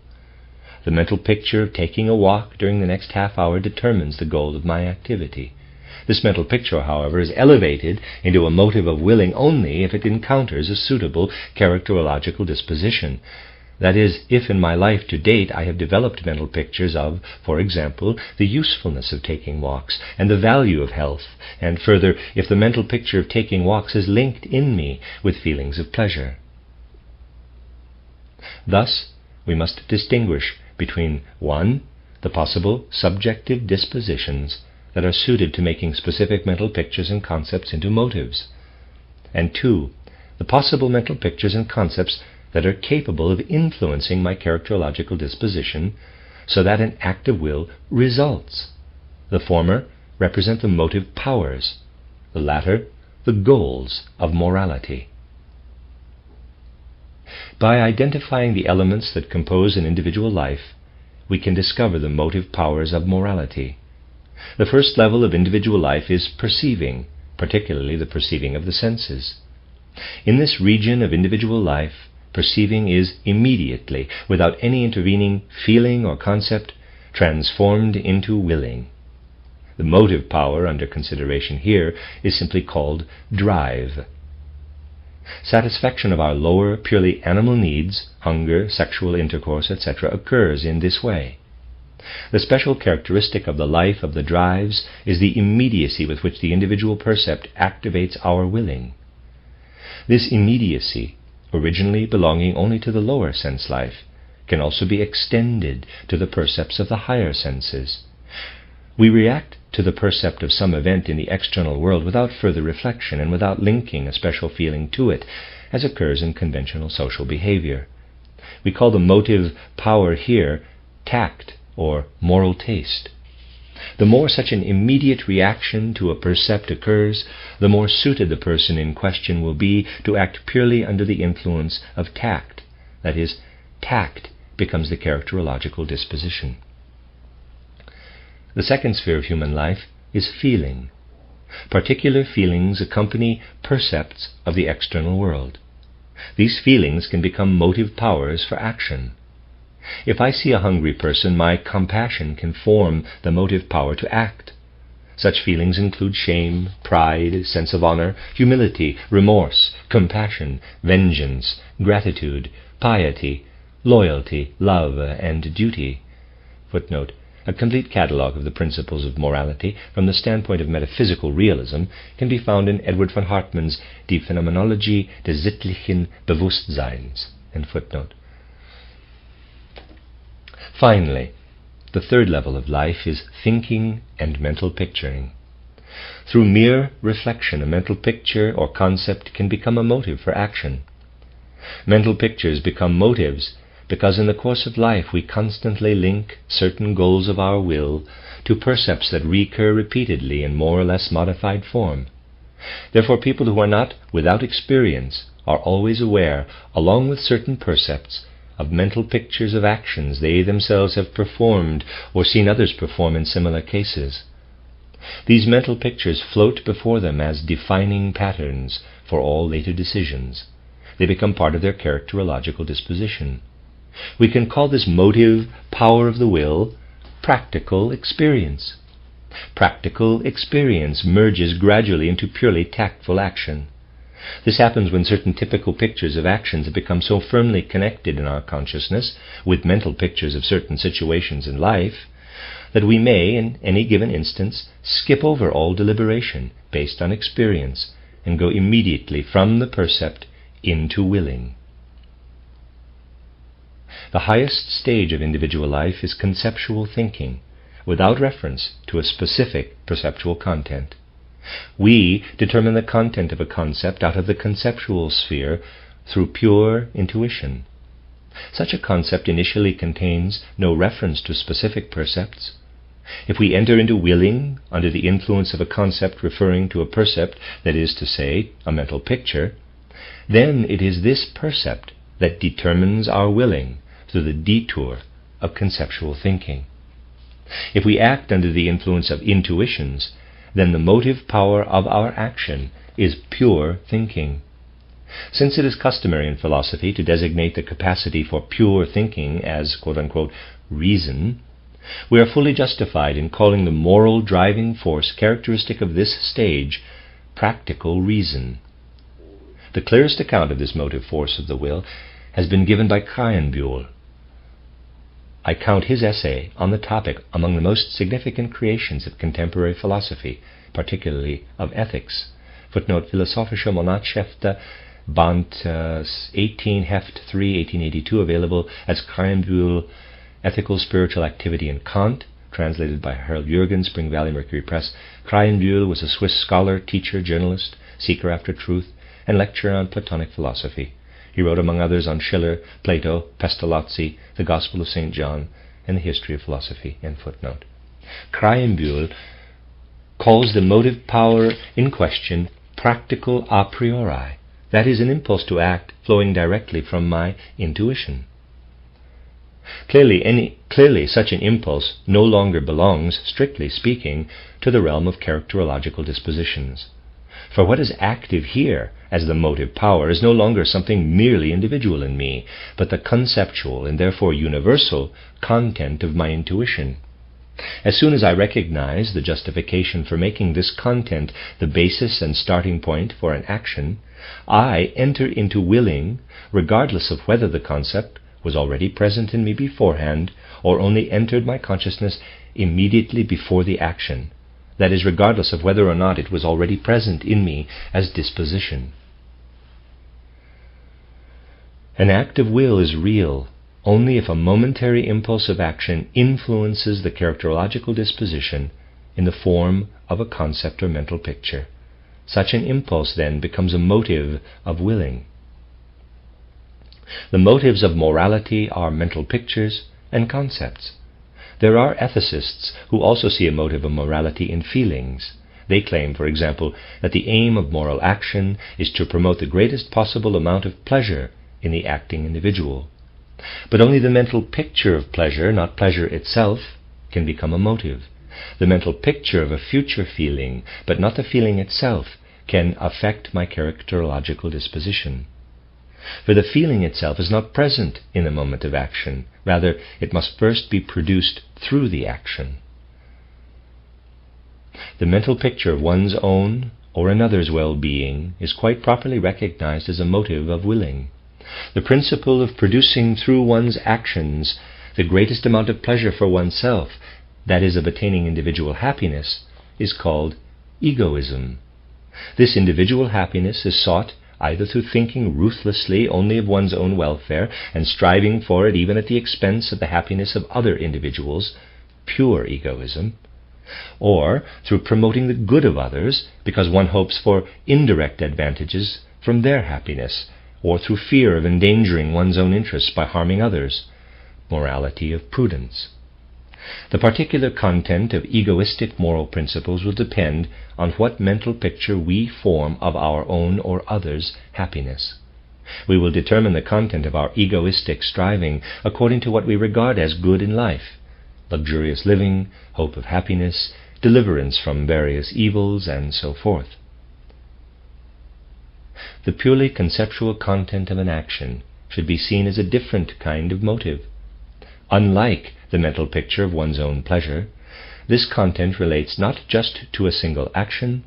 The mental picture of taking a walk during the next half hour determines the goal of my activity. This mental picture, however, is elevated into a motive of willing only if it encounters a suitable characterological disposition. That is, if in my life to date I have developed mental pictures of, for example, the usefulness of taking walks and the value of health, and further, if the mental picture of taking walks is linked in me with feelings of pleasure. Thus, we must distinguish between 1. The possible subjective dispositions that are suited to making specific mental pictures and concepts into motives, and 2. The possible mental pictures and concepts that are capable of influencing my characterological disposition so that an act of will results. The former represent the motive powers, the latter the goals of morality. By identifying the elements that compose an individual life, we can discover the motive powers of morality. The first level of individual life is perceiving, particularly the perceiving of the senses. In this region of individual life, perceiving is immediately, without any intervening feeling or concept, transformed into willing. The motive power under consideration here is simply called drive. Satisfaction of our lower, purely animal needs, hunger, sexual intercourse, etc., occurs in this way. The special characteristic of the life of the drives is the immediacy with which the individual percept activates our willing. This immediacy, originally belonging only to the lower sense life, can also be extended to the percepts of the higher senses. We react to the percept of some event in the external world without further reflection and without linking a special feeling to it, as occurs in conventional social behavior. We call the motive power here tact or moral taste. The more such an immediate reaction to a percept occurs, the more suited the person in question will be to act purely under the influence of tact. That is, tact becomes the characterological disposition. The second sphere of human life is feeling. Particular feelings accompany percepts of the external world. These feelings can become motive powers for action. If I see a hungry person, my compassion can form the motive power to act. Such feelings include shame, pride, sense of honor, humility, remorse, compassion, vengeance, gratitude, piety, loyalty, love, and duty. Footnote: a complete catalogue of the principles of morality from the standpoint of metaphysical realism can be found in Edward von Hartmann's Die Phänomenologie des sittlichen Bewusstseins. Footnote. Finally, the third level of life is thinking and mental picturing. Through mere reflection, a mental picture or concept can become a motive for action. Mental pictures become motives because in the course of life we constantly link certain goals of our will to percepts that recur repeatedly in more or less modified form. Therefore, people who are not without experience are always aware, along with certain percepts, of mental pictures of actions they themselves have performed or seen others perform in similar cases. These mental pictures float before them as defining patterns for all later decisions. They become part of their characterological disposition. We can call this motive power of the will practical experience. Practical experience merges gradually into purely tactful action. This happens when certain typical pictures of actions have become so firmly connected in our consciousness with mental pictures of certain situations in life that we may, in any given instance, skip over all deliberation based on experience and go immediately from the percept into willing. The highest stage of individual life is conceptual thinking, without reference to a specific perceptual content. We determine the content of a concept out of the conceptual sphere through pure intuition. Such a concept initially contains no reference to specific percepts. If we enter into willing under the influence of a concept referring to a percept, that is to say, a mental picture, then it is this percept that determines our willing through the detour of conceptual thinking. If we act under the influence of intuitions, then the motive power of our action is pure thinking. Since it is customary in philosophy to designate the capacity for pure thinking as quote-unquote reason, we are fully justified in calling the moral driving force characteristic of this stage practical reason. The clearest account of this motive force of the will has been given by Krahenbuhl. I count his essay on the topic among the most significant creations of contemporary philosophy, particularly of ethics. Footnote: Philosophische Monatshefte, Band 18, Heft 3, 1882, available as Krahenbuhl, Ethical Spiritual Activity in Kant, translated by Harold Jürgen, Spring Valley Mercury Press. Krahenbuhl was a Swiss scholar, teacher, journalist, seeker after truth, and lecturer on Platonic philosophy. He wrote, among others, on Schiller, Plato, Pestalozzi, the Gospel of St. John, and the History of Philosophy. End footnote. Krahenbuhl calls the motive power in question practical a priori, that is, an impulse to act flowing directly from my intuition. Clearly, such an impulse no longer belongs, strictly speaking, to the realm of characterological dispositions. For what is active here as the motive power is no longer something merely individual in me, but the conceptual and therefore universal content of my intuition. As soon as I recognize the justification for making this content the basis and starting point for an action, I enter into willing, regardless of whether the concept was already present in me beforehand or only entered my consciousness immediately before the action. That is, regardless of whether or not it was already present in me as disposition. An act of will is real only if a momentary impulse of action influences the characterological disposition in the form of a concept or mental picture. Such an impulse then becomes a motive of willing. The motives of morality are mental pictures and concepts. There are ethicists who also see a motive of morality in feelings. They claim, for example, that the aim of moral action is to promote the greatest possible amount of pleasure in the acting individual. But only the mental picture of pleasure, not pleasure itself, can become a motive. The mental picture of a future feeling, but not the feeling itself, can affect my characterological disposition. For the feeling itself is not present in the moment of action. Rather, it must first be produced through the action. The mental picture of one's own or another's well-being is quite properly recognized as a motive of willing. The principle of producing through one's actions the greatest amount of pleasure for oneself, that is, of attaining individual happiness, is called egoism. This individual happiness is sought either through thinking ruthlessly only of one's own welfare and striving for it even at the expense of the happiness of other individuals, pure egoism, or through promoting the good of others because one hopes for indirect advantages from their happiness, or through fear of endangering one's own interests by harming others, morality of prudence. The particular content of egoistic moral principles will depend on what mental picture we form of our own or others' happiness. We will determine the content of our egoistic striving according to what we regard as good in life: luxurious living, hope of happiness, deliverance from various evils, and so forth. The purely conceptual content of an action should be seen as a different kind of motive. Unlike the mental picture of one's own pleasure, this content relates not just to a single action,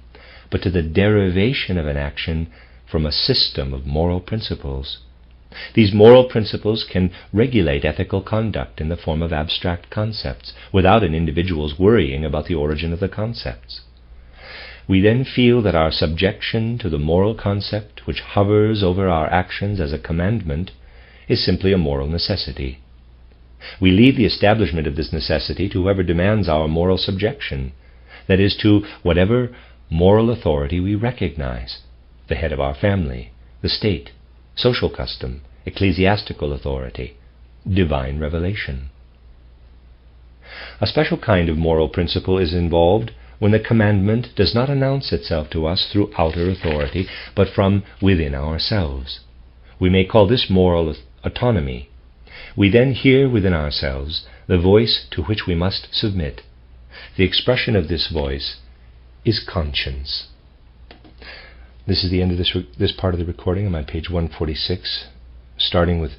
but to the derivation of an action from a system of moral principles. These moral principles can regulate ethical conduct in the form of abstract concepts, without an individual's worrying about the origin of the concepts. We then feel that our subjection to the moral concept which hovers over our actions as a commandment is simply a moral necessity. We leave the establishment of this necessity to whoever demands our moral subjection, that is, to whatever moral authority we recognize: the head of our family, the state, social custom, ecclesiastical authority, divine revelation. A special kind of moral principle is involved when the commandment does not announce itself to us through outer authority, but from within ourselves. We may call this moral autonomy. We then hear within ourselves the voice to which we must submit. The expression of this voice is conscience. This is the end of this part of the recording. I'm on page 146, starting with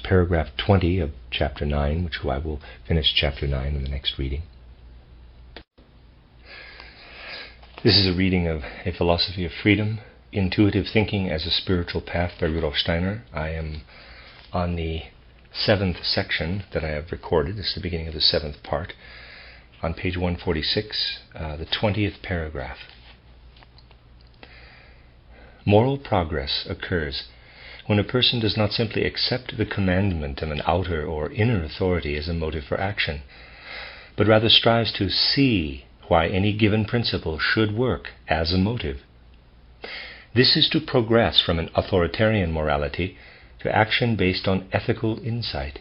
paragraph 20 of chapter 9, which I will finish chapter 9 in the next reading. This is a reading of A Philosophy of Freedom, Intuitive Thinking as a Spiritual Path by Rudolf Steiner. I am on the 7th section that I have recorded. This is the beginning of the 7th part. On page 146, the 20th paragraph. Moral progress occurs when a person does not simply accept the commandment of an outer or inner authority as a motive for action, but rather strives to see why any given principle should work as a motive. This is to progress from an authoritarian morality to action based on ethical insight.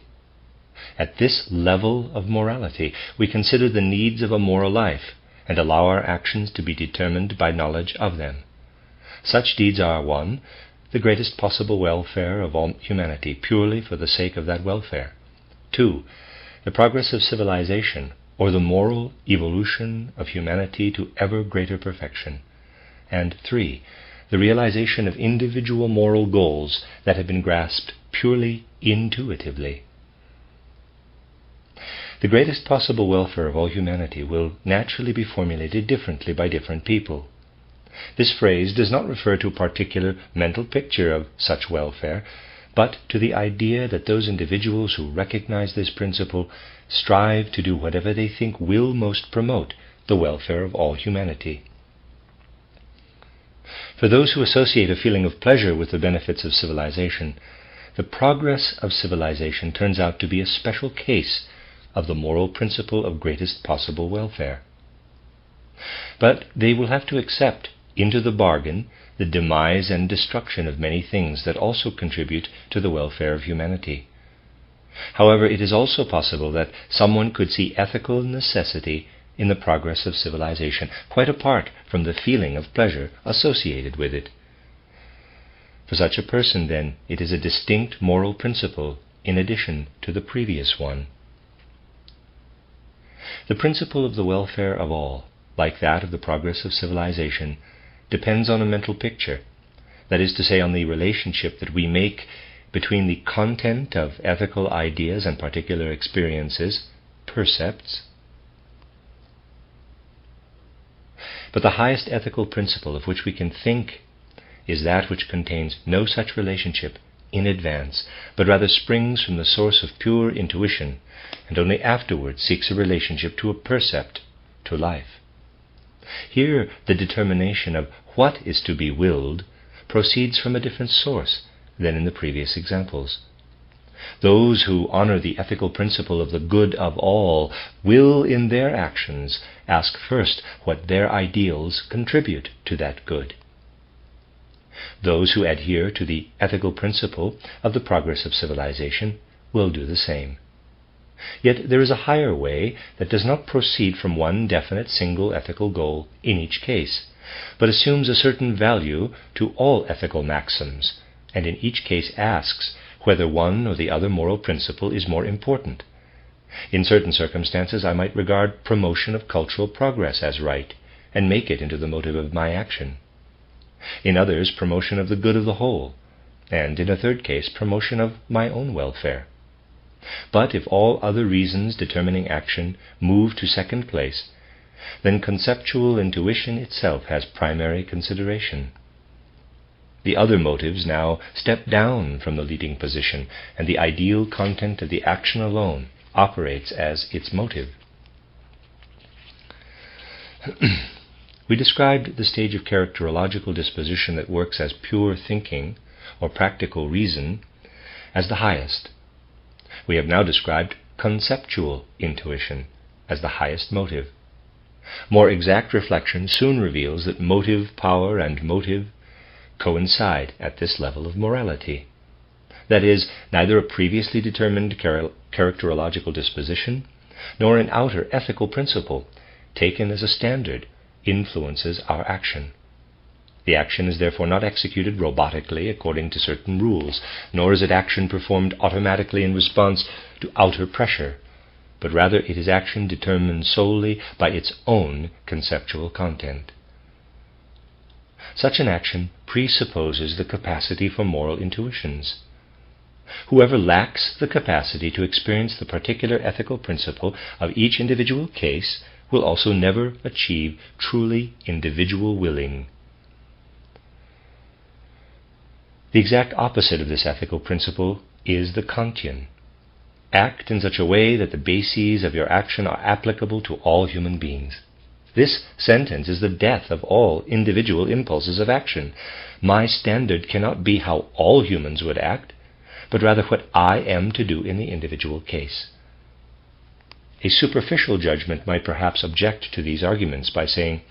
At this level of morality, we consider the needs of a moral life and allow our actions to be determined by knowledge of them. Such deeds are 1. The greatest possible welfare of all humanity, purely for the sake of that welfare. 2. The progress of civilization, or the moral evolution of humanity to ever greater perfection. And 3. The realization of individual moral goals that have been grasped purely intuitively. The greatest possible welfare of all humanity will naturally be formulated differently by different people. This phrase does not refer to a particular mental picture of such welfare, but to the idea that those individuals who recognize this principle strive to do whatever they think will most promote the welfare of all humanity. For those who associate a feeling of pleasure with the benefits of civilization, the progress of civilization turns out to be a special case of the moral principle of greatest possible welfare. But they will have to accept into the bargain the demise and destruction of many things that also contribute to the welfare of humanity. However, it is also possible that someone could see ethical necessity in the progress of civilization, quite apart from the feeling of pleasure associated with it. For such a person, then, it is a distinct moral principle in addition to the previous one. The principle of the welfare of all, like that of the progress of civilization, depends on a mental picture, that is to say, on the relationship that we make between the content of ethical ideas and particular experiences, percepts. But the highest ethical principle of which we can think is that which contains no such relationship in advance, but rather springs from the source of pure intuition, and only afterwards seeks a relationship to a percept, to life. Here the determination of what is to be willed proceeds from a different source than in the previous examples. Those who honor the ethical principle of the good of all will in their actions ask first what their ideals contribute to that good. Those who adhere to the ethical principle of the progress of civilization will do the same. Yet there is a higher way that does not proceed from one definite single ethical goal in each case, but assumes a certain value to all ethical maxims, and in each case asks whether one or the other moral principle is more important. In certain circumstances I might regard promotion of cultural progress as right, and make it into the motive of my action. In others, promotion of the good of the whole, and in a third case, promotion of my own welfare. But if all other reasons determining action move to second place, then conceptual intuition itself has primary consideration. The other motives now step down from the leading position, and the ideal content of the action alone operates as its motive. We described the stage of characterological disposition that works as pure thinking or practical reason as the highest. We have now described conceptual intuition as the highest motive. More exact reflection soon reveals that motive power and motive coincide at this level of morality. That is, neither a previously determined characterological disposition nor an outer ethical principle, taken as a standard, influences our action. The action is therefore not executed robotically according to certain rules, nor is it action performed automatically in response to outer pressure, but rather it is action determined solely by its own conceptual content. Such an action presupposes the capacity for moral intuitions. Whoever lacks the capacity to experience the particular ethical principle of each individual case will also never achieve truly individual willing. The exact opposite of this ethical principle is the Kantian. Act in such a way that the bases of your action are applicable to all human beings. This sentence is the death of all individual impulses of action. My standard cannot be how all humans would act, but rather what I am to do in the individual case. A superficial judgment might perhaps object to these arguments by saying,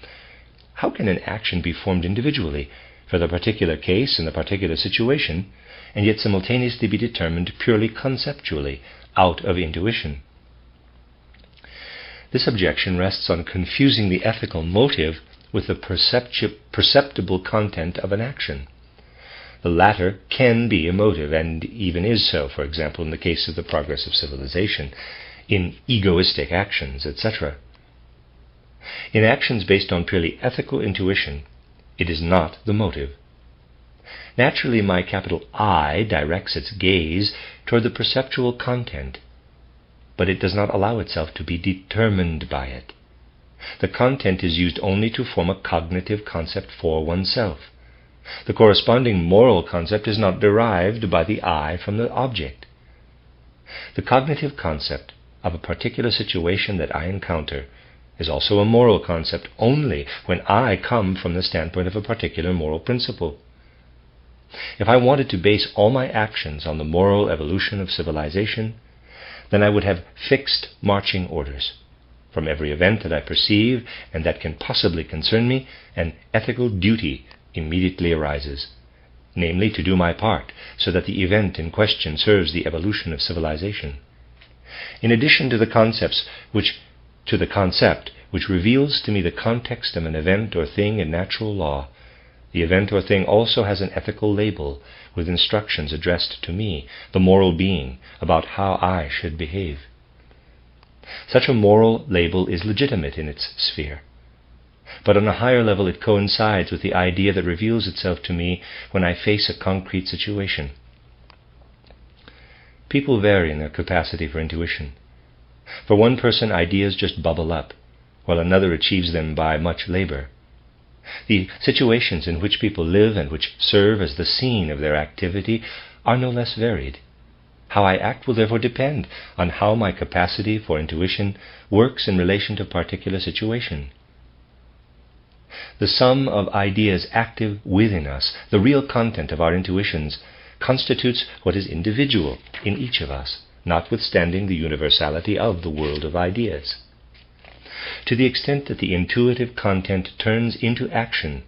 how can an action be formed individually for the particular case and the particular situation, and yet simultaneously be determined purely conceptually out of intuition? This objection rests on confusing the ethical motive with the perceptible content of an action. The latter can be a motive, and even is so, for example, in the case of the progress of civilization, in egoistic actions, etc. In actions based on purely ethical intuition, it is not the motive. Naturally, my capital I directs its gaze toward the perceptual content, but it does not allow itself to be determined by it. The content is used only to form a cognitive concept for oneself. The corresponding moral concept is not derived by the I from the object. The cognitive concept of a particular situation that I encounter is also a moral concept only when I come from the standpoint of a particular moral principle. If I wanted to base all my actions on the moral evolution of civilization, then I would have fixed marching orders. From every event that I perceive and that can possibly concern me, an ethical duty immediately arises, namely to do my part so that the event in question serves the evolution of civilization. In addition to the concept which reveals to me the context of an event or thing in natural law, the event or thing also has an ethical label with instructions addressed to me, the moral being, about how I should behave. Such a moral label is legitimate in its sphere, but on a higher level it coincides with the idea that reveals itself to me when I face a concrete situation. People vary in their capacity for intuition. For one person, ideas just bubble up, while another achieves them by much labor. The situations in which people live and which serve as the scene of their activity are no less varied. How I act will therefore depend on how my capacity for intuition works in relation to a particular situation. The sum of ideas active within us, the real content of our intuitions, constitutes what is individual in each of us, notwithstanding the universality of the world of ideas. To the extent that the intuitive content turns into action,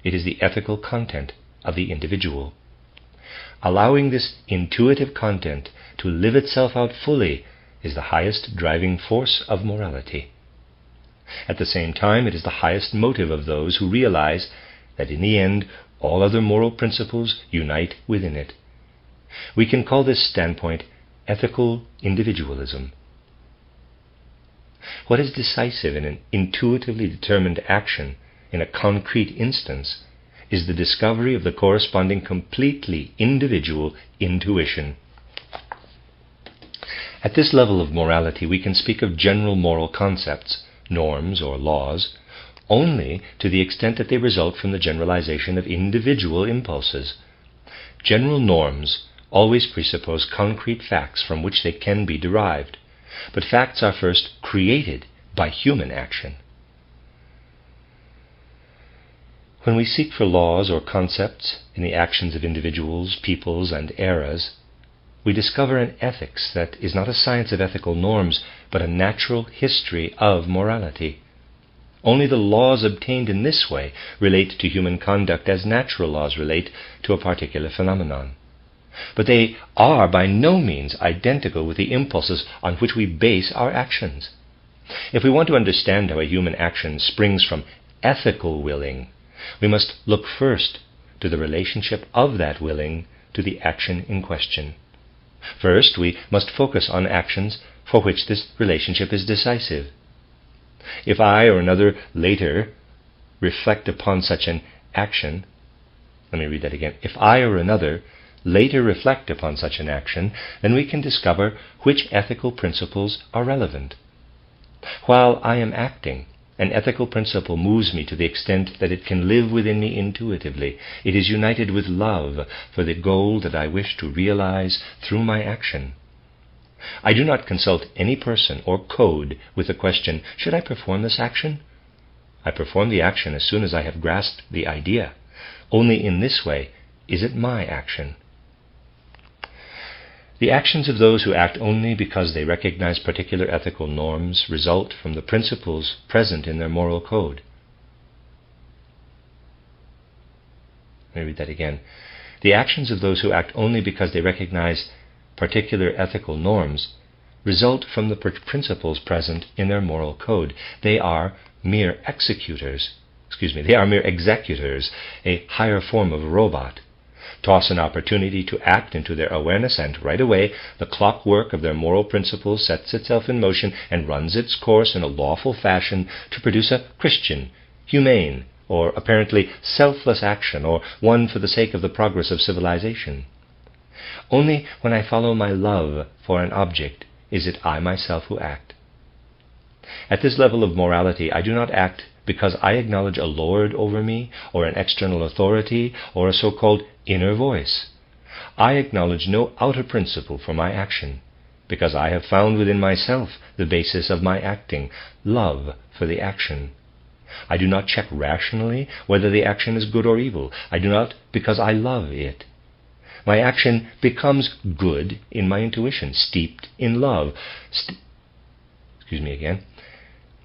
it is the ethical content of the individual. Allowing this intuitive content to live itself out fully is the highest driving force of morality. At the same time, it is the highest motive of those who realize that in the end all other moral principles unite within it. We can call this standpoint ethical individualism. What is decisive in an intuitively determined action in a concrete instance is the discovery of the corresponding completely individual intuition. At this level of morality, we can speak of general moral concepts, norms or laws, only to the extent that they result from the generalization of individual impulses. General norms always presuppose concrete facts from which they can be derived, but facts are first created by human action. When we seek for laws or concepts in the actions of individuals, peoples, and eras, we discover an ethics that is not a science of ethical norms, but a natural history of morality. Only the laws obtained in this way relate to human conduct as natural laws relate to a particular phenomenon. But they are by no means identical with the impulses on which we base our actions. If we want to understand how a human action springs from ethical willing, we must look first to the relationship of that willing to the action in question. First, we must focus on actions for which this relationship is decisive. If I or another later reflect upon such an action, If I or another later reflect upon such an action, then we can discover which ethical principles are relevant. While I am acting, An ethical principle moves me to the extent that it can live within me intuitively. It is united with love for the goal that I wish to realize through my action. I do not consult any person or code with the question, should I perform this action? I perform the action as soon as I have grasped the idea. Only in this way is it my action. The actions of those who act only because they recognize particular ethical norms result from the principles present in their moral code. Let me read that again. The actions of those who act only because they recognize particular ethical norms result from the principles present in their moral code. They are mere executors, a higher form of robot. Toss an opportunity to act into their awareness, and right away the clockwork of their moral principles sets itself in motion and runs its course in a lawful fashion to produce a Christian, humane, or apparently selfless action, or one for the sake of the progress of civilization. Only when I follow my love for an object is it I myself who act. At this level of morality, I do not act because I acknowledge a lord over me, or an external authority, or a so-called inner voice. I acknowledge no outer principle for my action, because I have found within myself the basis of my acting, love for the action. I do not check rationally whether the action is good or evil. I do not because I love it. My action becomes good in my intuition, steeped in love.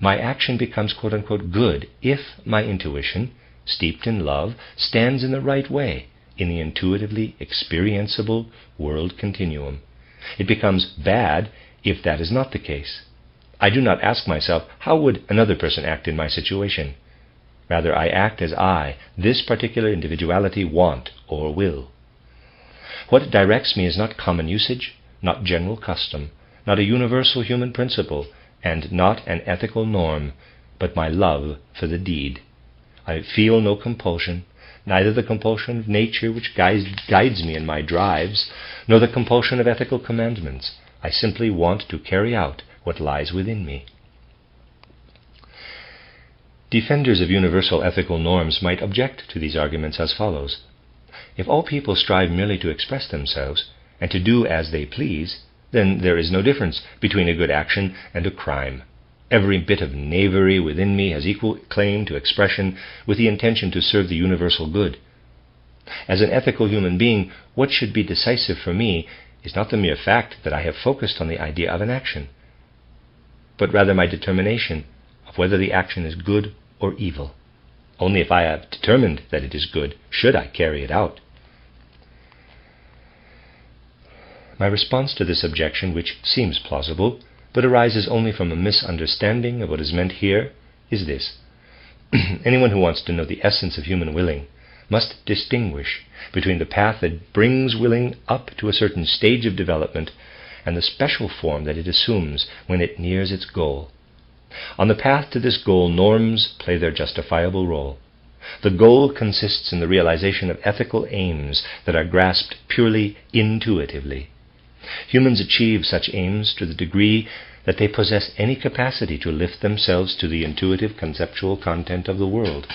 My action becomes quote-unquote good if my intuition, steeped in love, stands in the right way in the intuitively experienceable world continuum. It becomes bad if that is not the case. I do not ask myself, how would another person act in my situation? Rather, I act as I, this particular individuality, want or will. What directs me is not common usage, not general custom, not a universal human principle, and not an ethical norm, but my love for the deed. I feel no compulsion, neither the compulsion of nature which guides me in my drives, nor the compulsion of ethical commandments. I simply want to carry out what lies within me. Defenders of universal ethical norms might object to these arguments as follows. If all people strive merely to express themselves, and to do as they please, then there is no difference between a good action and a crime. Every bit of knavery within me has equal claim to expression with the intention to serve the universal good. As an ethical human being, what should be decisive for me is not the mere fact that I have focused on the idea of an action, but rather my determination of whether the action is good or evil. Only if I have determined that it is good should I carry it out. My response to this objection, which seems plausible, but arises only from a misunderstanding of what is meant here, is this. Anyone who wants to know the essence of human willing must distinguish between the path that brings willing up to a certain stage of development and the special form that it assumes when it nears its goal. On the path to this goal, norms play their justifiable role. The goal consists in the realization of ethical aims that are grasped purely intuitively. Humans achieve such aims to the degree that they possess any capacity to lift themselves to the intuitive conceptual content of the world.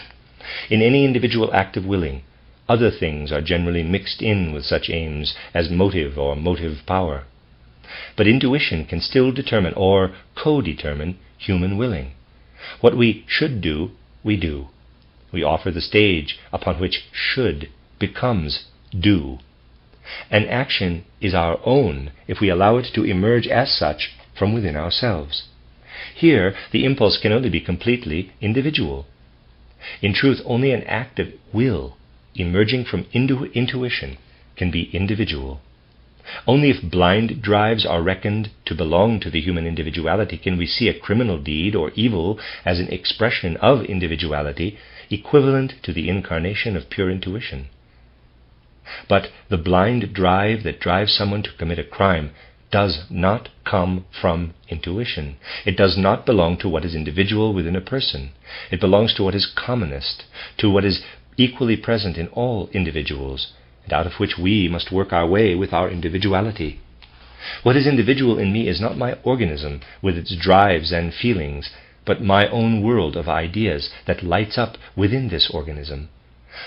In any individual act of willing, other things are generally mixed in with such aims as motive or motive power. But intuition can still determine or co-determine human willing. What we should do, we do. We offer the stage upon which should becomes do. An action is our own if we allow it to emerge as such from within ourselves. Here, the impulse can only be completely individual. In truth, only an act of will emerging from intuition can be individual. Only if blind drives are reckoned to belong to the human individuality can we see a criminal deed or evil as an expression of individuality equivalent to the incarnation of pure intuition. But the blind drive that drives someone to commit a crime does not come from intuition. It does not belong to what is individual within a person. It belongs to what is commonest, to what is equally present in all individuals, and out of which we must work our way with our individuality. What is individual in me is not my organism with its drives and feelings, but my own world of ideas that lights up within this organism.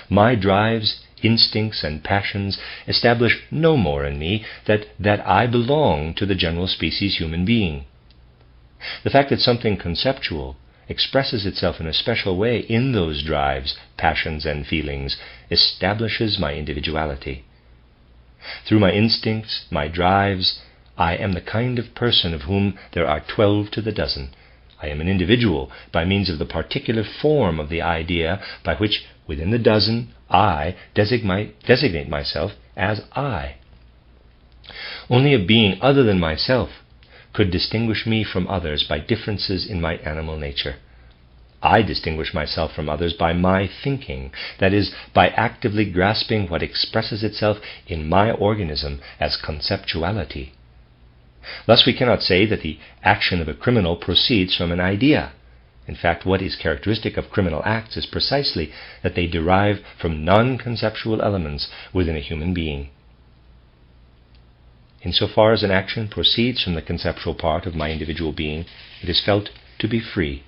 My drives, instincts, and passions establish no more in me that I belong to the general species human being. The fact that something conceptual expresses itself in a special way in those drives, passions, and feelings establishes my individuality. Through my instincts, my drives, I am the kind of person of whom there are 12 to the dozen. I am an individual by means of the particular form of the idea by which, within the dozen, I designate myself as I. Only a being other than myself could distinguish me from others by differences in my animal nature. I distinguish myself from others by my thinking, that is, by actively grasping what expresses itself in my organism as conceptuality. Thus we cannot say that the action of a criminal proceeds from an idea. In fact, what is characteristic of criminal acts is precisely that they derive from non-conceptual elements within a human being. Insofar as an action proceeds from the conceptual part of my individual being, it is felt to be free.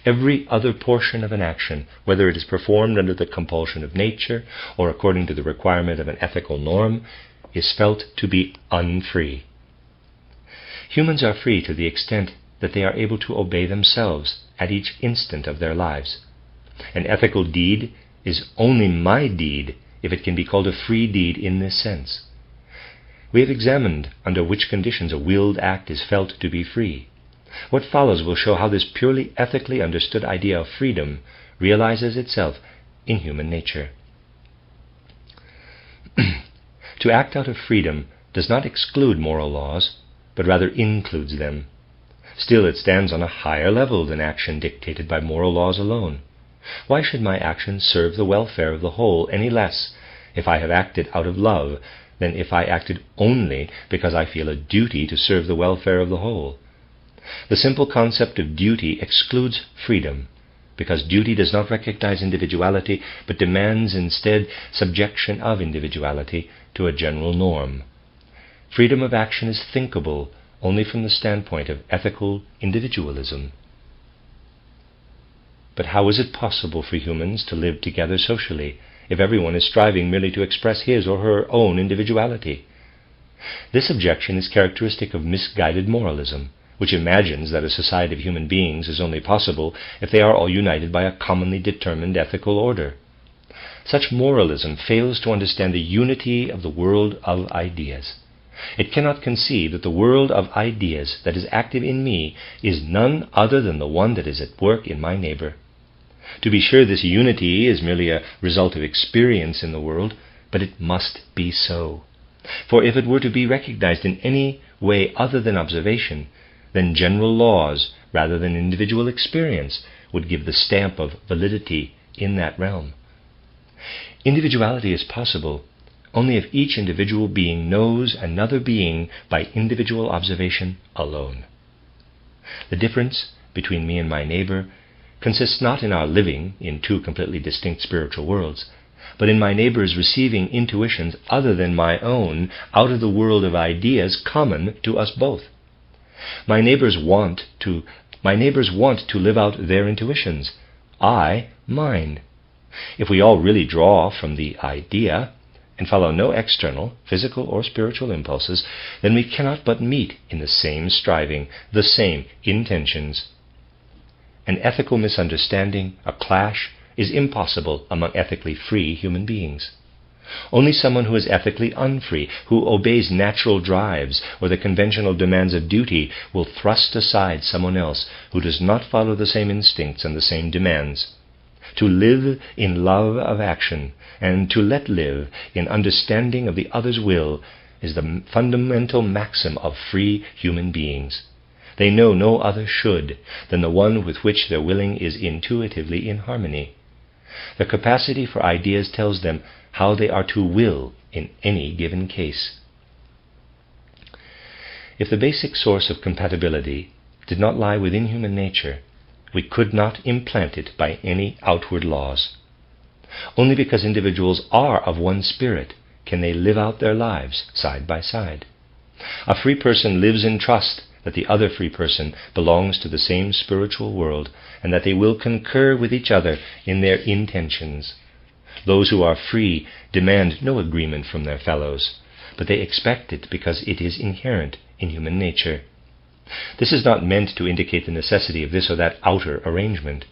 Every other portion of an action, whether it is performed under the compulsion of nature or according to the requirement of an ethical norm, is felt to be unfree. Humans are free to the extent that they are able to obey themselves at each instant of their lives. An ethical deed is only my deed if it can be called a free deed in this sense. We have examined under which conditions a willed act is felt to be free. What follows will show how this purely ethically understood idea of freedom realizes itself in human nature. To act out of freedom does not exclude moral laws, but rather includes them. Still, it stands on a higher level than action dictated by moral laws alone. Why should my actions serve the welfare of the whole any less if I have acted out of love than if I acted only because I feel a duty to serve the welfare of the whole? The simple concept of duty excludes freedom, because duty does not recognize individuality, but demands instead subjection of individuality to a general norm. Freedom of action is thinkable only from the standpoint of ethical individualism. But how is it possible for humans to live together socially if everyone is striving merely to express his or her own individuality? This objection is characteristic of misguided moralism, which imagines that a society of human beings is only possible if they are all united by a commonly determined ethical order. Such moralism fails to understand the unity of the world of ideas. It cannot conceive that the world of ideas that is active in me is none other than the one that is at work in my neighbor. To be sure, this unity is merely a result of experience in the world, but it must be so. For if it were to be recognized in any way other than observation, then general laws, rather than individual experience, would give the stamp of validity in that realm. Individuality is possible only if each individual being knows another being by individual observation alone. The difference between me and my neighbor consists not in our living in two completely distinct spiritual worlds, but in my neighbor's receiving intuitions other than my own out of the world of ideas common to us both. My neighbors want to live out their intuitions, I mine. If we all really draw from the idea and follow no external, physical or spiritual impulses, then we cannot but meet in the same striving, the same intentions. An ethical misunderstanding, a clash, is impossible among ethically free human beings. Only someone who is ethically unfree, who obeys natural drives or the conventional demands of duty, will thrust aside someone else who does not follow the same instincts and the same demands. To live in love of action and to let live in understanding of the other's will is the fundamental maxim of free human beings. They know no other should than the one with which their willing is intuitively in harmony. The capacity for ideas tells them how they are to will in any given case. If the basic source of compatibility did not lie within human nature, we could not implant it by any outward laws. Only because individuals are of one spirit can they live out their lives side by side. A free person lives in trust that the other free person belongs to the same spiritual world, and that they will concur with each other in their intentions. Those who are free demand no agreement from their fellows, but they expect it because it is inherent in human nature. This is not meant to indicate the necessity of this or that outer arrangement.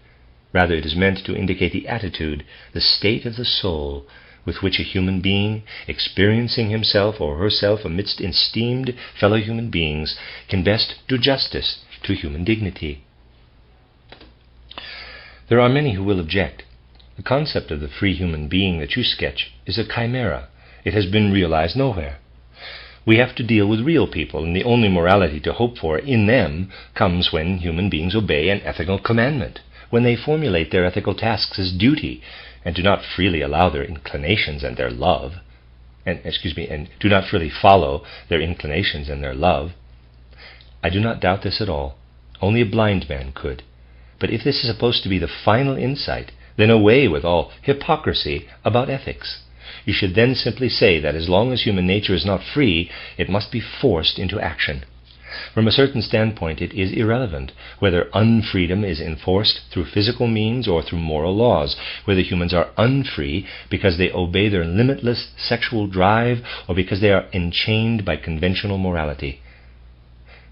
Rather, it is meant to indicate the attitude, the state of the soul, with which a human being, experiencing himself or herself amidst esteemed fellow human beings, can best do justice to human dignity. There are many who will object. The concept of the free human being that you sketch is a chimera. It has been realized nowhere. We have to deal with real people, and the only morality to hope for in them comes when human beings obey an ethical commandment, when they formulate their ethical tasks as duty, and do not freely allow their inclinations and their love, and do not freely follow their inclinations and their love. I do not doubt this at all. Only a blind man could. But if this is supposed to be the final insight, then away with all hypocrisy about ethics. You should then simply say that as long as human nature is not free, it must be forced into action. From a certain standpoint, it is irrelevant whether unfreedom is enforced through physical means or through moral laws, whether humans are unfree because they obey their limitless sexual drive or because they are enchained by conventional morality.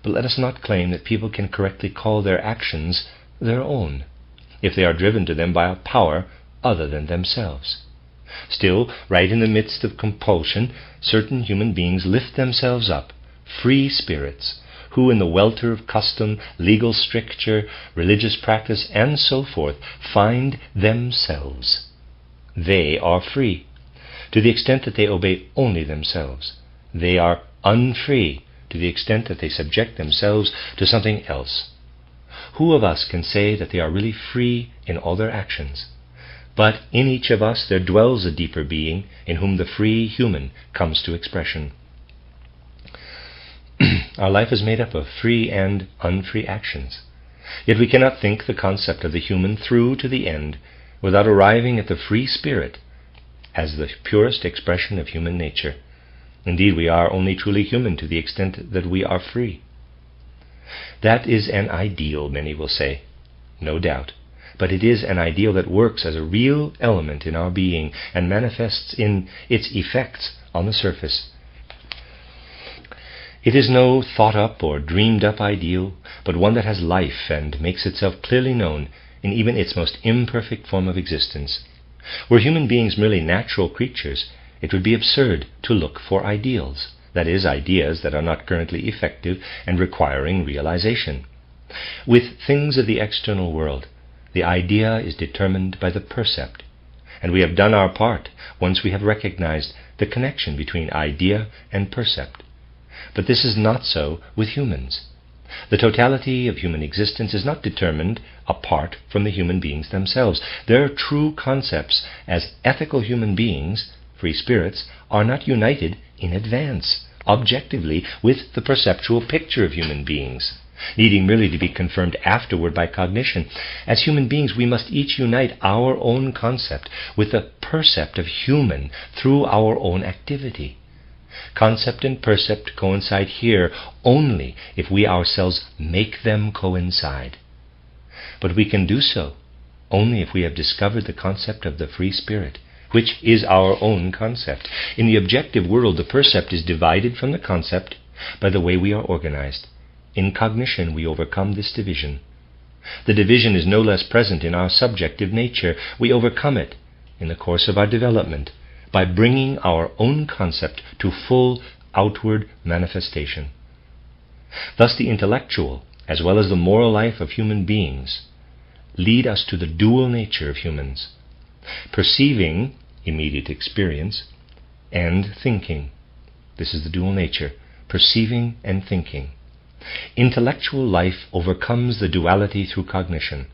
But let us not claim that people can correctly call their actions their own, if they are driven to them by a power other than themselves. Still, right in the midst of compulsion, certain human beings lift themselves up, free spirits, who in the welter of custom, legal stricture, religious practice, and so forth, find themselves. They are free, to the extent that they obey only themselves. They are unfree, to the extent that they subject themselves to something else. Who of us can say that they are really free in all their actions? But in each of us there dwells a deeper being in whom the free human comes to expression. Our life is made up of free and unfree actions. Yet we cannot think the concept of the human through to the end without arriving at the free spirit as the purest expression of human nature. Indeed, we are only truly human to the extent that we are free. That is an ideal, many will say. No doubt. But it is an ideal that works as a real element in our being and manifests in its effects on the surface. It is no thought-up or dreamed-up ideal, but one that has life and makes itself clearly known in even its most imperfect form of existence. Were human beings merely natural creatures, it would be absurd to look for ideals, that is, ideas that are not currently effective and requiring realization. With things of the external world, the idea is determined by the percept, and we have done our part once we have recognized the connection between idea and percept. But this is not so with humans. The totality of human existence is not determined apart from the human beings themselves. Their true concepts as ethical human beings, free spirits, are not united in advance, objectively, with the perceptual picture of human beings, needing merely to be confirmed afterward by cognition. As human beings, we must each unite our own concept with the percept of human through our own activity. Concept and percept coincide here only if we ourselves make them coincide. But we can do so only if we have discovered the concept of the free spirit, which is our own concept. In the objective world, the percept is divided from the concept by the way we are organized. In cognition, we overcome this division. The division is no less present in our subjective nature. We overcome it in the course of our development by bringing our own concept to full outward manifestation. Thus the intellectual, as well as the moral life of human beings, lead us to the dual nature of humans, perceiving, immediate experience, and thinking. This is the dual nature, perceiving and thinking. Intellectual life overcomes the duality through cognition.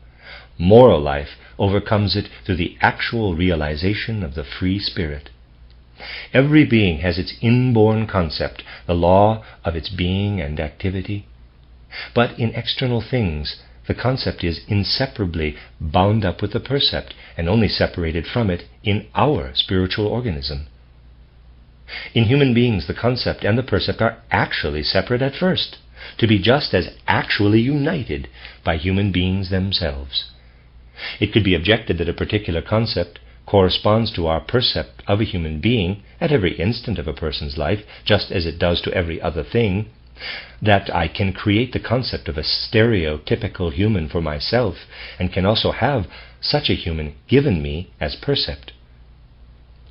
Moral life overcomes it through the actual realization of the free spirit. Every being has its inborn concept, the law of its being and activity. But in external things, the concept is inseparably bound up with the percept and only separated from it in our spiritual organism. In human beings, the concept and the percept are actually separate at first, to be just as actually united by human beings themselves. It could be objected that a particular concept corresponds to our percept of a human being at every instant of a person's life, just as it does to every other thing, that I can create the concept of a stereotypical human for myself, and can also have such a human given me as percept.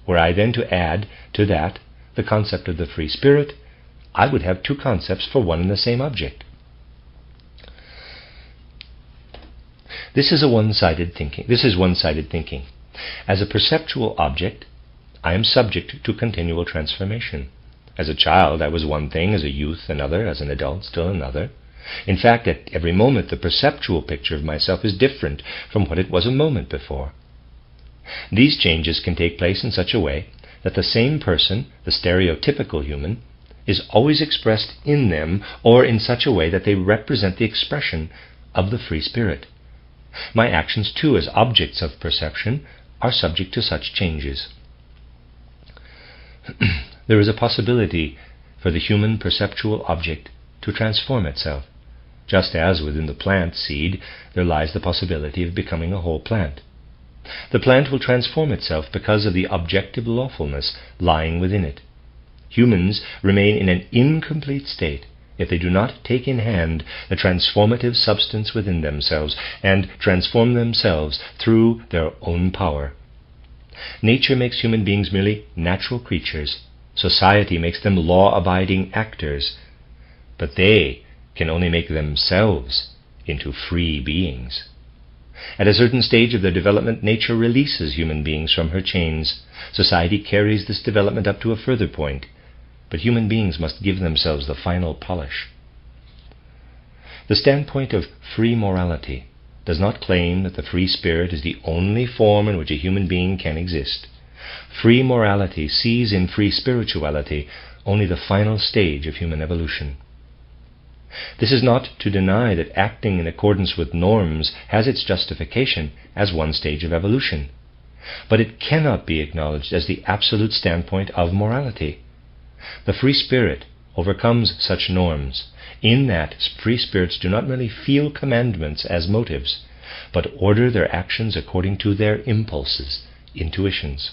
Were I then to add to that the concept of the free spirit, I would have two concepts for one and the same object. This is one-sided thinking. As a perceptual object, I am subject to continual transformation. As a child, I was one thing, as a youth another, as an adult still another. In fact, at every moment the perceptual picture of myself is different from what it was a moment before. These changes can take place in such a way that the same person, the stereotypical human, is always expressed in them, or in such a way that they represent the expression of the free spirit. My actions, too, as objects of perception, are subject to such changes. There is a possibility for the human perceptual object to transform itself, just as within the plant seed there lies the possibility of becoming a whole plant. The plant will transform itself because of the objective lawfulness lying within it. Humans remain in an incomplete state if they do not take in hand the transformative substance within themselves and transform themselves through their own power. Nature makes human beings merely natural creatures. Society makes them law-abiding actors. But they can only make themselves into free beings. At a certain stage of their development, nature releases human beings from her chains. Society carries this development up to a further point, but human beings must give themselves the final polish. The standpoint of free morality does not claim that the free spirit is the only form in which a human being can exist. Free morality sees in free spirituality only the final stage of human evolution. This is not to deny that acting in accordance with norms has its justification as one stage of evolution, but it cannot be acknowledged as the absolute standpoint of morality. The free spirit overcomes such norms, in that free spirits do not merely feel commandments as motives, but order their actions according to their impulses, intuitions.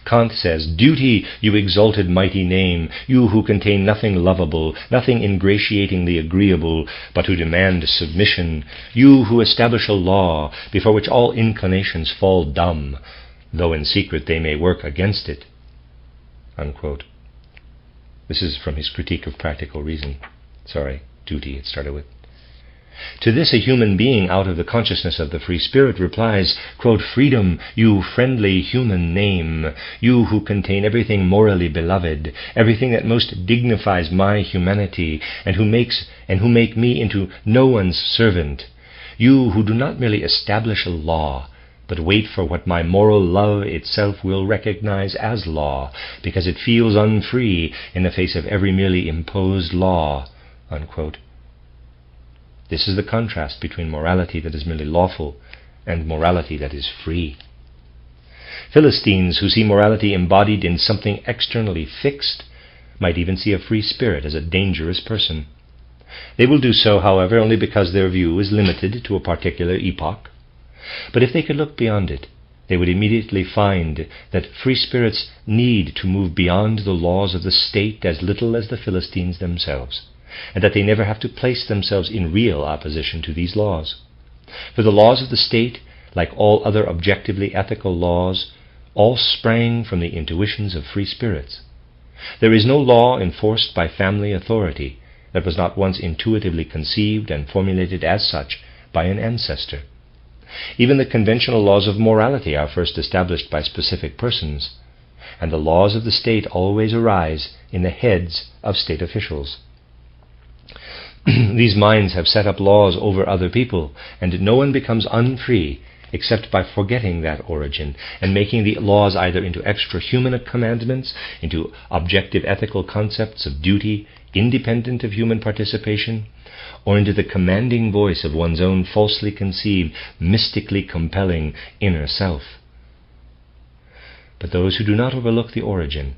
Kant says, "Duty, you exalted mighty name, you who contain nothing lovable, nothing ingratiatingly agreeable, but who demand submission, you who establish a law before which all inclinations fall dumb, though in secret they may work against it." Unquote. This is from his Critique of Practical Reason. Duty it started with. To this a human being out of the consciousness of the free spirit replies, quote, "Freedom, you friendly human name, you who contain everything morally beloved, everything that most dignifies my humanity, and who make me into no one's servant, you who do not merely establish a law, but wait for what my moral love itself will recognize as law, because it feels unfree in the face of every merely imposed law." Unquote. This is the contrast between morality that is merely lawful and morality that is free. Philistines who see morality embodied in something externally fixed might even see a free spirit as a dangerous person. They will do so, however, only because their view is limited to a particular epoch. But if they could look beyond it, they would immediately find that free spirits need to move beyond the laws of the state as little as the Philistines themselves, and that they never have to place themselves in real opposition to these laws. For the laws of the state, like all other objectively ethical laws, all sprang from the intuitions of free spirits. There is no law enforced by family authority that was not once intuitively conceived and formulated as such by an ancestor. Even the conventional laws of morality are first established by specific persons, and the laws of the state always arise in the heads of state officials. These minds have set up laws over other people, and no one becomes unfree except by forgetting that origin and making the laws either into extra-human commandments, into objective ethical concepts of duty independent of human participation, or into the commanding voice of one's own falsely conceived, mystically compelling inner self. But those who do not overlook the origin,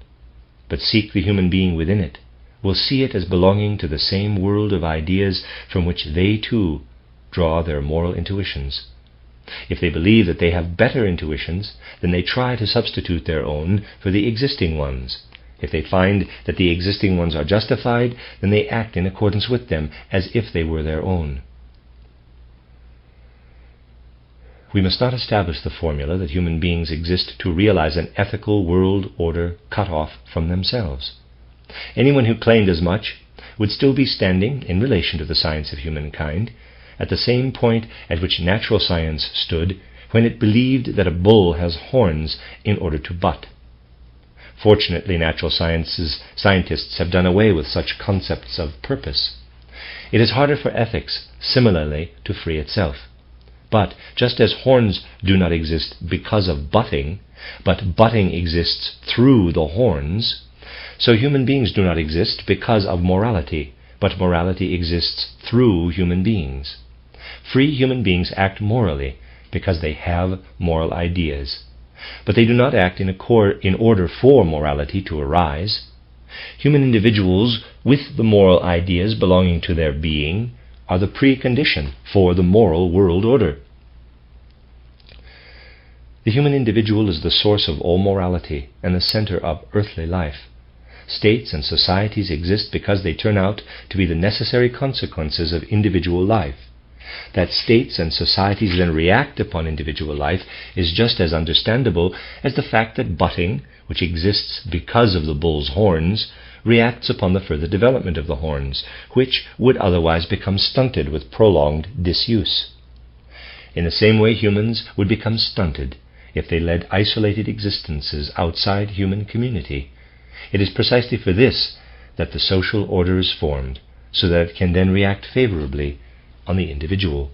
but seek the human being within it, will see it as belonging to the same world of ideas from which they too draw their moral intuitions. If they believe that they have better intuitions, then they try to substitute their own for the existing ones. If they find that the existing ones are justified, then they act in accordance with them as if they were their own. We must not establish the formula that human beings exist to realize an ethical world order cut off from themselves. Anyone who claimed as much would still be standing, in relation to the science of humankind, at the same point at which natural science stood when it believed that a bull has horns in order to butt. Fortunately, natural scientists have done away with such concepts of purpose. It is harder for ethics, similarly, to free itself. But just as horns do not exist because of butting, but butting exists through the horns, so human beings do not exist because of morality, but morality exists through human beings. Free human beings act morally because they have moral ideas, but they do not act in order for morality to arise. Human individuals with the moral ideas belonging to their being are the precondition for the moral world order. The human individual is the source of all morality and the center of earthly life. States and societies exist because they turn out to be the necessary consequences of individual life. That states and societies then react upon individual life is just as understandable as the fact that butting, which exists because of the bull's horns, reacts upon the further development of the horns, which would otherwise become stunted with prolonged disuse. In the same way, humans would become stunted if they led isolated existences outside human community. It is precisely for this that the social order is formed, so that it can then react favorably on the individual.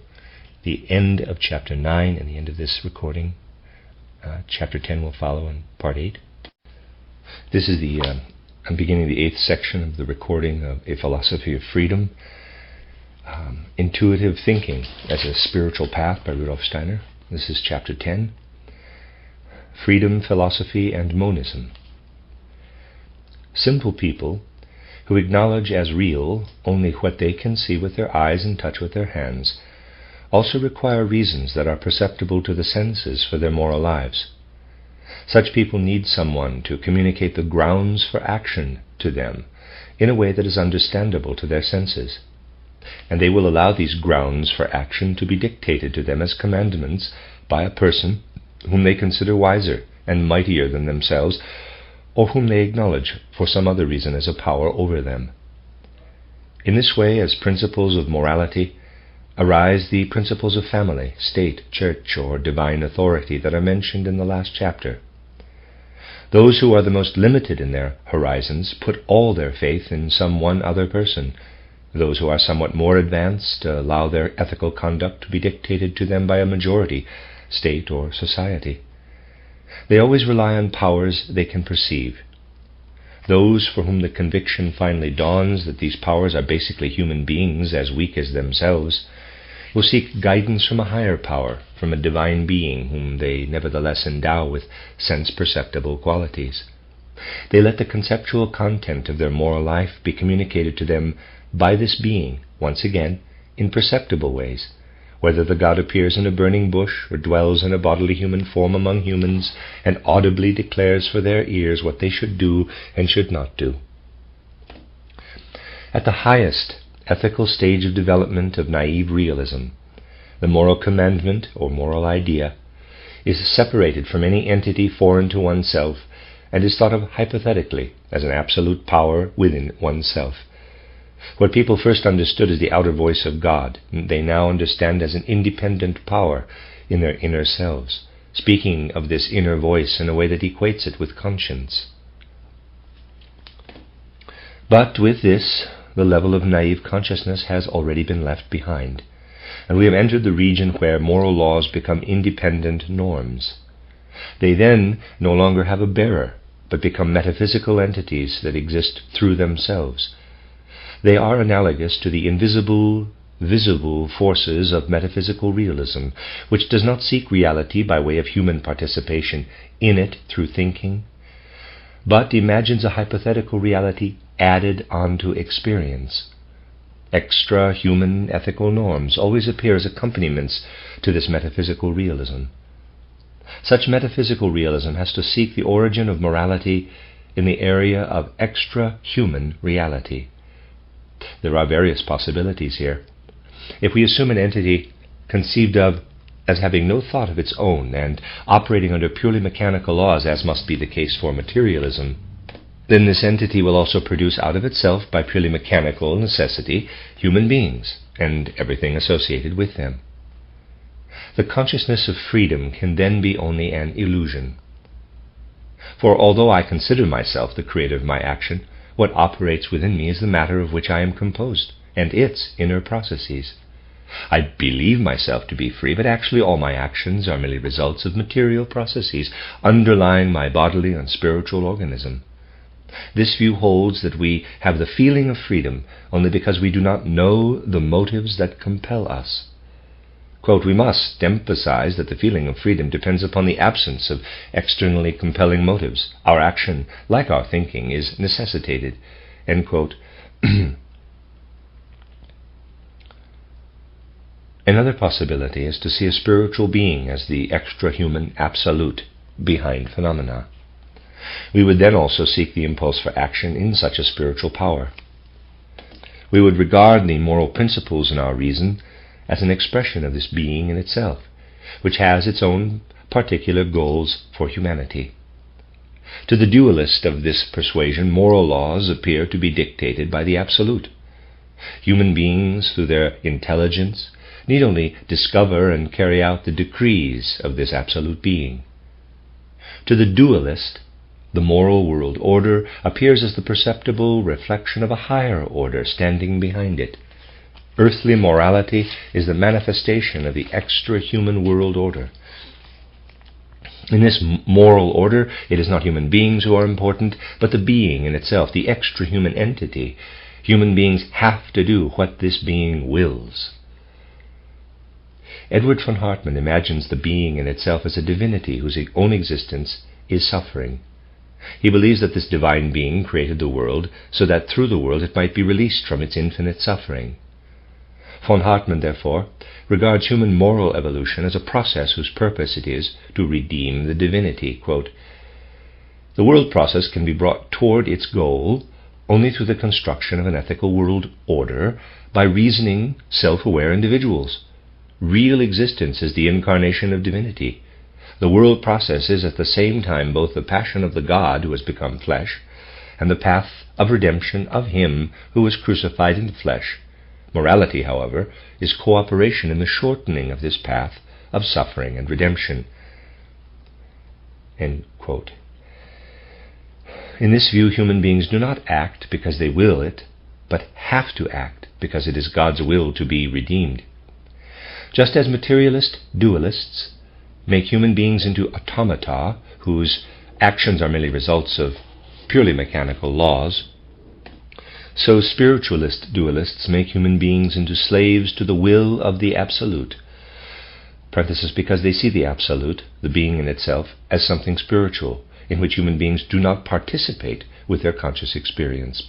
The end of chapter 9 and the end of this recording. Chapter 10 will follow in part 8. This is I'm beginning the 8th section of the recording of A Philosophy of Freedom, Intuitive Thinking as a Spiritual Path by Rudolf Steiner. This is chapter 10, Freedom, Philosophy, and Monism. Simple people who acknowledge as real only what they can see with their eyes and touch with their hands also require reasons that are perceptible to the senses for their moral lives. Such people need someone to communicate the grounds for action to them in a way that is understandable to their senses, and they will allow these grounds for action to be dictated to them as commandments by a person whom they consider wiser and mightier than themselves, or whom they acknowledge for some other reason as a power over them. In this way, as principles of morality, arise the principles of family, state, church, or divine authority that are mentioned in the last chapter. Those who are the most limited in their horizons put all their faith in some one other person. Those who are somewhat more advanced allow their ethical conduct to be dictated to them by a majority, state, or society. They always rely on powers they can perceive. Those for whom the conviction finally dawns that these powers are basically human beings as weak as themselves will seek guidance from a higher power, from a divine being whom they nevertheless endow with sense-perceptible qualities. They let the conceptual content of their moral life be communicated to them by this being, once again, in perceptible ways, whether the god appears in a burning bush or dwells in a bodily human form among humans and audibly declares for their ears what they should do and should not do. At the highest ethical stage of development of naive realism, the moral commandment or moral idea is separated from any entity foreign to oneself and is thought of hypothetically as an absolute power within oneself. What people first understood as the outer voice of God, they now understand as an independent power in their inner selves, speaking of this inner voice in a way that equates it with conscience. But with this, the level of naive consciousness has already been left behind, and we have entered the region where moral laws become independent norms. They then no longer have a bearer, but become metaphysical entities that exist through themselves. They are analogous to the invisible, visible forces of metaphysical realism, which does not seek reality by way of human participation in it through thinking, but imagines a hypothetical reality added onto experience. Extra-human ethical norms always appear as accompaniments to this metaphysical realism. Such metaphysical realism has to seek the origin of morality in the area of extra-human reality. There are various possibilities here. If we assume an entity conceived of as having no thought of its own and operating under purely mechanical laws, as must be the case for materialism, then this entity will also produce out of itself, by purely mechanical necessity, human beings and everything associated with them. The consciousness of freedom can then be only an illusion. For although I consider myself the creator of my action, what operates within me is the matter of which I am composed, and its inner processes. I believe myself to be free, but actually all my actions are merely results of material processes underlying my bodily and spiritual organism. This view holds that we have the feeling of freedom only because we do not know the motives that compel us. Quote, we must emphasize that the feeling of freedom depends upon the absence of externally compelling motives. Our action, like our thinking, is necessitated. End quote. Another possibility is to see a spiritual being as the extra-human absolute behind phenomena. We would then also seek the impulse for action in such a spiritual power. We would regard the moral principles in our reason as an expression of this being in itself, which has its own particular goals for humanity. To the dualist of this persuasion, moral laws appear to be dictated by the absolute. Human beings, through their intelligence, need only discover and carry out the decrees of this absolute being. To the dualist, the moral world order appears as the perceptible reflection of a higher order standing behind it. Earthly morality is the manifestation of the extra-human world order. In this moral order, it is not human beings who are important, but the being in itself, the extra-human entity. Human beings have to do what this being wills. Edward von Hartmann imagines the being in itself as a divinity whose own existence is suffering. He believes that this divine being created the world so that through the world it might be released from its infinite suffering. Von Hartmann, therefore, regards human moral evolution as a process whose purpose it is to redeem the divinity. Quote, the world process can be brought toward its goal only through the construction of an ethical world order by reasoning, self-aware individuals. Real existence is the incarnation of divinity. The world process is at the same time both the passion of the God who has become flesh and the path of redemption of him who was crucified in the flesh. Morality, however, is cooperation in the shortening of this path of suffering and redemption. End quote. In this view, human beings do not act because they will it, but have to act because it is God's will to be redeemed. Just as materialist dualists make human beings into automata whose actions are merely results of purely mechanical laws, so spiritualist dualists make human beings into slaves to the will of the Absolute, because they see the Absolute, the being in itself, as something spiritual, in which human beings do not participate with their conscious experience.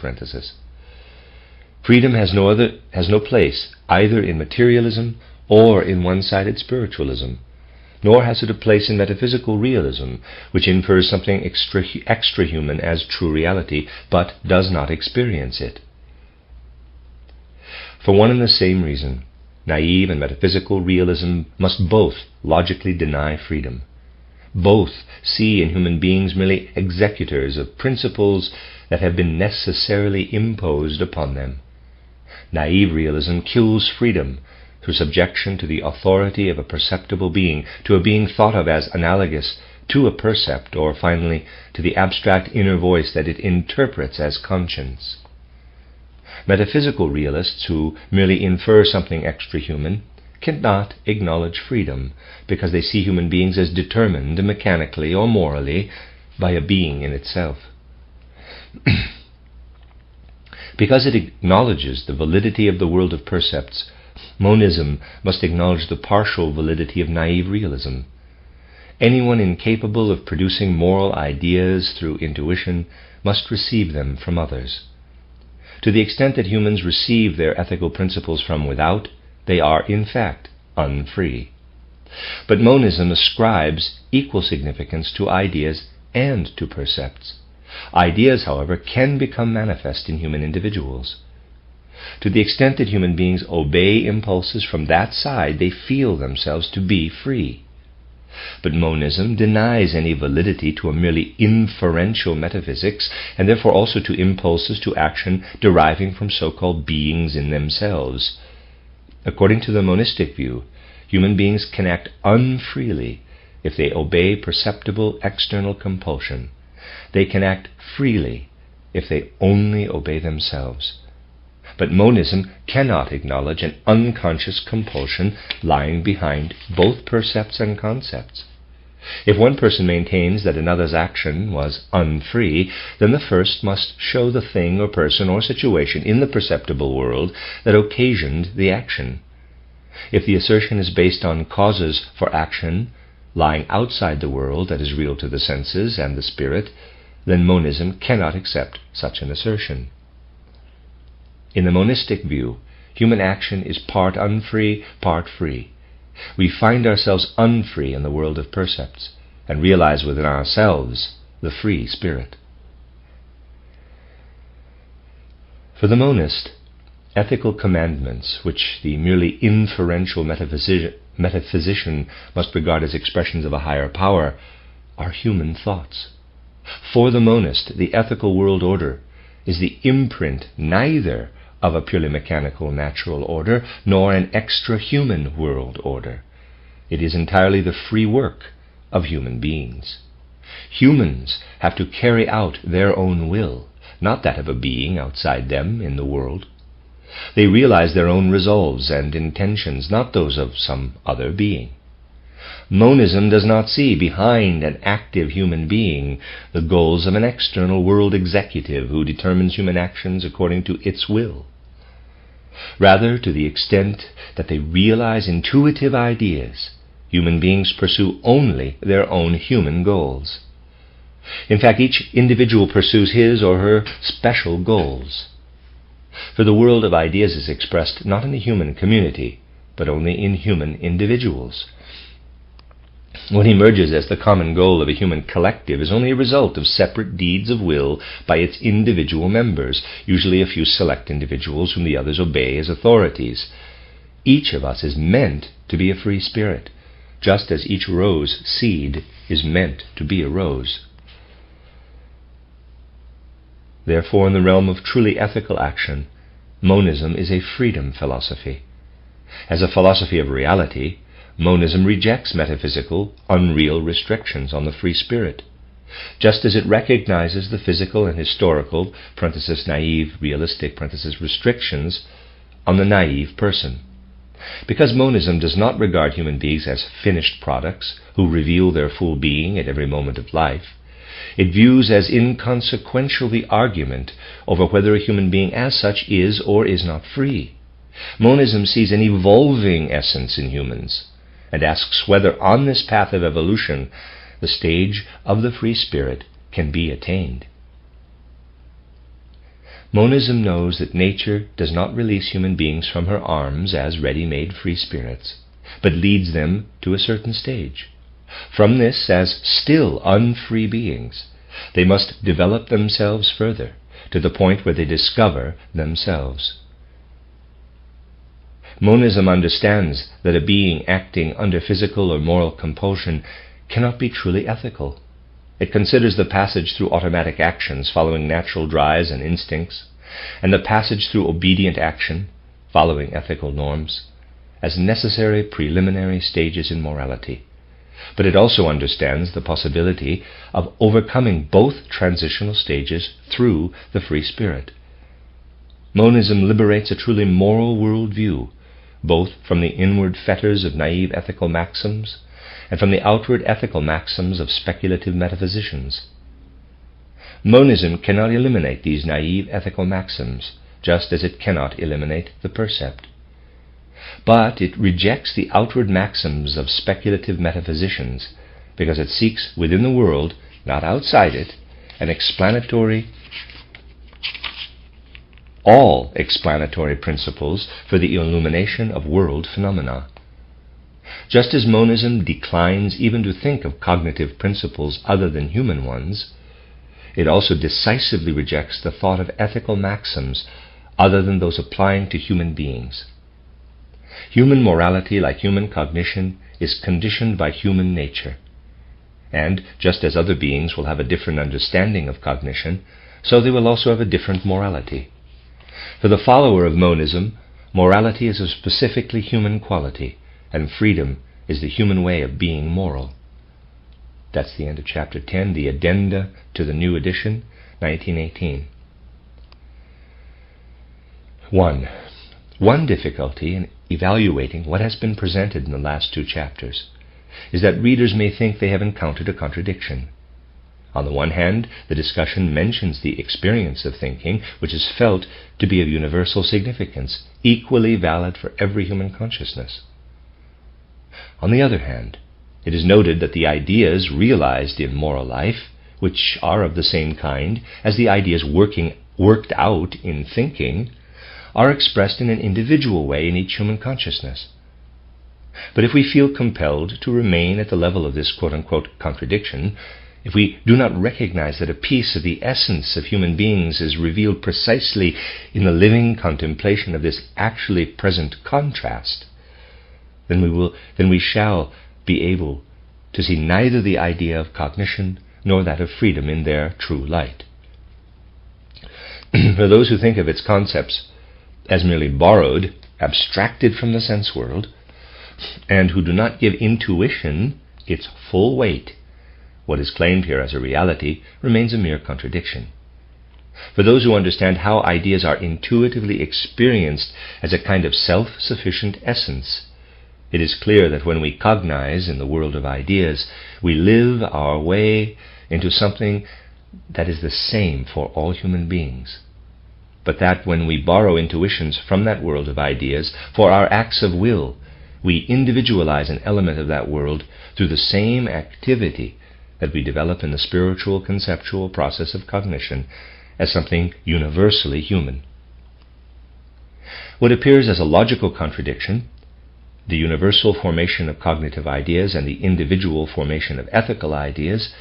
Freedom has no place either in materialism or in one-sided spiritualism, nor has it a place in metaphysical realism, which infers something extra-human as true reality, but does not experience it. For one and the same reason, naive and metaphysical realism must both logically deny freedom. Both see in human beings merely executors of principles that have been necessarily imposed upon them. Naive realism kills freedom through subjection to the authority of a perceptible being, to a being thought of as analogous to a percept, or finally to the abstract inner voice that it interprets as conscience. Metaphysical realists who merely infer something extra-human cannot acknowledge freedom because they see human beings as determined mechanically or morally by a being in itself. Because it acknowledges the validity of the world of percepts, monism must acknowledge the partial validity of naive realism. Anyone incapable of producing moral ideas through intuition must receive them from others. To the extent that humans receive their ethical principles from without, they are in fact unfree. But monism ascribes equal significance to ideas and to percepts. Ideas, however, can become manifest in human individuals. To the extent that human beings obey impulses from that side, they feel themselves to be free. But monism denies any validity to a merely inferential metaphysics, and therefore also to impulses to action deriving from so-called beings in themselves. According to the monistic view, human beings can act unfreely if they obey perceptible external compulsion. They can act freely if they only obey themselves. But monism cannot acknowledge an unconscious compulsion lying behind both percepts and concepts. If one person maintains that another's action was unfree, then the first must show the thing or person or situation in the perceptible world that occasioned the action. If the assertion is based on causes for action lying outside the world that is real to the senses and the spirit, then monism cannot accept such an assertion. In the monistic view, human action is part unfree, part free. We find ourselves unfree in the world of percepts and realize within ourselves the free spirit. For the monist, ethical commandments, which the merely inferential metaphysician must regard as expressions of a higher power, are human thoughts. For the monist, the ethical world order is the imprint neither of a purely mechanical natural order nor an extra-human world order. It is entirely the free work of human beings. Humans have to carry out their own will, not that of a being outside them in the world. They realize their own resolves and intentions, not those of some other being. Monism does not see behind an active human being the goals of an external world executive who determines human actions according to its will. Rather, to the extent that they realize intuitive ideas, human beings pursue only their own human goals. In fact, each individual pursues his or her special goals. For the world of ideas is expressed not in the human community, but only in human individuals. What emerges as the common goal of a human collective is only a result of separate deeds of will by its individual members, usually a few select individuals whom the others obey as authorities. Each of us is meant to be a free spirit, just as each rose seed is meant to be a rose. Therefore, in the realm of truly ethical action, monism is a freedom philosophy. As a philosophy of reality, monism rejects metaphysical, unreal restrictions on the free spirit, just as it recognizes the physical and historical (naive, realistic) restrictions on the naive person. Because monism does not regard human beings as finished products who reveal their full being at every moment of life, it views as inconsequential the argument over whether a human being as such is or is not free. Monism sees an evolving essence in humans and asks whether on this path of evolution the stage of the free spirit can be attained. Monism knows that nature does not release human beings from her arms as ready-made free spirits, but leads them to a certain stage. From this, as still unfree beings, they must develop themselves further, to the point where they discover themselves. Monism understands that a being acting under physical or moral compulsion cannot be truly ethical. It considers the passage through automatic actions following natural drives and instincts, and the passage through obedient action following ethical norms, as necessary preliminary stages in morality. But it also understands the possibility of overcoming both transitional stages through the free spirit. Monism liberates a truly moral worldview, both from the inward fetters of naive ethical maxims and from the outward ethical maxims of speculative metaphysicians. Monism cannot eliminate these naive ethical maxims, just as it cannot eliminate the percept. But it rejects the outward maxims of speculative metaphysicians because it seeks within the world, not outside it, all explanatory principles for the illumination of world phenomena. Just as monism declines even to think of cognitive principles other than human ones, it also decisively rejects the thought of ethical maxims other than those applying to human beings. Human morality, like human cognition, is conditioned by human nature. And just as other beings will have a different understanding of cognition, so they will also have a different morality. For the follower of monism, morality is a specifically human quality, and freedom is the human way of being moral. That's the end of Chapter 10, the addenda to the new edition, 1918. 1 difficulty in evaluating what has been presented in the last 2 chapters is that readers may think they have encountered a contradiction. On the one hand, the discussion mentions the experience of thinking, which is felt to be of universal significance, equally valid for every human consciousness. On the other hand, it is noted that the ideas realized in moral life, which are of the same kind as the ideas worked out in thinking, are expressed in an individual way in each human consciousness. But if we feel compelled to remain at the level of this quote-unquote contradiction, if we do not recognize that a piece of the essence of human beings is revealed precisely in the living contemplation of this actually present contrast, then we shall be able to see neither the idea of cognition nor that of freedom in their true light. For those who think of its concepts as merely borrowed, abstracted from the sense world, and who do not give intuition its full weight, what is claimed here as a reality remains a mere contradiction. For those who understand how ideas are intuitively experienced as a kind of self-sufficient essence, it is clear that when we cognize in the world of ideas, we live our way into something that is the same for all human beings. But that when we borrow intuitions from that world of ideas for our acts of will, we individualize an element of that world through the same activity that we develop in the spiritual conceptual process of cognition as something universally human. What appears as a logical contradiction, the universal formation of cognitive ideas and the individual formation of ethical ideas,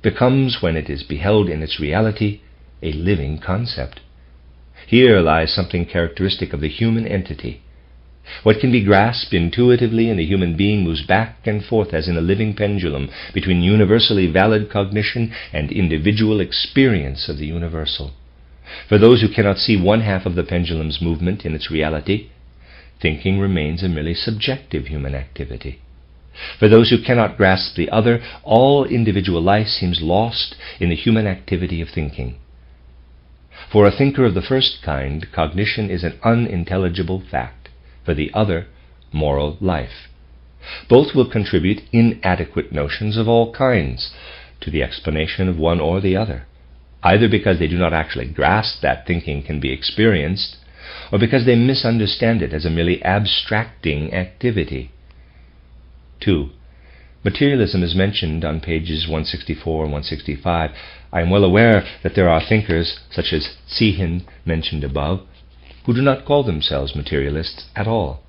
becomes, when it is beheld in its reality, a living concept. Here lies something characteristic of the human entity. What can be grasped intuitively in the human being moves back and forth as in a living pendulum between universally valid cognition and individual experience of the universal. For those who cannot see one half of the pendulum's movement in its reality, thinking remains a merely subjective human activity. For those who cannot grasp the other, all individual life seems lost in the human activity of thinking. For a thinker of the first kind, cognition is an unintelligible fact. For the other, moral life. Both will contribute inadequate notions of all kinds to the explanation of one or the other, either because they do not actually grasp that thinking can be experienced, or because they misunderstand it as a merely abstracting activity. 2. Materialism is mentioned on pages 164 and 165. I am well aware that there are thinkers, such as Zihin, mentioned above, who do not call themselves materialists at all,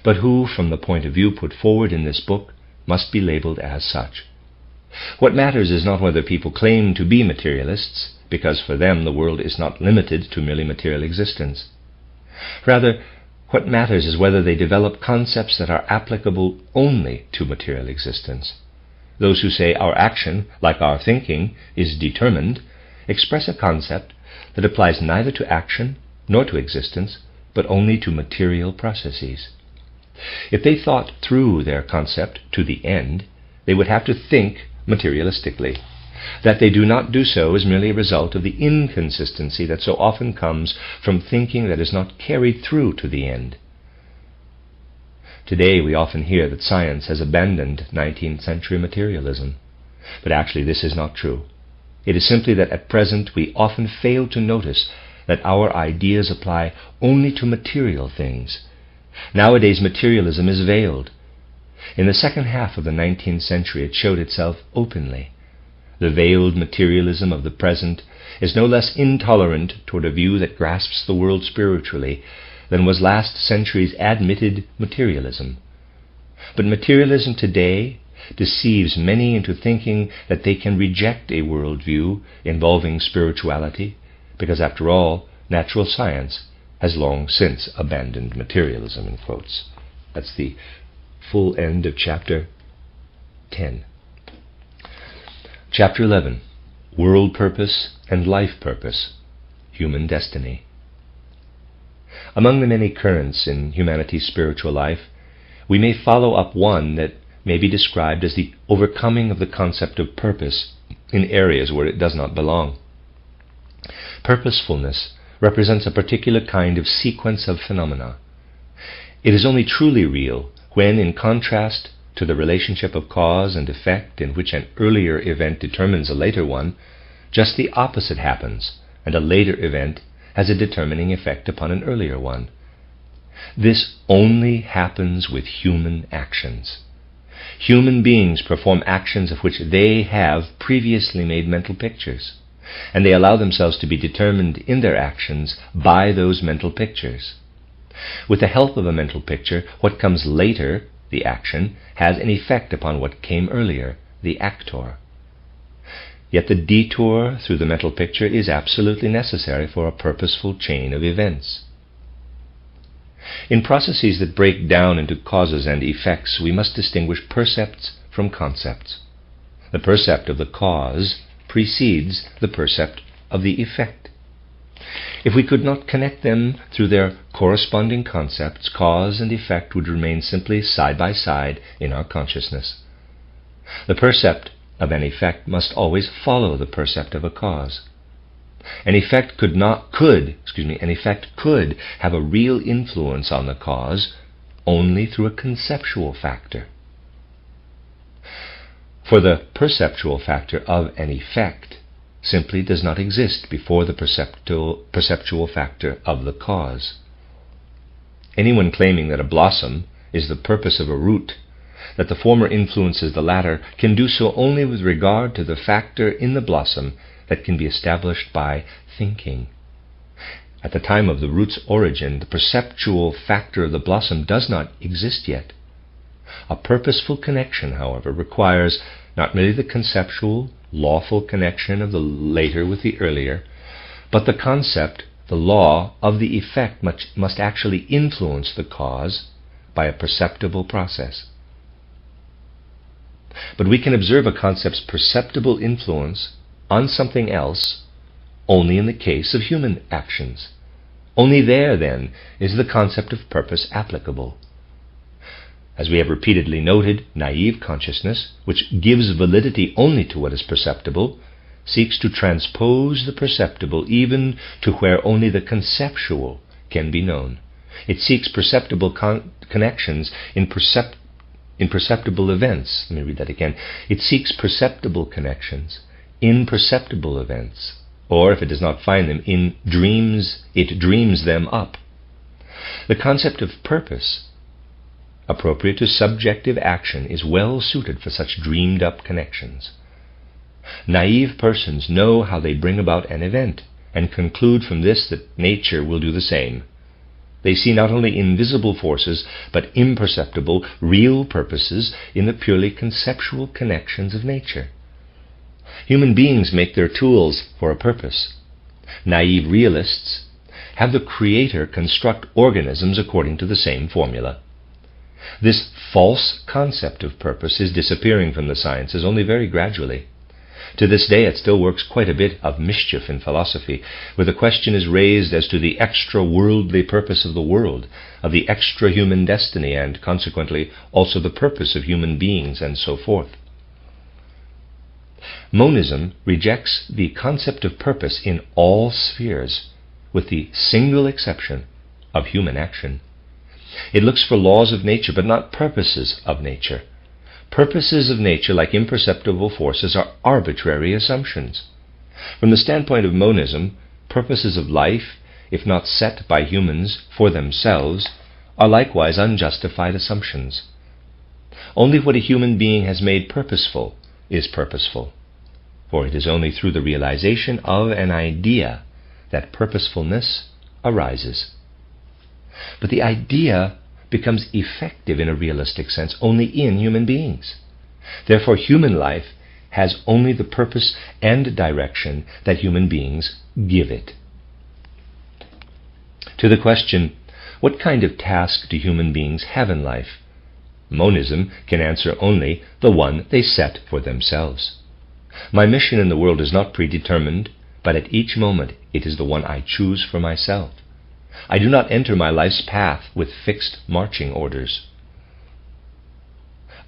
but who, from the point of view put forward in this book, must be labeled as such. What matters is not whether people claim to be materialists, because for them the world is not limited to merely material existence. Rather, what matters is whether they develop concepts that are applicable only to material existence. Those who say our action, like our thinking, is determined, express a concept that applies neither to action nor to existence, but only to material processes. If they thought through their concept to the end, they would have to think materialistically. That they do not do so is merely a result of the inconsistency that so often comes from thinking that is not carried through to the end. Today we often hear that science has abandoned 19th century materialism, but actually this is not true. It is simply that at present we often fail to notice that our ideas apply only to material things. Nowadays materialism is veiled. In the second half of the 19th century it showed itself openly. The veiled materialism of the present is no less intolerant toward a view that grasps the world spiritually than was last century's admitted materialism. But materialism today deceives many into thinking that they can reject a worldview involving spirituality, because after all, natural science has long since abandoned materialism, in quotes. That's the full end of chapter 10. Chapter 11, World Purpose and Life Purpose, Human Destiny. Among the many currents in humanity's spiritual life, we may follow up one that may be described as the overcoming of the concept of purpose in areas where it does not belong. Purposefulness represents a particular kind of sequence of phenomena. It is only truly real when, in contrast to the relationship of cause and effect in which an earlier event determines a later one, just the opposite happens, and a later event has a determining effect upon an earlier one. This only happens with human actions. Human beings perform actions of which they have previously made mental pictures, and they allow themselves to be determined in their actions by those mental pictures. With the help of a mental picture, what comes later, the action, has an effect upon what came earlier, the actor. Yet the detour through the mental picture is absolutely necessary for a purposeful chain of events. In processes that break down into causes and effects, we must distinguish percepts from concepts. The percept of the cause precedes the percept of the effect. If we could not connect them through their corresponding concepts, cause and effect would remain simply side by side in our consciousness. The percept of an effect must always follow the percept of a cause. An effect could have a real influence on the cause only through a conceptual factor. For the perceptual factor of an effect simply does not exist before the perceptual factor of the cause. Anyone claiming that a blossom is the purpose of a root, that the former influences the latter, can do so only with regard to the factor in the blossom that can be established by thinking. At the time of the root's origin, the perceptual factor of the blossom does not exist yet. A purposeful connection, however, requires not merely the conceptual, lawful connection of the later with the earlier, but the concept, the law of the effect must actually influence the cause by a perceptible process. But we can observe a concept's perceptible influence on something else only in the case of human actions. Only there, then, is the concept of purpose applicable. As we have repeatedly noted, naive consciousness, which gives validity only to what is perceptible, seeks to transpose the perceptible even to where only the conceptual can be known. It seeks perceptible connections in perceptible events. Let me read that again. It seeks perceptible connections in perceptible events, or if it does not find them in dreams, it dreams them up. The concept of purpose, appropriate to subjective action, is well suited for such dreamed up connections. Naive persons know how they bring about an event and conclude from this that nature will do the same. They see not only invisible forces, but imperceptible, real purposes in the purely conceptual connections of nature. Human beings make their tools for a purpose. Naive realists have the Creator construct organisms according to the same formula. This false concept of purpose is disappearing from the sciences only very gradually. To this day it still works quite a bit of mischief in philosophy, where the question is raised as to the extra-worldly purpose of the world, of the extra-human destiny, and consequently also the purpose of human beings, and so forth. Monism rejects the concept of purpose in all spheres, with the single exception of human action. It looks for laws of nature, but not purposes of nature. Purposes of nature, like imperceptible forces, are arbitrary assumptions. From the standpoint of monism, purposes of life, if not set by humans for themselves, are likewise unjustified assumptions. Only what a human being has made purposeful is purposeful, for it is only through the realization of an idea that purposefulness arises. But the idea becomes effective in a realistic sense only in human beings. Therefore, human life has only the purpose and direction that human beings give it. To the question, what kind of task do human beings have in life? Monism can answer only the one they set for themselves. My mission in the world is not predetermined, but at each moment it is the one I choose for myself. I do not enter my life's path with fixed marching orders.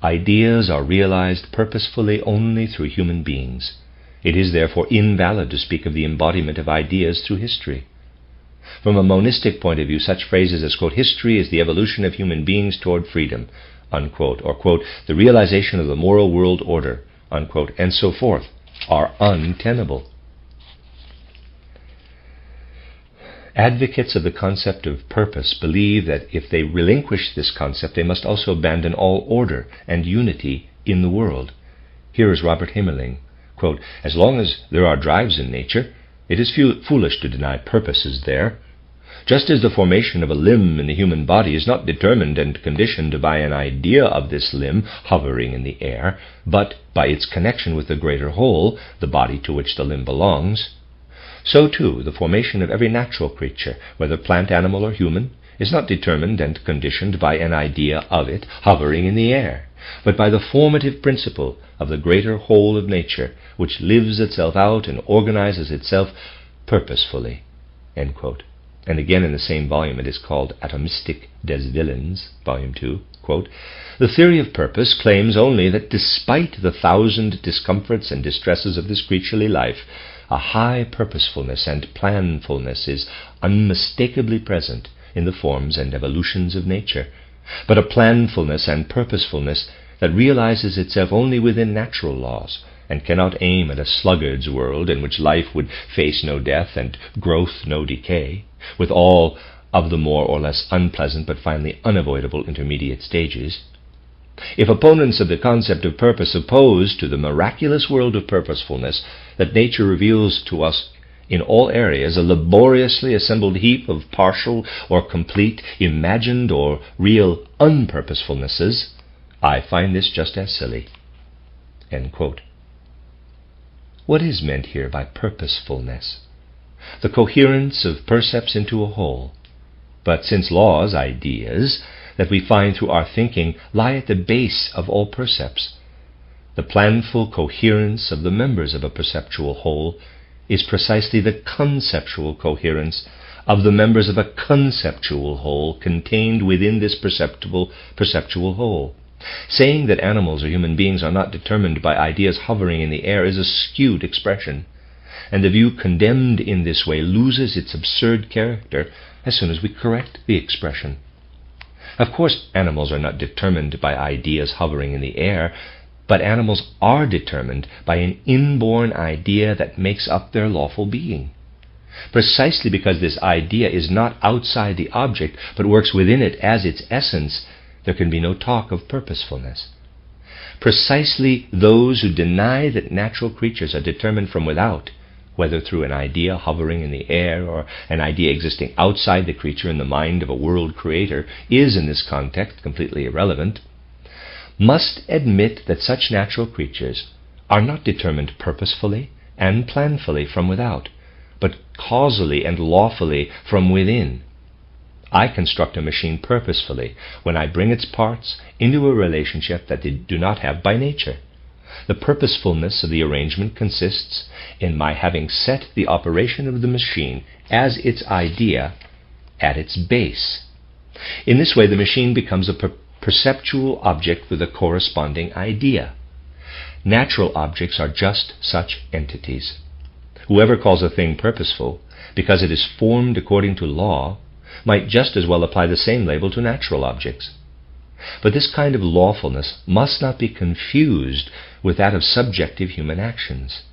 Ideas are realized purposefully only through human beings. It is therefore invalid to speak of the embodiment of ideas through history. From a monistic point of view, such phrases as, quote, history is the evolution of human beings toward freedom, unquote, or, quote, the realization of the moral world order, unquote, and so forth, are untenable. Advocates of the concept of purpose believe that if they relinquish this concept, they must also abandon all order and unity in the world. Here is Robert Hemmerling, quote, as long as there are drives in nature, it is foolish to deny purposes there. Just as the formation of a limb in the human body is not determined and conditioned by an idea of this limb hovering in the air, but by its connection with the greater whole, the body to which the limb belongs, so too the formation of every natural creature, whether plant, animal, or human, is not determined and conditioned by an idea of it hovering in the air, but by the formative principle of the greater whole of nature, which lives itself out and organizes itself purposefully. End quote. And again in the same volume it is called Atomistik des Willens, Volume 2, quote, the theory of purpose claims only that despite the 1,000 discomforts and distresses of this creaturely life, a high purposefulness and planfulness is unmistakably present in the forms and evolutions of nature, but a planfulness and purposefulness that realizes itself only within natural laws, and cannot aim at a sluggard's world in which life would face no death and growth no decay, with all of the more or less unpleasant but finally unavoidable intermediate stages. If opponents of the concept of purpose oppose to the miraculous world of purposefulness that nature reveals to us in all areas a laboriously assembled heap of partial or complete, imagined or real unpurposefulnesses, I find this just as silly. End quote. What is meant here by purposefulness? The coherence of percepts into a whole. But since laws, ideas, that we find through our thinking lie at the base of all percepts, the planful coherence of the members of a perceptual whole is precisely the conceptual coherence of the members of a conceptual whole contained within this perceptual whole. Saying that animals or human beings are not determined by ideas hovering in the air is a skewed expression, and the view condemned in this way loses its absurd character as soon as we correct the expression. Of course, animals are not determined by ideas hovering in the air, but animals are determined by an inborn idea that makes up their lawful being. Precisely because this idea is not outside the object, but works within it as its essence, there can be no talk of purposefulness. Precisely those who deny that natural creatures are determined from without, whether through an idea hovering in the air or an idea existing outside the creature in the mind of a world creator, is in this context completely irrelevant, must admit that such natural creatures are not determined purposefully and planfully from without, but causally and lawfully from within. I construct a machine purposefully when I bring its parts into a relationship that they do not have by nature. The purposefulness of the arrangement consists in my having set the operation of the machine as its idea at its base. In this way, the machine becomes a perceptual object with a corresponding idea. Natural objects are just such entities. Whoever calls a thing purposeful, because it is formed according to law, might just as well apply the same label to natural objects. But this kind of lawfulness must not be confused with that of subjective human actions.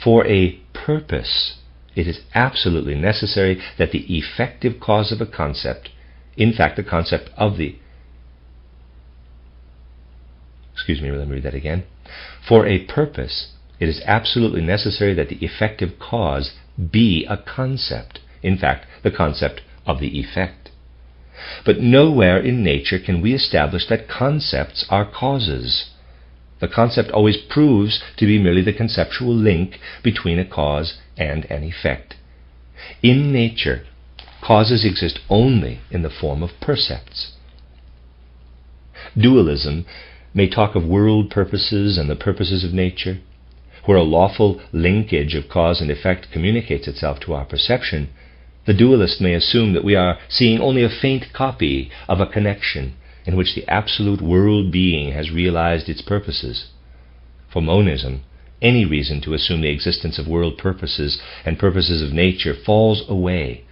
For a purpose, it is absolutely necessary that the effective cause of a concept, in fact the concept of the let me read that again. For a purpose, it is absolutely necessary that the effective cause be a concept. In fact, the concept of the effect. But nowhere in nature can we establish that concepts are causes. The concept always proves to be merely the conceptual link between a cause and an effect. In nature, causes exist only in the form of percepts. Dualism may talk of world purposes and the purposes of nature. Where a lawful linkage of cause and effect communicates itself to our perception, the dualist may assume that we are seeing only a faint copy of a connection in which the absolute world being has realized its purposes. For monism, any reason to assume the existence of world purposes and purposes of nature falls away,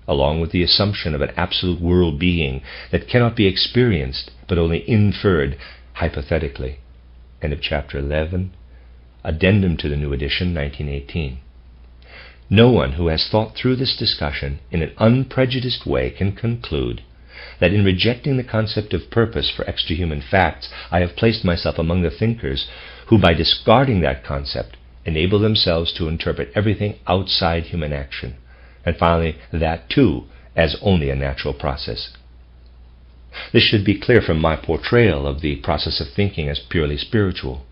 along with the assumption of an absolute world being that cannot be experienced but only inferred hypothetically. End of chapter 11. Addendum to the new edition, 1918. No one who has thought through this discussion in an unprejudiced way can conclude that in rejecting the concept of purpose for extrahuman facts, I have placed myself among the thinkers who, by discarding that concept, enable themselves to interpret everything outside human action, and finally that too as only a natural process. This should be clear from my portrayal of the process of thinking as purely spiritual.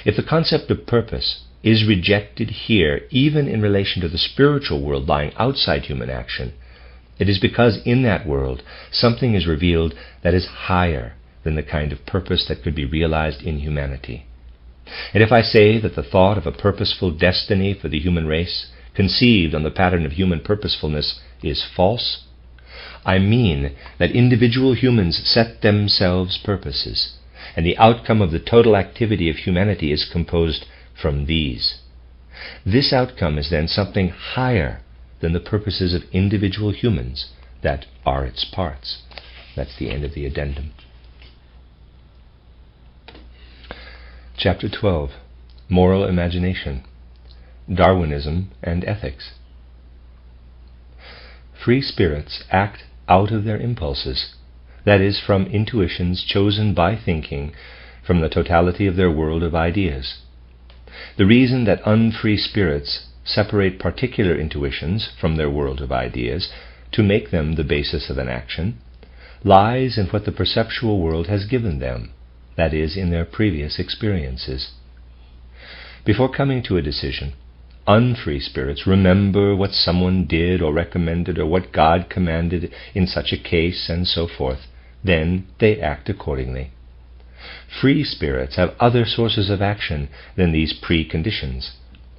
If the concept of purpose is rejected here, even in relation to the spiritual world lying outside human action, it is because in that world something is revealed that is higher than the kind of purpose that could be realized in humanity. And if I say that the thought of a purposeful destiny for the human race, conceived on the pattern of human purposefulness, is false, I mean that individual humans set themselves purposes, and the outcome of the total activity of humanity is composed from these. This outcome is then something higher than the purposes of individual humans that are its parts. That's the end of the addendum. Chapter 12. Moral Imagination. Darwinism and Ethics. Free spirits act out of their impulses, that is, from intuitions chosen by thinking from the totality of their world of ideas. The reason that unfree spirits separate particular intuitions from their world of ideas to make them the basis of an action lies in what the perceptual world has given them, that is, in their previous experiences. Before coming to a decision, unfree spirits remember what someone did or recommended or what God commanded in such a case and so forth. Then they act accordingly. Free spirits have other sources of action than these preconditions.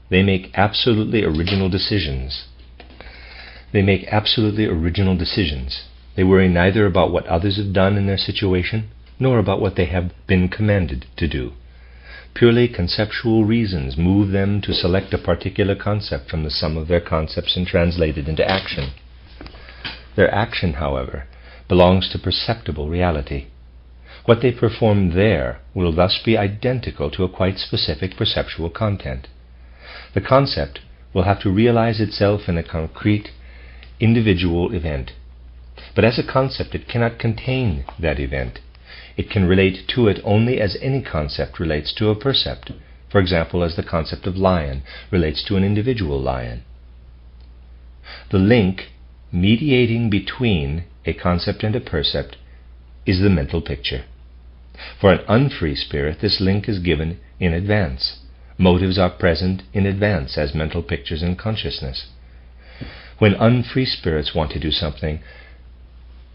They make absolutely original decisions. They worry neither about what others have done in their situation, nor about what they have been commanded to do. Purely conceptual reasons move them to select a particular concept from the sum of their concepts and translate it into action. Their action, however, belongs to perceptible reality. What they perform there will thus be identical to a quite specific perceptual content. The concept will have to realize itself in a concrete, individual event. But as a concept, it cannot contain that event. It can relate to it only as any concept relates to a percept. For example, as the concept of lion relates to an individual lion. The link mediating between a concept and a percept is the mental picture. For an unfree spirit, this link is given in advance. Motives are present in advance as mental pictures in consciousness. When unfree spirits want to do something,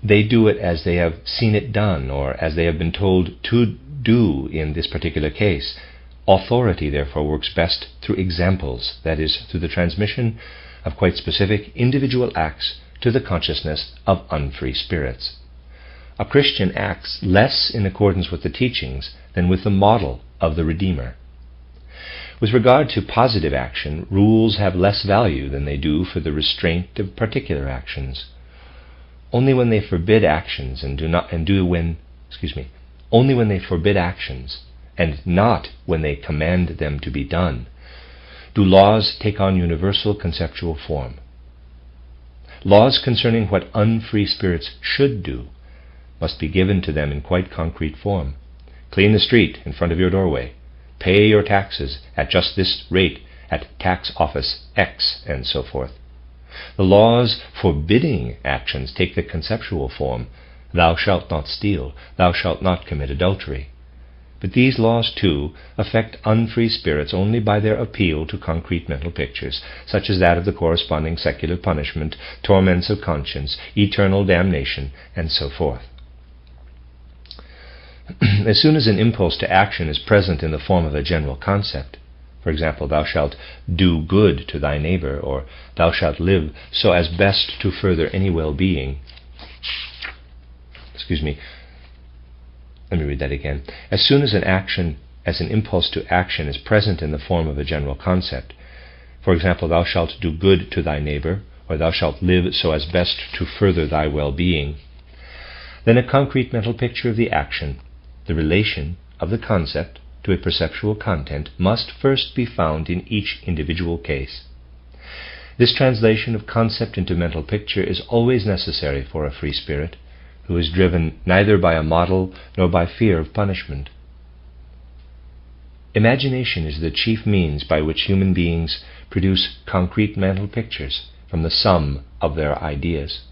they do it as they have seen it done or as they have been told to do in this particular case. Authority, therefore, works best through examples, that is, through the transmission of quite specific individual acts to the consciousness of unfree spirits. A Christian acts less in accordance with the teachings than with the model of the Redeemer. With regard to positive action, rules have less value than they do for the restraint of particular actions. Only when they forbid actions only when they forbid actions and not when they command them to be done, do laws take on universal conceptual form. Laws concerning what unfree spirits should do must be given to them in quite concrete form. clean the street in front of your doorway, pay your taxes at just this rate at tax office X, and so forth. The laws forbidding actions take the conceptual form, thou shalt not steal, thou shalt not commit adultery. But these laws, too, affect unfree spirits only by their appeal to concrete mental pictures, such as that of the corresponding secular punishment, torments of conscience, eternal damnation, and so forth. As soon as an impulse to action is present in the form of a general concept, for example, thou shalt do good to thy neighbor, or thou shalt live so as best to further any well-being. Let me read that again. As soon as an impulse to action is present in the form of a general concept, for example, thou shalt do good to thy neighbor, or thou shalt live so as best to further thy well-being, then a concrete mental picture of the action, the relation of the concept to a perceptual content, must first be found in each individual case. This translation of concept into mental picture is always necessary for a free spirit, who is driven neither by a model nor by fear of punishment. Imagination is the chief means by which human beings produce concrete mental pictures from the sum of their ideas.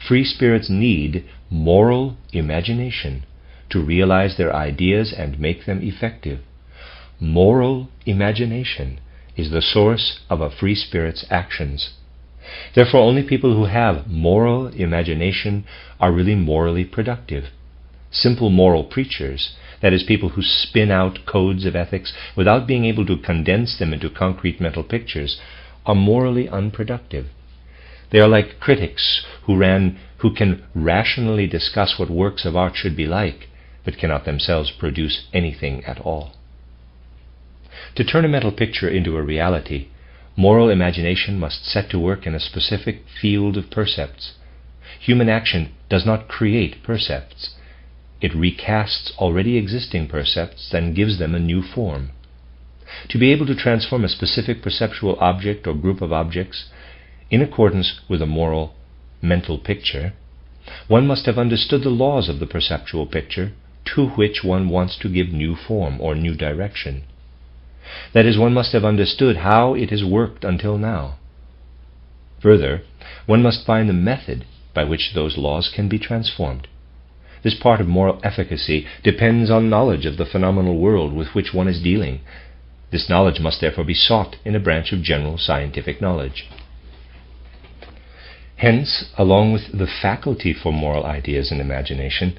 Free spirits need moral imagination to realize their ideas and make them effective. Moral imagination is the source of a free spirit's actions. Therefore, only people who have moral imagination are really morally productive. Simple moral preachers, that is, people who spin out codes of ethics without being able to condense them into concrete mental pictures, are morally unproductive. They are like critics who can rationally discuss what works of art should be like, but cannot themselves produce anything at all. To turn a mental picture into a reality, moral imagination must set to work in a specific field of percepts. Human action does not create percepts. It recasts already existing percepts and gives them a new form. To be able to transform a specific perceptual object or group of objects in accordance with a moral mental picture, one must have understood the laws of the perceptual picture to which one wants to give new form or new direction. That is, one must have understood how it has worked until now. Further, one must find the method by which those laws can be transformed. This part of moral efficacy depends on knowledge of the phenomenal world with which one is dealing. This knowledge must therefore be sought in a branch of general scientific knowledge. Hence, along with the faculty for moral ideas and imagination,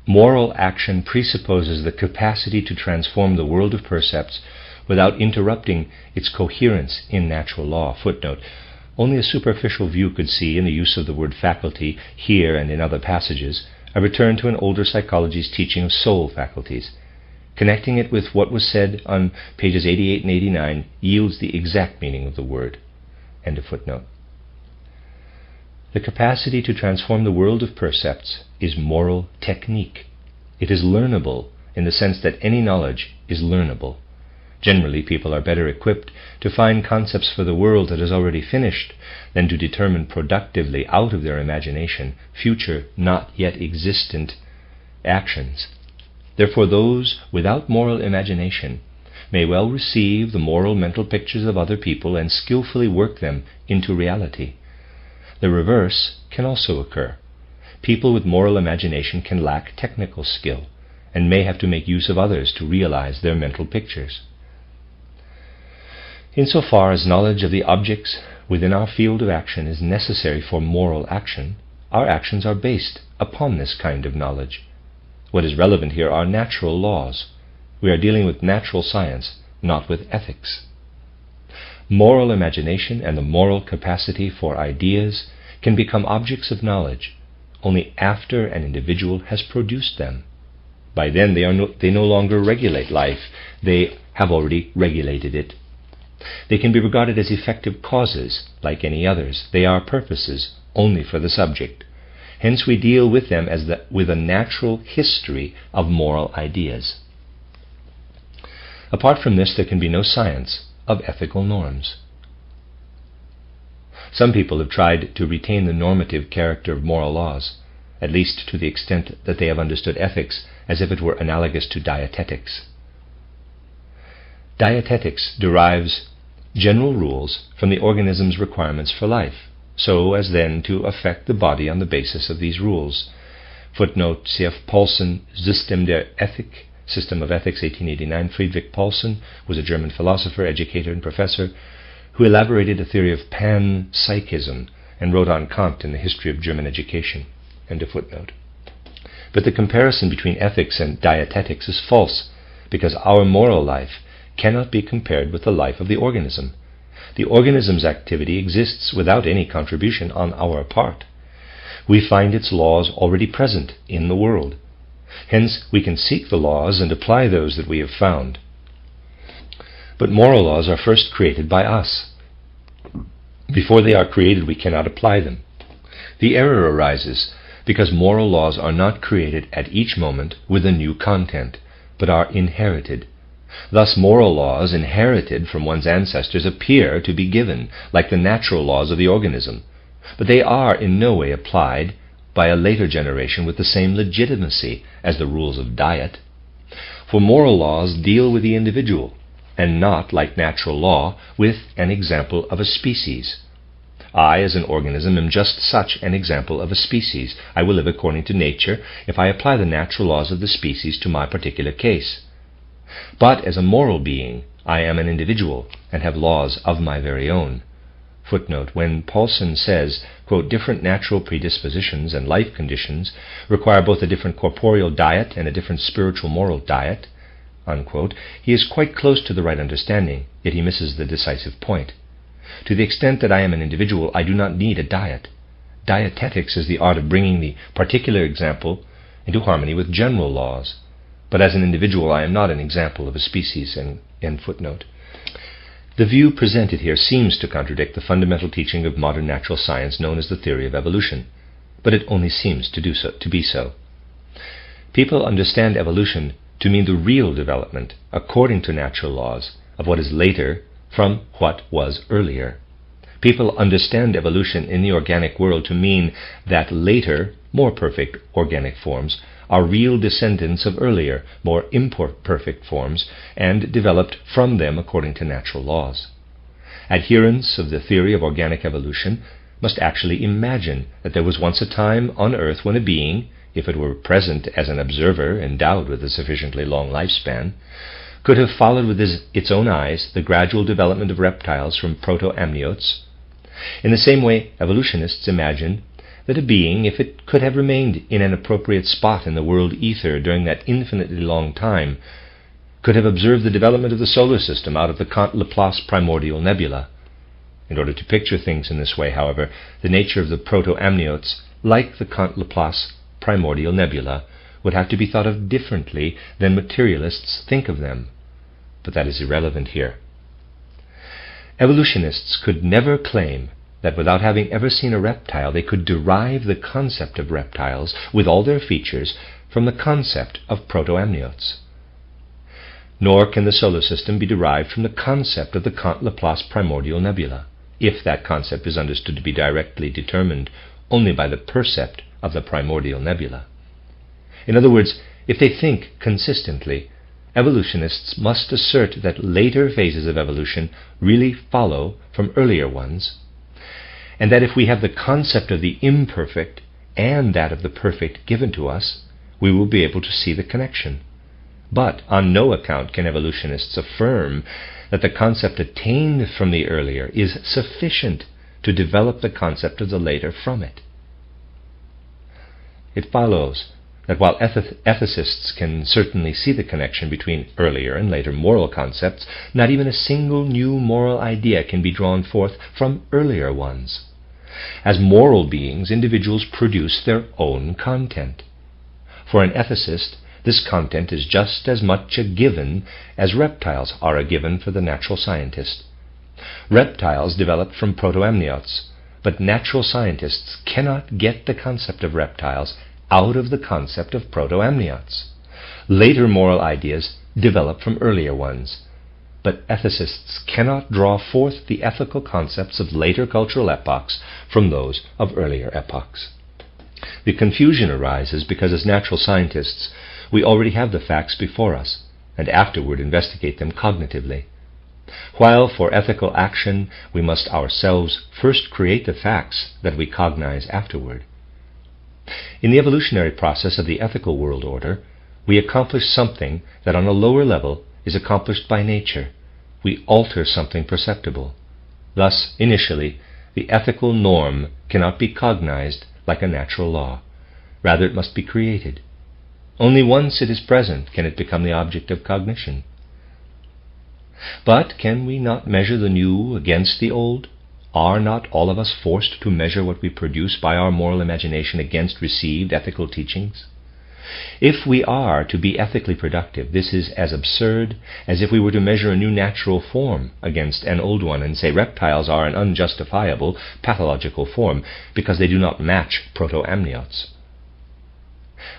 moral action presupposes the capacity to transform the world of percepts without interrupting its coherence in natural law. Footnote: only a superficial view could see, in the use of the word faculty here and in other passages, a return to an older psychology's teaching of soul faculties. Connecting it with what was said on pages 88 and 89 yields the exact meaning of the word. End of footnote. The capacity to transform the world of percepts is moral technique. It is learnable in the sense that any knowledge is learnable. Generally, people are better equipped to find concepts for the world that is already finished than to determine productively out of their imagination future, not yet existent actions. Therefore, those without moral imagination may well receive the moral mental pictures of other people and skillfully work them into reality. The reverse can also occur. People with moral imagination can lack technical skill and may have to make use of others to realize their mental pictures. Insofar as knowledge of the objects within our field of action is necessary for moral action, our actions are based upon this kind of knowledge. What is relevant here are natural laws. We are dealing with natural science, not with ethics. Moral imagination and the moral capacity for ideas can become objects of knowledge only after an individual has produced them. By then they no longer regulate life, they have already regulated it. They can be regarded as effective causes, like any others. They are purposes only for the subject. Hence we deal with them as with a natural history of moral ideas. Apart from this, there can be no science of ethical norms. Some people have tried to retain the normative character of moral laws. at least to the extent that they have understood ethics as if it were analogous to dietetics. Dietetics derives general rules from the organism's requirements for life, so as then to affect the body on the basis of these rules. Footnote, C.F. Paulsen, System der Ethik, System of Ethics, 1889. Friedrich Paulsen was a German philosopher, educator, and professor who elaborated a theory of panpsychism and wrote on Kant in the history of German education. End of footnote. But the comparison between ethics and dietetics is false, because our moral life cannot be compared with the life of the organism. The organism's activity exists without any contribution on our part. We find its laws already present in the world. Hence, we can seek the laws and apply those that we have found. But moral laws are first created by us. Before they are created, we cannot apply them. The error arises because moral laws are not created at each moment with a new content, but are inherited. Thus, moral laws inherited from one's ancestors appear to be given, like the natural laws of the organism, but they are in no way applied by a later generation with the same legitimacy as the rules of diet. For moral laws deal with the individual, and not, like natural law, with an example of a species. I, as an organism, am just such an example of a species. I will live according to nature if I apply the natural laws of the species to my particular case. But as a moral being, I am an individual and have laws of my very own. Footnote, when Paulsen says, quote, different natural predispositions and life conditions require both a different corporeal diet and a different spiritual moral diet, unquote, he is quite close to the right understanding, yet he misses the decisive point. To the extent that I am an individual, I do not need a diet. Dietetics is the art of bringing the particular example into harmony with general laws. But as an individual, I am not an example of a species. End footnote. The view presented here seems to contradict the fundamental teaching of modern natural science known as the theory of evolution, but it only seems to be so. People understand evolution to mean the real development, according to natural laws, of what is later from what was earlier. People understand evolution in the organic world to mean that later, more perfect organic forms are real descendants of earlier, more imperfect forms, and developed from them according to natural laws. Adherents of the theory of organic evolution must actually imagine that there was once a time on Earth when a being, if it were present as an observer endowed with a sufficiently long lifespan, could have followed with its own eyes the gradual development of reptiles from proto-amniotes. In the same way, evolutionists imagine that a being, if it could have remained in an appropriate spot in the world ether during that infinitely long time, could have observed the development of the solar system out of the Kant-Laplace primordial nebula. In order to picture things in this way, however, the nature of the proto-amniotes, like the Kant-Laplace primordial nebula, would have to be thought of differently than materialists think of them. But that is irrelevant here. Evolutionists could never claim that without having ever seen a reptile, they could derive the concept of reptiles with all their features from the concept of proto-amniotes. Nor can the solar system be derived from the concept of the Kant-Laplace primordial nebula, if that concept is understood to be directly determined only by the percept of the primordial nebula. In other words, if they think consistently, evolutionists must assert that later phases of evolution really follow from earlier ones, and that if we have the concept of the imperfect and that of the perfect given to us, we will be able to see the connection. But on no account can evolutionists affirm that the concept attained from the earlier is sufficient to develop the concept of the later from it. It follows that while ethicists can certainly see the connection between earlier and later moral concepts, not even a single new moral idea can be drawn forth from earlier ones. As moral beings, individuals produce their own content. For an ethicist, this content is just as much a given as reptiles are a given for the natural scientist. Reptiles developed from proto-amniotes, but natural scientists cannot get the concept of reptiles out of the concept of proto-amniotes. Later moral ideas develop from earlier ones, but ethicists cannot draw forth the ethical concepts of later cultural epochs from those of earlier epochs. The confusion arises because as natural scientists, we already have the facts before us, and afterward investigate them cognitively. While for ethical action, we must ourselves first create the facts that we cognize afterward. In the evolutionary process of the ethical world order, we accomplish something that on a lower level is accomplished by nature. We alter something perceptible. Thus, initially, the ethical norm cannot be cognized like a natural law. Rather, it must be created. Only once it is present can it become the object of cognition. But can we not measure the new against the old? Are not all of us forced to measure what we produce by our moral imagination against received ethical teachings? If we are to be ethically productive, this is as absurd as if we were to measure a new natural form against an old one and say reptiles are an unjustifiable pathological form because they do not match proto-amniotes.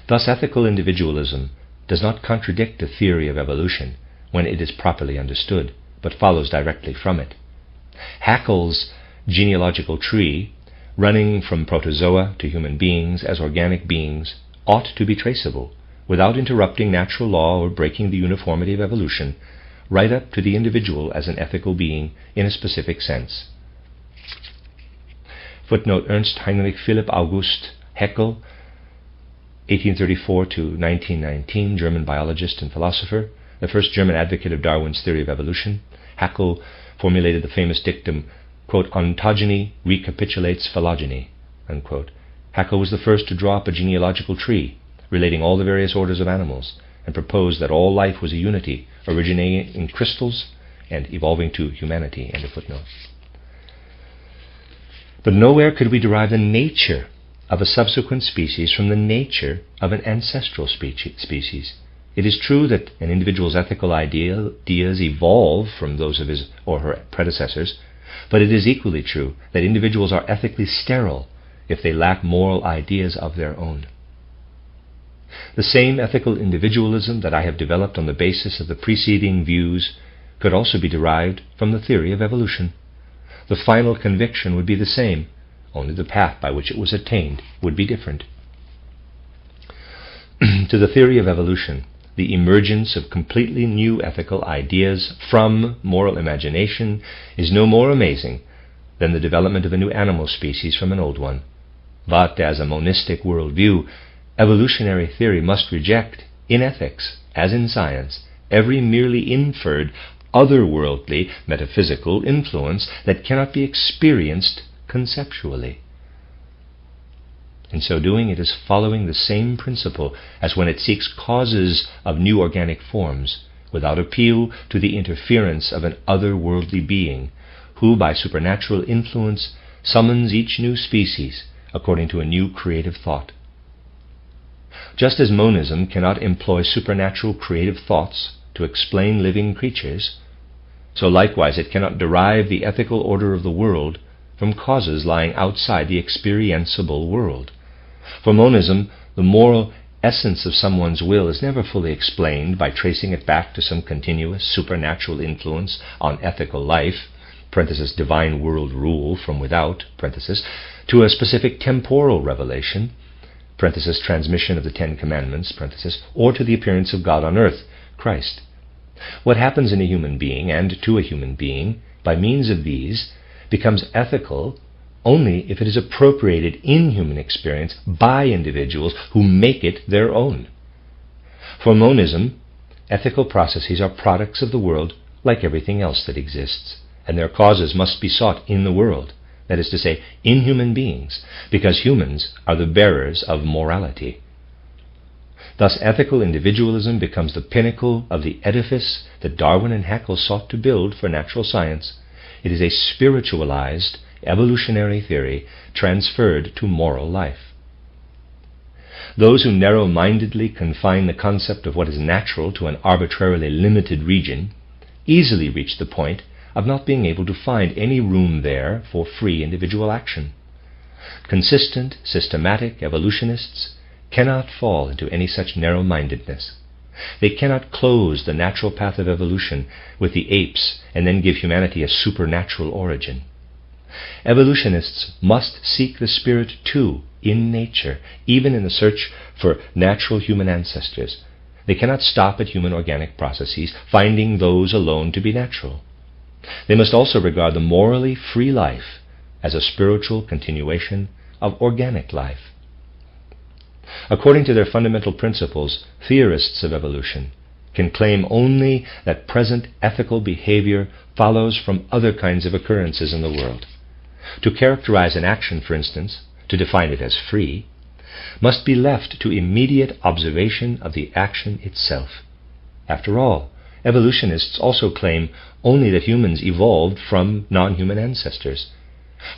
Thus, ethical individualism does not contradict the theory of evolution when it is properly understood, but follows directly from it. Haeckel's genealogical tree, running from protozoa to human beings as organic beings, ought to be traceable, without interrupting natural law or breaking the uniformity of evolution, right up to the individual as an ethical being in a specific sense. Footnote: Ernst Heinrich Philipp August Haeckel, 1834 to 1919, German biologist and philosopher, the first German advocate of Darwin's theory of evolution. Haeckel formulated the famous dictum, quote, "Ontogeny recapitulates phylogeny," unquote. Haeckel was the first to draw up a genealogical tree relating all the various orders of animals and proposed that all life was a unity originating in crystals and evolving to humanity. End of footnote. But nowhere could we derive the nature of a subsequent species from the nature of an ancestral species. It is true that an individual's ethical ideas evolve from those of his or her predecessors, but it is equally true that individuals are ethically sterile if they lack moral ideas of their own. The same ethical individualism that I have developed on the basis of the preceding views could also be derived from the theory of evolution. The final conviction would be the same, only the path by which it was attained would be different. To the theory of evolution, the emergence of completely new ethical ideas from moral imagination is no more amazing than the development of a new animal species from an old one. But as a monistic worldview, evolutionary theory must reject, in ethics as in science, every merely inferred, otherworldly, metaphysical influence that cannot be experienced conceptually. In so doing, it is following the same principle as when it seeks causes of new organic forms, without appeal to the interference of an otherworldly being, who by supernatural influence summons each new species according to a new creative thought. Just as monism cannot employ supernatural creative thoughts to explain living creatures, so likewise it cannot derive the ethical order of the world from causes lying outside the experienceable world. For monism, the moral essence of someone's will is never fully explained by tracing it back to some continuous supernatural influence on ethical life, divine world rule from without, to a specific temporal revelation, transmission of the Ten Commandments, or to the appearance of God on earth, Christ. What happens in a human being and to a human being by means of these becomes ethical only if it is appropriated in human experience by individuals who make it their own. For monism, ethical processes are products of the world like everything else that exists, and their causes must be sought in the world, that is to say, in human beings, because humans are the bearers of morality. Thus, ethical individualism becomes the pinnacle of the edifice that Darwin and Haeckel sought to build for natural science. It is a spiritualized evolutionary theory transferred to moral life. Those who narrow-mindedly confine the concept of what is natural to an arbitrarily limited region easily reach the point of not being able to find any room there for free individual action. Consistent, systematic evolutionists cannot fall into any such narrow-mindedness. They cannot close the natural path of evolution with the apes and then give humanity a supernatural origin. Evolutionists must seek the spirit too in nature, even in the search for natural human ancestors. They cannot stop at human organic processes, finding those alone to be natural. They must also regard the morally free life as a spiritual continuation of organic life. According to their fundamental principles, theorists of evolution can claim only that present ethical behavior follows from other kinds of occurrences in the world. To characterize an action, for instance, to define it as free, must be left to immediate observation of the action itself. After all, evolutionists also claim only that humans evolved from non-human ancestors.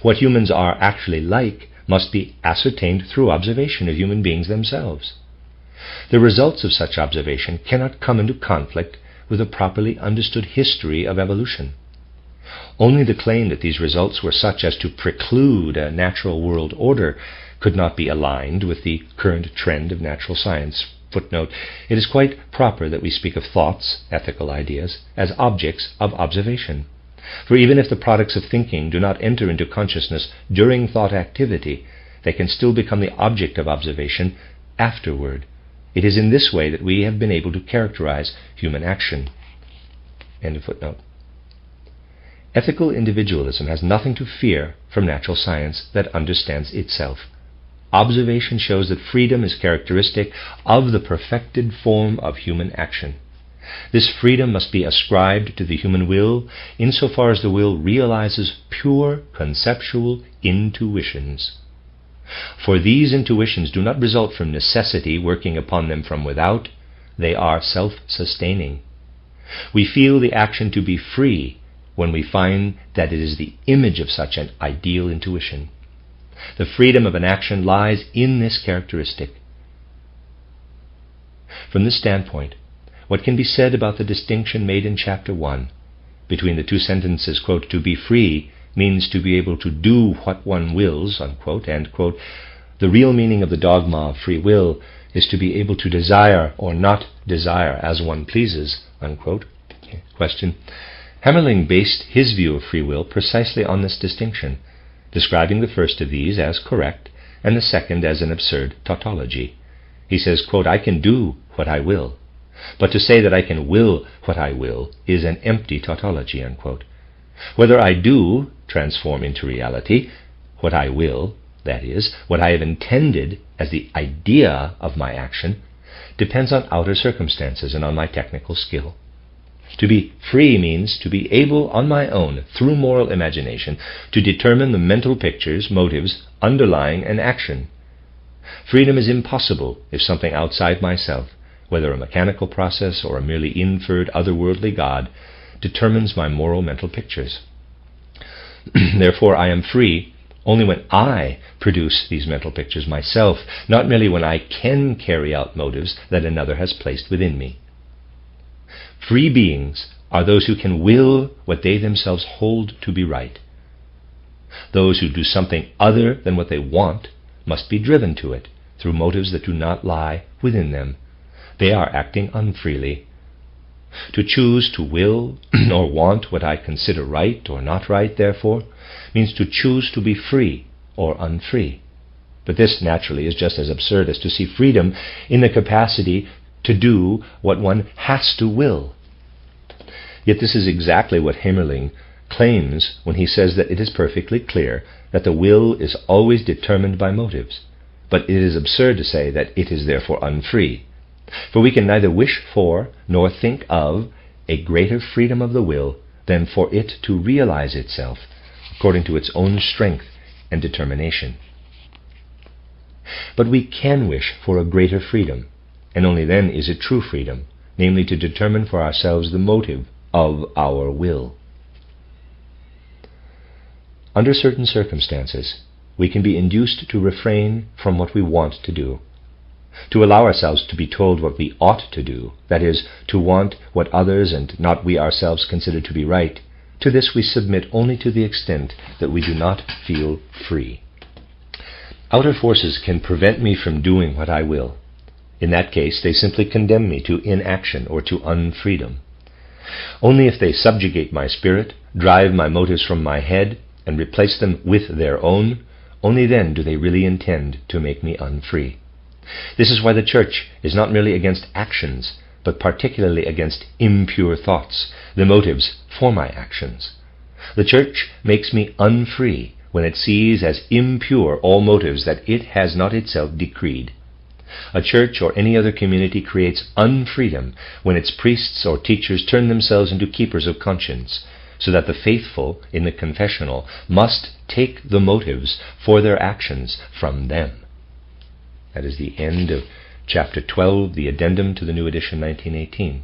What humans are actually like must be ascertained through observation of human beings themselves. The results of such observation cannot come into conflict with a properly understood history of evolution. Only the claim that these results were such as to preclude a natural world order could not be aligned with the current trend of natural science. Footnote: it is quite proper that we speak of thoughts, ethical ideas, as objects of observation. For even if the products of thinking do not enter into consciousness during thought activity, they can still become the object of observation afterward. It is in this way that we have been able to characterize human action. End of footnote. Ethical individualism has nothing to fear from natural science that understands itself. Observation shows that freedom is characteristic of the perfected form of human action. This freedom must be ascribed to the human will insofar as the will realizes pure conceptual intuitions. For these intuitions do not result from necessity working upon them from without, they are self-sustaining. We feel the action to be free when we find that it is the image of such an ideal intuition. The freedom of an action lies in this characteristic. From this standpoint, what can be said about the distinction made in Chapter 1 between the two sentences, quote, "to be free means to be able to do what one wills," unquote, and, quote, "the real meaning of the dogma of free will is to be able to desire or not desire as one pleases," unquote. Question: Hammerling based his view of free will precisely on this distinction, describing the first of these as correct and the second as an absurd tautology. He says, quote, "I can do what I will, but to say that I can will what I will is an empty tautology," unquote. Whether I do transform into reality what I will, that is, what I have intended as the idea of my action, depends on outer circumstances and on my technical skill. To be free means to be able on my own, through moral imagination, to determine the mental pictures, motives, underlying an action. Freedom is impossible if something outside myself, whether a mechanical process or a merely inferred otherworldly God, determines my moral mental pictures. Therefore, I am free only when I produce these mental pictures myself, not merely when I can carry out motives that another has placed within me. Free beings are those who can will what they themselves hold to be right. Those who do something other than what they want must be driven to it through motives that do not lie within them. They are acting unfreely. To choose to will or want what I consider right or not right, therefore, means to choose to be free or unfree. But this, naturally, is just as absurd as to see freedom in the capacity to do what one has to will. Yet this is exactly what Hammerling claims when he says that it is perfectly clear that the will is always determined by motives, but it is absurd to say that it is therefore unfree. For we can neither wish for nor think of a greater freedom of the will than for it to realize itself according to its own strength and determination. But we can wish for a greater freedom, and only then is it true freedom, namely to determine for ourselves the motive of our will. Under certain circumstances, we can be induced to refrain from what we want to do, to allow ourselves to be told what we ought to do, that is, to want what others and not we ourselves consider to be right. To this we submit only to the extent that we do not feel free. Outer forces can prevent me from doing what I will. In that case, they simply condemn me to inaction or to unfreedom. Only if they subjugate my spirit, drive my motives from my head, and replace them with their own, only then do they really intend to make me unfree. This is why the Church is not merely against actions, but particularly against impure thoughts, the motives for my actions. The Church makes me unfree when it sees as impure all motives that it has not itself decreed. A church or any other community creates unfreedom when its priests or teachers turn themselves into keepers of conscience, so that the faithful in the confessional must take the motives for their actions from them. That is the end of Chapter 12, the addendum to the new edition 1918.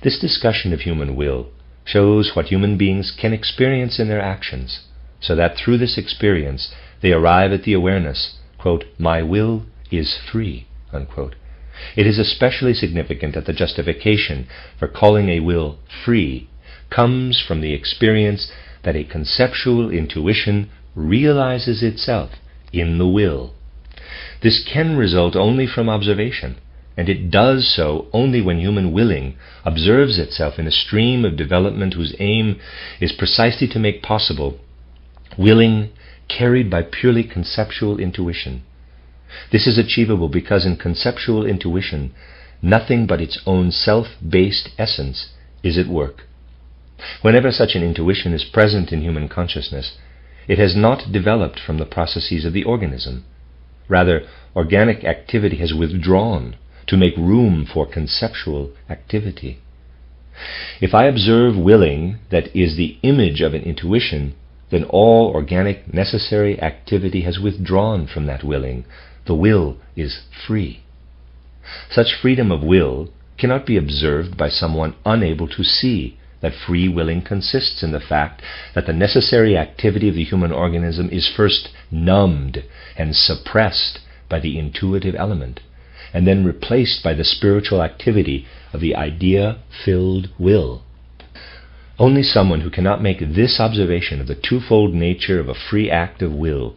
This discussion of human will shows what human beings can experience in their actions, so that through this experience they arrive at the awareness, quote, "My will is free," unquote. It is especially significant that the justification for calling a will free comes from the experience that a conceptual intuition realizes itself in the will. This can result only from observation, and it does so only when human willing observes itself in a stream of development whose aim is precisely to make possible willing carried by purely conceptual intuition. This is achievable because in conceptual intuition, nothing but its own self-based essence is at work. Whenever such an intuition is present in human consciousness, it has not developed from the processes of the organism. Rather, organic activity has withdrawn to make room for conceptual activity. If I observe willing that is the image of an intuition, then all organic necessary activity has withdrawn from that willing. The will is free. Such freedom of will cannot be observed by someone unable to see that free willing consists in the fact that the necessary activity of the human organism is first numbed and suppressed by the intuitive element, and then replaced by the spiritual activity of the idea-filled will. Only someone who cannot make this observation of the twofold nature of a free act of will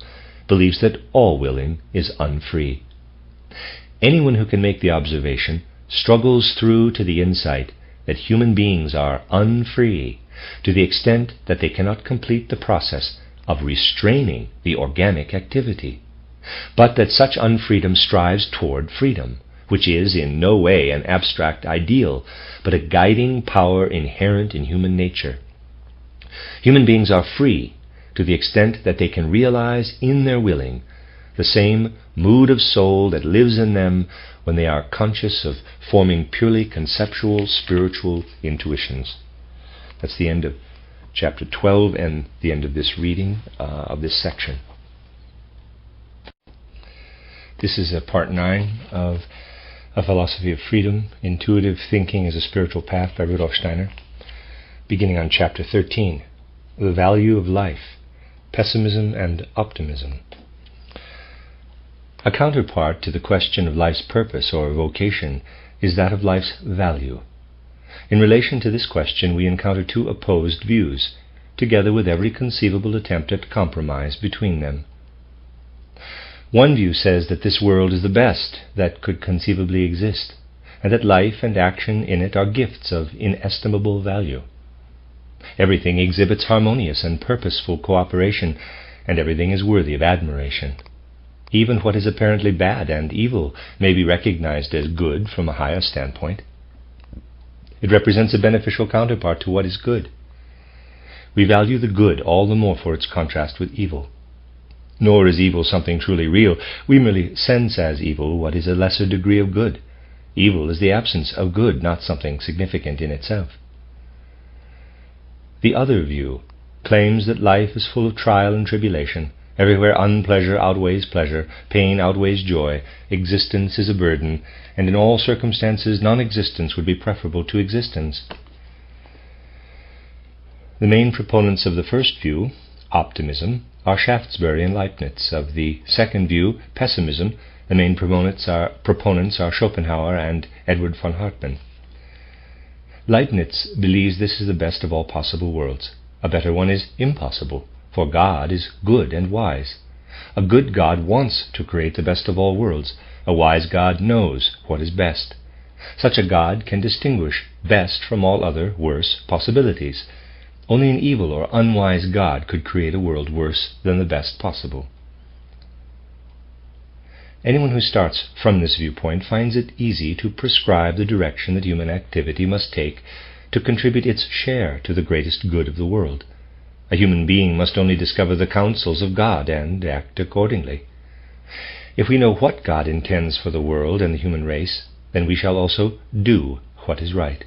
believes that all willing is unfree. Anyone who can make the observation struggles through to the insight that human beings are unfree to the extent that they cannot complete the process of restraining the organic activity, but that such unfreedom strives toward freedom, which is in no way an abstract ideal, but a guiding power inherent in human nature. Human beings are free to the extent that they can realize in their willing the same mood of soul that lives in them when they are conscious of forming purely conceptual, spiritual intuitions. That's the end of chapter 12 and the end of this reading of this section. This is part 9 of A Philosophy of Freedom, Intuitive Thinking as a Spiritual Path by Rudolf Steiner, beginning on chapter 13, The Value of Life, Pessimism and Optimism. A counterpart to the question of life's purpose or vocation is that of life's value. In relation to this question, we encounter two opposed views, together with every conceivable attempt at compromise between them. One view says that this world is the best that could conceivably exist, and that life and action in it are gifts of inestimable value. Everything exhibits harmonious and purposeful cooperation, and everything is worthy of admiration. Even what is apparently bad and evil may be recognized as good from a higher standpoint. It represents a beneficial counterpart to what is good. We value the good all the more for its contrast with evil. Nor is evil something truly real. We merely sense as evil what is a lesser degree of good. Evil is the absence of good, not something significant in itself. The other view claims that life is full of trial and tribulation. Everywhere unpleasure outweighs pleasure, pain outweighs joy, existence is a burden, and in all circumstances non-existence would be preferable to existence. The main proponents of the first view, optimism, are Shaftesbury and Leibniz. Of the second view, pessimism, the main proponents are Schopenhauer and Edward von Hartmann. Leibniz believes this is the best of all possible worlds. A better one is impossible, for God is good and wise. A good God wants to create the best of all worlds. A wise God knows what is best. Such a God can distinguish best from all other worse possibilities. Only an evil or unwise God could create a world worse than the best possible. Anyone who starts from this viewpoint finds it easy to prescribe the direction that human activity must take to contribute its share to the greatest good of the world. A human being must only discover the counsels of God and act accordingly. If we know what God intends for the world and the human race, then we shall also do what is right.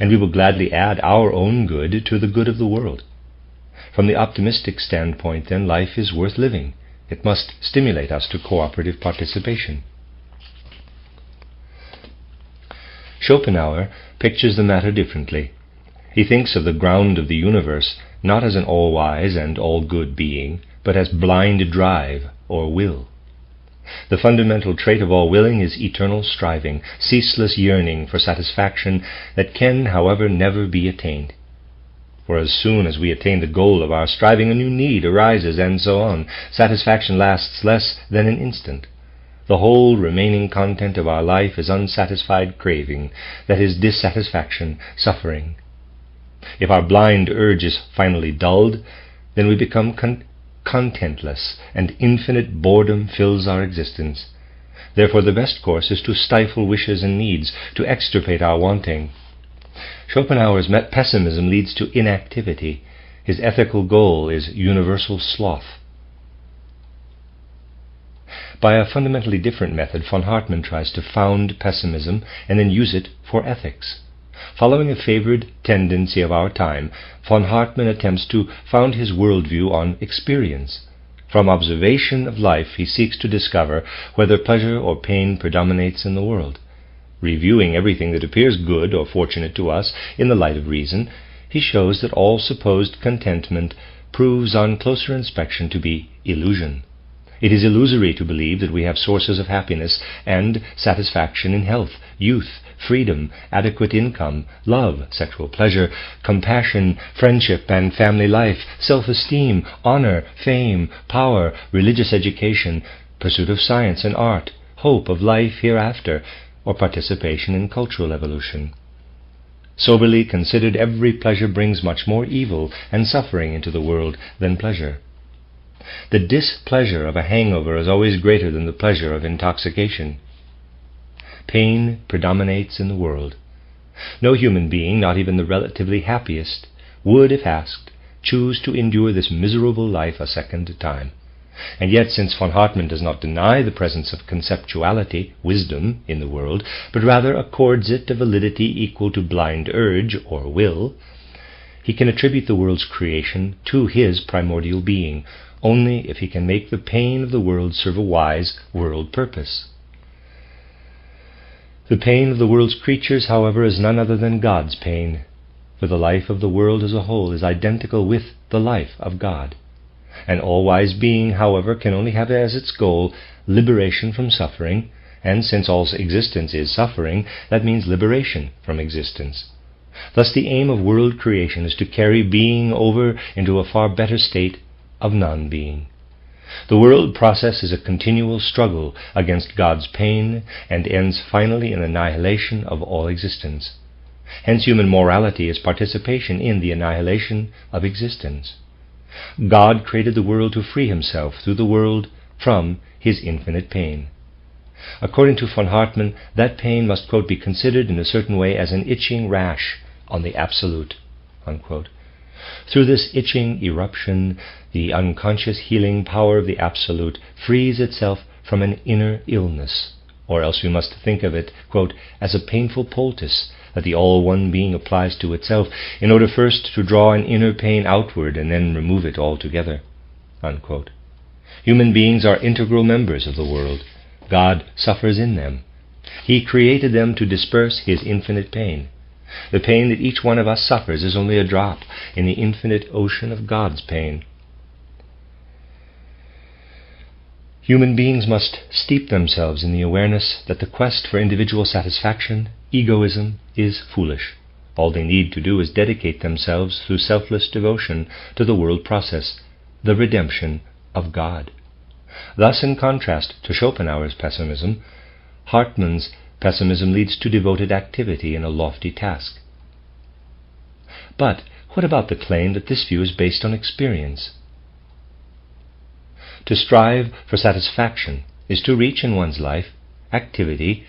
And we will gladly add our own good to the good of the world. From the optimistic standpoint, then, life is worth living. It must stimulate us to cooperative participation. Schopenhauer pictures the matter differently. He thinks of the ground of the universe not as an all-wise and all-good being, but as blind drive or will. The fundamental trait of all willing is eternal striving, ceaseless yearning for satisfaction that can, however, never be attained. For as soon as we attain the goal of our striving, a new need arises, and so on. Satisfaction lasts less than an instant. The whole remaining content of our life is unsatisfied craving, that is, dissatisfaction, suffering. If our blind urge is finally dulled, then we become contentless, and infinite boredom fills our existence. Therefore the best course is to stifle wishes and needs, to extirpate our wanting. Schopenhauer's pessimism leads to inactivity. His ethical goal is universal sloth. By a fundamentally different method, von Hartmann tries to found pessimism and then use it for ethics. Following a favored tendency of our time, von Hartmann attempts to found his worldview on experience. From observation of life, he seeks to discover whether pleasure or pain predominates in the world. Reviewing everything that appears good or fortunate to us in the light of reason, he shows that all supposed contentment proves on closer inspection to be illusion. It is illusory to believe that we have sources of happiness and satisfaction in health, youth, freedom, adequate income, love, sexual pleasure, compassion, friendship and family life, self-esteem, honor, fame, power, religious education, pursuit of science and art, hope of life hereafter, or participation in cultural evolution. Soberly considered, every pleasure brings much more evil and suffering into the world than pleasure. The displeasure of a hangover is always greater than the pleasure of intoxication. Pain predominates in the world. No human being, not even the relatively happiest, would, if asked, choose to endure this miserable life a second time. And yet, since von Hartmann does not deny the presence of conceptuality, wisdom, in the world, but rather accords it a validity equal to blind urge, or will, he can attribute the world's creation to his primordial being, only if he can make the pain of the world serve a wise world purpose. The pain of the world's creatures, however, is none other than God's pain, for the life of the world as a whole is identical with the life of God. An all-wise being, however, can only have as its goal liberation from suffering, and since all existence is suffering, that means liberation from existence. Thus the aim of world creation is to carry being over into a far better state of non-being. The world process is a continual struggle against God's pain and ends finally in annihilation of all existence. Hence human morality is participation in the annihilation of existence. God created the world to free himself through the world from his infinite pain. According to von Hartmann, that pain must, quote, be considered in a certain way as an itching rash on the absolute, unquote. Through this itching eruption, the unconscious healing power of the absolute frees itself from an inner illness, or else we must think of it, quote, as a painful poultice that the all-one being applies to itself in order first to draw an inner pain outward and then remove it altogether, unquote. Human beings are integral members of the world. God suffers in them. He created them to disperse his infinite pain. The pain that each one of us suffers is only a drop in the infinite ocean of God's pain. Human beings must steep themselves in the awareness that the quest for individual satisfaction, egoism, is foolish. All they need to do is dedicate themselves through selfless devotion to the world process, the redemption of God. Thus, in contrast to Schopenhauer's pessimism, Hartmann's pessimism leads to devoted activity in a lofty task. But What about the claim that this view is based on experience? To strive for satisfaction is to reach in one's life activity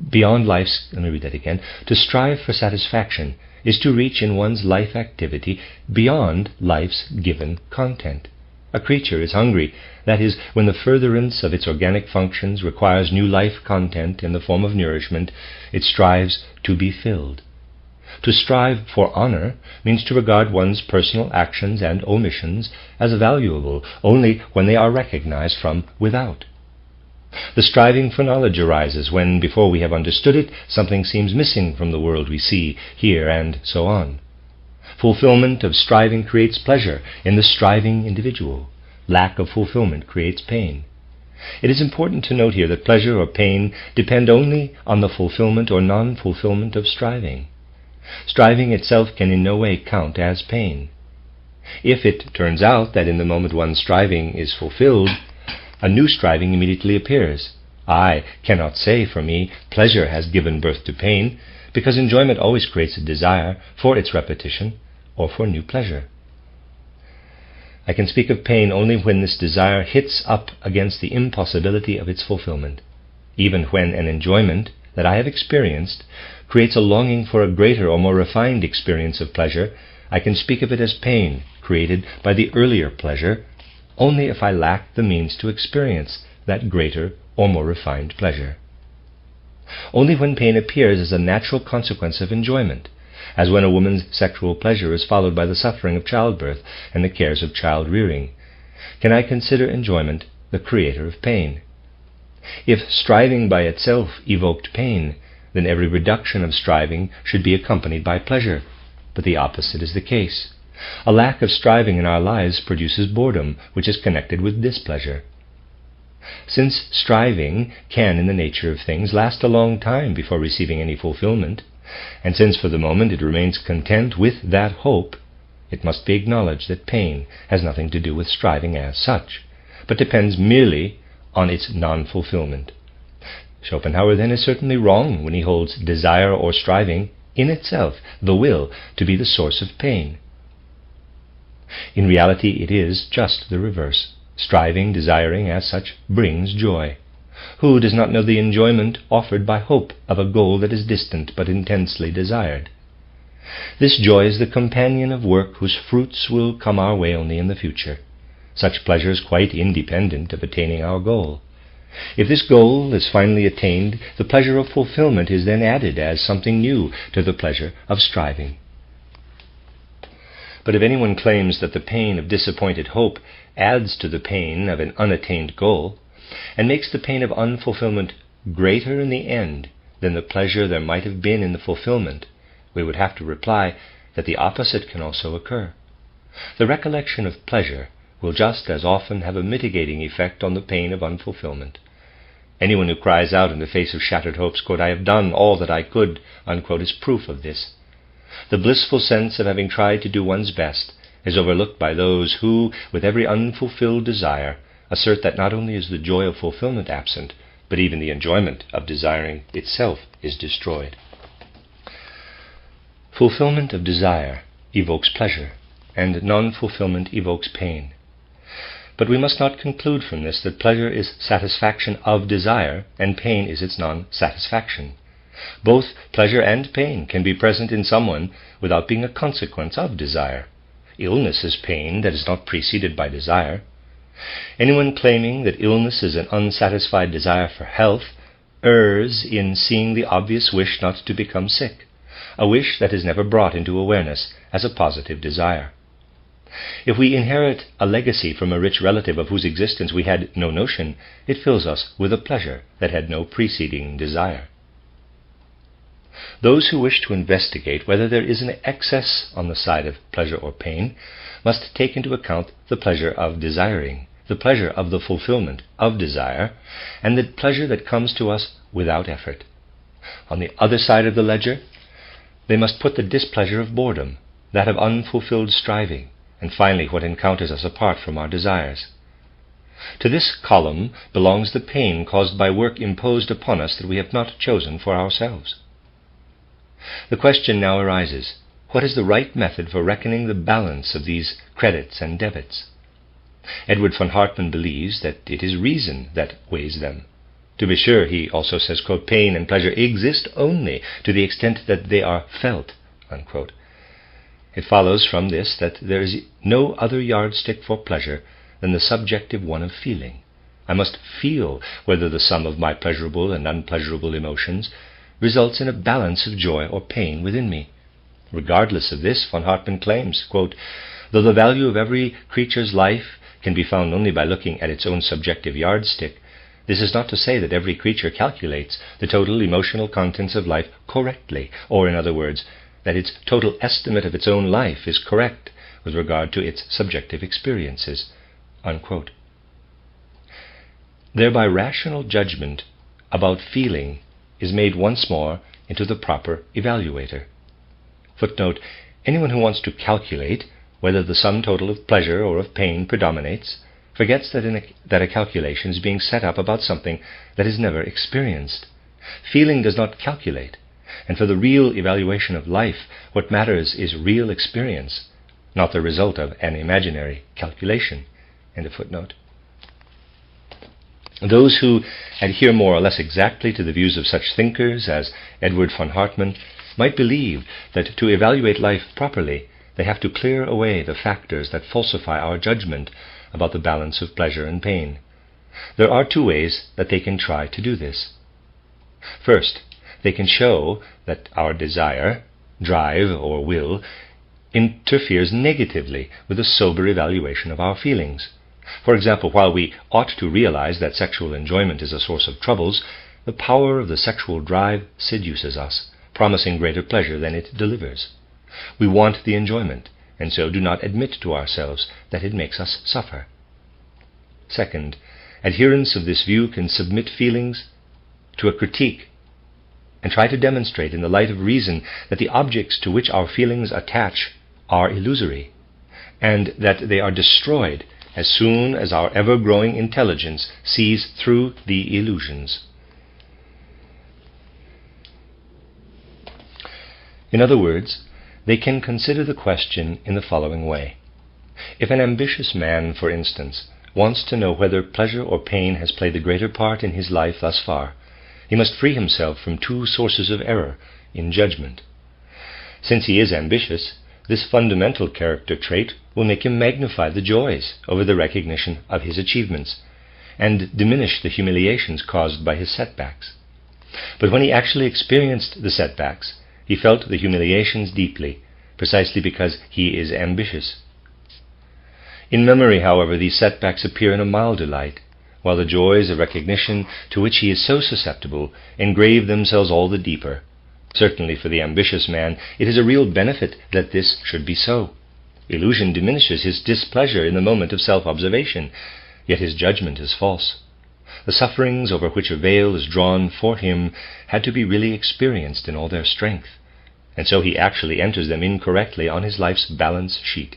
beyond life's, let me read that again. To strive for satisfaction is to reach in one's life activity beyond life's given content. A creature is hungry, that is, when the furtherance of its organic functions requires new life content in the form of nourishment, it strives to be filled. To strive for honor means to regard one's personal actions and omissions as valuable only when they are recognized from without. The striving for knowledge arises when, before we have understood it, something seems missing from the world we see, hear, and so on. Fulfillment of striving creates pleasure in the striving individual. Lack of fulfillment creates pain. It is important to note here that pleasure or pain depend only on the fulfillment or non-fulfillment of striving. Striving itself can in no way count as pain. If it turns out that in the moment one's striving is fulfilled, a new striving immediately appears. I cannot say for me pleasure has given birth to pain, because enjoyment always creates a desire for its repetition or for new pleasure. I can speak of pain only when this desire hits up against the impossibility of its fulfillment. Even when an enjoyment that I have experienced creates a longing for a greater or more refined experience of pleasure, I can speak of it as pain created by the earlier pleasure only if I lack the means to experience that greater or more refined pleasure. Only when pain appears as a natural consequence of enjoyment, as when a woman's sexual pleasure is followed by the suffering of childbirth and the cares of child-rearing, can I consider enjoyment the creator of pain. If striving by itself evoked pain, then every reduction of striving should be accompanied by pleasure, but the opposite is the case. A lack of striving in our lives produces boredom, which is connected with displeasure. Since striving can, in the nature of things, last a long time before receiving any fulfillment, and since for the moment it remains content with that hope, it must be acknowledged that pain has nothing to do with striving as such, but depends merely on its non-fulfillment. Schopenhauer then is certainly wrong when he holds desire or striving in itself, the will, to be the source of pain. In reality it is just the reverse. Striving, desiring as such, brings joy. Who does not know the enjoyment offered by hope of a goal that is distant but intensely desired? This joy is the companion of work whose fruits will come our way only in the future. Such pleasure is quite independent of attaining our goal. If this goal is finally attained, the pleasure of fulfillment is then added as something new to the pleasure of striving. But if anyone claims that the pain of disappointed hope adds to the pain of an unattained goal, and makes the pain of unfulfillment greater in the end than the pleasure there might have been in the fulfillment, we would have to reply that the opposite can also occur. The recollection of pleasure will just as often have a mitigating effect on the pain of unfulfillment. Anyone who cries out in the face of shattered hopes, quote, "I have done all that I could," unquote, is proof of this. The blissful sense of having tried to do one's best is overlooked by those who, with every unfulfilled desire, assert that not only is the joy of fulfillment absent, but even the enjoyment of desiring itself is destroyed. Fulfillment of desire evokes pleasure, and non-fulfillment evokes pain. But we must not conclude from this that pleasure is satisfaction of desire, and pain is its non-satisfaction. Both pleasure and pain can be present in someone without being a consequence of desire. Illness is pain that is not preceded by desire. Anyone claiming that illness is an unsatisfied desire for health errs in seeing the obvious wish not to become sick, a wish that is never brought into awareness as a positive desire. If we inherit a legacy from a rich relative of whose existence we had no notion, it fills us with a pleasure that had no preceding desire. Those who wish to investigate whether there is an excess on the side of pleasure or pain must take into account the pleasure of desiring, the pleasure of the fulfillment of desire, and the pleasure that comes to us without effort. On the other side of the ledger, they must put the displeasure of boredom, that of unfulfilled striving, and finally what encounters us apart from our desires. To this column belongs the pain caused by work imposed upon us that we have not chosen for ourselves. The question now arises, what is the right method for reckoning the balance of these credits and debits? Edward von Hartmann believes that it is reason that weighs them. To be sure, he also says, quote, pain and pleasure exist only to the extent that they are felt, unquote. It follows from this that there is no other yardstick for pleasure than the subjective one of feeling. I must feel whether the sum of my pleasurable and unpleasurable emotions results in a balance of joy or pain within me. Regardless of this, von Hartmann claims, quote, though the value of every creature's life can be found only by looking at its own subjective yardstick, this is not to say that every creature calculates the total emotional contents of life correctly, or in other words, that its total estimate of its own life is correct with regard to its subjective experiences, unquote. Thereby rational judgment about feeling is made once more into the proper evaluator. Footnote, anyone who wants to calculate whether the sum total of pleasure or of pain predominates forgets that a calculation is being set up about something that is never experienced. Feeling does not calculate, and for the real evaluation of life, what matters is real experience, not the result of an imaginary calculation. End of footnote. Those who adhere more or less exactly to the views of such thinkers as Edward von Hartmann might believe that to evaluate life properly, they have to clear away the factors that falsify our judgment about the balance of pleasure and pain. There are two ways that they can try to do this. First, they can show that our desire, drive, or will interferes negatively with a sober evaluation of our feelings. For example, while we ought to realize that sexual enjoyment is a source of troubles, the power of the sexual drive seduces us, promising greater pleasure than it delivers. We want the enjoyment, and so do not admit to ourselves that it makes us suffer. Second, adherents of this view can submit feelings to a critique and try to demonstrate in the light of reason that the objects to which our feelings attach are illusory, and that they are destroyed as soon as our ever-growing intelligence sees through the illusions. In other words, they can consider the question in the following way. If an ambitious man, for instance, wants to know whether pleasure or pain has played the greater part in his life thus far, he must free himself from two sources of error in judgment. Since he is ambitious, this fundamental character trait will make him magnify the joys over the recognition of his achievements, and diminish the humiliations caused by his setbacks. But when he actually experienced the setbacks, he felt the humiliations deeply, precisely because he is ambitious. In memory, however, these setbacks appear in a milder light, while the joys of recognition to which he is so susceptible engrave themselves all the deeper. Certainly for the ambitious man, it is a real benefit that this should be so. Illusion diminishes his displeasure in the moment of self-observation, yet his judgment is false. The sufferings over which a veil is drawn for him had to be really experienced in all their strength, and so he actually enters them incorrectly on his life's balance sheet.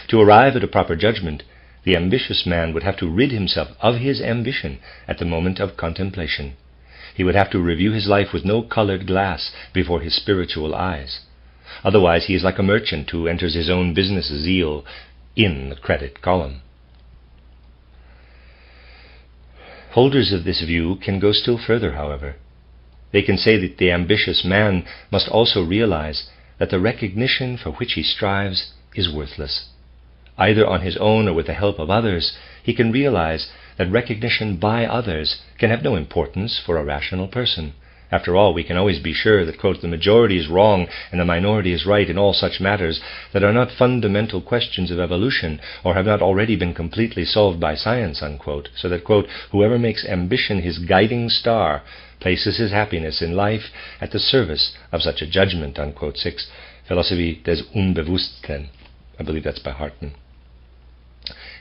To arrive at a proper judgment, the ambitious man would have to rid himself of his ambition at the moment of contemplation. He would have to review his life with no colored glass before his spiritual eyes. Otherwise he is like a merchant who enters his own business zeal in the credit column. Holders of this view can go still further, however. They can say that the ambitious man must also realize that the recognition for which he strives is worthless. Either on his own or with the help of others, he can realize that recognition by others can have no importance for a rational person. After all, we can always be sure that, quote, the majority is wrong and the minority is right in all such matters that are not fundamental questions of evolution or have not already been completely solved by science, unquote, so that, quote, whoever makes ambition his guiding star places his happiness in life at the service of such a judgment, unquote. 6. Philosophie des Unbewussten. I believe that's by Hartmann.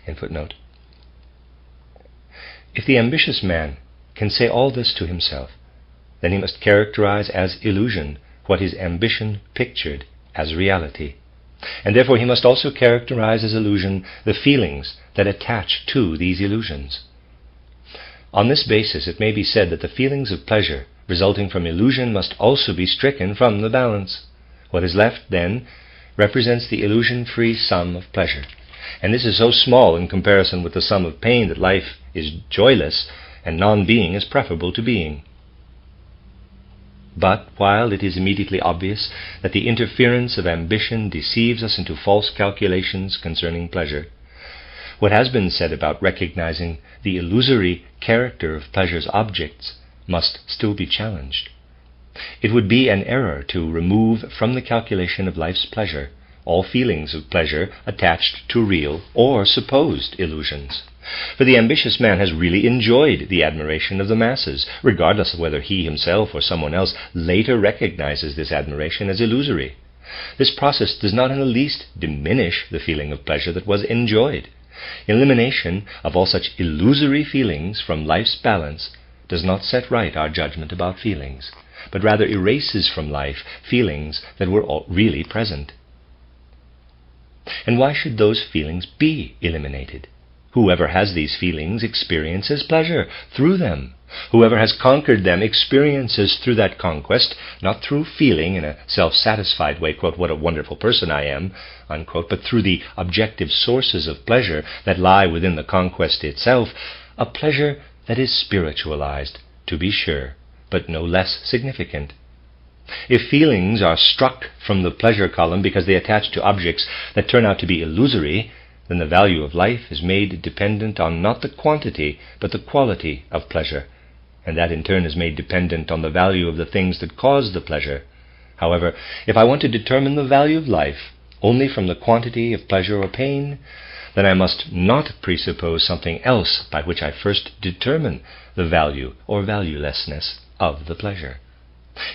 In footnote. If the ambitious man can say all this to himself, then he must characterize as illusion what his ambition pictured as reality. And therefore he must also characterize as illusion the feelings that attach to these illusions. On this basis, it may be said that the feelings of pleasure resulting from illusion must also be stricken from the balance. What is left, then, represents the illusion-free sum of pleasure. And this is so small in comparison with the sum of pain that life is joyless and non-being is preferable to being. But while it is immediately obvious that the interference of ambition deceives us into false calculations concerning pleasure, what has been said about recognizing the illusory character of pleasure's objects must still be challenged. It would be an error to remove from the calculation of life's pleasure all feelings of pleasure attached to real or supposed illusions. For the ambitious man has really enjoyed the admiration of the masses, regardless of whether he himself or someone else later recognizes this admiration as illusory. This process does not in the least diminish the feeling of pleasure that was enjoyed. Elimination of all such illusory feelings from life's balance does not set right our judgment about feelings, but rather erases from life feelings that were really present. And why should those feelings be eliminated? Whoever has these feelings experiences pleasure through them. Whoever has conquered them experiences through that conquest, not through feeling in a self-satisfied way, quote, what a wonderful person I am, unquote, but through the objective sources of pleasure that lie within the conquest itself, a pleasure that is spiritualized, to be sure, but no less significant. If feelings are struck from the pleasure column because they attach to objects that turn out to be illusory, then the value of life is made dependent on not the quantity, but the quality of pleasure, and that in turn is made dependent on the value of the things that cause the pleasure. However, if I want to determine the value of life only from the quantity of pleasure or pain, then I must not presuppose something else by which I first determine the value or valuelessness of the pleasure.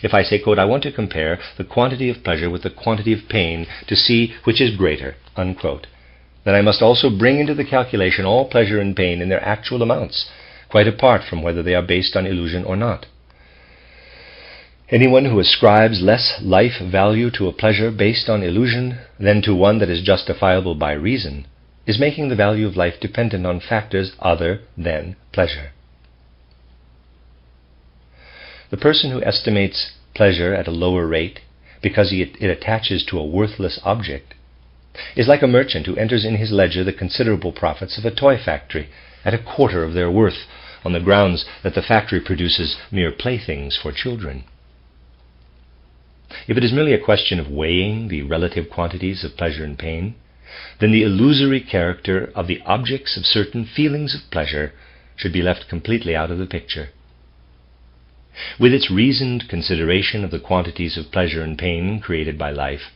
If I say, quote, I want to compare the quantity of pleasure with the quantity of pain to see which is greater, unquote, then I must also bring into the calculation all pleasure and pain in their actual amounts, quite apart from whether they are based on illusion or not. Anyone who ascribes less life value to a pleasure based on illusion than to one that is justifiable by reason is making the value of life dependent on factors other than pleasure. The person who estimates pleasure at a lower rate because it attaches to a worthless object is like a merchant who enters in his ledger the considerable profits of a toy factory at a quarter of their worth on the grounds that the factory produces mere playthings for children. If it is merely a question of weighing the relative quantities of pleasure and pain, then the illusory character of the objects of certain feelings of pleasure should be left completely out of the picture. With its reasoned consideration of the quantities of pleasure and pain created by life,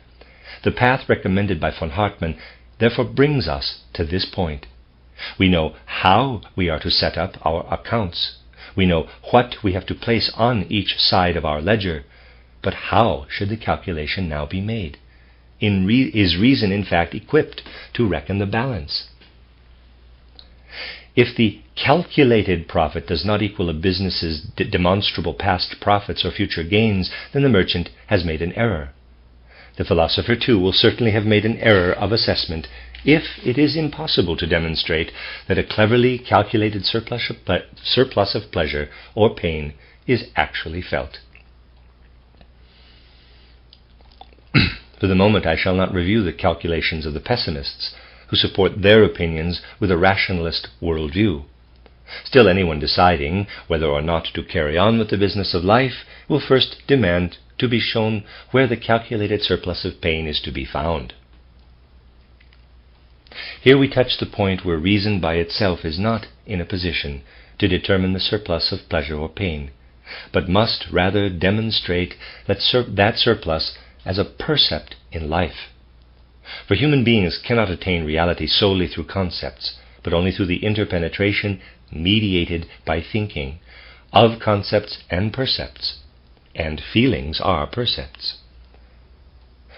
the path recommended by von Hartmann therefore brings us to this point. We know how we are to set up our accounts. We know what we have to place on each side of our ledger, but how should the calculation now be made? Is reason in fact equipped to reckon the balance? If the calculated profit does not equal a business's demonstrable past profits or future gains, then the merchant has made an error. The philosopher, too, will certainly have made an error of assessment if it is impossible to demonstrate that a cleverly calculated surplus of pleasure or pain is actually felt. For the moment, I shall not review the calculations of the pessimists who support their opinions with a rationalist worldview. Still, anyone deciding whether or not to carry on with the business of life will first demand to be shown where the calculated surplus of pain is to be found. Here we touch the point where reason by itself is not in a position to determine the surplus of pleasure or pain, but must rather demonstrate that surplus as a percept in life. For human beings cannot attain reality solely through concepts, but only through the interpenetration mediated by thinking of concepts and percepts, and feelings are percepts.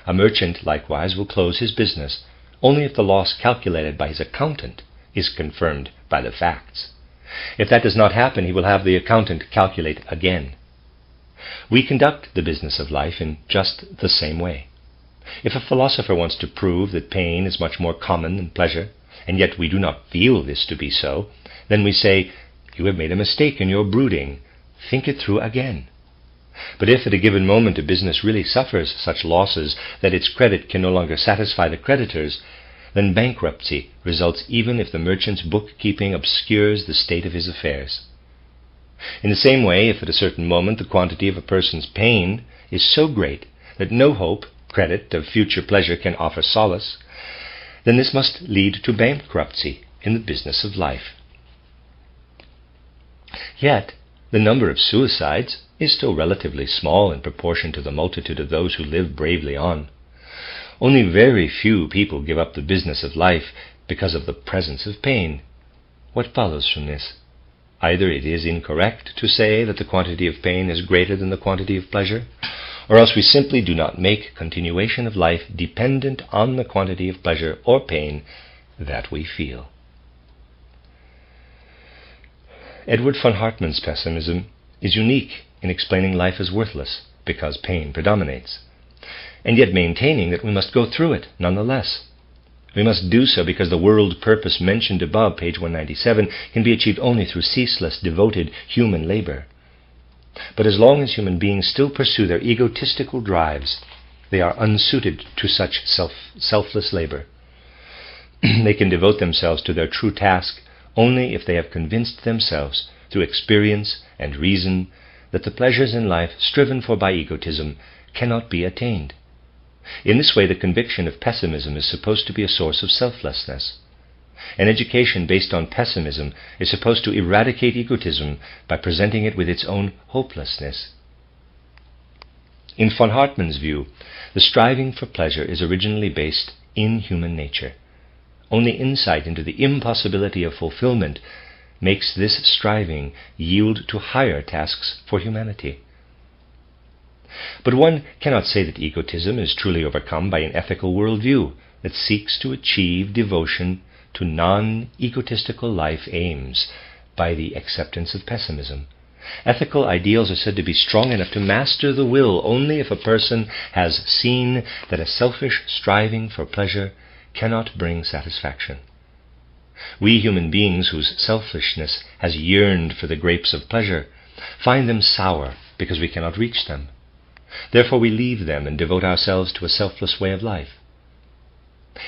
A merchant, likewise, will close his business only if the loss calculated by his accountant is confirmed by the facts. If that does not happen, he will have the accountant calculate again. We conduct the business of life in just the same way. If a philosopher wants to prove that pain is much more common than pleasure, and yet we do not feel this to be so, then we say, "You have made a mistake in your brooding. Think it through again." But if at a given moment a business really suffers such losses that its credit can no longer satisfy the creditors, then bankruptcy results even if the merchant's bookkeeping obscures the state of his affairs. In the same way, if at a certain moment the quantity of a person's pain is so great that no hope, credit, of future pleasure can offer solace, then this must lead to bankruptcy in the business of life. Yet, the number of suicides is still relatively small in proportion to the multitude of those who live bravely on. Only very few people give up the business of life because of the presence of pain. What follows from this? Either it is incorrect to say that the quantity of pain is greater than the quantity of pleasure, or else we simply do not make continuation of life dependent on the quantity of pleasure or pain that we feel. Edward von Hartmann's pessimism is unique in explaining life as worthless because pain predominates, and yet maintaining that we must go through it nonetheless. We must do so because the world purpose mentioned above, page 197, can be achieved only through ceaseless, devoted human labor. But as long as human beings still pursue their egotistical drives, they are unsuited to such selfless labor. They can devote themselves to their true task only if they have convinced themselves, through experience and reason, that the pleasures in life striven for by egotism cannot be attained. In this way, the conviction of pessimism is supposed to be a source of selflessness. An education based on pessimism is supposed to eradicate egotism by presenting it with its own hopelessness. In von Hartmann's view, the striving for pleasure is originally based in human nature. Only insight into the impossibility of fulfillment makes this striving yield to higher tasks for humanity. But one cannot say that egotism is truly overcome by an ethical worldview that seeks to achieve devotion to non-egotistical life aims by the acceptance of pessimism. Ethical ideals are said to be strong enough to master the will only if a person has seen that a selfish striving for pleasure cannot bring satisfaction. We human beings whose selfishness has yearned for the grapes of pleasure find them sour because we cannot reach them. Therefore we leave them and devote ourselves to a selfless way of life.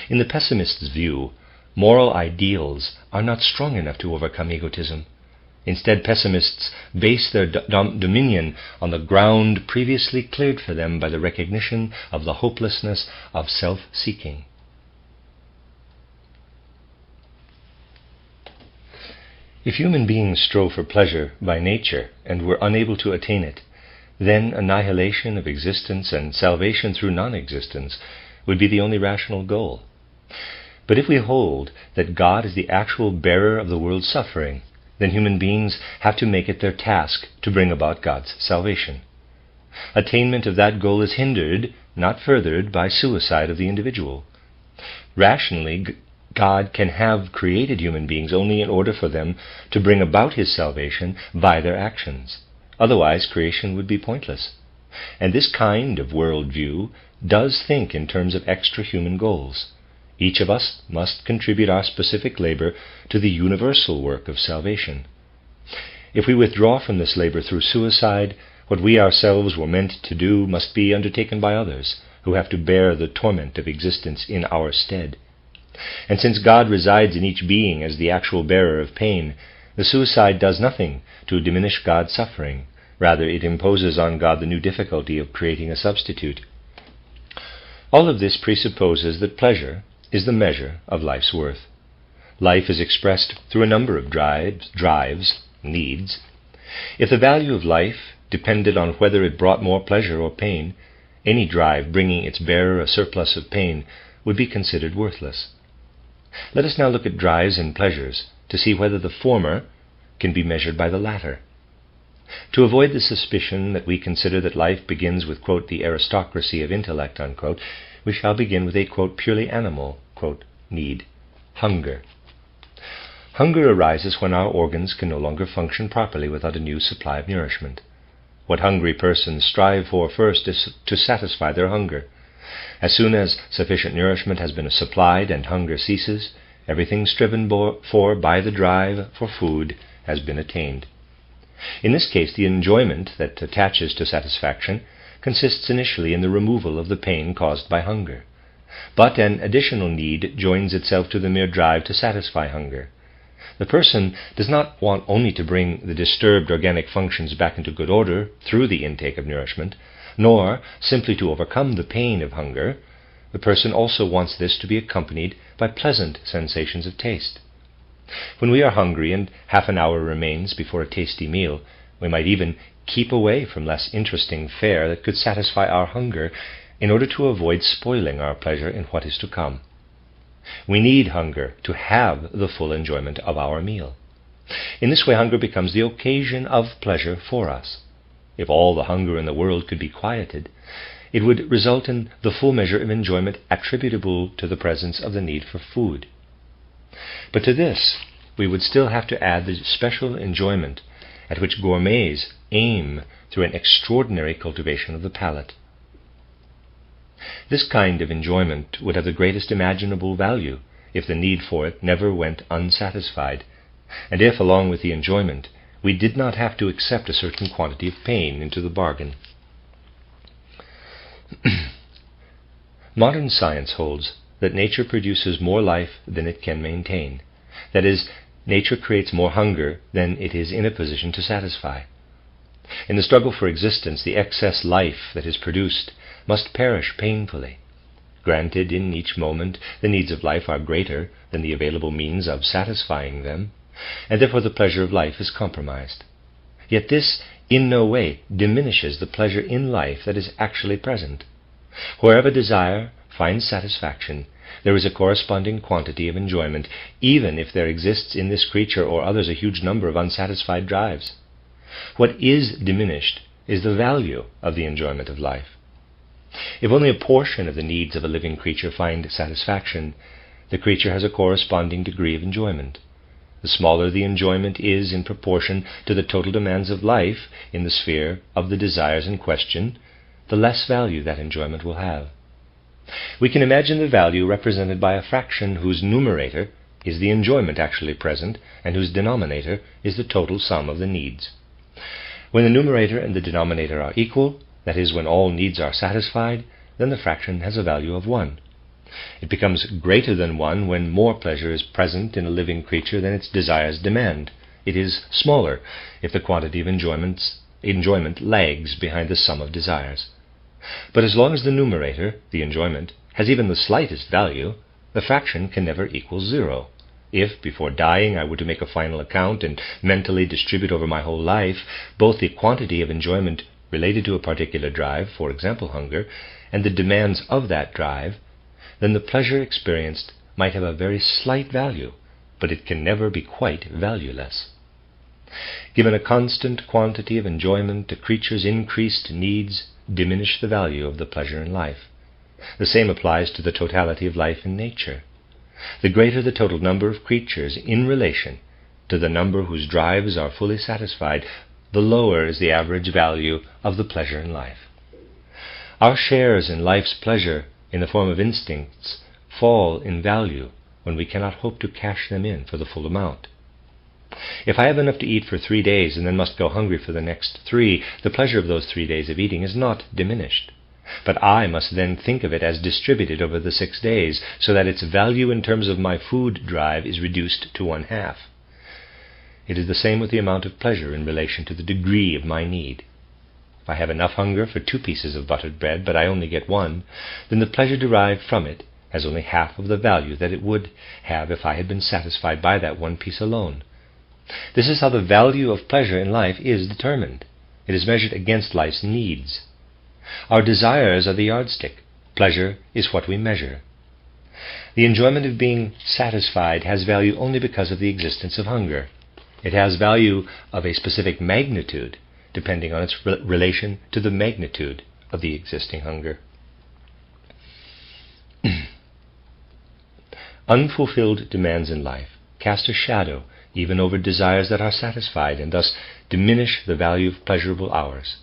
In the pessimist's view, moral ideals are not strong enough to overcome egotism. Instead, pessimists base their dominion on the ground previously cleared for them by the recognition of the hopelessness of self-seeking. If human beings strove for pleasure by nature and were unable to attain it, then annihilation of existence and salvation through non-existence would be the only rational goal. But if we hold that God is the actual bearer of the world's suffering, then human beings have to make it their task to bring about God's salvation. Attainment of that goal is hindered, not furthered, by suicide of the individual. Rationally, God can have created human beings only in order for them to bring about His salvation by their actions. Otherwise, creation would be pointless. And this kind of worldview does think in terms of extra-human goals. Each of us must contribute our specific labor to the universal work of salvation. If we withdraw from this labor through suicide, what we ourselves were meant to do must be undertaken by others, who have to bear the torment of existence in our stead. And since God resides in each being as the actual bearer of pain, the suicide does nothing to diminish God's suffering. Rather, it imposes on God the new difficulty of creating a substitute. All of this presupposes that pleasure is the measure of life's worth. Life is expressed through a number of drives, needs. If the value of life depended on whether it brought more pleasure or pain, any drive bringing its bearer a surplus of pain would be considered worthless. Let us now look at drives and pleasures to see whether the former can be measured by the latter. To avoid the suspicion that we consider that life begins with, quote, the aristocracy of intellect, unquote, we shall begin with a, quote, purely animal, quote, need, hunger. Hunger arises when our organs can no longer function properly without a new supply of nourishment. What hungry persons strive for first is to satisfy their hunger. As soon as sufficient nourishment has been supplied and hunger ceases, everything striven for by the drive for food has been attained. In this case, the enjoyment that attaches to satisfaction consists initially in the removal of the pain caused by hunger. But an additional need joins itself to the mere drive to satisfy hunger. The person does not want only to bring the disturbed organic functions back into good order through the intake of nourishment, nor simply to overcome the pain of hunger. The person also wants this to be accompanied by pleasant sensations of taste. When we are hungry and half an hour remains before a tasty meal, we might even keep away from less interesting fare that could satisfy our hunger in order to avoid spoiling our pleasure in what is to come. We need hunger to have the full enjoyment of our meal. In this way, hunger becomes the occasion of pleasure for us. If all the hunger in the world could be quieted, it would result in the full measure of enjoyment attributable to the presence of the need for food. But to this, we would still have to add the special enjoyment at which gourmets aim through an extraordinary cultivation of the palate. This kind of enjoyment would have the greatest imaginable value if the need for it never went unsatisfied, and if, along with the enjoyment, we did not have to accept a certain quantity of pain into the bargain. Modern science holds that nature produces more life than it can maintain. That is, nature creates more hunger than it is in a position to satisfy. In the struggle for existence, the excess life that is produced must perish painfully. Granted, in each moment, the needs of life are greater than the available means of satisfying them, and therefore the pleasure of life is compromised. Yet this in no way diminishes the pleasure in life that is actually present. Wherever desire finds satisfaction, there is a corresponding quantity of enjoyment, even if there exists in this creature or others a huge number of unsatisfied drives. What is diminished is the value of the enjoyment of life. If only a portion of the needs of a living creature find satisfaction, the creature has a corresponding degree of enjoyment. The smaller the enjoyment is in proportion to the total demands of life in the sphere of the desires in question, the less value that enjoyment will have. We can imagine the value represented by a fraction whose numerator is the enjoyment actually present and whose denominator is the total sum of the needs. When the numerator and the denominator are equal, that is, when all needs are satisfied, then the fraction has a value of 1. It becomes greater than 1 when more pleasure is present in a living creature than its desires demand. It is smaller if the quantity of enjoyment lags behind the sum of desires. But as long as the numerator, the enjoyment, has even the slightest value, the fraction can never equal 0. If, before dying, I were to make a final account and mentally distribute over my whole life both the quantity of enjoyment related to a particular drive, for example hunger, and the demands of that drive, then the pleasure experienced might have a very slight value, but it can never be quite valueless. Given a constant quantity of enjoyment, a creature's increased needs diminish the value of the pleasure in life. The same applies to the totality of life in nature. The greater the total number of creatures in relation to the number whose drives are fully satisfied, the lower is the average value of the pleasure in life. Our shares in life's pleasure in the form of instincts fall in value when we cannot hope to cash them in for the full amount. If I have enough to eat for 3 days and then must go hungry for the next 3, the pleasure of those 3 days of eating is not diminished. But I must then think of it as distributed over the 6 days, so that its value in terms of my food drive is reduced to 1/2. It is the same with the amount of pleasure in relation to the degree of my need. If I have enough hunger for 2 pieces of buttered bread, but I only get 1, then the pleasure derived from it has only half of the value that it would have if I had been satisfied by that 1 piece alone. This is how the value of pleasure in life is determined. It is measured against life's needs. Our desires are the yardstick. Pleasure is what we measure. The enjoyment of being satisfied has value only because of the existence of hunger. It has value of a specific magnitude, depending on its relation to the magnitude of the existing hunger. Unfulfilled demands in life cast a shadow even over desires that are satisfied, and thus diminish the value of pleasurable hours.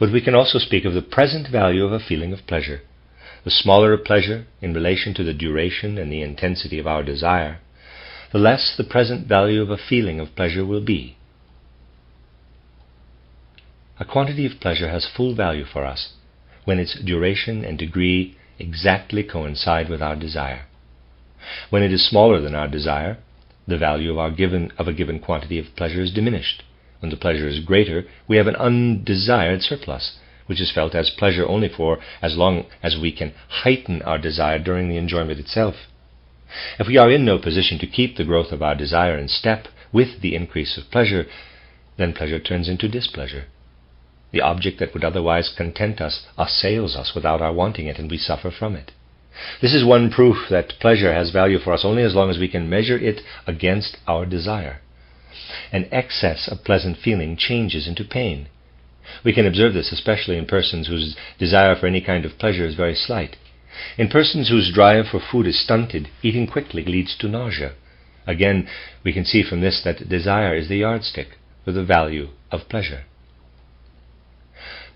But we can also speak of the present value of a feeling of pleasure. The smaller a pleasure in relation to the duration and the intensity of our desire, the less the present value of a feeling of pleasure will be. A quantity of pleasure has full value for us when its duration and degree exactly coincide with our desire. When it is smaller than our desire, the value of a given quantity of pleasure is diminished. When the pleasure is greater, we have an undesired surplus, which is felt as pleasure only for as long as we can heighten our desire during the enjoyment itself. If we are in no position to keep the growth of our desire in step with the increase of pleasure, then pleasure turns into displeasure. The object that would otherwise content us assails us without our wanting it, and we suffer from it. This is one proof that pleasure has value for us only as long as we can measure it against our desire. An excess of pleasant feeling changes into pain. We can observe this especially in persons whose desire for any kind of pleasure is very slight. In persons whose drive for food is stunted, eating quickly leads to nausea. Again, we can see from this that desire is the yardstick for the value of pleasure.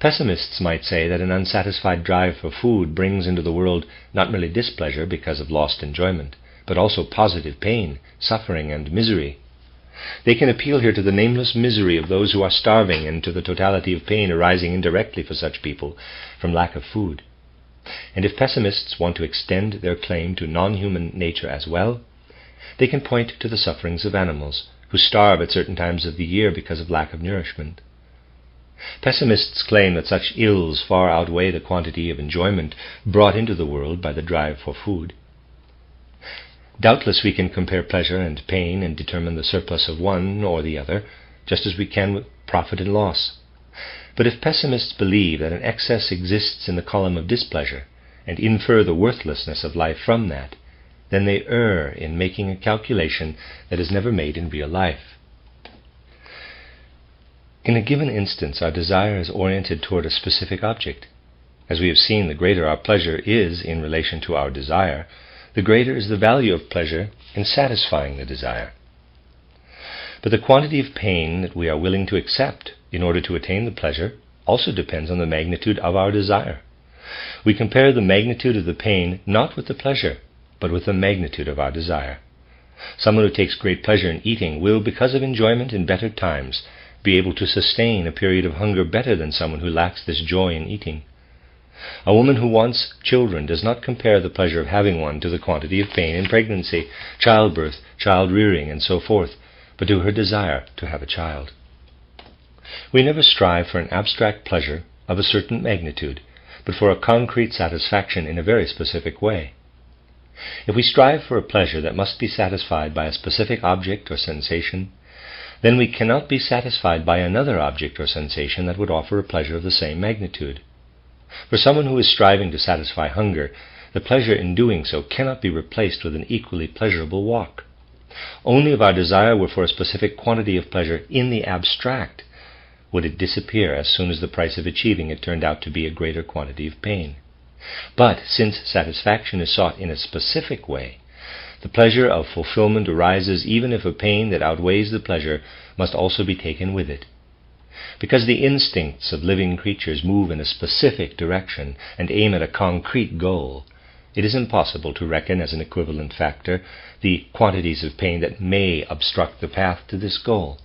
Pessimists might say that an unsatisfied drive for food brings into the world not merely displeasure because of lost enjoyment, but also positive pain, suffering, and misery. They can appeal here to the nameless misery of those who are starving and to the totality of pain arising indirectly for such people from lack of food. And if pessimists want to extend their claim to non-human nature as well, they can point to the sufferings of animals who starve at certain times of the year because of lack of nourishment. Pessimists claim that such ills far outweigh the quantity of enjoyment brought into the world by the drive for food. Doubtless we can compare pleasure and pain and determine the surplus of one or the other, just as we can with profit and loss. But if pessimists believe that an excess exists in the column of displeasure, and infer the worthlessness of life from that, then they err in making a calculation that is never made in real life. In a given instance, our desire is oriented toward a specific object. As we have seen, the greater our pleasure is in relation to our desire, the greater is the value of pleasure in satisfying the desire. But the quantity of pain that we are willing to accept in order to attain the pleasure also depends on the magnitude of our desire. We compare the magnitude of the pain not with the pleasure, but with the magnitude of our desire. Someone who takes great pleasure in eating will, because of enjoyment in better times, be able to sustain a period of hunger better than someone who lacks this joy in eating. A woman who wants children does not compare the pleasure of having one to the quantity of pain in pregnancy, childbirth, child-rearing, and so forth, but to her desire to have a child. We never strive for an abstract pleasure of a certain magnitude, but for a concrete satisfaction in a very specific way. If we strive for a pleasure that must be satisfied by a specific object or sensation, then we cannot be satisfied by another object or sensation that would offer a pleasure of the same magnitude. For someone who is striving to satisfy hunger, the pleasure in doing so cannot be replaced with an equally pleasurable walk. Only if our desire were for a specific quantity of pleasure in the abstract would it disappear as soon as the price of achieving it turned out to be a greater quantity of pain. But since satisfaction is sought in a specific way, the pleasure of fulfillment arises even if a pain that outweighs the pleasure must also be taken with it. Because the instincts of living creatures move in a specific direction and aim at a concrete goal, it is impossible to reckon as an equivalent factor the quantities of pain that may obstruct the path to this goal.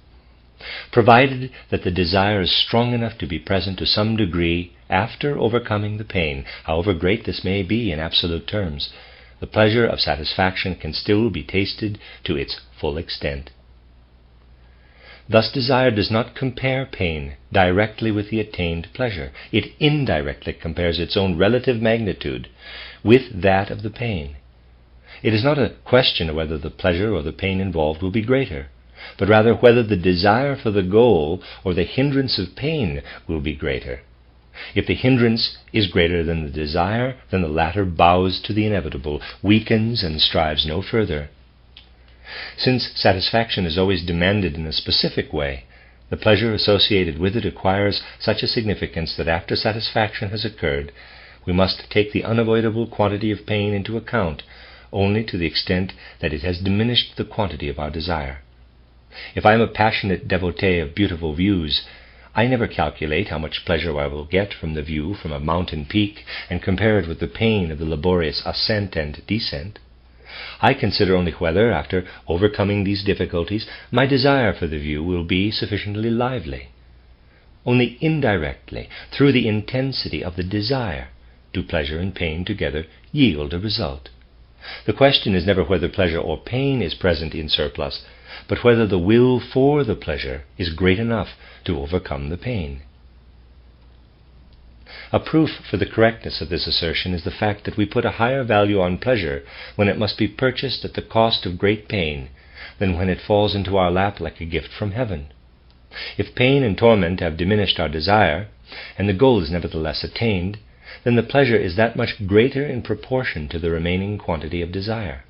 Provided that the desire is strong enough to be present to some degree after overcoming the pain, however great this may be in absolute terms, the pleasure of satisfaction can still be tasted to its full extent. Thus desire does not compare pain directly with the attained pleasure. It indirectly compares its own relative magnitude with that of the pain. It is not a question of whether the pleasure or the pain involved will be greater, but rather whether the desire for the goal or the hindrance of pain will be greater. If the hindrance is greater than the desire, then the latter bows to the inevitable, weakens, and strives no further. Since satisfaction is always demanded in a specific way, the pleasure associated with it acquires such a significance that after satisfaction has occurred, we must take the unavoidable quantity of pain into account only to the extent that it has diminished the quantity of our desire. If I am a passionate devotee of beautiful views, I never calculate how much pleasure I will get from the view from a mountain peak and compare it with the pain of the laborious ascent and descent. I consider only whether, after overcoming these difficulties, my desire for the view will be sufficiently lively. Only indirectly, through the intensity of the desire, do pleasure and pain together yield a result. The question is never whether pleasure or pain is present in surplus, but whether the will for the pleasure is great enough to overcome the pain. A proof for the correctness of this assertion is the fact that we put a higher value on pleasure when it must be purchased at the cost of great pain than when it falls into our lap like a gift from heaven. If pain and torment have diminished our desire, and the goal is nevertheless attained, then the pleasure is that much greater in proportion to the remaining quantity of desire.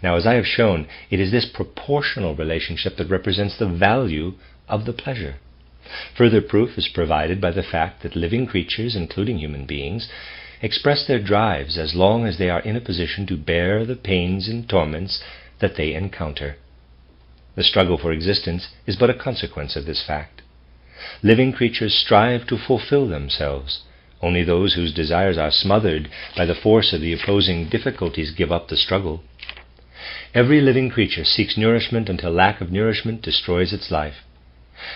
Now, as I have shown, it is this proportional relationship that represents the value of the pleasure. Further proof is provided by the fact that living creatures, including human beings, express their drives as long as they are in a position to bear the pains and torments that they encounter. The struggle for existence is but a consequence of this fact. Living creatures strive to fulfill themselves. Only those whose desires are smothered by the force of the opposing difficulties give up the struggle. Every living creature seeks nourishment until lack of nourishment destroys its life.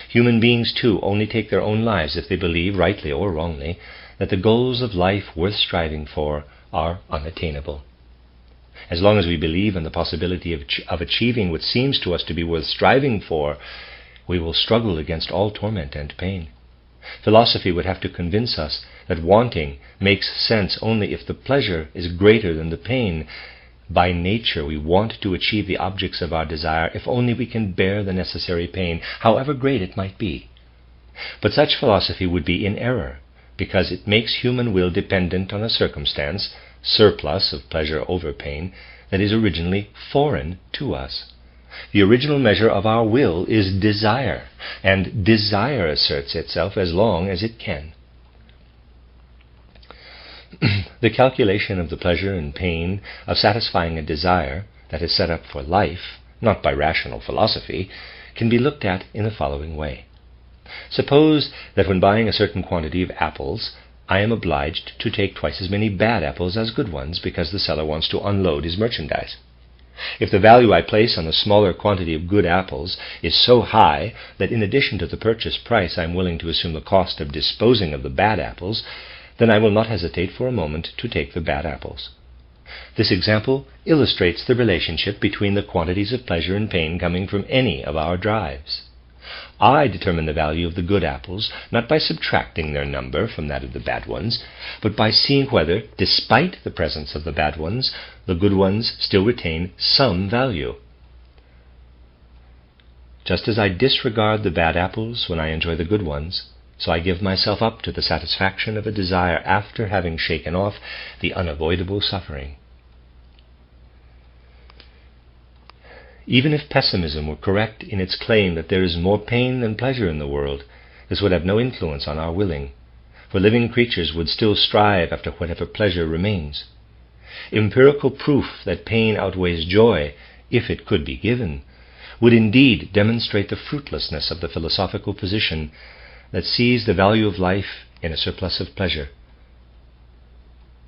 Human beings, too, only take their own lives if they believe, rightly or wrongly, that the goals of life worth striving for are unattainable. As long as we believe in the possibility of achieving what seems to us to be worth striving for, we will struggle against all torment and pain. Philosophy would have to convince us that wanting makes sense only if the pleasure is greater than the pain. By nature, we want to achieve the objects of our desire if only we can bear the necessary pain, however great it might be. But such philosophy would be in error, because it makes human will dependent on a circumstance, surplus of pleasure over pain, that is originally foreign to us. The original measure of our will is desire, and desire asserts itself as long as it can. The calculation of the pleasure and pain of satisfying a desire that is set up for life, not by rational philosophy, can be looked at in the following way. Suppose that when buying a certain quantity of apples, I am obliged to take twice as many bad apples as good ones because the seller wants to unload his merchandise. If the value I place on a smaller quantity of good apples is so high that in addition to the purchase price I am willing to assume the cost of disposing of the bad apples, then I will not hesitate for a moment to take the bad apples. This example illustrates the relationship between the quantities of pleasure and pain coming from any of our drives. I determine the value of the good apples not by subtracting their number from that of the bad ones, but by seeing whether, despite the presence of the bad ones, the good ones still retain some value. Just as I disregard the bad apples when I enjoy the good ones, so I give myself up to the satisfaction of a desire after having shaken off the unavoidable suffering. Even if pessimism were correct in its claim that there is more pain than pleasure in the world, this would have no influence on our willing, for living creatures would still strive after whatever pleasure remains. Empirical proof that pain outweighs joy, if it could be given, would indeed demonstrate the fruitlessness of the philosophical position that sees the value of life in a surplus of pleasure.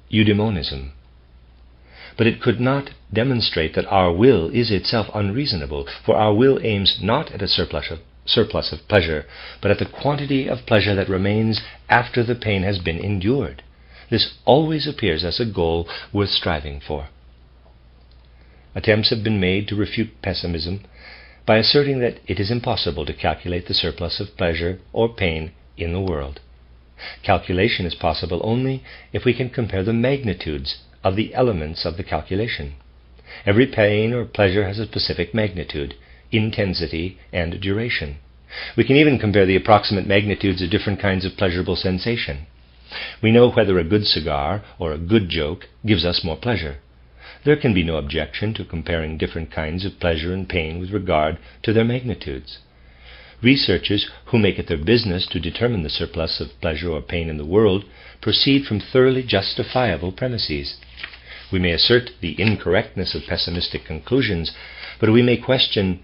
Eudaimonism. But it could not demonstrate that our will is itself unreasonable, for our will aims not at a surplus of pleasure, but at the quantity of pleasure that remains after the pain has been endured. This always appears as a goal worth striving for. Attempts have been made to refute pessimism by asserting that it is impossible to calculate the surplus of pleasure or pain in the world. Calculation is possible only if we can compare the magnitudes of the elements of the calculation. Every pain or pleasure has a specific magnitude, intensity, and duration. We can even compare the approximate magnitudes of different kinds of pleasurable sensation. We know whether a good cigar or a good joke gives us more pleasure. There can be no objection to comparing different kinds of pleasure and pain with regard to their magnitudes. Researchers who make it their business to determine the surplus of pleasure or pain in the world proceed from thoroughly justifiable premises. We may assert the incorrectness of pessimistic conclusions, but we may question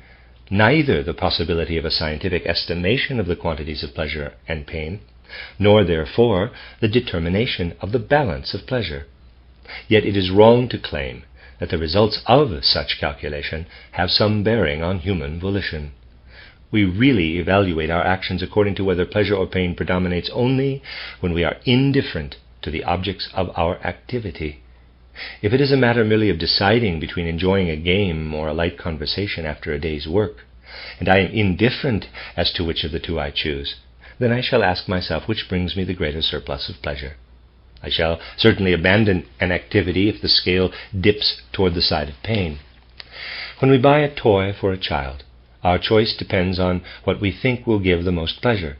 neither the possibility of a scientific estimation of the quantities of pleasure and pain, nor therefore the determination of the balance of pleasure. Yet it is wrong to claim that the results of such calculation have some bearing on human volition. We really evaluate our actions according to whether pleasure or pain predominates only when we are indifferent to the objects of our activity. If it is a matter merely of deciding between enjoying a game or a light conversation after a day's work, and I am indifferent as to which of the two I choose, then I shall ask myself which brings me the greater surplus of pleasure. I shall certainly abandon an activity if the scale dips toward the side of pain. When we buy a toy for a child, our choice depends on what we think will give the most pleasure.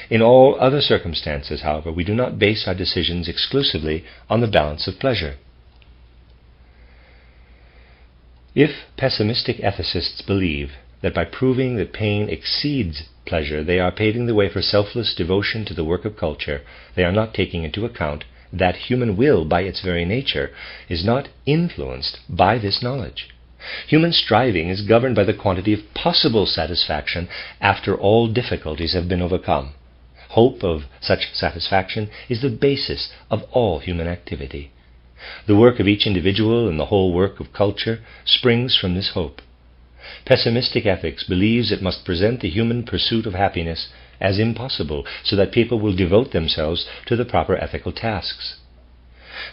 In all other circumstances, however, we do not base our decisions exclusively on the balance of pleasure. If pessimistic ethicists believe that by proving that pain exceeds pleasure, they are paving the way for selfless devotion to the work of culture, they are not taking into account that human will, by its very nature, is not influenced by this knowledge. Human striving is governed by the quantity of possible satisfaction after all difficulties have been overcome. Hope of such satisfaction is the basis of all human activity. The work of each individual and the whole work of culture springs from this hope. Pessimistic ethics believes it must present the human pursuit of happiness as impossible, so that people will devote themselves to the proper ethical tasks.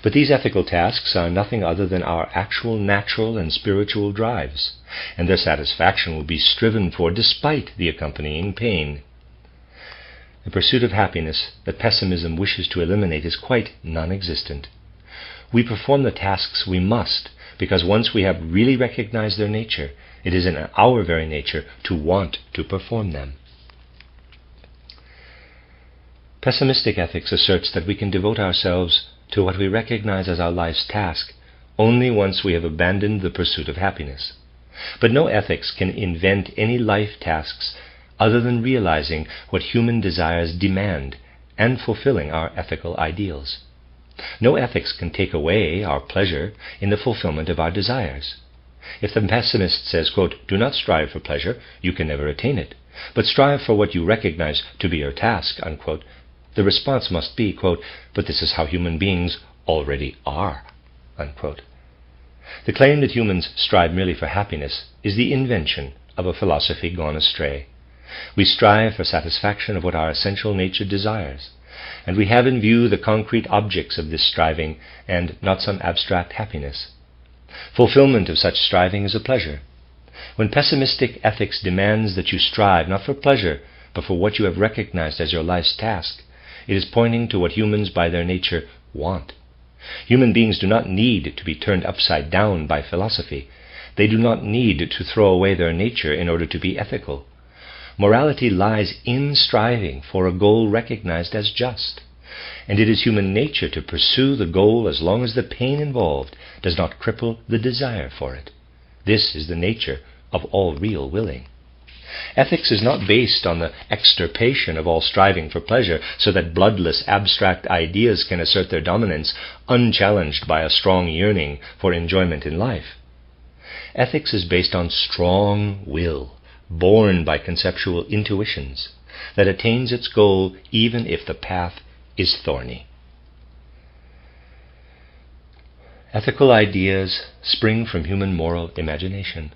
But these ethical tasks are nothing other than our actual natural and spiritual drives, and their satisfaction will be striven for despite the accompanying pain. The pursuit of happiness that pessimism wishes to eliminate is quite non-existent. We perform the tasks we must, because once we have really recognized their nature, it is in our very nature to want to perform them. Pessimistic ethics asserts that we can devote ourselves to what we recognize as our life's task only once we have abandoned the pursuit of happiness. But no ethics can invent any life tasks other than realizing what human desires demand and fulfilling our ethical ideals. No ethics can take away our pleasure in the fulfillment of our desires. If the pessimist says, quote, "Do not strive for pleasure, you can never attain it, but strive for what you recognize to be your task," unquote, the response must be, quote, "But this is how human beings already are," unquote. The claim that humans strive merely for happiness is the invention of a philosophy gone astray. We strive for satisfaction of what our essential nature desires, and we have in view the concrete objects of this striving and not some abstract happiness. Fulfillment of such striving is a pleasure. When pessimistic ethics demands that you strive not for pleasure, but for what you have recognized as your life's task, it is pointing to what humans by their nature want. Human beings do not need to be turned upside down by philosophy. They do not need to throw away their nature in order to be ethical. Morality lies in striving for a goal recognized as just, and it is human nature to pursue the goal as long as the pain involved does not cripple the desire for it. This is the nature of all real willing. Ethics is not based on the extirpation of all striving for pleasure so that bloodless abstract ideas can assert their dominance unchallenged by a strong yearning for enjoyment in life. Ethics is based on strong will, born by conceptual intuitions, that attains its goal even if the path is thorny. Ethical ideas spring from human moral imagination.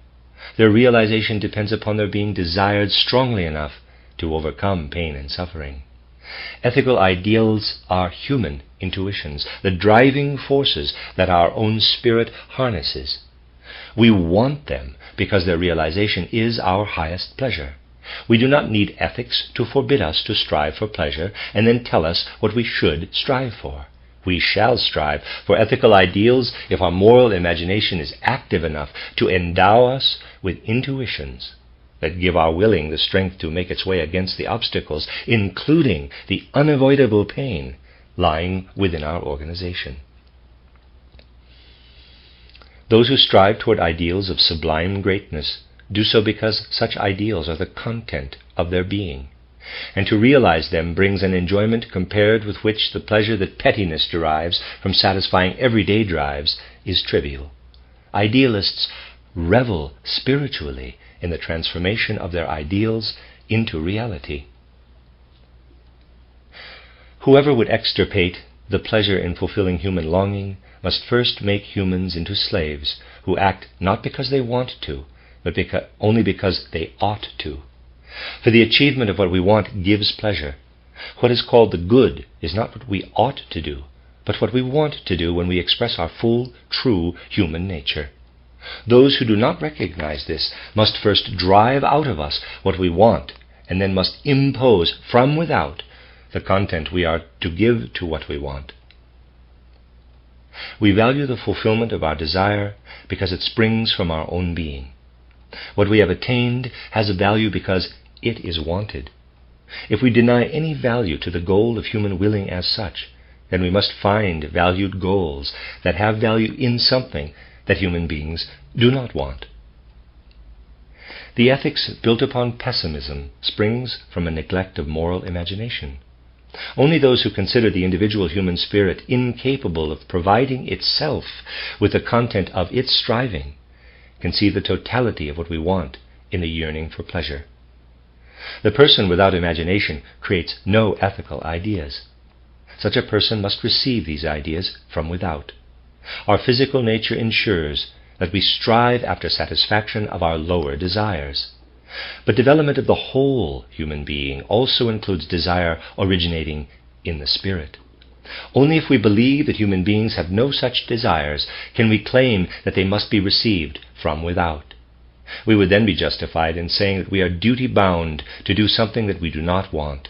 Their realization depends upon their being desired strongly enough to overcome pain and suffering. Ethical ideals are human intuitions, the driving forces that our own spirit harnesses. We want them because their realization is our highest pleasure. We do not need ethics to forbid us to strive for pleasure and then tell us what we should strive for. We shall strive for ethical ideals if our moral imagination is active enough to endow us with intuitions that give our willing the strength to make its way against the obstacles, including the unavoidable pain lying within our organization. Those who strive toward ideals of sublime greatness do so because such ideals are the content of their being, and to realize them brings an enjoyment compared with which the pleasure that pettiness derives from satisfying everyday drives is trivial. Idealists revel spiritually in the transformation of their ideals into reality. Whoever would extirpate the pleasure in fulfilling human longing must first make humans into slaves who act not because they want to, but only because they ought to. For the achievement of what we want gives pleasure. What is called the good is not what we ought to do, but what we want to do when we express our full, true human nature. Those who do not recognize this must first drive out of us what we want, and then must impose from without the content we are to give to what we want. We value the fulfillment of our desire because it springs from our own being. What we have attained has a value because it is wanted. If we deny any value to the goal of human willing as such, then we must find valued goals that have value in something that human beings do not want. The ethics built upon pessimism springs from a neglect of moral imagination. Only those who consider the individual human spirit incapable of providing itself with the content of its striving can see the totality of what we want in the yearning for pleasure. The person without imagination creates no ethical ideas. Such a person must receive these ideas from without. Our physical nature ensures that we strive after satisfaction of our lower desires. But development of the whole human being also includes desire originating in the spirit. Only if we believe that human beings have no such desires can we claim that they must be received from without. We would then be justified in saying that we are duty-bound to do something that we do not want.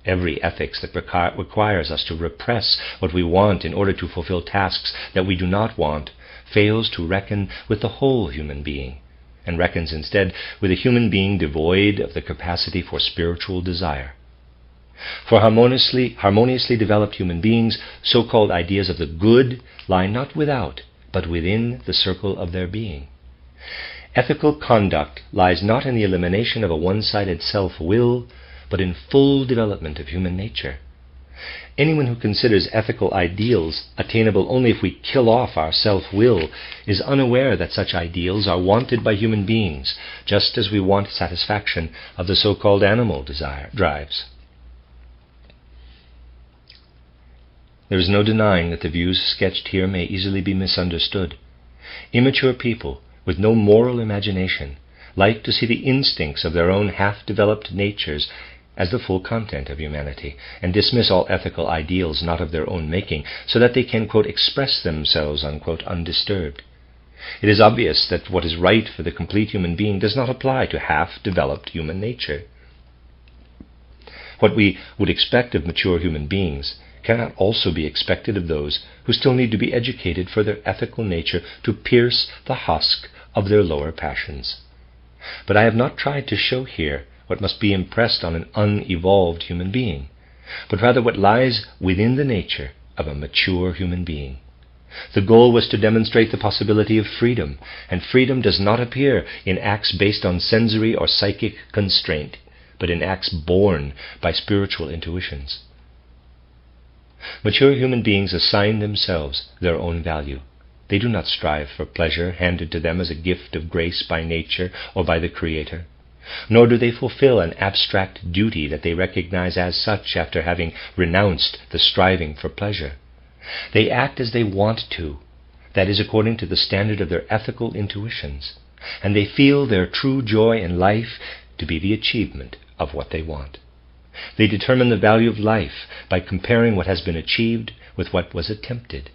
Every ethics that requires us to repress what we want in order to fulfill tasks that we do not want fails to reckon with the whole human being, and reckons instead with a human being devoid of the capacity for spiritual desire. For harmoniously developed human beings, so-called ideas of the good lie not without, but within the circle of their being. Ethical conduct lies not in the elimination of a one-sided self-will, but in full development of human nature. Anyone who considers ethical ideals attainable only if we kill off our self-will is unaware that such ideals are wanted by human beings, just as we want satisfaction of the so-called animal drives. There is no denying that the views sketched here may easily be misunderstood. Immature people with no moral imagination like to see the instincts of their own half-developed natures as the full content of humanity, and dismiss all ethical ideals not of their own making, so that they can, quote, express themselves, unquote, undisturbed. It is obvious that what is right for the complete human being does not apply to half-developed human nature. What we would expect of mature human beings cannot also be expected of those who still need to be educated for their ethical nature to pierce the husk of their lower passions. But I have not tried to show here what must be impressed on an unevolved human being, but rather what lies within the nature of a mature human being. The goal was to demonstrate the possibility of freedom, and freedom does not appear in acts based on sensory or psychic constraint, but in acts born by spiritual intuitions. Mature human beings assign themselves their own value. They do not strive for pleasure handed to them as a gift of grace by nature or by the Creator, nor do they fulfill an abstract duty that they recognize as such after having renounced the striving for pleasure. They act as they want to, that is, according to the standard of their ethical intuitions, and they feel their true joy in life to be the achievement of what they want. They determine the value of life by comparing what has been achieved with what was attempted.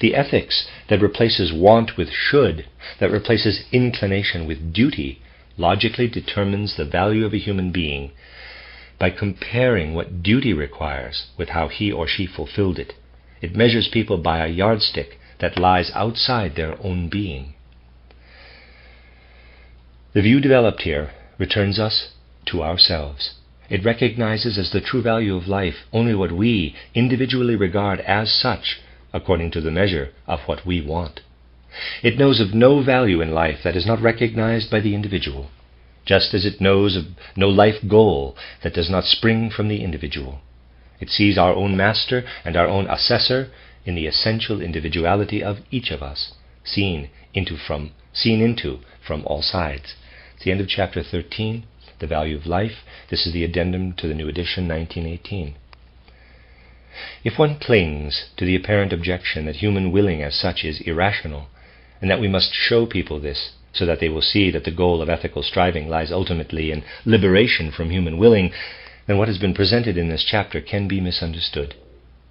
The ethics that replaces want with should, that replaces inclination with duty, logically determines the value of a human being by comparing what duty requires with how he or she fulfilled it. It measures people by a yardstick that lies outside their own being. The view developed here returns us to ourselves. It recognizes as the true value of life only what we individually regard as such, according to the measure of what we want. It knows of no value in life that is not recognized by the individual, just as it knows of no life goal that does not spring from the individual. It sees our own master and our own assessor in the essential individuality of each of us, seen into from all sides. It's the end of chapter 13, The Value of Life. This is the addendum to the new edition, 1918. If one clings to the apparent objection that human willing as such is irrational, and that we must show people this so that they will see that the goal of ethical striving lies ultimately in liberation from human willing, then what has been presented in this chapter can be misunderstood.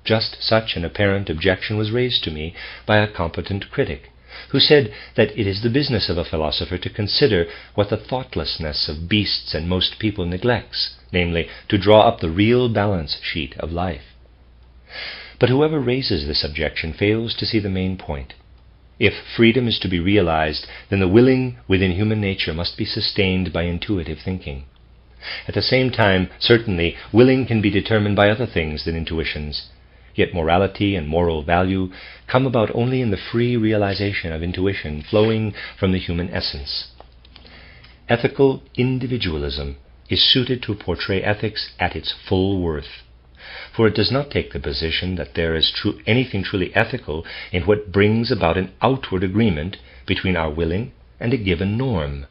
Just such an apparent objection was raised to me by a competent critic, who said that it is the business of a philosopher to consider what the thoughtlessness of beasts and most people neglects, namely, to draw up the real balance sheet of life. But whoever raises this objection fails to see the main point. If freedom is to be realized, then the willing within human nature must be sustained by intuitive thinking. At the same time, certainly, willing can be determined by other things than intuitions. Yet morality and moral value come about only in the free realization of intuition flowing from the human essence. Ethical individualism is suited to portray ethics at its full worth, for it does not take the position that there is anything truly ethical in what brings about an outward agreement between our willing and a given norm,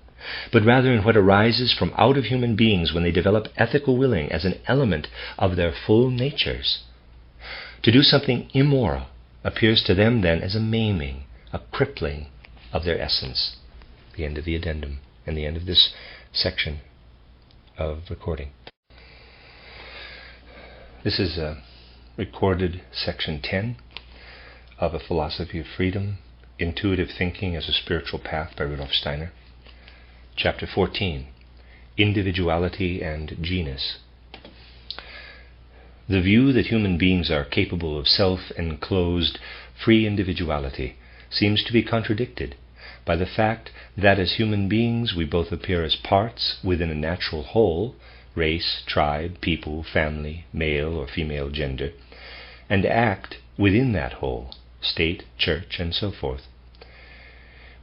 but rather in what arises from out of human beings when they develop ethical willing as an element of their full natures. To do something immoral appears to them then as a maiming, a crippling of their essence. The end of the addendum and the end of this section of recording. This is recorded section 10 of A Philosophy of Freedom, Intuitive Thinking as a Spiritual Path by Rudolf Steiner. Chapter 14, Individuality and Genus. The view that human beings are capable of self-enclosed, free individuality seems to be contradicted by the fact that as human beings we both appear as parts within a natural whole, race, tribe, people, family, male or female gender, and act within that whole, state, church, and so forth.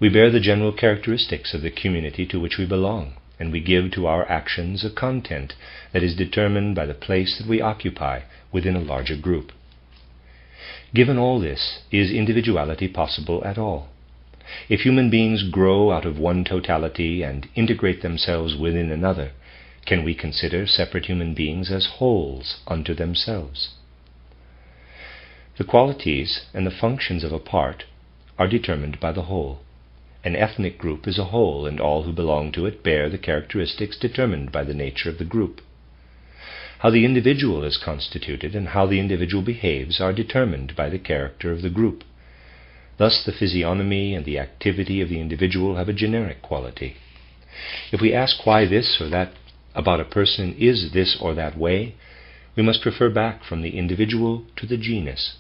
We bear the general characteristics of the community to which we belong, and we give to our actions a content that is determined by the place that we occupy within a larger group. Given all this, is individuality possible at all? If human beings grow out of one totality and integrate themselves within another, can we consider separate human beings as wholes unto themselves? The qualities and the functions of a part are determined by the whole. An ethnic group is a whole, and all who belong to it bear the characteristics determined by the nature of the group. How the individual is constituted and how the individual behaves are determined by the character of the group. Thus the physiognomy and the activity of the individual have a generic quality. If we ask why this or that about a person is this or that way, we must refer back from the individual to the genus.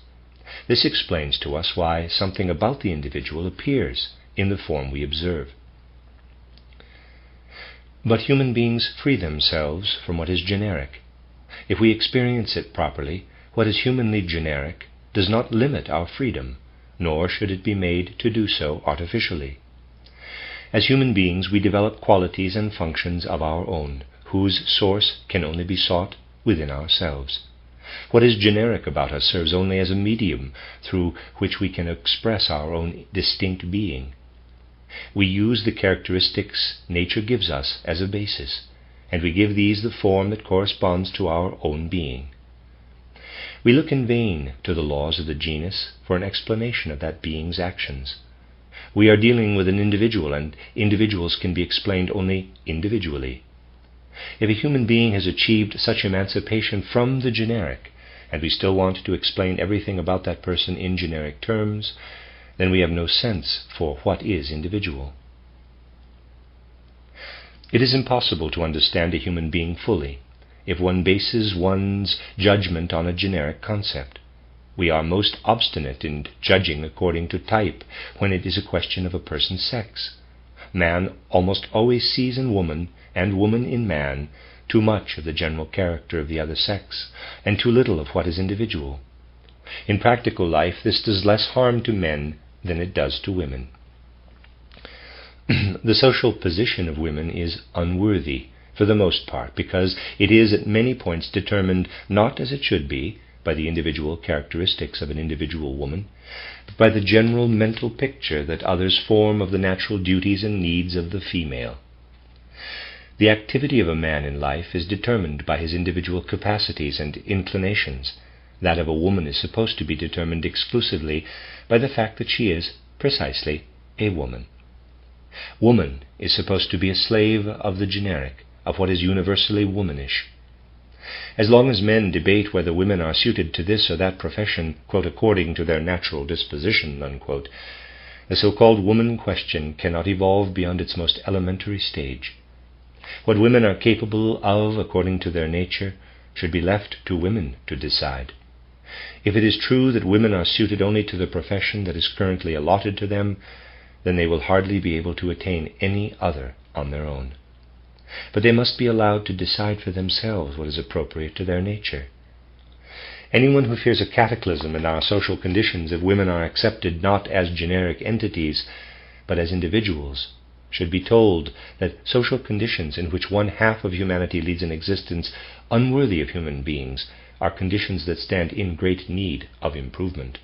This explains to us why something about the individual appears in the form we observe. But human beings free themselves from what is generic. If we experience it properly, what is humanly generic does not limit our freedom, nor should it be made to do so artificially. As human beings, we develop qualities and functions of our own, whose source can only be sought within ourselves. What is generic about us serves only as a medium through which we can express our own distinct being. We use the characteristics nature gives us as a basis, and we give these the form that corresponds to our own being. We look in vain to the laws of the genus for an explanation of that being's actions. We are dealing with an individual, and individuals can be explained only individually. If a human being has achieved such emancipation from the generic, and we still want to explain everything about that person in generic terms, then we have no sense for what is individual. It is impossible to understand a human being fully if one bases one's judgment on a generic concept. We are most obstinate in judging according to type when it is a question of a person's sex. Man almost always sees in woman, and woman in man, too much of the general character of the other sex, and too little of what is individual. In practical life, this does less harm to men than it does to women. The social position of women is unworthy, for the most part, because it is at many points determined not as it should be by the individual characteristics of an individual woman, but by the general mental picture that others form of the natural duties and needs of the female. The activity of a man in life is determined by his individual capacities and inclinations. That of a woman is supposed to be determined exclusively by the fact that she is, precisely, a woman. Woman is supposed to be a slave of the generic, of what is universally womanish. As long as men debate whether women are suited to this or that profession, quote, according to their natural disposition, unquote, the so-called woman question cannot evolve beyond its most elementary stage. What women are capable of according to their nature should be left to women to decide. If it is true that women are suited only to the profession that is currently allotted to them, then they will hardly be able to attain any other on their own. But they must be allowed to decide for themselves what is appropriate to their nature. Anyone who fears a cataclysm in our social conditions if women are accepted not as generic entities, but as individuals, should be told that social conditions in which one half of humanity leads an existence unworthy of human beings are conditions that stand in great need of improvement.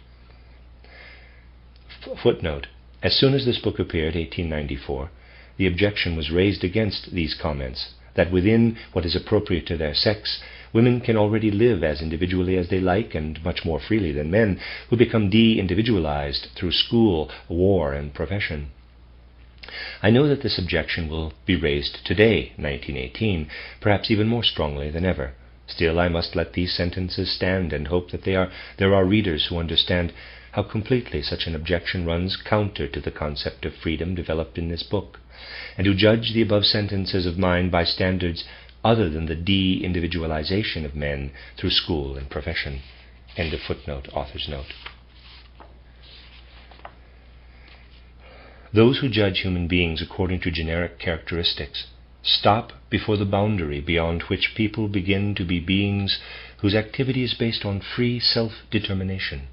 Footnote: as soon as this book appeared, 1894, the objection was raised against these comments, that within what is appropriate to their sex, women can already live as individually as they like and much more freely than men, who become de-individualized through school, war, and profession. I know that this objection will be raised today, 1918, perhaps even more strongly than ever. Still, I must let these sentences stand and hope that there are readers who understand how completely such an objection runs counter to the concept of freedom developed in this book, and who judge the above sentences of mine by standards other than the de-individualization of men through school and profession. End of footnote, author's note. Those who judge human beings according to generic characteristics stop before the boundary beyond which people begin to be beings whose activity is based on free self-determination.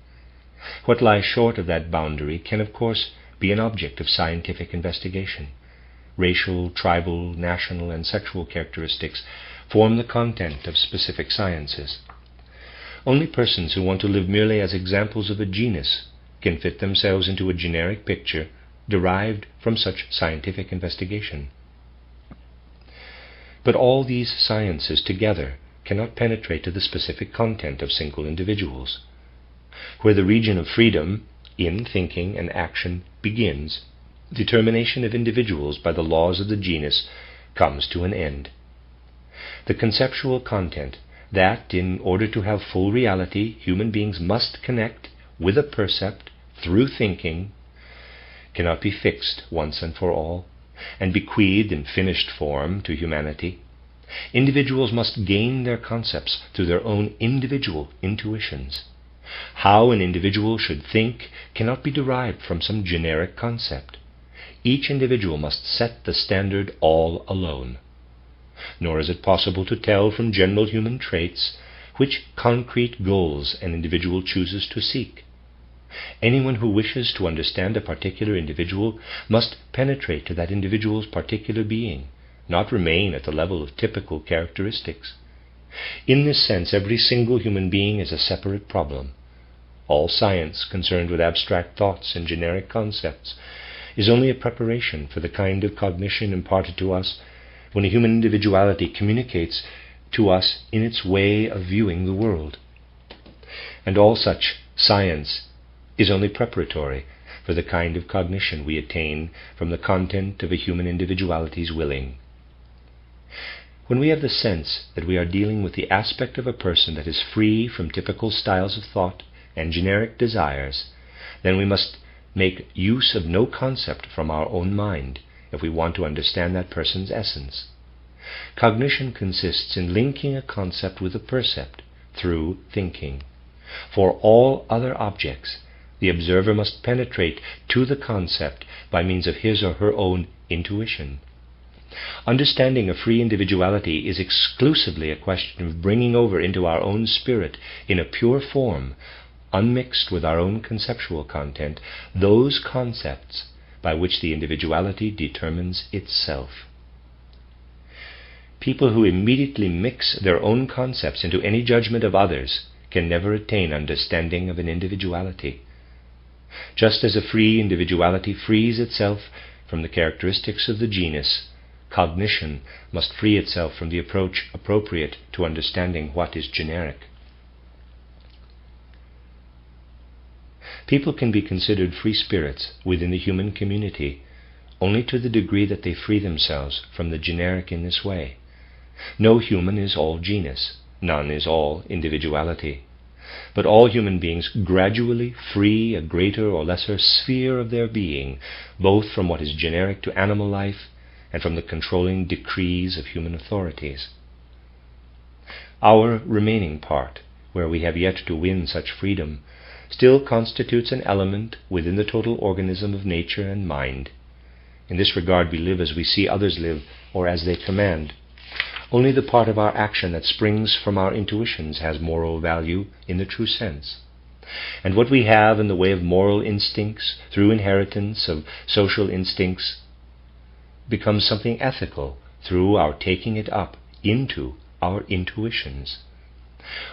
What lies short of that boundary can, of course, be an object of scientific investigation. Racial, tribal, national, and sexual characteristics form the content of specific sciences. Only persons who want to live merely as examples of a genus can fit themselves into a generic picture derived from such scientific investigation. But all these sciences together cannot penetrate to the specific content of single individuals. Where the region of freedom in thinking and action begins, determination of individuals by the laws of the genus comes to an end. The conceptual content that, in order to have full reality, human beings must connect with a percept through thinking, cannot be fixed once and for all, and bequeathed in finished form to humanity. Individuals must gain their concepts through their own individual intuitions. How an individual should think cannot be derived from some generic concept. Each individual must set the standard all alone. Nor is it possible to tell from general human traits which concrete goals an individual chooses to seek. Anyone who wishes to understand a particular individual must penetrate to that individual's particular being, not remain at the level of typical characteristics. In this sense, every single human being is a separate problem. All science concerned with abstract thoughts and generic concepts is only a preparation for the kind of cognition imparted to us when a human individuality communicates to us in its way of viewing the world. And all such science is only preparatory for the kind of cognition we attain from the content of a human individuality's willing. When we have the sense that we are dealing with the aspect of a person that is free from typical styles of thought and generic desires, then we must make use of no concept from our own mind if we want to understand that person's essence. Cognition consists in linking a concept with a percept through thinking. For all other objects, the observer must penetrate to the concept by means of his or her own intuition. Understanding a free individuality is exclusively a question of bringing over into our own spirit, in a pure form, unmixed with our own conceptual content, those concepts by which the individuality determines itself. People who immediately mix their own concepts into any judgment of others can never attain understanding of an individuality. Just as a free individuality frees itself from the characteristics of the genus, cognition must free itself from the approach appropriate to understanding what is generic. People can be considered free spirits within the human community only to the degree that they free themselves from the generic in this way. No human is all genus, none is all individuality. But all human beings gradually free a greater or lesser sphere of their being, both from what is generic to animal life and from the controlling decrees of human authorities. Our remaining part, where we have yet to win such freedom, still constitutes an element within the total organism of nature and mind. In this regard we live as we see others live, or as they command. Only the part of our action that springs from our intuitions has moral value in the true sense. And what we have in the way of moral instincts, through inheritance of social instincts, becomes something ethical through our taking it up into our intuitions.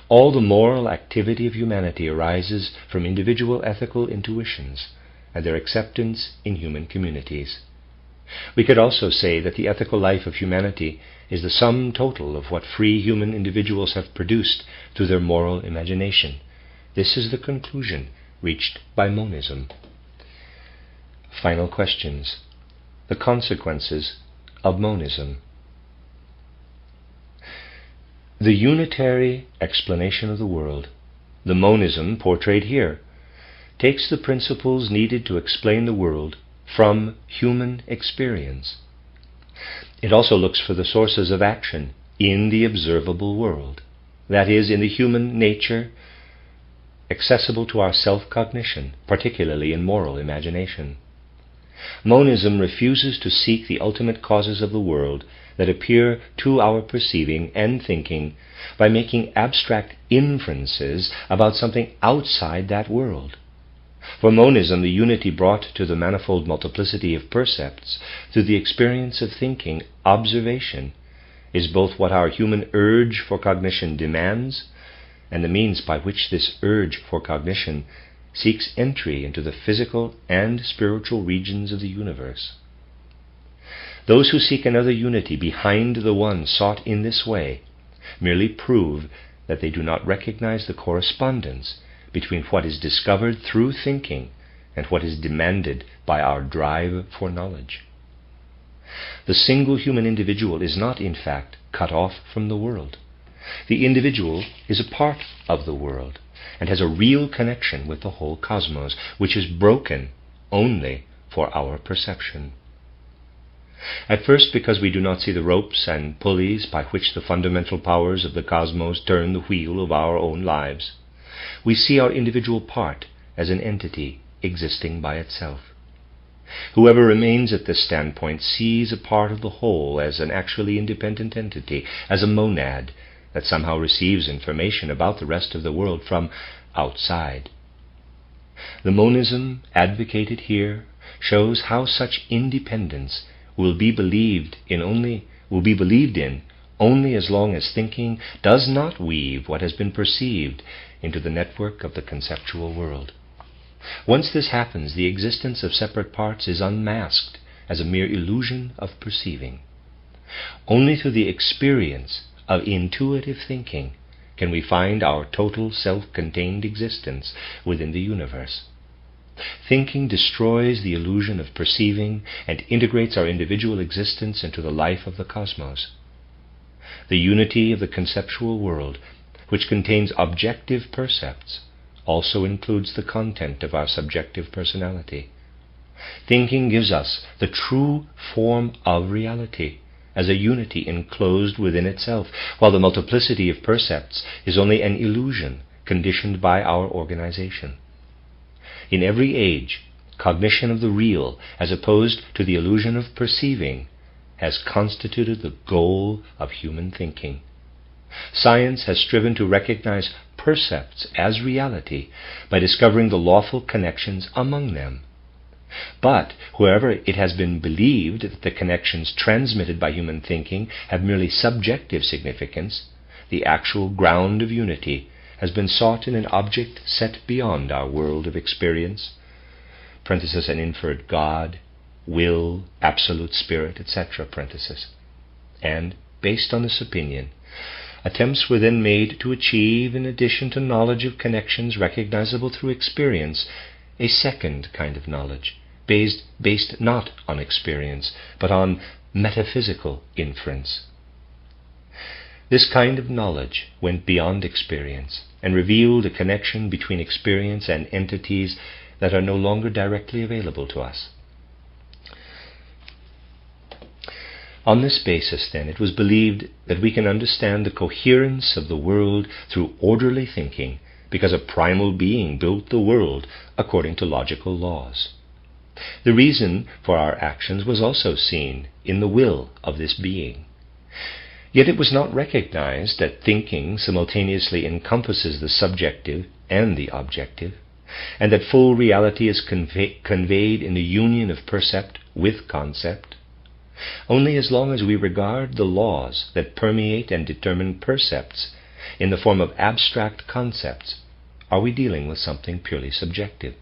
All the moral activity of humanity arises from individual ethical intuitions and their acceptance in human communities. We could also say that the ethical life of humanity is the sum total of what free human individuals have produced through their moral imagination. This is the conclusion reached by monism. Final questions. The consequences of monism. The unitary explanation of the world, the monism portrayed here, takes the principles needed to explain the world from human experience. It also looks for the sources of action in the observable world, that is, in the human nature accessible to our self-cognition, particularly in moral imagination. Monism refuses to seek the ultimate causes of the world that appear to our perceiving and thinking by making abstract inferences about something outside that world. For monism, the unity brought to the manifold multiplicity of percepts through the experience of thinking, observation, is both what our human urge for cognition demands and the means by which this urge for cognition seeks entry into the physical and spiritual regions of the universe. Those who seek another unity behind the one sought in this way merely prove that they do not recognize the correspondence between what is discovered through thinking and what is demanded by our drive for knowledge. The single human individual is not, in fact, cut off from the world. The individual is a part of the world and has a real connection with the whole cosmos, which is broken only for our perception. At first, because we do not see the ropes and pulleys by which the fundamental powers of the cosmos turn the wheel of our own lives, we see our individual part as an entity existing by itself. Whoever remains at this standpoint sees a part of the whole as an actually independent entity, as a monad that somehow receives information about the rest of the world from outside. The monism advocated here shows how such independence will be believed in only as long as thinking does not weave what has been perceived into the network of the conceptual world. Once this happens, the existence of separate parts is unmasked as a mere illusion of perceiving. Only through the experience of intuitive thinking can we find our total self-contained existence within the universe. Thinking destroys the illusion of perceiving and integrates our individual existence into the life of the cosmos. The unity of the conceptual world, which contains objective percepts, also includes the content of our subjective personality. Thinking gives us the true form of reality as a unity enclosed within itself, while the multiplicity of percepts is only an illusion conditioned by our organization. In every age, cognition of the real, as opposed to the illusion of perceiving, has constituted the goal of human thinking. Science has striven to recognize percepts as reality by discovering the lawful connections among them. But wherever it has been believed that the connections transmitted by human thinking have merely subjective significance, the actual ground of unity has been sought in an object set beyond our world of experience, (an inferred God, will, absolute spirit, etc.), and, based on this opinion, attempts were then made to achieve, in addition to knowledge of connections recognizable through experience, a second kind of knowledge, based not on experience, but on metaphysical inference. This kind of knowledge went beyond experience and revealed a connection between experience and entities that are no longer directly available to us. On this basis, then, it was believed that we can understand the coherence of the world through orderly thinking, because a primal being built the world according to logical laws. The reason for our actions was also seen in the will of this being. Yet it was not recognized that thinking simultaneously encompasses the subjective and the objective, and that full reality is conveyed in the union of percept with concept. Only as long as we regard the laws that permeate and determine percepts in the form of abstract concepts are we dealing with something purely subjective.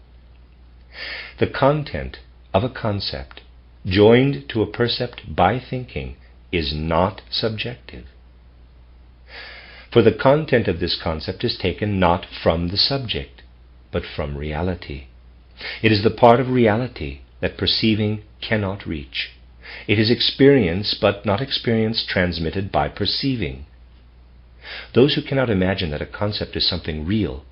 The content of a concept joined to a percept by thinking is not subjective. For the content of this concept is taken not from the subject, but from reality. It is the part of reality that perceiving cannot reach. It is experience, but not experience transmitted by perceiving. Those who cannot imagine that a concept is something real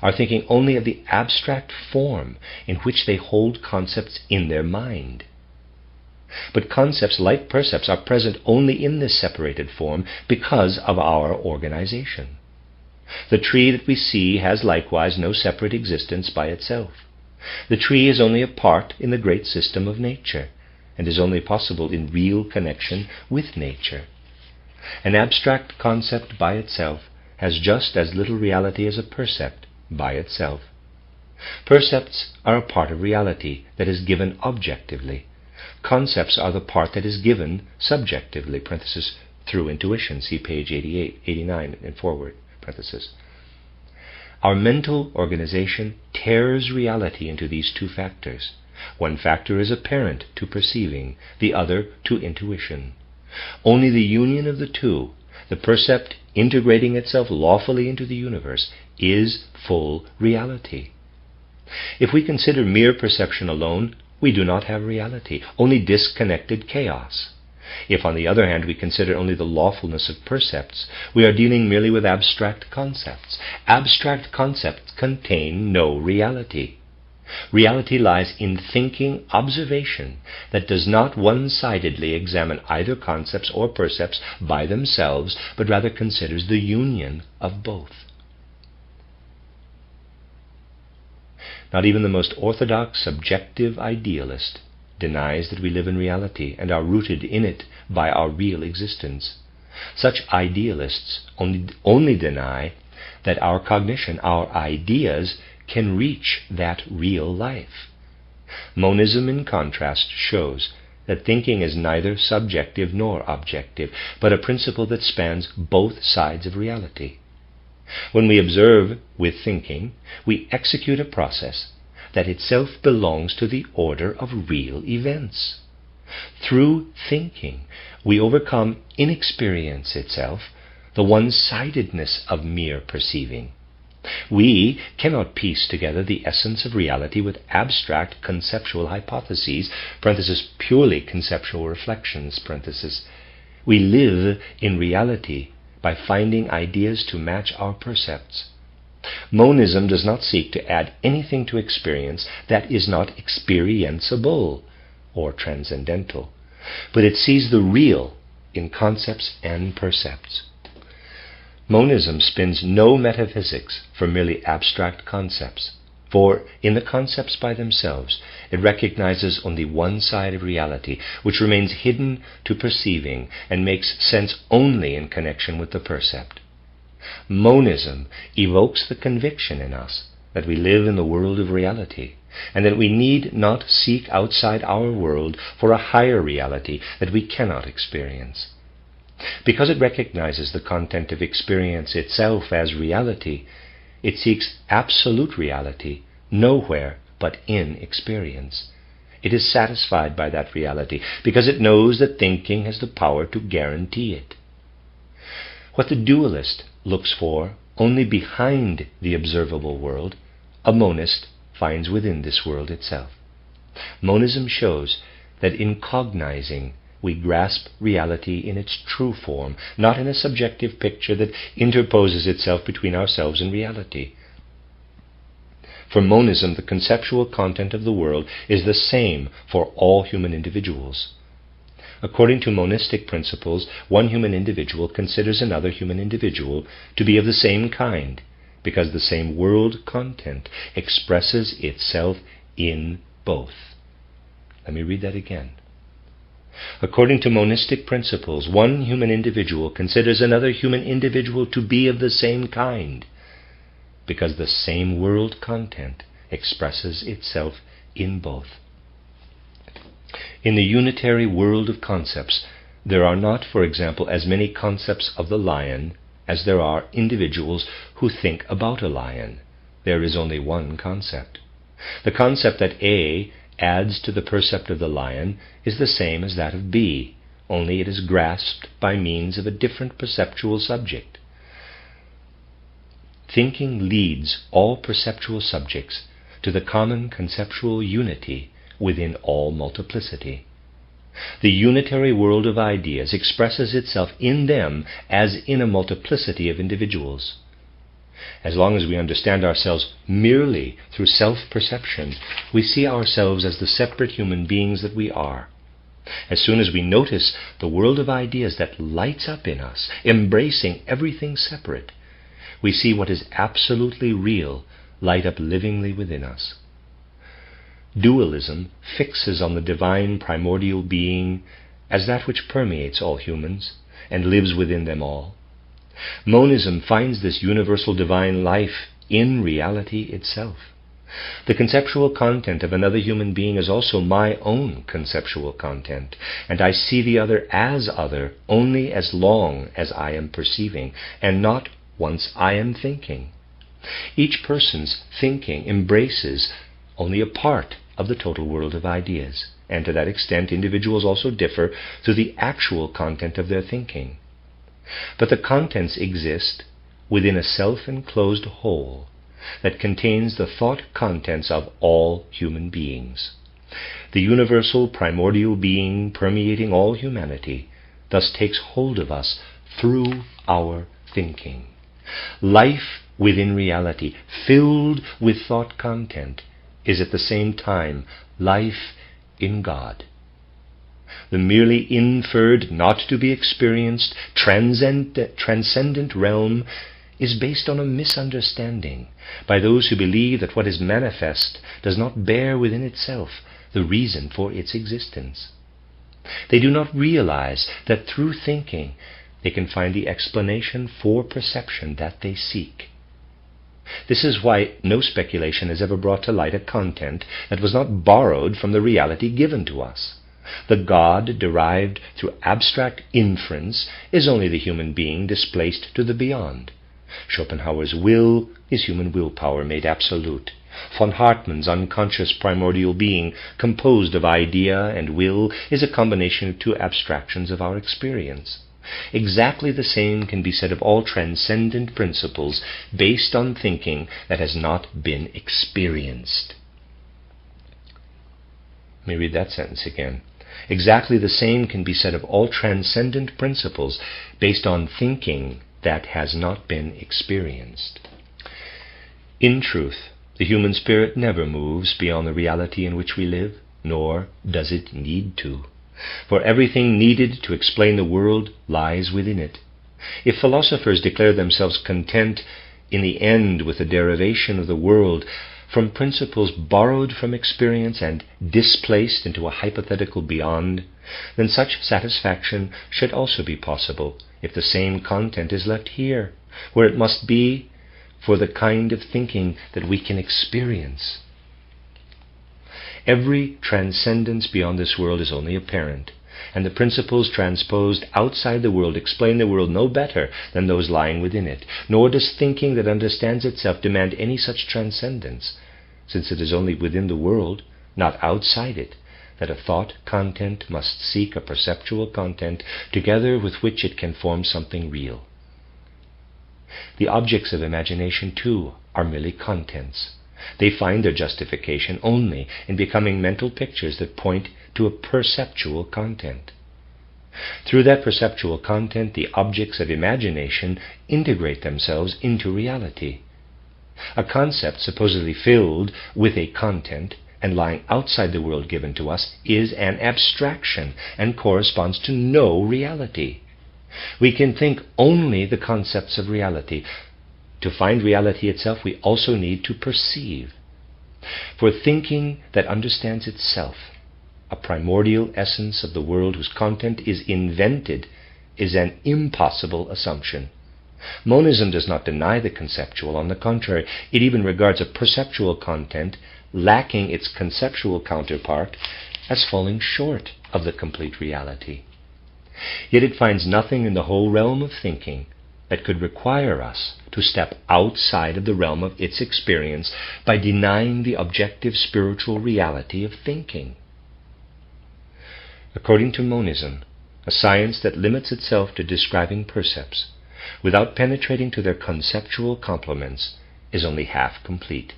are thinking only of the abstract form in which they hold concepts in their mind. But concepts, like percepts, are present only in this separated form because of our organization. The tree that we see has likewise no separate existence by itself. The tree is only a part in the great system of nature, and is only possible in real connection with nature. An abstract concept by itself has just as little reality as a percept by itself. Percepts are a part of reality that is given objectively. Concepts are the part that is given subjectively, parenthesis, through intuition, see page 88, 89 and forward, parenthesis. Our mental organization tears reality into these two factors. One factor is apparent to perceiving, the other to intuition. Only the union of the two, the percept integrating itself lawfully into the universe, is full reality. If we consider mere perception alone, we do not have reality, only disconnected chaos. If, on the other hand, we consider only the lawfulness of percepts, we are dealing merely with abstract concepts. Abstract concepts contain no reality. Reality lies in thinking observation that does not one-sidedly examine either concepts or percepts by themselves, but rather considers the union of both. Not even the most orthodox subjective idealist denies that we live in reality and are rooted in it by our real existence. Such idealists only deny that our cognition, our ideas, can reach that real life. Monism, in contrast, shows that thinking is neither subjective nor objective, but a principle that spans both sides of reality. When we observe with thinking, we execute a process that itself belongs to the order of real events. Through thinking, we overcome inexperience itself, the one-sidedness of mere perceiving. We cannot piece together the essence of reality with abstract conceptual hypotheses, parenthesis, purely conceptual reflections, parenthesis. We live in reality by finding ideas to match our percepts. Monism does not seek to add anything to experience that is not experienceable or transcendental, but it sees the real in concepts and percepts. Monism spins no metaphysics for merely abstract concepts, for in the concepts by themselves it recognizes only one side of reality, which remains hidden to perceiving and makes sense only in connection with the percept. Monism evokes the conviction in us that we live in the world of reality, and that we need not seek outside our world for a higher reality that we cannot experience. Because it recognizes the content of experience itself as reality, it seeks absolute reality nowhere but in experience. It is satisfied by that reality because it knows that thinking has the power to guarantee it. What the dualist looks for only behind the observable world, a monist finds within this world itself. Monism shows that in cognizing, we grasp reality in its true form, not in a subjective picture that interposes itself between ourselves and reality. For monism, the conceptual content of the world is the same for all human individuals. According to monistic principles, one human individual considers another human individual to be of the same kind, because the same world content expresses itself in both. Let me read that again. According to monistic principles, one human individual considers another human individual to be of the same kind, because the same world content expresses itself in both. In the unitary world of concepts, there are not, for example, as many concepts of the lion as there are individuals who think about a lion. There is only one concept. The concept that A adds to the percept of the lion is the same as that of B, only it is grasped by means of a different perceptual subject. Thinking leads all perceptual subjects to the common conceptual unity within all multiplicity. The unitary world of ideas expresses itself in them as in a multiplicity of individuals. As long as we understand ourselves merely through self-perception, we see ourselves as the separate human beings that we are. As soon as we notice the world of ideas that lights up in us, embracing everything separate, we see what is absolutely real light up livingly within us. Dualism fixes on the divine primordial being as that which permeates all humans and lives within them all. Monism finds this universal divine life in reality itself. The conceptual content of another human being is also my own conceptual content, and I see the other only as long as I am perceiving, and not once I am thinking. Each person's thinking embraces only a part of the total world of ideas, and to that extent individuals also differ through the actual content of their thinking. But the contents exist within a self-enclosed whole that contains the thought contents of all human beings. The universal primordial being permeating all humanity thus takes hold of us through our thinking. Life within reality, filled with thought content, is at the same time life in God. The merely inferred, not to be experienced, transcendent realm is based on a misunderstanding by those who believe that what is manifest does not bear within itself the reason for its existence. They do not realize that through thinking they can find the explanation for perception that they seek. This is why no speculation has ever brought to light a content that was not borrowed from the reality given to us. The God derived through abstract inference is only the human being displaced to the beyond. Schopenhauer's will is human willpower made absolute. Von Hartmann's unconscious primordial being, composed of idea and will, is a combination of two abstractions of our experience. Exactly the same can be said of all transcendent principles based on thinking that has not been experienced. Let me read that sentence again. Exactly the same can be said of all transcendent principles based on thinking that has not been experienced. In truth, the human spirit never moves beyond the reality in which we live, nor does it need to. For everything needed to explain the world lies within it. If philosophers declare themselves content in the end with the derivation of the world from principles borrowed from experience and displaced into a hypothetical beyond, then such satisfaction should also be possible if the same content is left here, where it must be for the kind of thinking that we can experience. Every transcendence beyond this world is only apparent, and the principles transposed outside the world explain the world no better than those lying within it, nor does thinking that understands itself demand any such transcendence, since it is only within the world, not outside it, that a thought content must seek a perceptual content together with which it can form something real. The objects of imagination, too, are merely contents, They find their justification only in becoming mental pictures that point to a perceptual content. Through that perceptual content, the objects of imagination integrate themselves into reality. A concept supposedly filled with a content and lying outside the world given to us is an abstraction and corresponds to no reality. We can think only the concepts of reality. To find reality itself, we also need to perceive. For thinking that understands itself, a primordial essence of the world whose content is invented, is an impossible assumption. Monism does not deny the conceptual. On the contrary, it even regards a perceptual content lacking its conceptual counterpart as falling short of the complete reality. Yet it finds nothing in the whole realm of thinking that could require us to step outside of the realm of its experience by denying the objective spiritual reality of thinking. According to monism, a science that limits itself to describing percepts without penetrating to their conceptual complements is only half complete.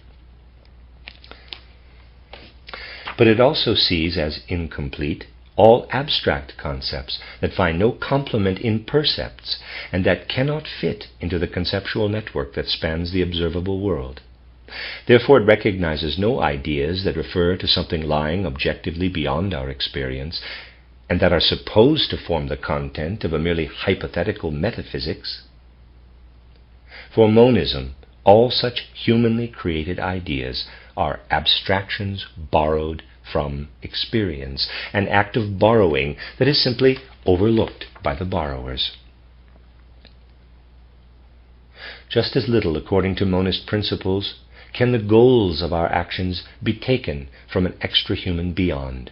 But it also sees as incomplete all abstract concepts that find no complement in percepts and that cannot fit into the conceptual network that spans the observable world. Therefore, it recognizes no ideas that refer to something lying objectively beyond our experience and that are supposed to form the content of a merely hypothetical metaphysics. For monism, all such humanly created ideas are abstractions borrowed from experience, an act of borrowing that is simply overlooked by the borrowers. Just as little, according to monist principles, can the goals of our actions be taken from an extra-human beyond.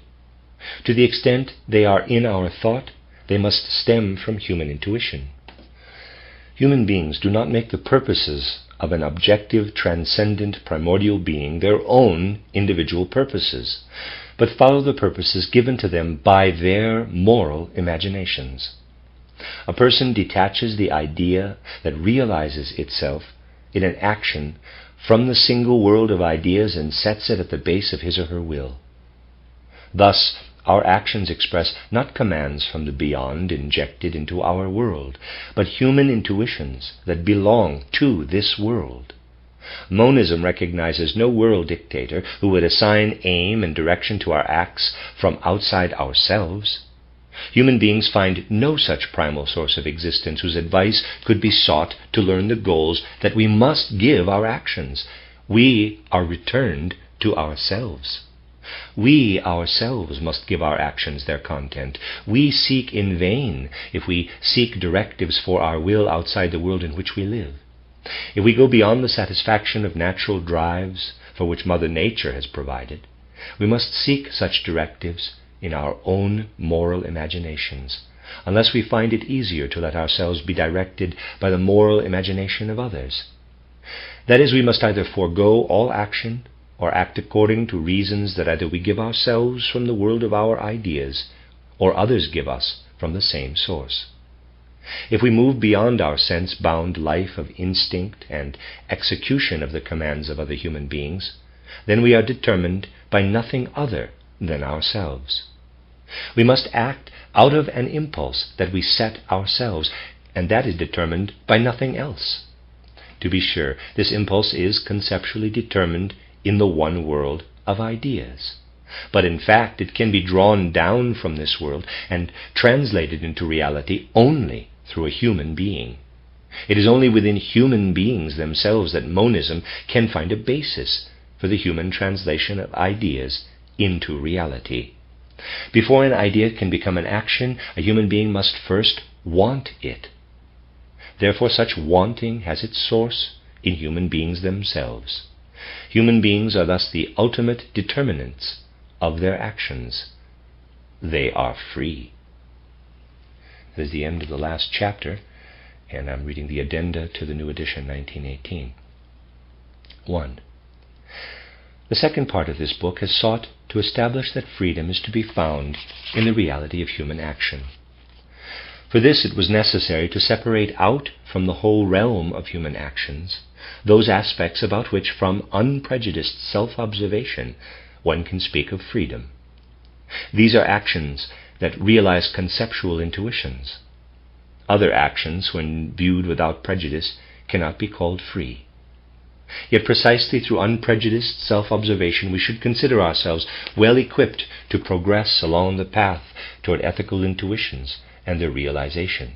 To the extent they are in our thought, they must stem from human intuition. Human beings do not make the purposes of an objective, transcendent, primordial being their own individual purposes, but follow the purposes given to them by their moral imaginations. A person detaches the idea that realizes itself in an action from the single world of ideas and sets it at the base of his or her will. Thus, our actions express not commands from the beyond injected into our world, but human intuitions that belong to this world. Monism recognizes no world dictator who would assign aim and direction to our acts from outside ourselves. Human beings find no such primal source of existence whose advice could be sought to learn the goals that we must give our actions. We are returned to ourselves. We ourselves must give our actions their content. We seek in vain if we seek directives for our will outside the world in which we live. If we go beyond the satisfaction of natural drives for which Mother Nature has provided, we must seek such directives in our own moral imaginations, unless we find it easier to let ourselves be directed by the moral imagination of others. That is, we must either forego all action or act according to reasons that either we give ourselves from the world of our ideas or others give us from the same source. If we move beyond our sense-bound life of instinct and execution of the commands of other human beings, then we are determined by nothing other than ourselves. We must act out of an impulse that we set ourselves, and that is determined by nothing else. To be sure, this impulse is conceptually determined in the one world of ideas. But in fact, it can be drawn down from this world and translated into reality only through a human being. It is only within human beings themselves that monism can find a basis for the human translation of ideas into reality. Before an idea can become an action, a human being must first want it. Therefore, such wanting has its source in human beings themselves. Human beings are thus the ultimate determinants of their actions. They are free. That is the end of the last chapter, and I'm reading the addenda to the new edition, 1918. 1. The second part of this book has sought to establish that freedom is to be found in the reality of human action. For this it was necessary to separate out from the whole realm of human actions those aspects about which, from unprejudiced self-observation, one can speak of freedom. These are actions that realize conceptual intuitions. Other actions, when viewed without prejudice, cannot be called free. Yet precisely through unprejudiced self-observation we should consider ourselves well equipped to progress along the path toward ethical intuitions and their realization.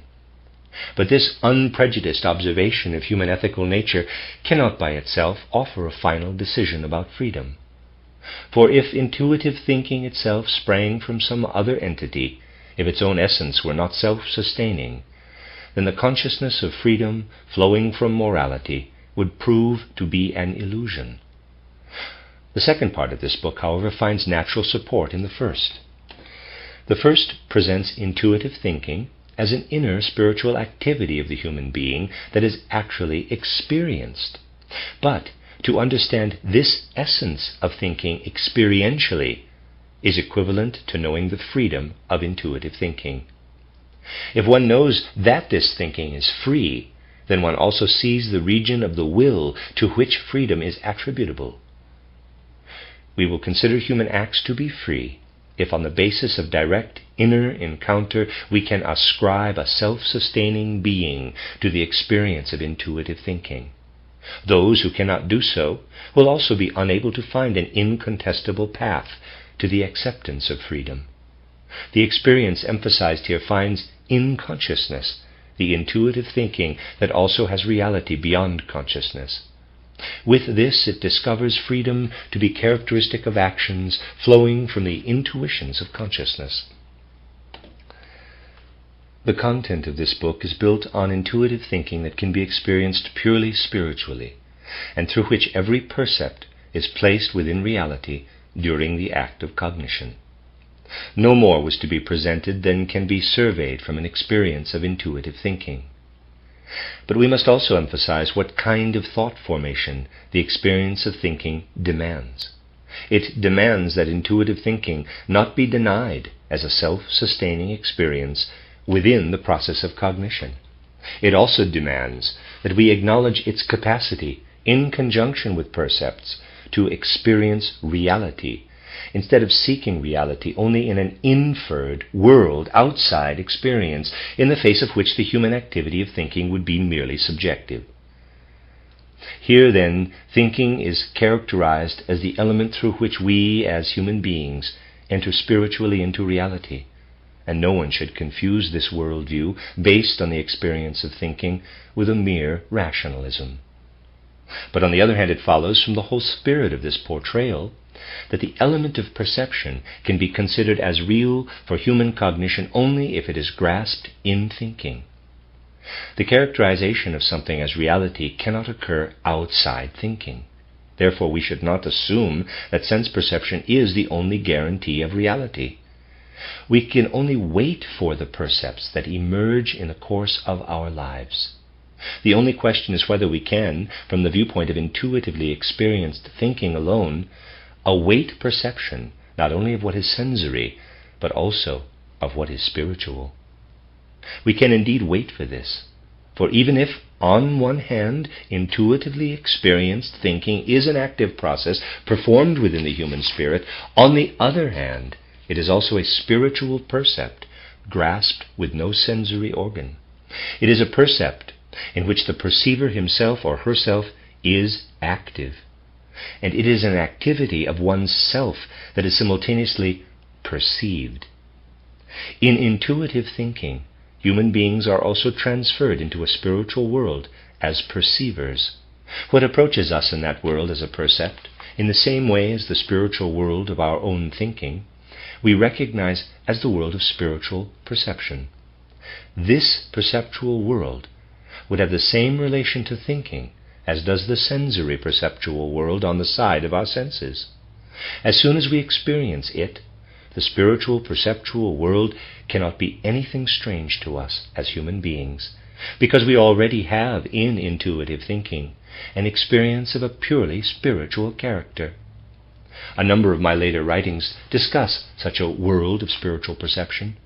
But this unprejudiced observation of human ethical nature cannot by itself offer a final decision about freedom. For if intuitive thinking itself sprang from some other entity, if its own essence were not self-sustaining, then the consciousness of freedom flowing from morality would prove to be an illusion. The second part of this book, however, finds natural support in the first. The first presents intuitive thinking as an inner spiritual activity of the human being that is actually experienced. But to understand this essence of thinking experientially is equivalent to knowing the freedom of intuitive thinking. If one knows that this thinking is free, then one also sees the region of the will to which freedom is attributable. We will consider human acts to be free if on the basis of direct inner encounter we can ascribe a self-sustaining being to the experience of intuitive thinking. Those who cannot do so will also be unable to find an incontestable path to the acceptance of freedom. The experience emphasized here finds in consciousness the intuitive thinking that also has reality beyond consciousness. With this, it discovers freedom to be characteristic of actions flowing from the intuitions of consciousness. The content of this book is built on intuitive thinking that can be experienced purely spiritually, and through which every percept is placed within reality during the act of cognition. No more was to be presented than can be surveyed from an experience of intuitive thinking. But we must also emphasize what kind of thought formation the experience of thinking demands. It demands that intuitive thinking not be denied as a self-sustaining experience within the process of cognition. It also demands that we acknowledge its capacity, in conjunction with percepts, to experience reality, instead of seeking reality only in an inferred world outside experience, in the face of which the human activity of thinking would be merely subjective. Here, then, thinking is characterized as the element through which we, as human beings, enter spiritually into reality, and no one should confuse this worldview, based on the experience of thinking, with a mere rationalism. But on the other hand, it follows from the whole spirit of this portrayal that the element of perception can be considered as real for human cognition only if it is grasped in thinking. The characterization of something as reality cannot occur outside thinking. Therefore, we should not assume that sense perception is the only guarantee of reality. We can only wait for the percepts that emerge in the course of our lives. The only question is whether we can, from the viewpoint of intuitively experienced thinking alone, await perception not only of what is sensory, but also of what is spiritual. We can indeed wait for this, for even if, on one hand, intuitively experienced thinking is an active process performed within the human spirit, on the other hand, it is also a spiritual percept grasped with no sensory organ. It is a percept in which the perceiver himself or herself is active, and it is an activity of one's self that is simultaneously perceived. In intuitive thinking, human beings are also transferred into a spiritual world as perceivers. What approaches us in that world as a percept, in the same way as the spiritual world of our own thinking, we recognize as the world of spiritual perception. This perceptual world would have the same relation to thinking as does the sensory perceptual world on the side of our senses. As soon as we experience it, the spiritual perceptual world cannot be anything strange to us as human beings, because we already have in intuitive thinking an experience of a purely spiritual character. A number of my later writings discuss such a world of spiritual perception.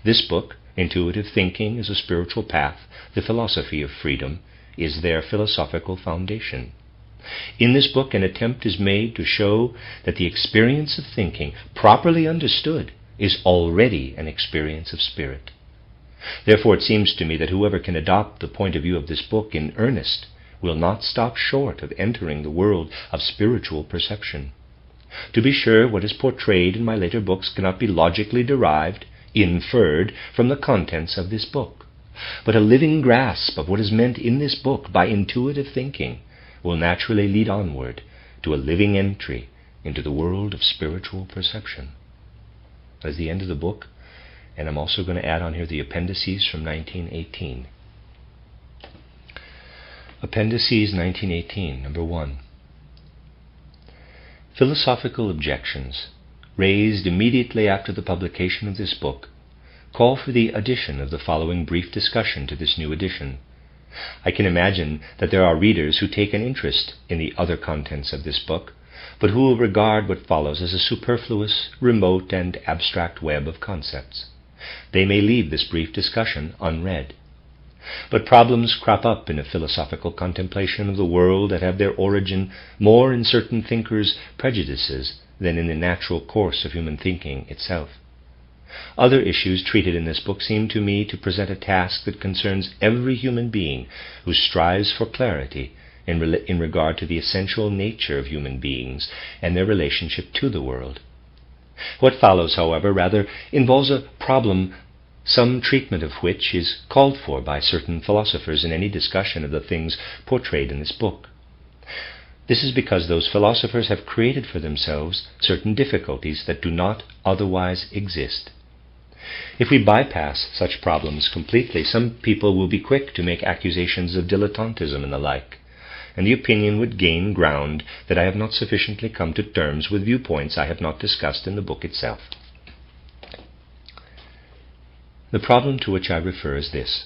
This book, Intuitive Thinking as a Spiritual Path, The Philosophy of Freedom, is their philosophical foundation. In this book, an attempt is made to show that the experience of thinking, properly understood, is already an experience of spirit. Therefore, it seems to me that whoever can adopt the point of view of this book in earnest will not stop short of entering the world of spiritual perception. To be sure, what is portrayed in my later books cannot be logically derived, inferred from the contents of this book. But a living grasp of what is meant in this book by intuitive thinking will naturally lead onward to a living entry into the world of spiritual perception. That's the end of the book, and I'm also going to add on here the appendices from 1918. Appendices 1918, number 1. Philosophical objections raised immediately after the publication of this book call for the addition of the following brief discussion to this new edition. I can imagine that there are readers who take an interest in the other contents of this book, but who will regard what follows as a superfluous, remote, and abstract web of concepts. They may leave this brief discussion unread. But problems crop up in a philosophical contemplation of the world that have their origin more in certain thinkers' prejudices than in the natural course of human thinking itself. Other issues treated in this book seem to me to present a task that concerns every human being who strives for clarity in regard to the essential nature of human beings and their relationship to the world. What follows, however, rather involves a problem some treatment of which is called for by certain philosophers in any discussion of the things portrayed in this book. This is because those philosophers have created for themselves certain difficulties that do not otherwise exist. If we bypass such problems completely, some people will be quick to make accusations of dilettantism and the like, and the opinion would gain ground that I have not sufficiently come to terms with viewpoints I have not discussed in the book itself. The problem to which I refer is this.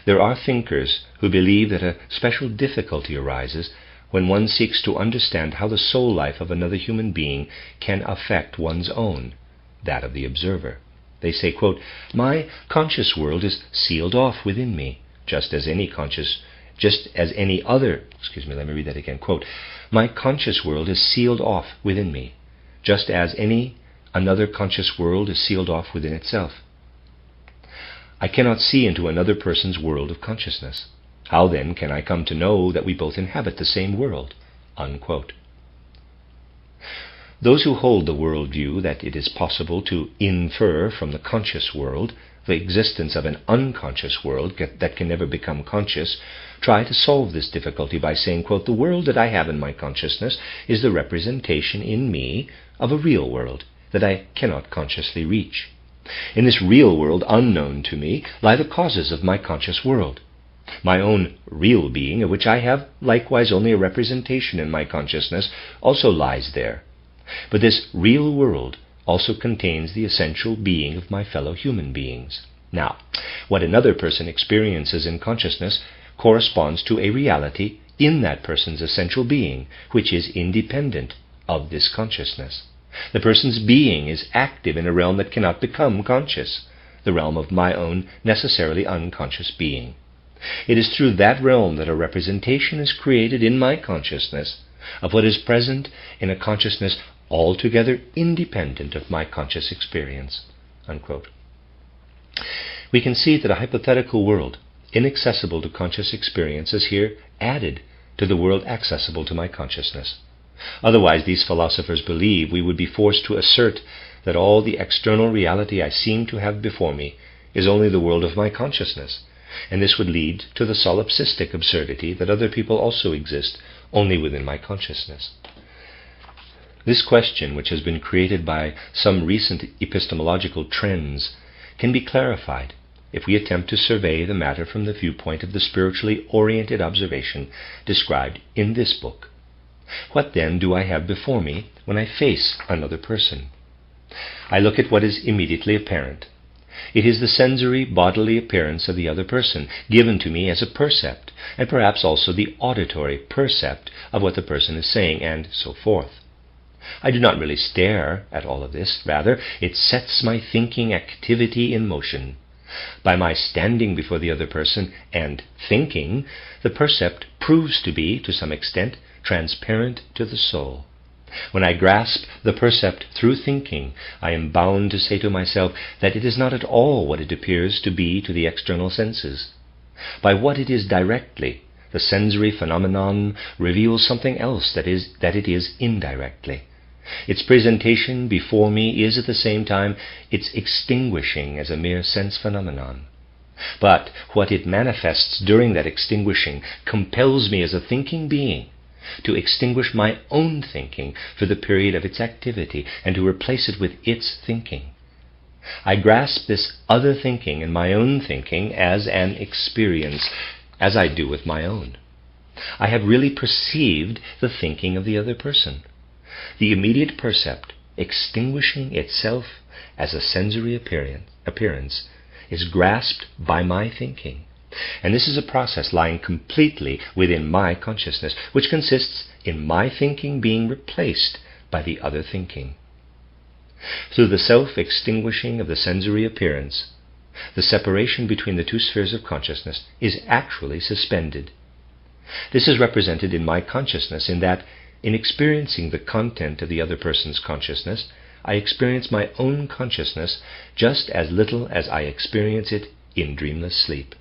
There are thinkers who believe that a special difficulty arises when one seeks to understand how the soul life of another human being can affect one's own, that of the observer. They say, quote, "My conscious world is sealed off within me, just as any other, quote, "My conscious world is sealed off within me, just as any another conscious world is sealed off within itself. I cannot see into another person's world of consciousness. How then can I come to know that we both inhabit the same world?" Unquote. Those who hold the world view that it is possible to infer from the conscious world the existence of an unconscious world that can never become conscious try to solve this difficulty by saying, quote, "The world that I have in my consciousness is the representation in me of a real world that I cannot consciously reach. In this real world, unknown to me, lie the causes of my conscious world. My own real being, of which I have likewise only a representation in my consciousness, also lies there. But this real world also contains the essential being of my fellow human beings. Now, what another person experiences in consciousness corresponds to a reality in that person's essential being, which is independent of this consciousness. The person's being is active in a realm that cannot become conscious, the realm of my own necessarily unconscious being. It is through that realm that a representation is created in my consciousness of what is present in a consciousness altogether independent of my conscious experience." Unquote. We can see that a hypothetical world inaccessible to conscious experience is here added to the world accessible to my consciousness. Otherwise, these philosophers believe we would be forced to assert that all the external reality I seem to have before me is only the world of my consciousness, and this would lead to the solipsistic absurdity that other people also exist only within my consciousness. This question, which has been created by some recent epistemological trends, can be clarified if we attempt to survey the matter from the viewpoint of the spiritually oriented observation described in this book. What then do I have before me when I face another person? I look at what is immediately apparent. It is the sensory bodily appearance of the other person, given to me as a percept, and perhaps also the auditory percept of what the person is saying, and so forth. I do not really stare at all of this. Rather, it sets my thinking activity in motion. By my standing before the other person and thinking, the percept proves to be, to some extent, transparent to the soul. When I grasp the percept through thinking, I am bound to say to myself that it is not at all what it appears to be to the external senses. By what it is directly, the sensory phenomenon reveals something else that it is indirectly. Its presentation before me is at the same time its extinguishing as a mere sense phenomenon. But what it manifests during that extinguishing compels me as a thinking being to extinguish my own thinking for the period of its activity and to replace it with its thinking. I grasp this other thinking and my own thinking as an experience, as I do with my own. I have really perceived the thinking of the other person. The immediate percept, extinguishing itself as a sensory appearance, is grasped by my thinking. And this is a process lying completely within my consciousness, which consists in my thinking being replaced by the other thinking. Through the self-extinguishing of the sensory appearance, the separation between the two spheres of consciousness is actually suspended. This is represented in my consciousness in that, in experiencing the content of the other person's consciousness, I experience my own consciousness just as little as I experience it in dreamless sleep.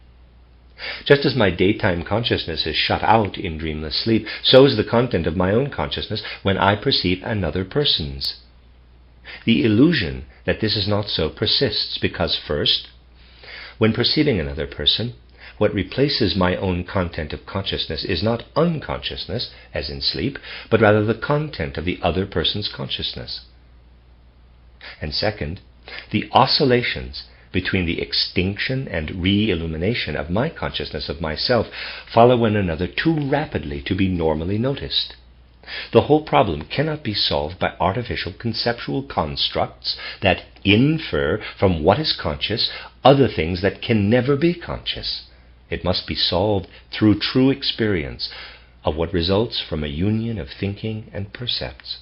Just as my daytime consciousness is shut out in dreamless sleep, so is the content of my own consciousness when I perceive another person's. The illusion that this is not so persists because, first, when perceiving another person, what replaces my own content of consciousness is not unconsciousness, as in sleep, but rather the content of the other person's consciousness. And second, the oscillations between the extinction and re-illumination of my consciousness of myself follow one another too rapidly to be normally noticed. The whole problem cannot be solved by artificial conceptual constructs that infer from what is conscious other things that can never be conscious. It must be solved through true experience of what results from a union of thinking and percepts.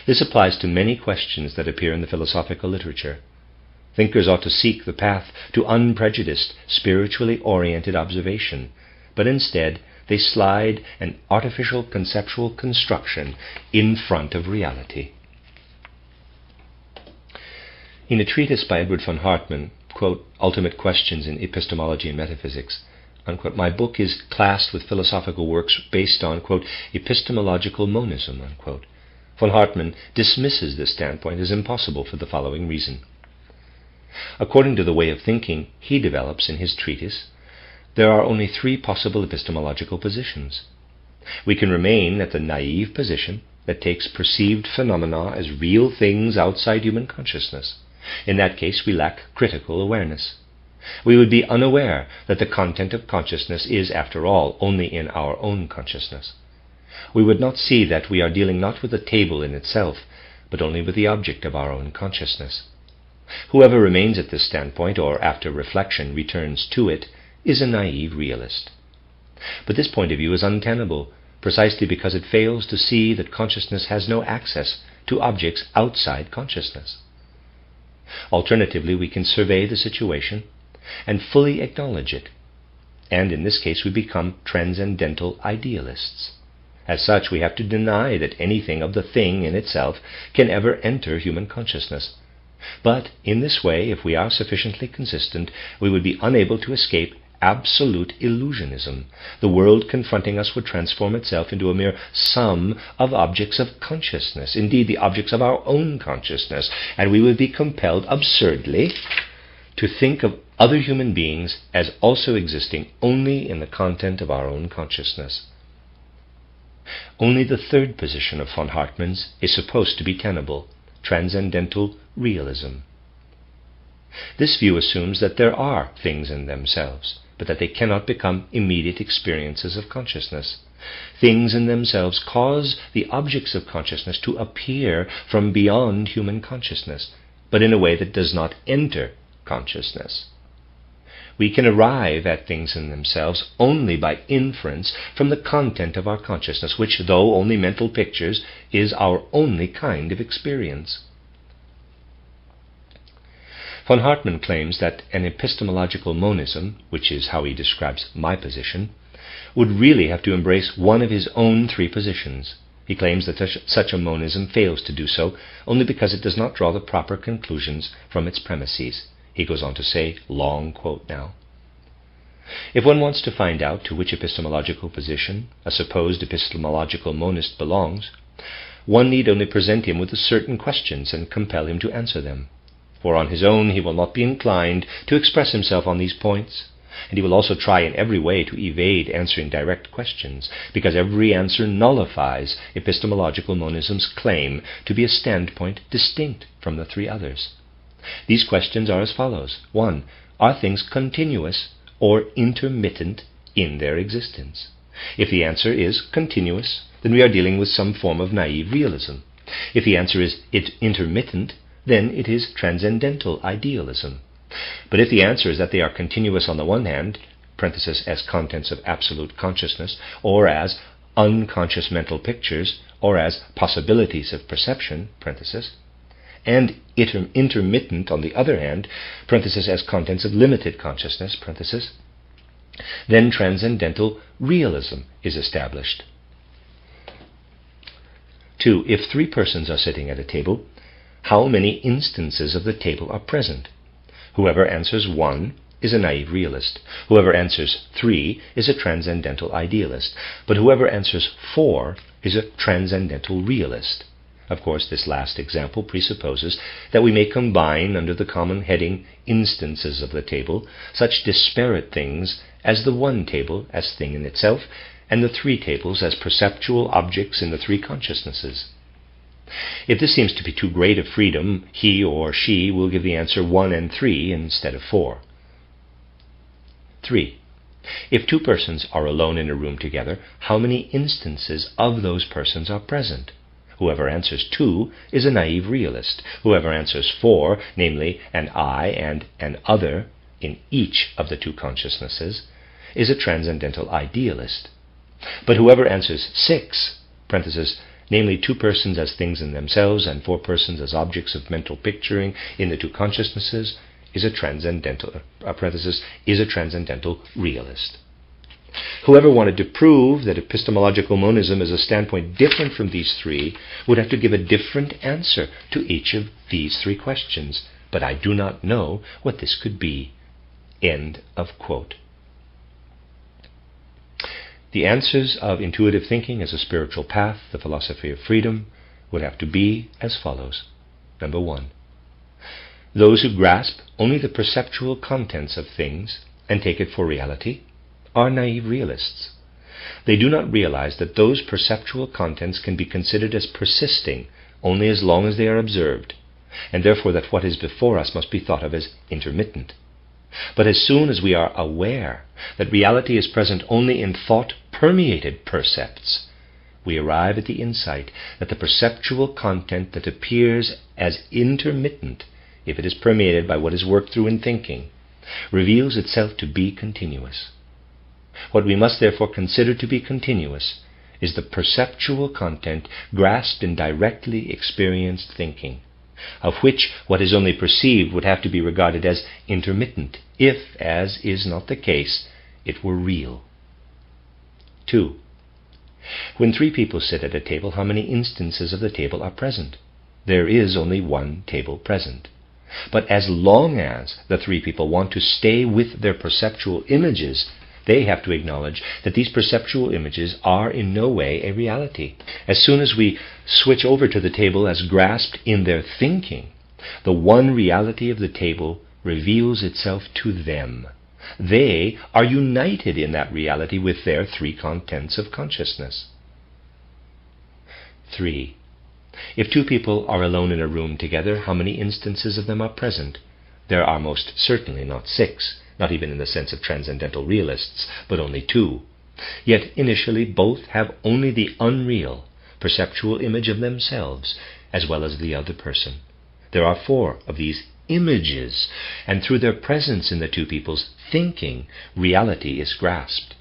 This applies to many questions that appear in the philosophical literature. Thinkers ought to seek the path to unprejudiced, spiritually oriented observation, but instead they slide an artificial conceptual construction in front of reality. In a treatise by Edward von Hartmann, quote, Ultimate Questions in Epistemology and Metaphysics, unquote, my book is classed with philosophical works based on, quote, epistemological monism, unquote. Von Hartmann dismisses this standpoint as impossible for the following reason. According to the way of thinking he develops in his treatise, there are only three possible epistemological positions. We can remain at the naive position that takes perceived phenomena as real things outside human consciousness. In that case, we lack critical awareness. We would be unaware that the content of consciousness is, after all, only in our own consciousness. We would not see that we are dealing not with the table in itself, but only with the object of our own consciousness. Whoever remains at this standpoint, or after reflection returns to it, is a naive realist. But this point of view is untenable, precisely because it fails to see that consciousness has no access to objects outside consciousness. Alternatively, we can survey the situation and fully acknowledge it, and in this case we become transcendental idealists. As such, we have to deny that anything of the thing in itself can ever enter human consciousness. But in this way, if we are sufficiently consistent, we would be unable to escape absolute illusionism. The world confronting us would transform itself into a mere sum of objects of consciousness, indeed the objects of our own consciousness, and we would be compelled absurdly to think of other human beings as also existing only in the content of our own consciousness. Only the third position of von Hartmann's is supposed to be tenable, transcendental realism. This view assumes that there are things in themselves, but that they cannot become immediate experiences of consciousness. Things in themselves cause the objects of consciousness to appear from beyond human consciousness, but in a way that does not enter consciousness. We can arrive at things in themselves only by inference from the content of our consciousness, which, though only mental pictures, is our only kind of experience. Von Hartmann claims that an epistemological monism, which is how he describes my position, would really have to embrace one of his own three positions. He claims that such a monism fails to do so only because it does not draw the proper conclusions from its premises. He goes on to say, long quote now, "If one wants to find out to which epistemological position a supposed epistemological monist belongs, one need only present him with certain questions and compel him to answer them. For on his own he will not be inclined to express himself on these points, and he will also try in every way to evade answering direct questions, because every answer nullifies epistemological monism's claim to be a standpoint distinct from the three others. These questions are as follows. 1. Are things continuous or intermittent in their existence? If the answer is continuous, then we are dealing with some form of naive realism. If the answer is intermittent, then it is transcendental idealism. But if the answer is that they are continuous on the one hand, parenthesis, as contents of absolute consciousness, or as unconscious mental pictures, or as possibilities of perception, parenthesis, and intermittent on the other hand, parenthesis, as contents of limited consciousness, parenthesis, then transcendental realism is established. 2. If three persons are sitting at a table, how many instances of the table are present? Whoever answers 1 is a naive realist. Whoever answers 3 is a transcendental idealist. But whoever answers 4 is a transcendental realist. Of course, this last example presupposes that we may combine under the common heading instances of the table such disparate things as the one table as thing in itself, and the three tables as perceptual objects in the three consciousnesses. If this seems to be too great a freedom, he or she will give the answer 1 and 3 instead of 4. 3. If two persons are alone in a room together, how many instances of those persons are present? Whoever answers 2 is a naive realist. Whoever answers 4, namely an I and an other in each of the two consciousnesses, is a transcendental idealist. But whoever answers 6, parenthesis, namely two persons as things in themselves and 4 persons as objects of mental picturing in the two consciousnesses, is a transcendental realist. Whoever wanted to prove that epistemological monism is a standpoint different from these three would have to give a different answer to each of these three questions, but I do not know what this could be. End of quote. The answers of intuitive thinking as a spiritual path, the philosophy of freedom, would have to be as follows. Number 1. Those who grasp only the perceptual contents of things and take it for reality are naive realists. They do not realize that those perceptual contents can be considered as persisting only as long as they are observed, and therefore that what is before us must be thought of as intermittent. But as soon as we are aware that reality is present only in thought-permeated percepts, we arrive at the insight that the perceptual content that appears as intermittent, if it is permeated by what is worked through in thinking, reveals itself to be continuous. What we must therefore consider to be continuous is the perceptual content grasped in directly experienced thinking, of which what is only perceived would have to be regarded as intermittent, if, as is not the case, it were real. 2. When 3 people sit at a table, how many instances of the table are present? There is only one table present. But as long as the 3 people want to stay with their perceptual images, they have to acknowledge that these perceptual images are in no way a reality. As soon as we switch over to the table as grasped in their thinking, the one reality of the table reveals itself to them. They are united in that reality with their 3 contents of consciousness. 3. If 2 people are alone in a room together, how many instances of them are present? There are most certainly not 6, not even in the sense of transcendental realists, but only 2. Yet initially both have only the unreal, perceptual image of themselves, as well as the other person. There are 4 of these images, and through their presence in the 2 people's thinking, reality is grasped.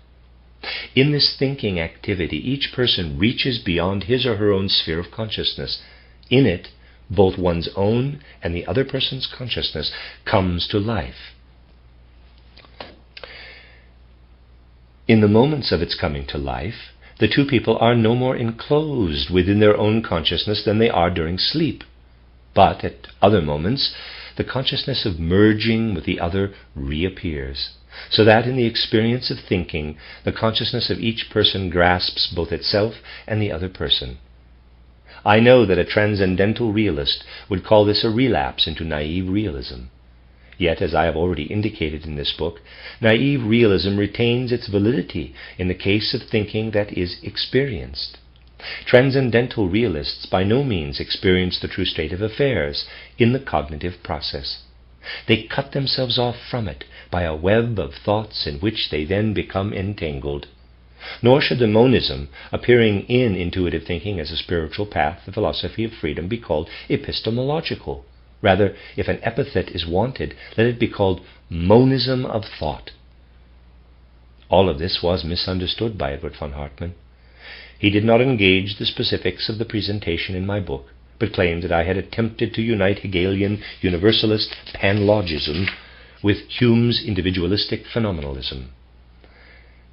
In this thinking activity, each person reaches beyond his or her own sphere of consciousness. In it, both one's own and the other person's consciousness comes to life. In the moments of its coming to life, the two people are no more enclosed within their own consciousness than they are during sleep. But at other moments, the consciousness of merging with the other reappears, so that in the experience of thinking, the consciousness of each person grasps both itself and the other person. I know that a transcendental realist would call this a relapse into naive realism. Yet, as I have already indicated in this book, naive realism retains its validity in the case of thinking that is experienced. Transcendental realists by no means experience the true state of affairs in the cognitive process. They cut themselves off from it by a web of thoughts in which they then become entangled. Nor should the monism appearing in intuitive thinking as a spiritual path, the philosophy of freedom, be called epistemological. Rather, if an epithet is wanted, let it be called monism of thought. All of this was misunderstood by Edward von Hartmann. He did not engage the specifics of the presentation in my book, but claimed that I had attempted to unite Hegelian universalist panlogism with Hume's individualistic phenomenalism.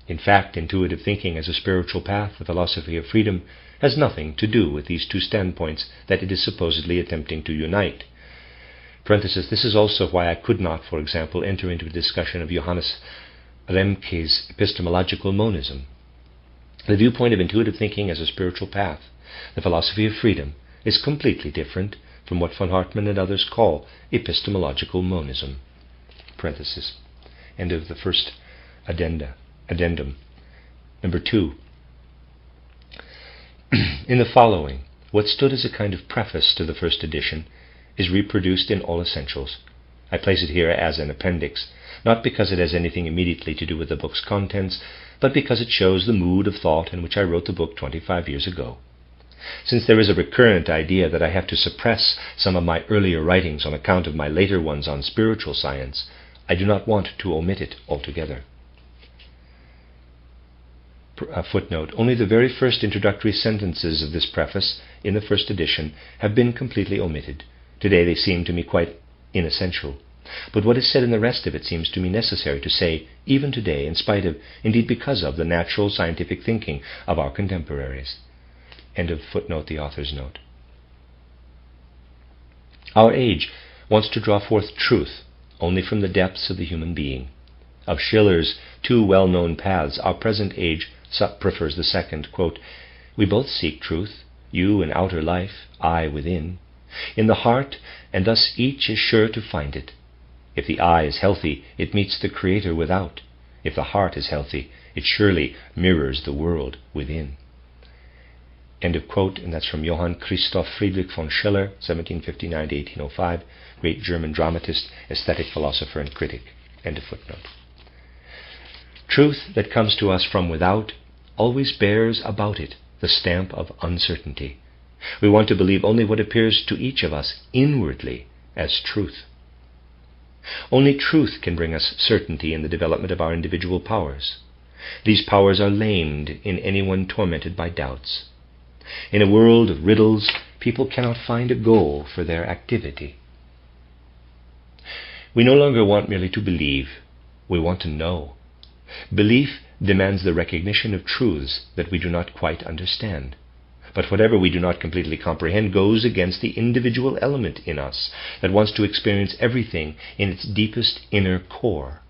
In fact, intuitive thinking as a spiritual path, the philosophy of freedom, has nothing to do with these two standpoints that it is supposedly attempting to unite. Parenthesis, this is also why I could not, for example, enter into a discussion of Johannes Remke's epistemological monism. The viewpoint of intuitive thinking as a spiritual path, the philosophy of freedom, is completely different from what von Hartmann and others call epistemological monism. Parenthesis. End of the first addendum. Number 2. In the following, what stood as a kind of preface to the first edition is reproduced in all essentials. I place it here as an appendix, not because it has anything immediately to do with the book's contents, but because it shows the mood of thought in which I wrote the book 25 years ago. Since there is a recurrent idea that I have to suppress some of my earlier writings on account of my later ones on spiritual science, I do not want to omit it altogether. Footnote. Only the very first introductory sentences of this preface in the first edition have been completely omitted. Today they seem to me quite inessential. But what is said in the rest of it seems to me necessary to say, even today, in spite of, indeed because of, the natural scientific thinking of our contemporaries. End of footnote, the author's note. Our age wants to draw forth truth only from the depths of the human being. Of Schiller's two well-known paths, our present age prefers the second. Quote, we both seek truth, you in outer life, I within, in the heart, and thus each is sure to find it. If the eye is healthy, it meets the Creator without. If the heart is healthy, it surely mirrors the world within. End of quote, and that's from Johann Christoph Friedrich von Schiller, 1759 to 1805, great German dramatist, aesthetic philosopher, and critic. End of footnote. Truth that comes to us from without always bears about it the stamp of uncertainty. We want to believe only what appears to each of us inwardly as truth. Only truth can bring us certainty in the development of our individual powers. These powers are lamed in anyone tormented by doubts. In a world of riddles, people cannot find a goal for their activity. We no longer want merely to believe, we want to know. Belief demands the recognition of truths that we do not quite understand. But whatever we do not completely comprehend goes against the individual element in us that wants to experience everything in its deepest inner core.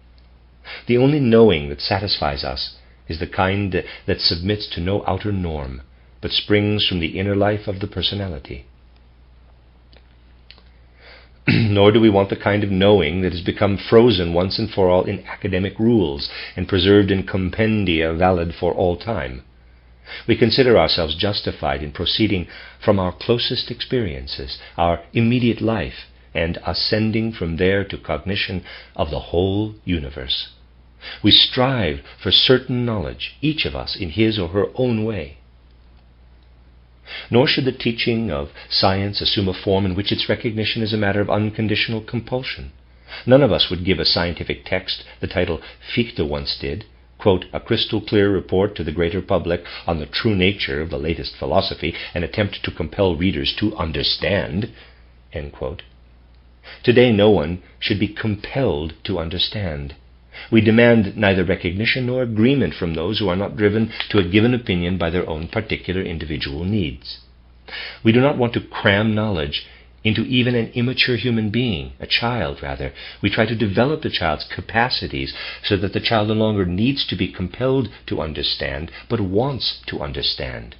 The only knowing that satisfies us is the kind that submits to no outer norm, but springs from the inner life of the personality. Nor do we want the kind of knowing that has become frozen once and for all in academic rules and preserved in compendia valid for all time. We consider ourselves justified in proceeding from our closest experiences, our immediate life, and ascending from there to cognition of the whole universe. We strive for certain knowledge, each of us in his or her own way. Nor should the teaching of science assume a form in which its recognition is a matter of unconditional compulsion. None of us would give a scientific text the title Fichte once did, quote, a crystal-clear report to the greater public on the true nature of the latest philosophy, and attempt to compel readers to understand, End quote. Today no one should be compelled to understand. We demand neither recognition nor agreement from those who are not driven to a given opinion by their own particular individual needs. We do not want to cram knowledge into even an immature human being, a child rather. We try to develop the child's capacities so that the child no longer needs to be compelled to understand, but wants to understand.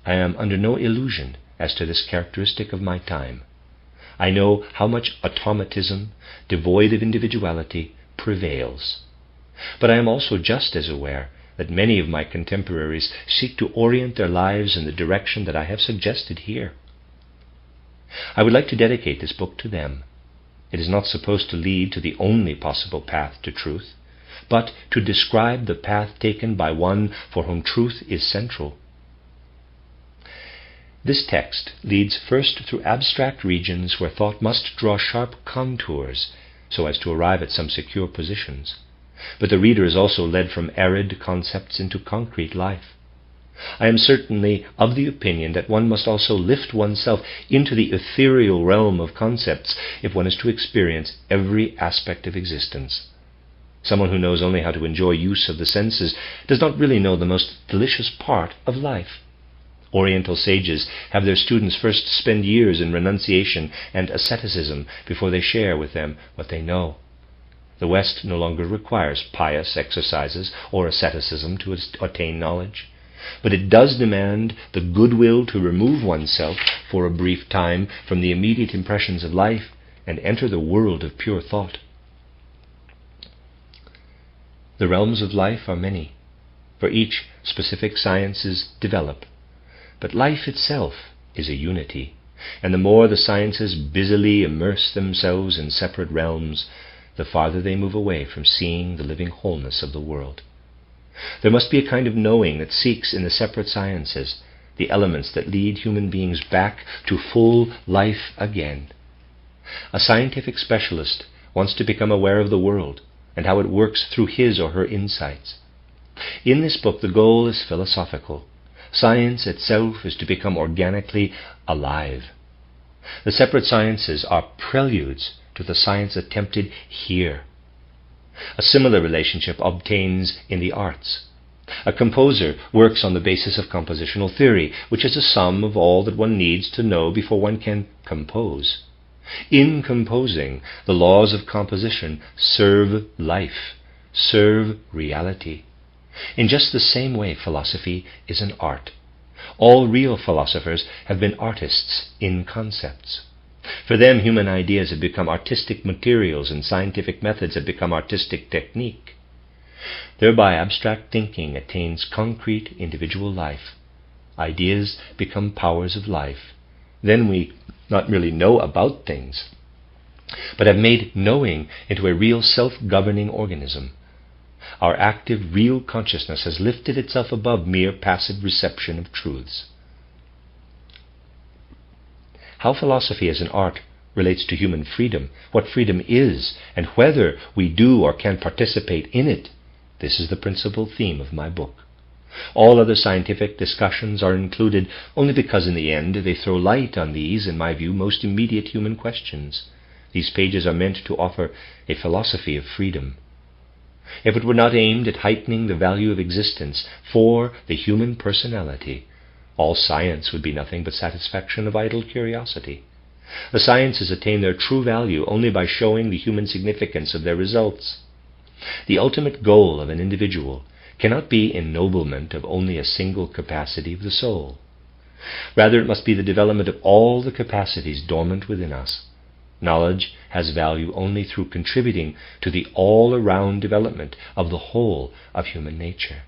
I am under no illusion as to this characteristic of my time. I know how much automatism, devoid of individuality, prevails. But I am also just as aware that many of my contemporaries seek to orient their lives in the direction that I have suggested here. I would like to dedicate this book to them. It is not supposed to lead to the only possible path to truth, but to describe the path taken by one for whom truth is central. This text leads first through abstract regions where thought must draw sharp contours so as to arrive at some secure positions. But the reader is also led from arid concepts into concrete life. I am certainly of the opinion that one must also lift oneself into the ethereal realm of concepts if one is to experience every aspect of existence. Someone who knows only how to enjoy use of the senses does not really know the most delicious part of life. Oriental sages have their students first spend years in renunciation and asceticism before they share with them what they know. The West no longer requires pious exercises or asceticism to attain knowledge, but it does demand the goodwill to remove oneself for a brief time from the immediate impressions of life and enter the world of pure thought. The realms of life are many, for each specific sciences develop. But life itself is a unity, and the more the sciences busily immerse themselves in separate realms, the farther they move away from seeing the living wholeness of the world. There must be a kind of knowing that seeks in the separate sciences the elements that lead human beings back to full life again. A scientific specialist wants to become aware of the world and how it works through his or her insights. In this book, the goal is philosophical. Science itself is to become organically alive. The separate sciences are preludes to the science attempted here. A similar relationship obtains in the arts. A composer works on the basis of compositional theory, which is a sum of all that one needs to know before one can compose. In composing, the laws of composition serve life, serve reality. In just the same way, philosophy is an art. All real philosophers have been artists in concepts. For them, human ideas have become artistic materials and scientific methods have become artistic technique. Thereby, abstract thinking attains concrete individual life. Ideas become powers of life. Then we not merely know about things, but have made knowing into a real self-governing organism. Our active, real consciousness has lifted itself above mere passive reception of truths. How philosophy as an art relates to human freedom, what freedom is, and whether we do or can participate in it, this is the principal theme of my book. All other scientific discussions are included only because in the end they throw light on these, in my view, most immediate human questions. These pages are meant to offer a philosophy of freedom. If it were not aimed at heightening the value of existence for the human personality, all science would be nothing but satisfaction of idle curiosity. The sciences attain their true value only by showing the human significance of their results. The ultimate goal of an individual cannot be ennoblement of only a single capacity of the soul. Rather, it must be the development of all the capacities dormant within us. Knowledge has value only through contributing to the all-around development of the whole of human nature.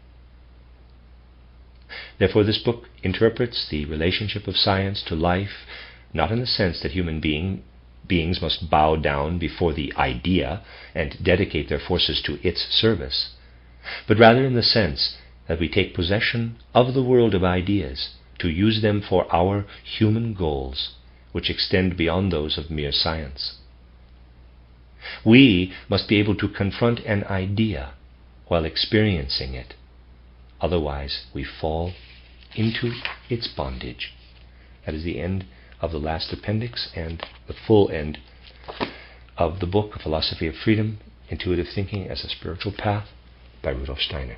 Therefore, this book interprets the relationship of science to life not in the sense that human beings must bow down before the idea and dedicate their forces to its service, but rather in the sense that we take possession of the world of ideas to use them for our human goals, which extend beyond those of mere science. We must be able to confront an idea while experiencing it. Otherwise, we fall into its bondage. That is the end of the last appendix and the full end of the book, A Philosophy of Freedom, Intuitive Thinking as a Spiritual Path by Rudolf Steiner.